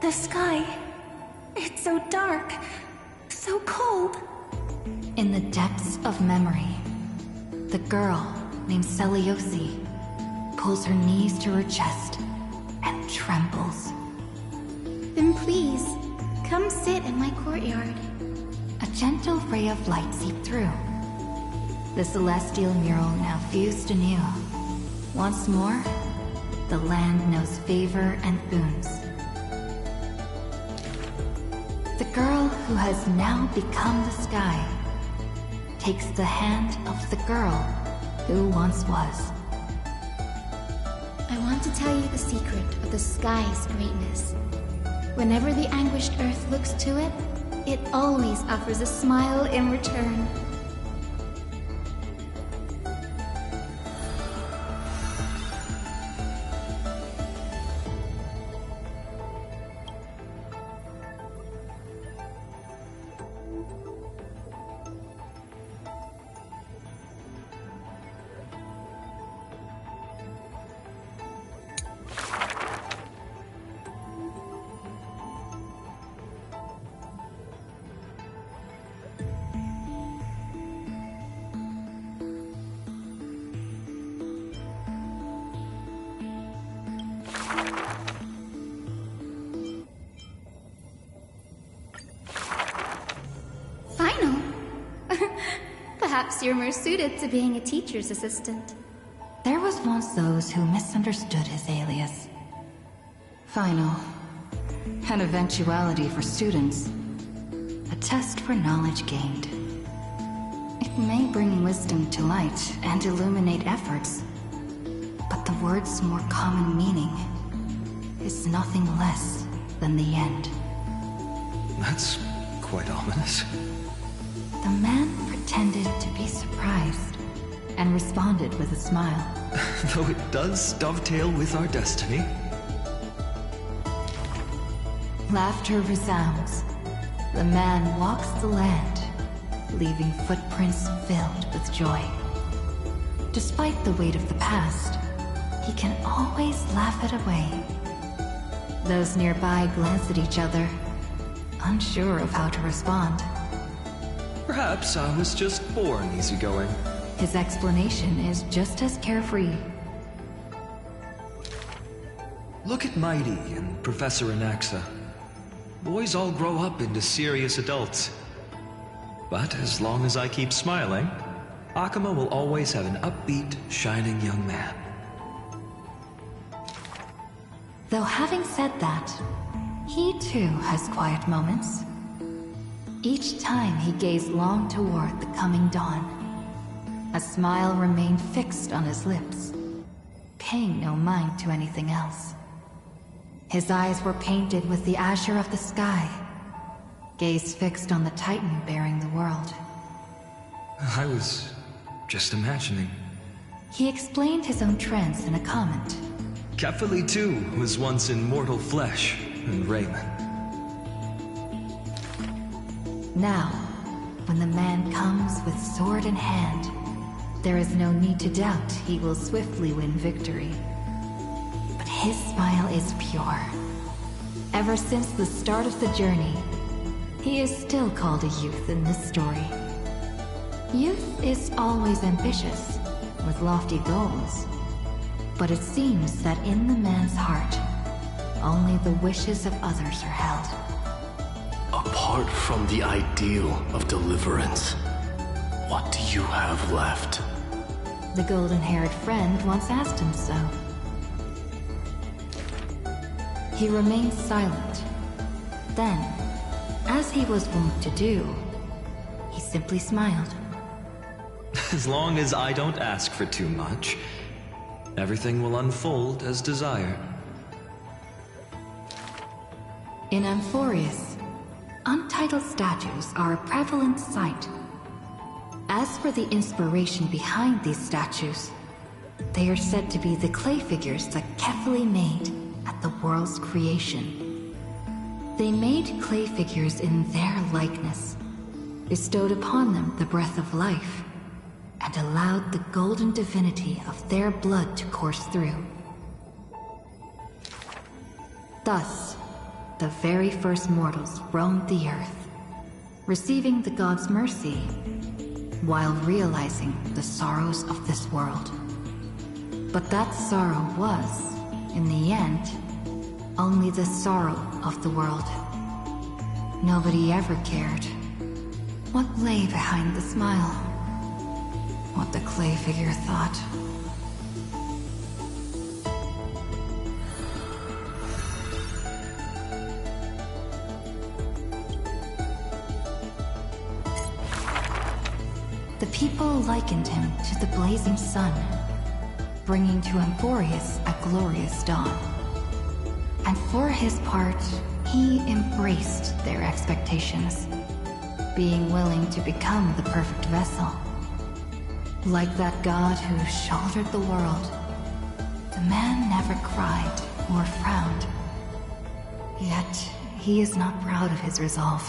The sky, it's so dark, so cold. In the depths of memory, the girl named Celiosi pulls her knees to her chest and trembles. Then please, come sit in my courtyard. A gentle ray of light seeped through. The celestial mural now fused anew. Once more, the land knows favor and boons. The girl who has now become the sky takes the hand of the girl who once was. I want to tell you the secret of the sky's greatness. Whenever the anguished earth looks to it, it always offers a smile in return. Perhaps you're more suited to being a teacher's assistant. There was once those who misunderstood his alias. Final. An eventuality for students. A test for knowledge gained. may bring wisdom to light and illuminate efforts, but the word's more common meaning is nothing less than the end. That's quite ominous. The man pretended to be surprised and responded with a smile. Though it does dovetail with our destiny. Laughter resounds. The man walks the land, leaving footprints filled with joy. Despite the weight of the past, he can always laugh it away. Those nearby glance at each other, unsure of how to respond. Perhaps I was just born easygoing. His explanation is just as carefree. Look at Mighty and Professor Anaxa. Boys all grow up into serious adults. But as long as I keep smiling, Akuma will always have an upbeat, shining young man. Though having said that, he too has quiet moments. Each time he gazed long toward the coming dawn, a smile remained fixed on his lips, paying no mind to anything else. His eyes were painted with the azure of the sky, gaze fixed on the Titan bearing the world. I was just imagining. He explained his own trance in a comment. Kefali too was once in mortal flesh and raiment. Now, when the man comes with sword in hand, there is no need to doubt he will swiftly win victory. But his smile is pure. Ever since the start of the journey, he is still called a youth in this story. Youth is always ambitious, with lofty goals. But it seems that in the man's heart, only the wishes of others are held. Apart from the ideal of deliverance, what do you have left? The golden-haired friend once asked him so. He remained silent. Then, as he was wont to do, he simply smiled. As long as I don't ask for too much, everything will unfold as desired. In Amphorius, untitled statues are a prevalent sight. As for the inspiration behind these statues, they are said to be the clay figures that Kefali made at the world's creation. They made clay figures in their likeness, bestowed upon them the breath of life, and allowed the golden divinity of their blood to course through. Thus, the very first mortals roamed the earth, receiving the gods' mercy, while realizing the sorrows of this world. But that sorrow was, in the end, only the sorrow of the world. Nobody ever cared what lay behind the smile, what the clay figure thought. The people likened him to the blazing sun, bringing to Amphorius a glorious dawn. And for his part, he embraced their expectations, being willing to become the perfect vessel. Like that god who shouldered the world, the man never cried or frowned. Yet, he is not proud of his resolve,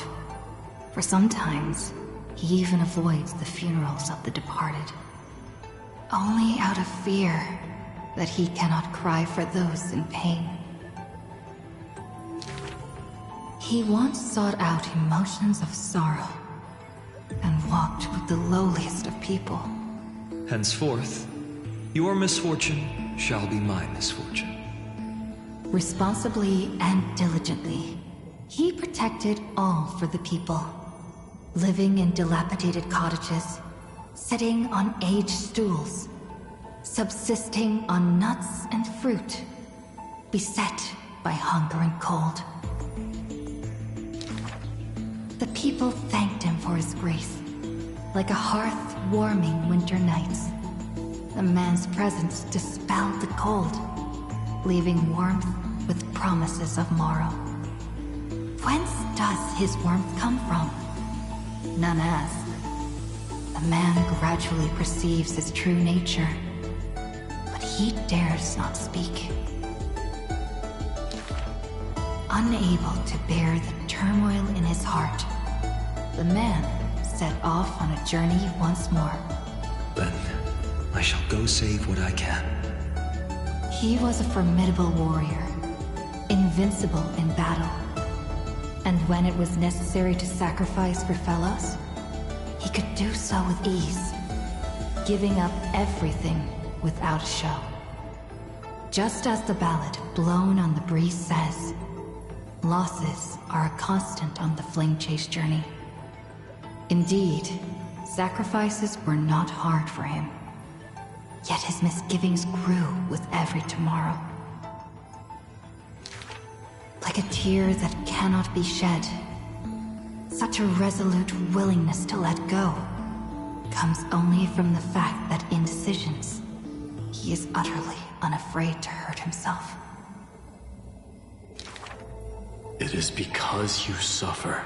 for sometimes he even avoids the funerals of the departed, only out of fear that he cannot cry for those in pain. He once sought out emotions of sorrow and walked with the lowliest of people. Henceforth, your misfortune shall be my misfortune. Responsibly and diligently, he protected all for the people, living in dilapidated cottages, sitting on aged stools, subsisting on nuts and fruit, beset by hunger and cold. The people thanked him for his grace, like a hearth warming winter nights. The man's presence dispelled the cold, leaving warmth with promises of morrow. Whence does his warmth come from? None ask. The man gradually perceives his true nature, but he dares not speak. Unable to bear the turmoil in his heart, the man set off on a journey once more. Then I shall go save what I can. He was a formidable warrior, invincible in battle. And when it was necessary to sacrifice for fellows, he could do so with ease, giving up everything without a show. Just as the ballad blown on the breeze says, losses are a constant on the flame chase journey. Indeed, sacrifices were not hard for him. Yet his misgivings grew with every tomorrow. Like a tear that cannot be shed, such a resolute willingness to let go comes only from the fact that in decisions, he is utterly unafraid to hurt himself. It is because you suffer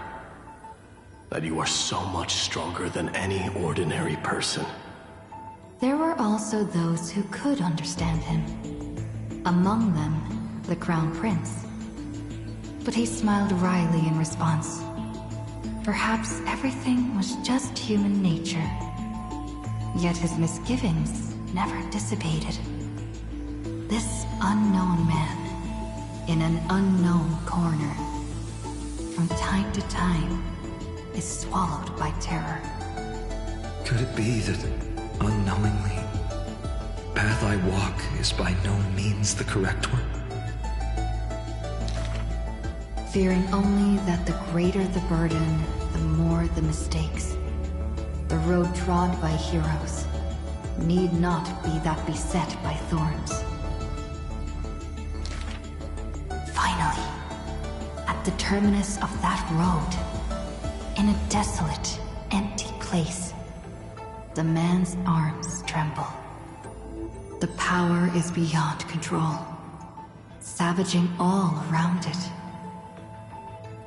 that you are so much stronger than any ordinary person. There were also those who could understand him. Among them, the Crown Prince. But he smiled wryly in response. Perhaps everything was just human nature. Yet his misgivings never dissipated. This unknown man, in an unknown corner, from time to time, is swallowed by terror. Could it be that, unknowingly, path I walk is by no means the correct one? Fearing only that the greater the burden, the more the mistakes. The road trod by heroes need not be that beset by thorns. Finally, at the terminus of that road, in a desolate, empty place, the man's arms tremble. The power is beyond control, savaging all around it.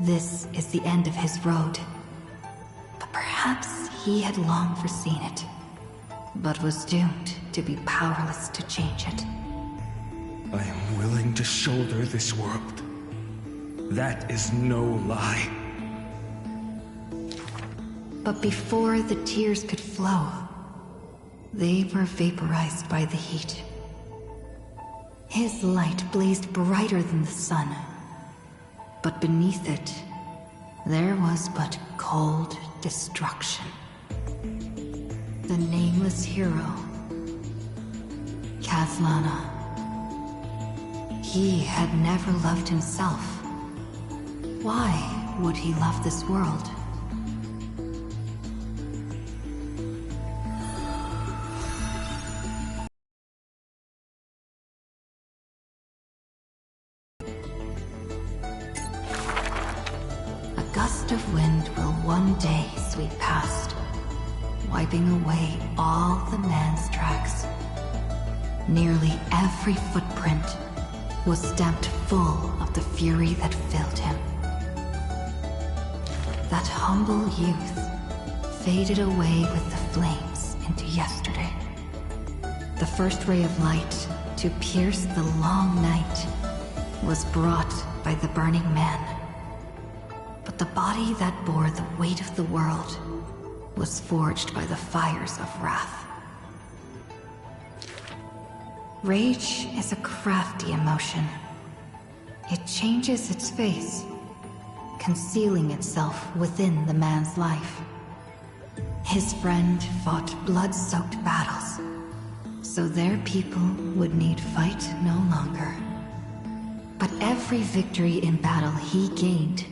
This is the end of his road, but perhaps he had long foreseen it, but was doomed to be powerless to change it. I am willing to shoulder this world. That is no lie. But before the tears could flow, they were vaporized by the heat. His light blazed brighter than the sun, but beneath it, there was but cold destruction. The nameless hero, Kazlana. He had never loved himself. Why would he love this world? A gust of wind will one day sweep past, wiping away all the man's tracks. Nearly every footprint was stamped full of the fury that filled him. That humble youth faded away with the flames into yesterday. The first ray of light to pierce the long night was brought by the burning man. But the body that bore the weight of the world was forged by the fires of wrath. Rage is a crafty emotion. It changes its face, concealing itself within the man's life. His friend fought blood-soaked battles, so their people would need fight no longer. But every victory in battle he gained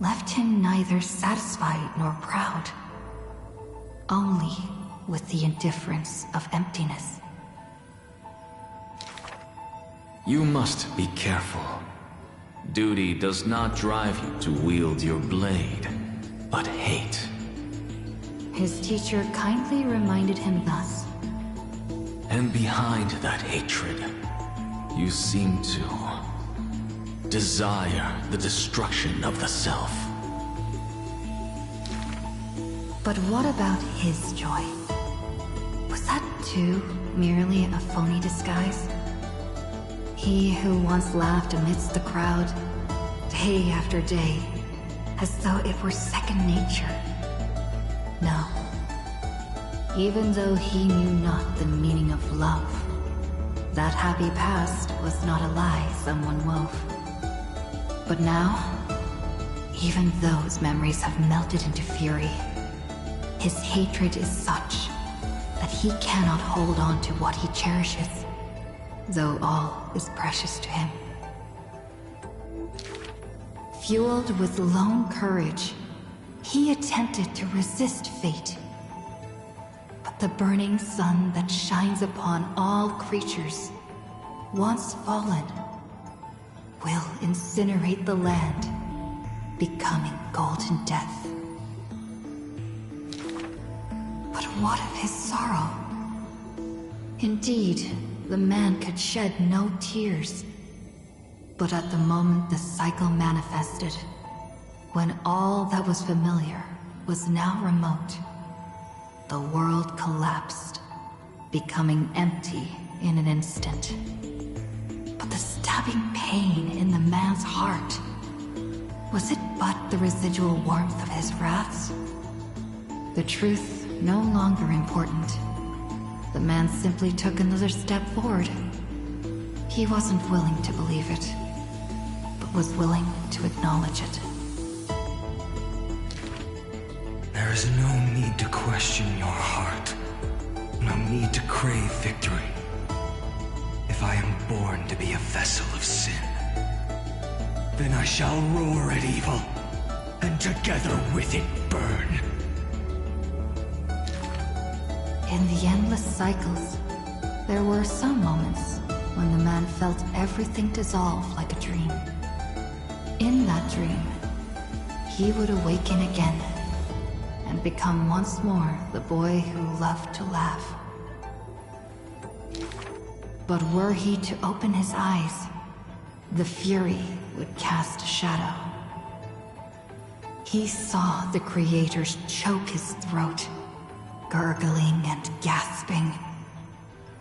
left him neither satisfied nor proud, only with the indifference of emptiness. You must be careful. Duty does not drive you to wield your blade, but hate. his teacher kindly reminded him thus. And behind that hatred, you seem to desire the destruction of the self. But what about his joy? Was that too merely a phony disguise? He who once laughed amidst the crowd, day after day, as though it were second nature. No. Even though he knew not the meaning of love, that happy past was not a lie someone wove. But now, even those memories have melted into fury. His hatred is such that he cannot hold on to what he cherishes, though all is precious to him. Fueled with lone courage, he attempted to resist fate. But the burning sun that shines upon all creatures, once fallen, will incinerate the land, becoming golden death. But what of his sorrow? Indeed, the man could shed no tears. But at the moment the cycle manifested, when all that was familiar was now remote, the world collapsed, becoming empty in an instant. But the stabbing pain in the man's heart, was it but the residual warmth of his wraths? The truth no longer important. The man simply took another step forward. He wasn't willing to believe it, but was willing to acknowledge it. There is no need to question your heart. No need to crave victory. If I am born to be a vessel of sin, then I shall roar at evil, and together with it burn. In the endless cycles, there were some moments when the man felt everything dissolve like a dream. In that dream, he would awaken again and become once more the boy who loved to laugh. But were he to open his eyes, the fury would cast a shadow. He saw the creators choke his throat, gurgling and gasping.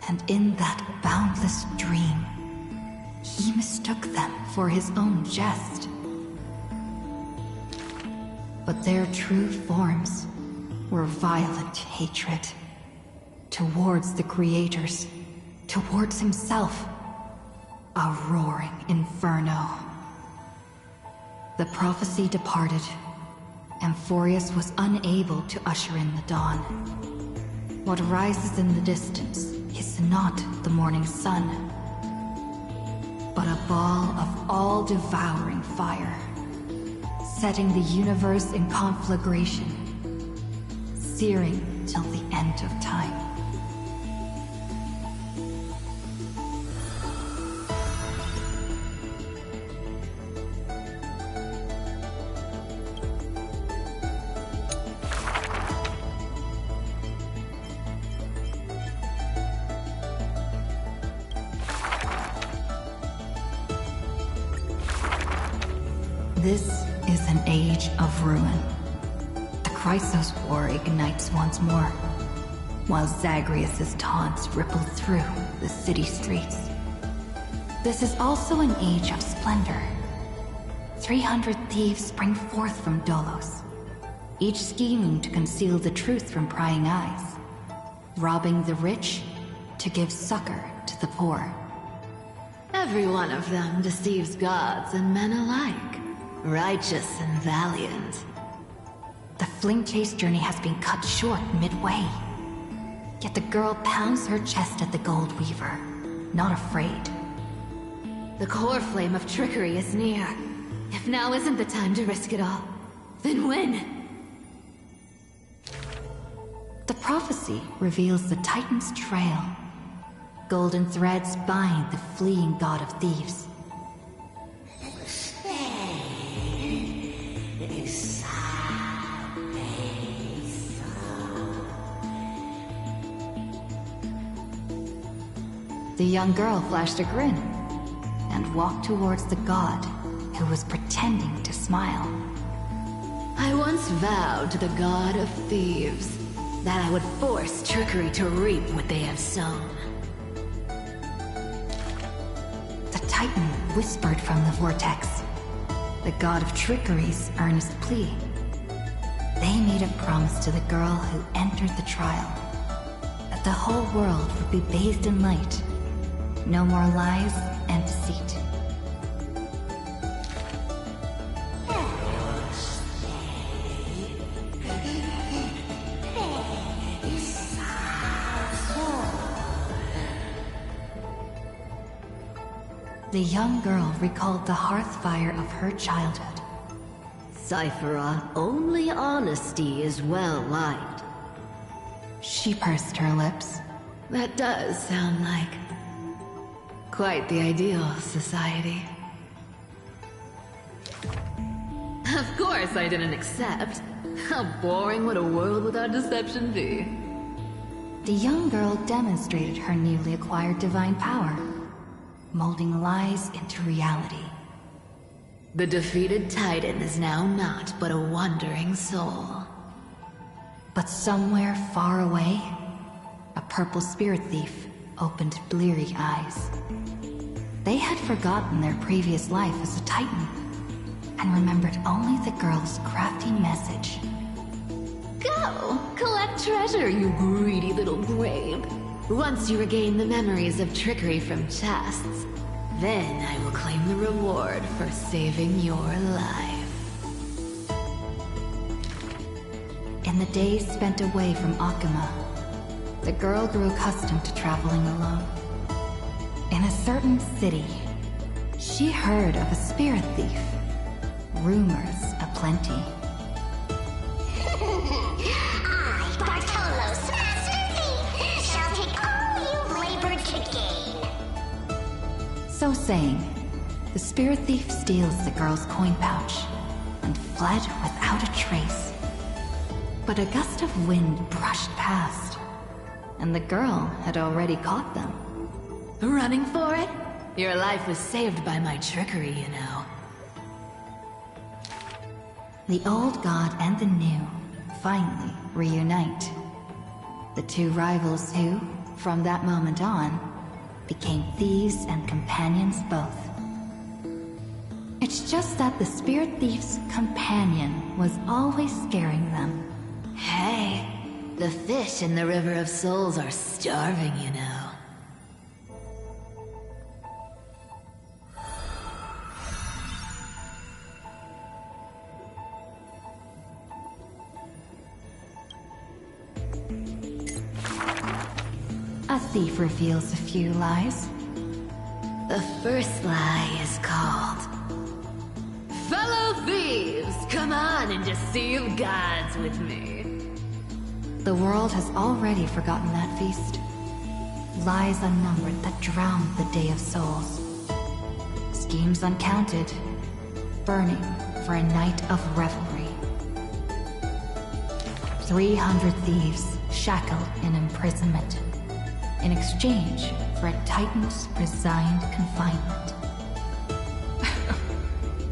And in that boundless dream, he mistook them for his own jest. But their true forms were violent hatred. Towards the creators, towards himself. A roaring inferno. The prophecy departed. Amphorius was unable to usher in the dawn. What rises in the distance is not the morning sun, but a ball of all-devouring fire, setting the universe in conflagration, searing till the end of time. This is an age of ruin. The Chrysos War ignites once more, while Zagreus' taunts ripple through the city streets. This is also an age of splendor. 300 thieves spring forth from Dolos, each scheming to conceal the truth from prying eyes, robbing the rich to give succor to the poor. Every one of them deceives gods and men alike, righteous and valiant. The fling chase journey has been cut short midway. Yet the girl pounds her chest at the Gold Weaver, not afraid. The core flame of trickery is near. If now isn't the time to risk it all, then when? The prophecy reveals the Titan's trail. Golden threads bind the fleeing god of thieves. The young girl flashed a grin and walked towards the god who was pretending to smile. I once vowed to the god of thieves that I would force trickery to reap what they have sown. The Titan whispered from the vortex, the god of trickery's earnest plea. They made a promise to the girl who entered the trial, that the whole world would be bathed in light. No more lies and deceit. The young girl recalled the hearth fire of her childhood. Cyphera, only honesty is well liked. She pursed her lips. That does sound like quite the ideal society. Of course I didn't accept. How boring would a world without deception be? The young girl demonstrated her newly acquired divine power, molding lies into reality. The defeated Titan is now not but a wandering soul. But somewhere far away, a purple spirit thief opened bleary eyes. They had forgotten their previous life as a Titan, and remembered only the girl's crafty message. Go! Collect treasure, you greedy little grave. Once you regain the memories of trickery from chests, then I will claim the reward for saving your life. In the days spent away from Akuma, the girl grew accustomed to traveling alone. In a certain city, she heard of a spirit thief. Rumors aplenty. I, Bartolo's master thief, shall take all you've labored to gain. So saying, the spirit thief steals the girl's coin pouch and fled without a trace. But a gust of wind brushed past, and the girl had already caught them. Running for it? Your life was saved by my trickery, you know. The old god and the new finally reunite. The two rivals who, from that moment on, became thieves and companions both. It's just that the spirit thief's companion was always scaring them. Hey, the fish in the River of Souls are starving, you know. A thief reveals a few lies. The first lie is called Fellow Thieves, come on and deceive gods with me. The world has already forgotten that feast. Lies unnumbered that drowned the Day of Souls. Schemes uncounted, burning for a night of revelry. 300 thieves shackled in imprisonment, in exchange for a Titan's resigned confinement.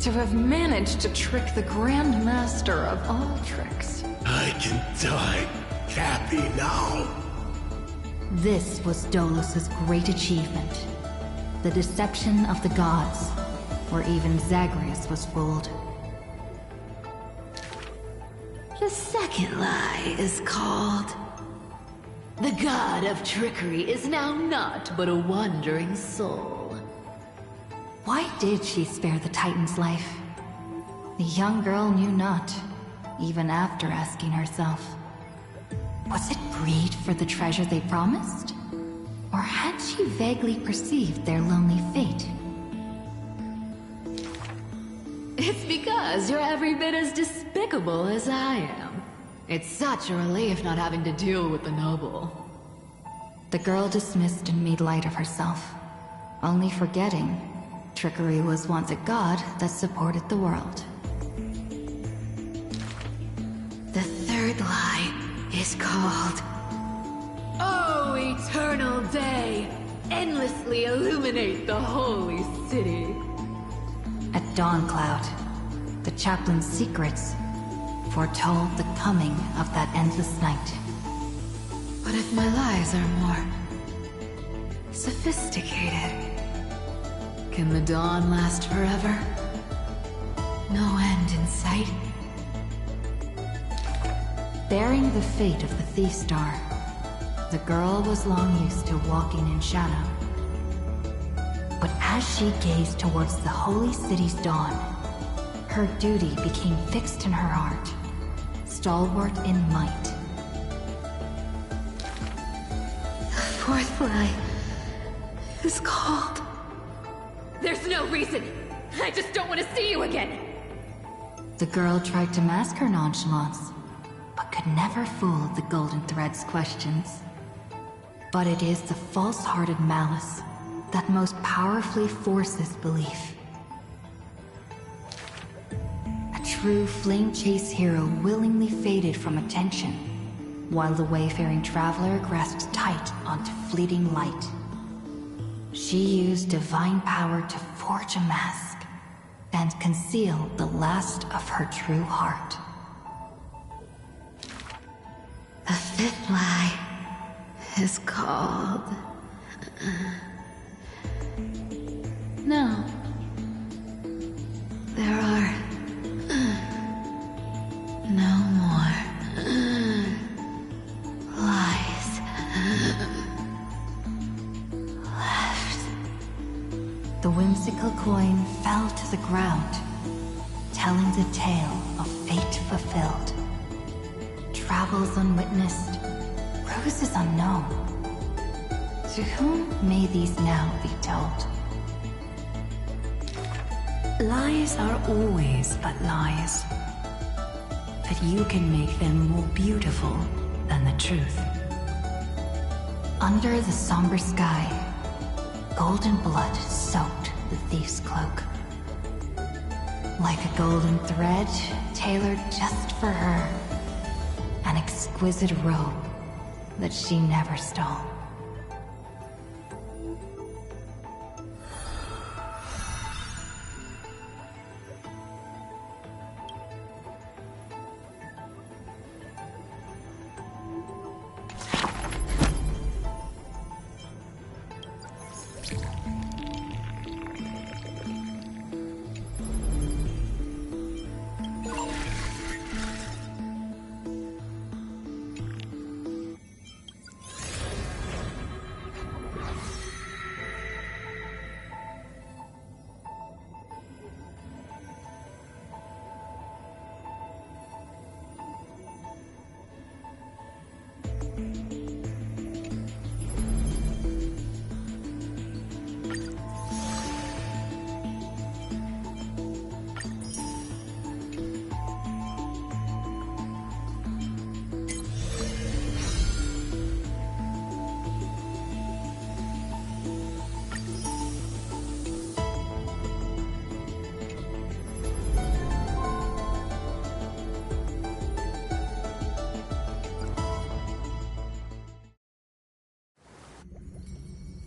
To have managed to trick the Grand Master of all tricks. I can die happy now. This was Dolos's great achievement. The deception of the gods, where even Zagreus was fooled. The second lie is called The god of trickery is now not but a wandering soul. Why did she spare the Titan's life? The young girl knew not, even after asking herself. Was it greed for the treasure they promised? Or had she vaguely perceived their lonely fate? It's because you're every bit as despicable as I am. It's such a relief not having to deal with the noble. The girl dismissed and made light of herself, only forgetting trickery was once a god that supported the world. The third lie is called Oh, eternal day! endlessly illuminate the holy city. At Dawncloud, the chaplain's secrets foretold the coming of that endless night. What if my lies are more sophisticated? Can the dawn last forever? No end in sight? Bearing the fate of the Thief Star, the girl was long used to walking in shadow. But as she gazed towards the holy city's dawn, her duty became fixed in her heart, stalwart in might. The fourth lie is called. There's no reason. I just don't want to see you again. The girl tried to mask her nonchalance, but could never fool the Golden Thread's questions. But it is the false-hearted malice that most powerfully forces belief. A true flame chase hero willingly faded from attention, while the wayfaring traveler grasped tight onto fleeting light. She used divine power to forge a mask and conceal the last of her true heart. The fifth lie is called... No. There are... no more... lies... left. The whimsical coin fell to the ground, telling the tale of fate fulfilled. Travels unwitnessed, roses unknown. To whom may these now be told? Lies are always but lies. But you can make them more beautiful than the truth. Under the somber sky, golden blood soaked the thief's cloak. Like a golden thread tailored just for her, an exquisite robe that she never stole.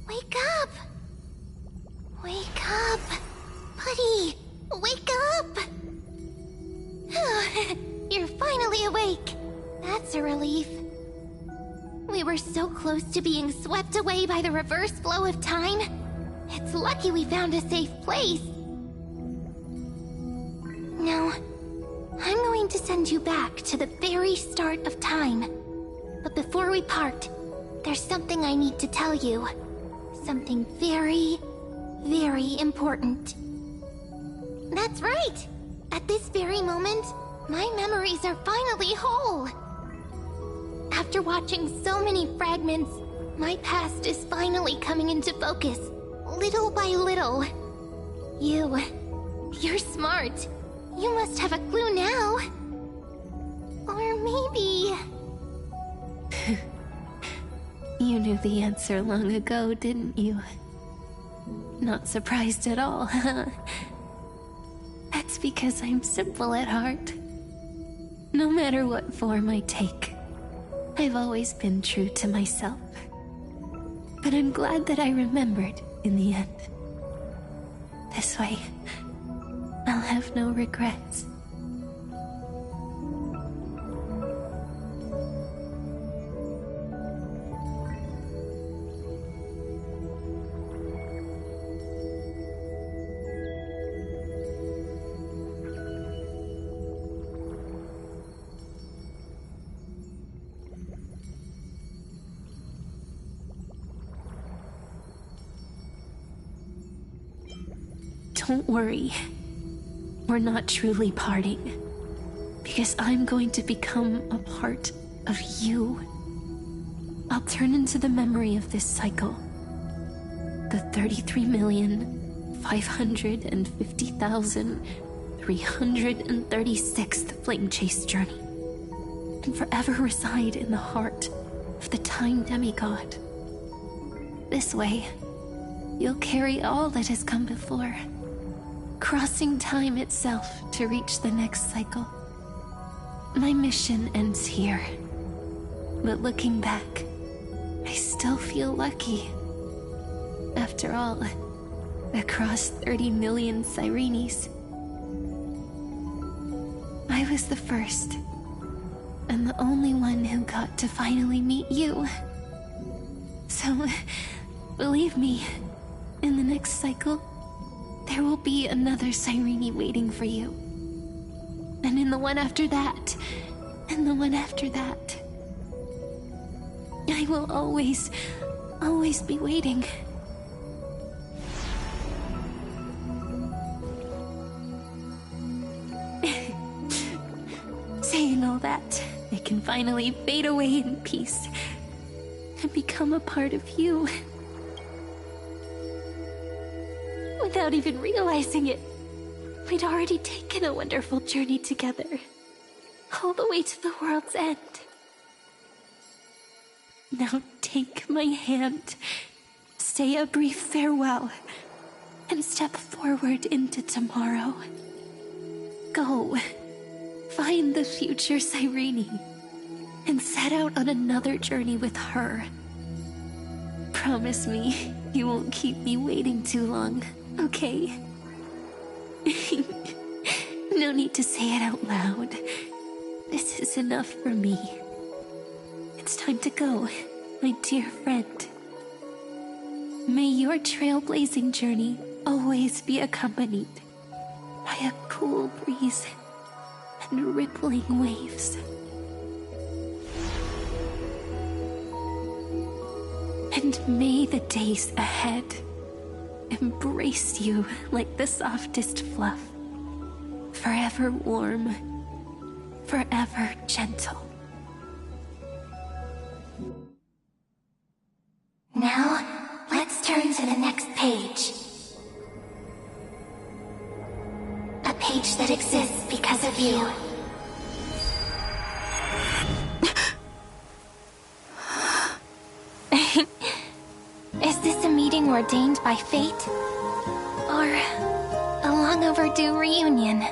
Wake up! Wake up! Buddy! Wake up! You're finally awake. That's a relief. We were so close to being swept away by the reverse flow of time. It's lucky we found a safe place. Now, I'm going to send you back to the very start of time. But before we part, there's something I need to tell you. Something very, very important. That's right! At this very moment, my memories are finally whole. After watching so many fragments, my past is finally coming into focus, little by little. You're smart. You must have a clue now. Or maybe... You knew the answer long ago, didn't you? Not surprised at all, huh? That's because I'm simple at heart. No matter what form I take, I've always been true to myself. But I'm glad that I remembered in the end. This way, I'll have no regrets. Don't worry. We're not truly parting. Because I'm going to become a part of you. I'll turn into the memory of this cycle. The 33,550,336th Flame Chase journey. And forever reside in the heart of the Time Demigod. This way, you'll carry all that has come before, crossing time itself to reach the next cycle. My mission ends here, but looking back, I still feel lucky. After all, across 30 million Sirenes, I was the first, and the only one who got to finally meet you. So, believe me, in the next cycle, there will be another Cyrene waiting for you. And in the one after that, and the one after that. I will always be waiting. Saying all that, I can finally fade away in peace and become a part of you. Without even realizing it, we'd already taken a wonderful journey together, all the way to the world's end. Now take my hand, say a brief farewell, and step forward into tomorrow. Go, find the future Cyrene, and set out on another journey with her. Promise me you won't keep me waiting too long, okay? No need to say it out loud. This is enough for me. It's time to go, my dear friend. May your trailblazing journey always be accompanied by a cool breeze and rippling waves. And may the days ahead embrace you like the softest fluff, forever warm, forever gentle. Now, let's turn to the next page. A page that exists because of you. Is this a meeting ordained by fate? Or a long overdue reunion?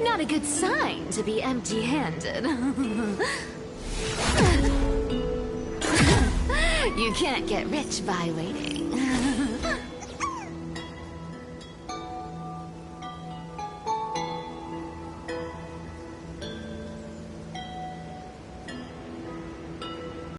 Not a good sign to be empty-handed. You can't get rich by waiting.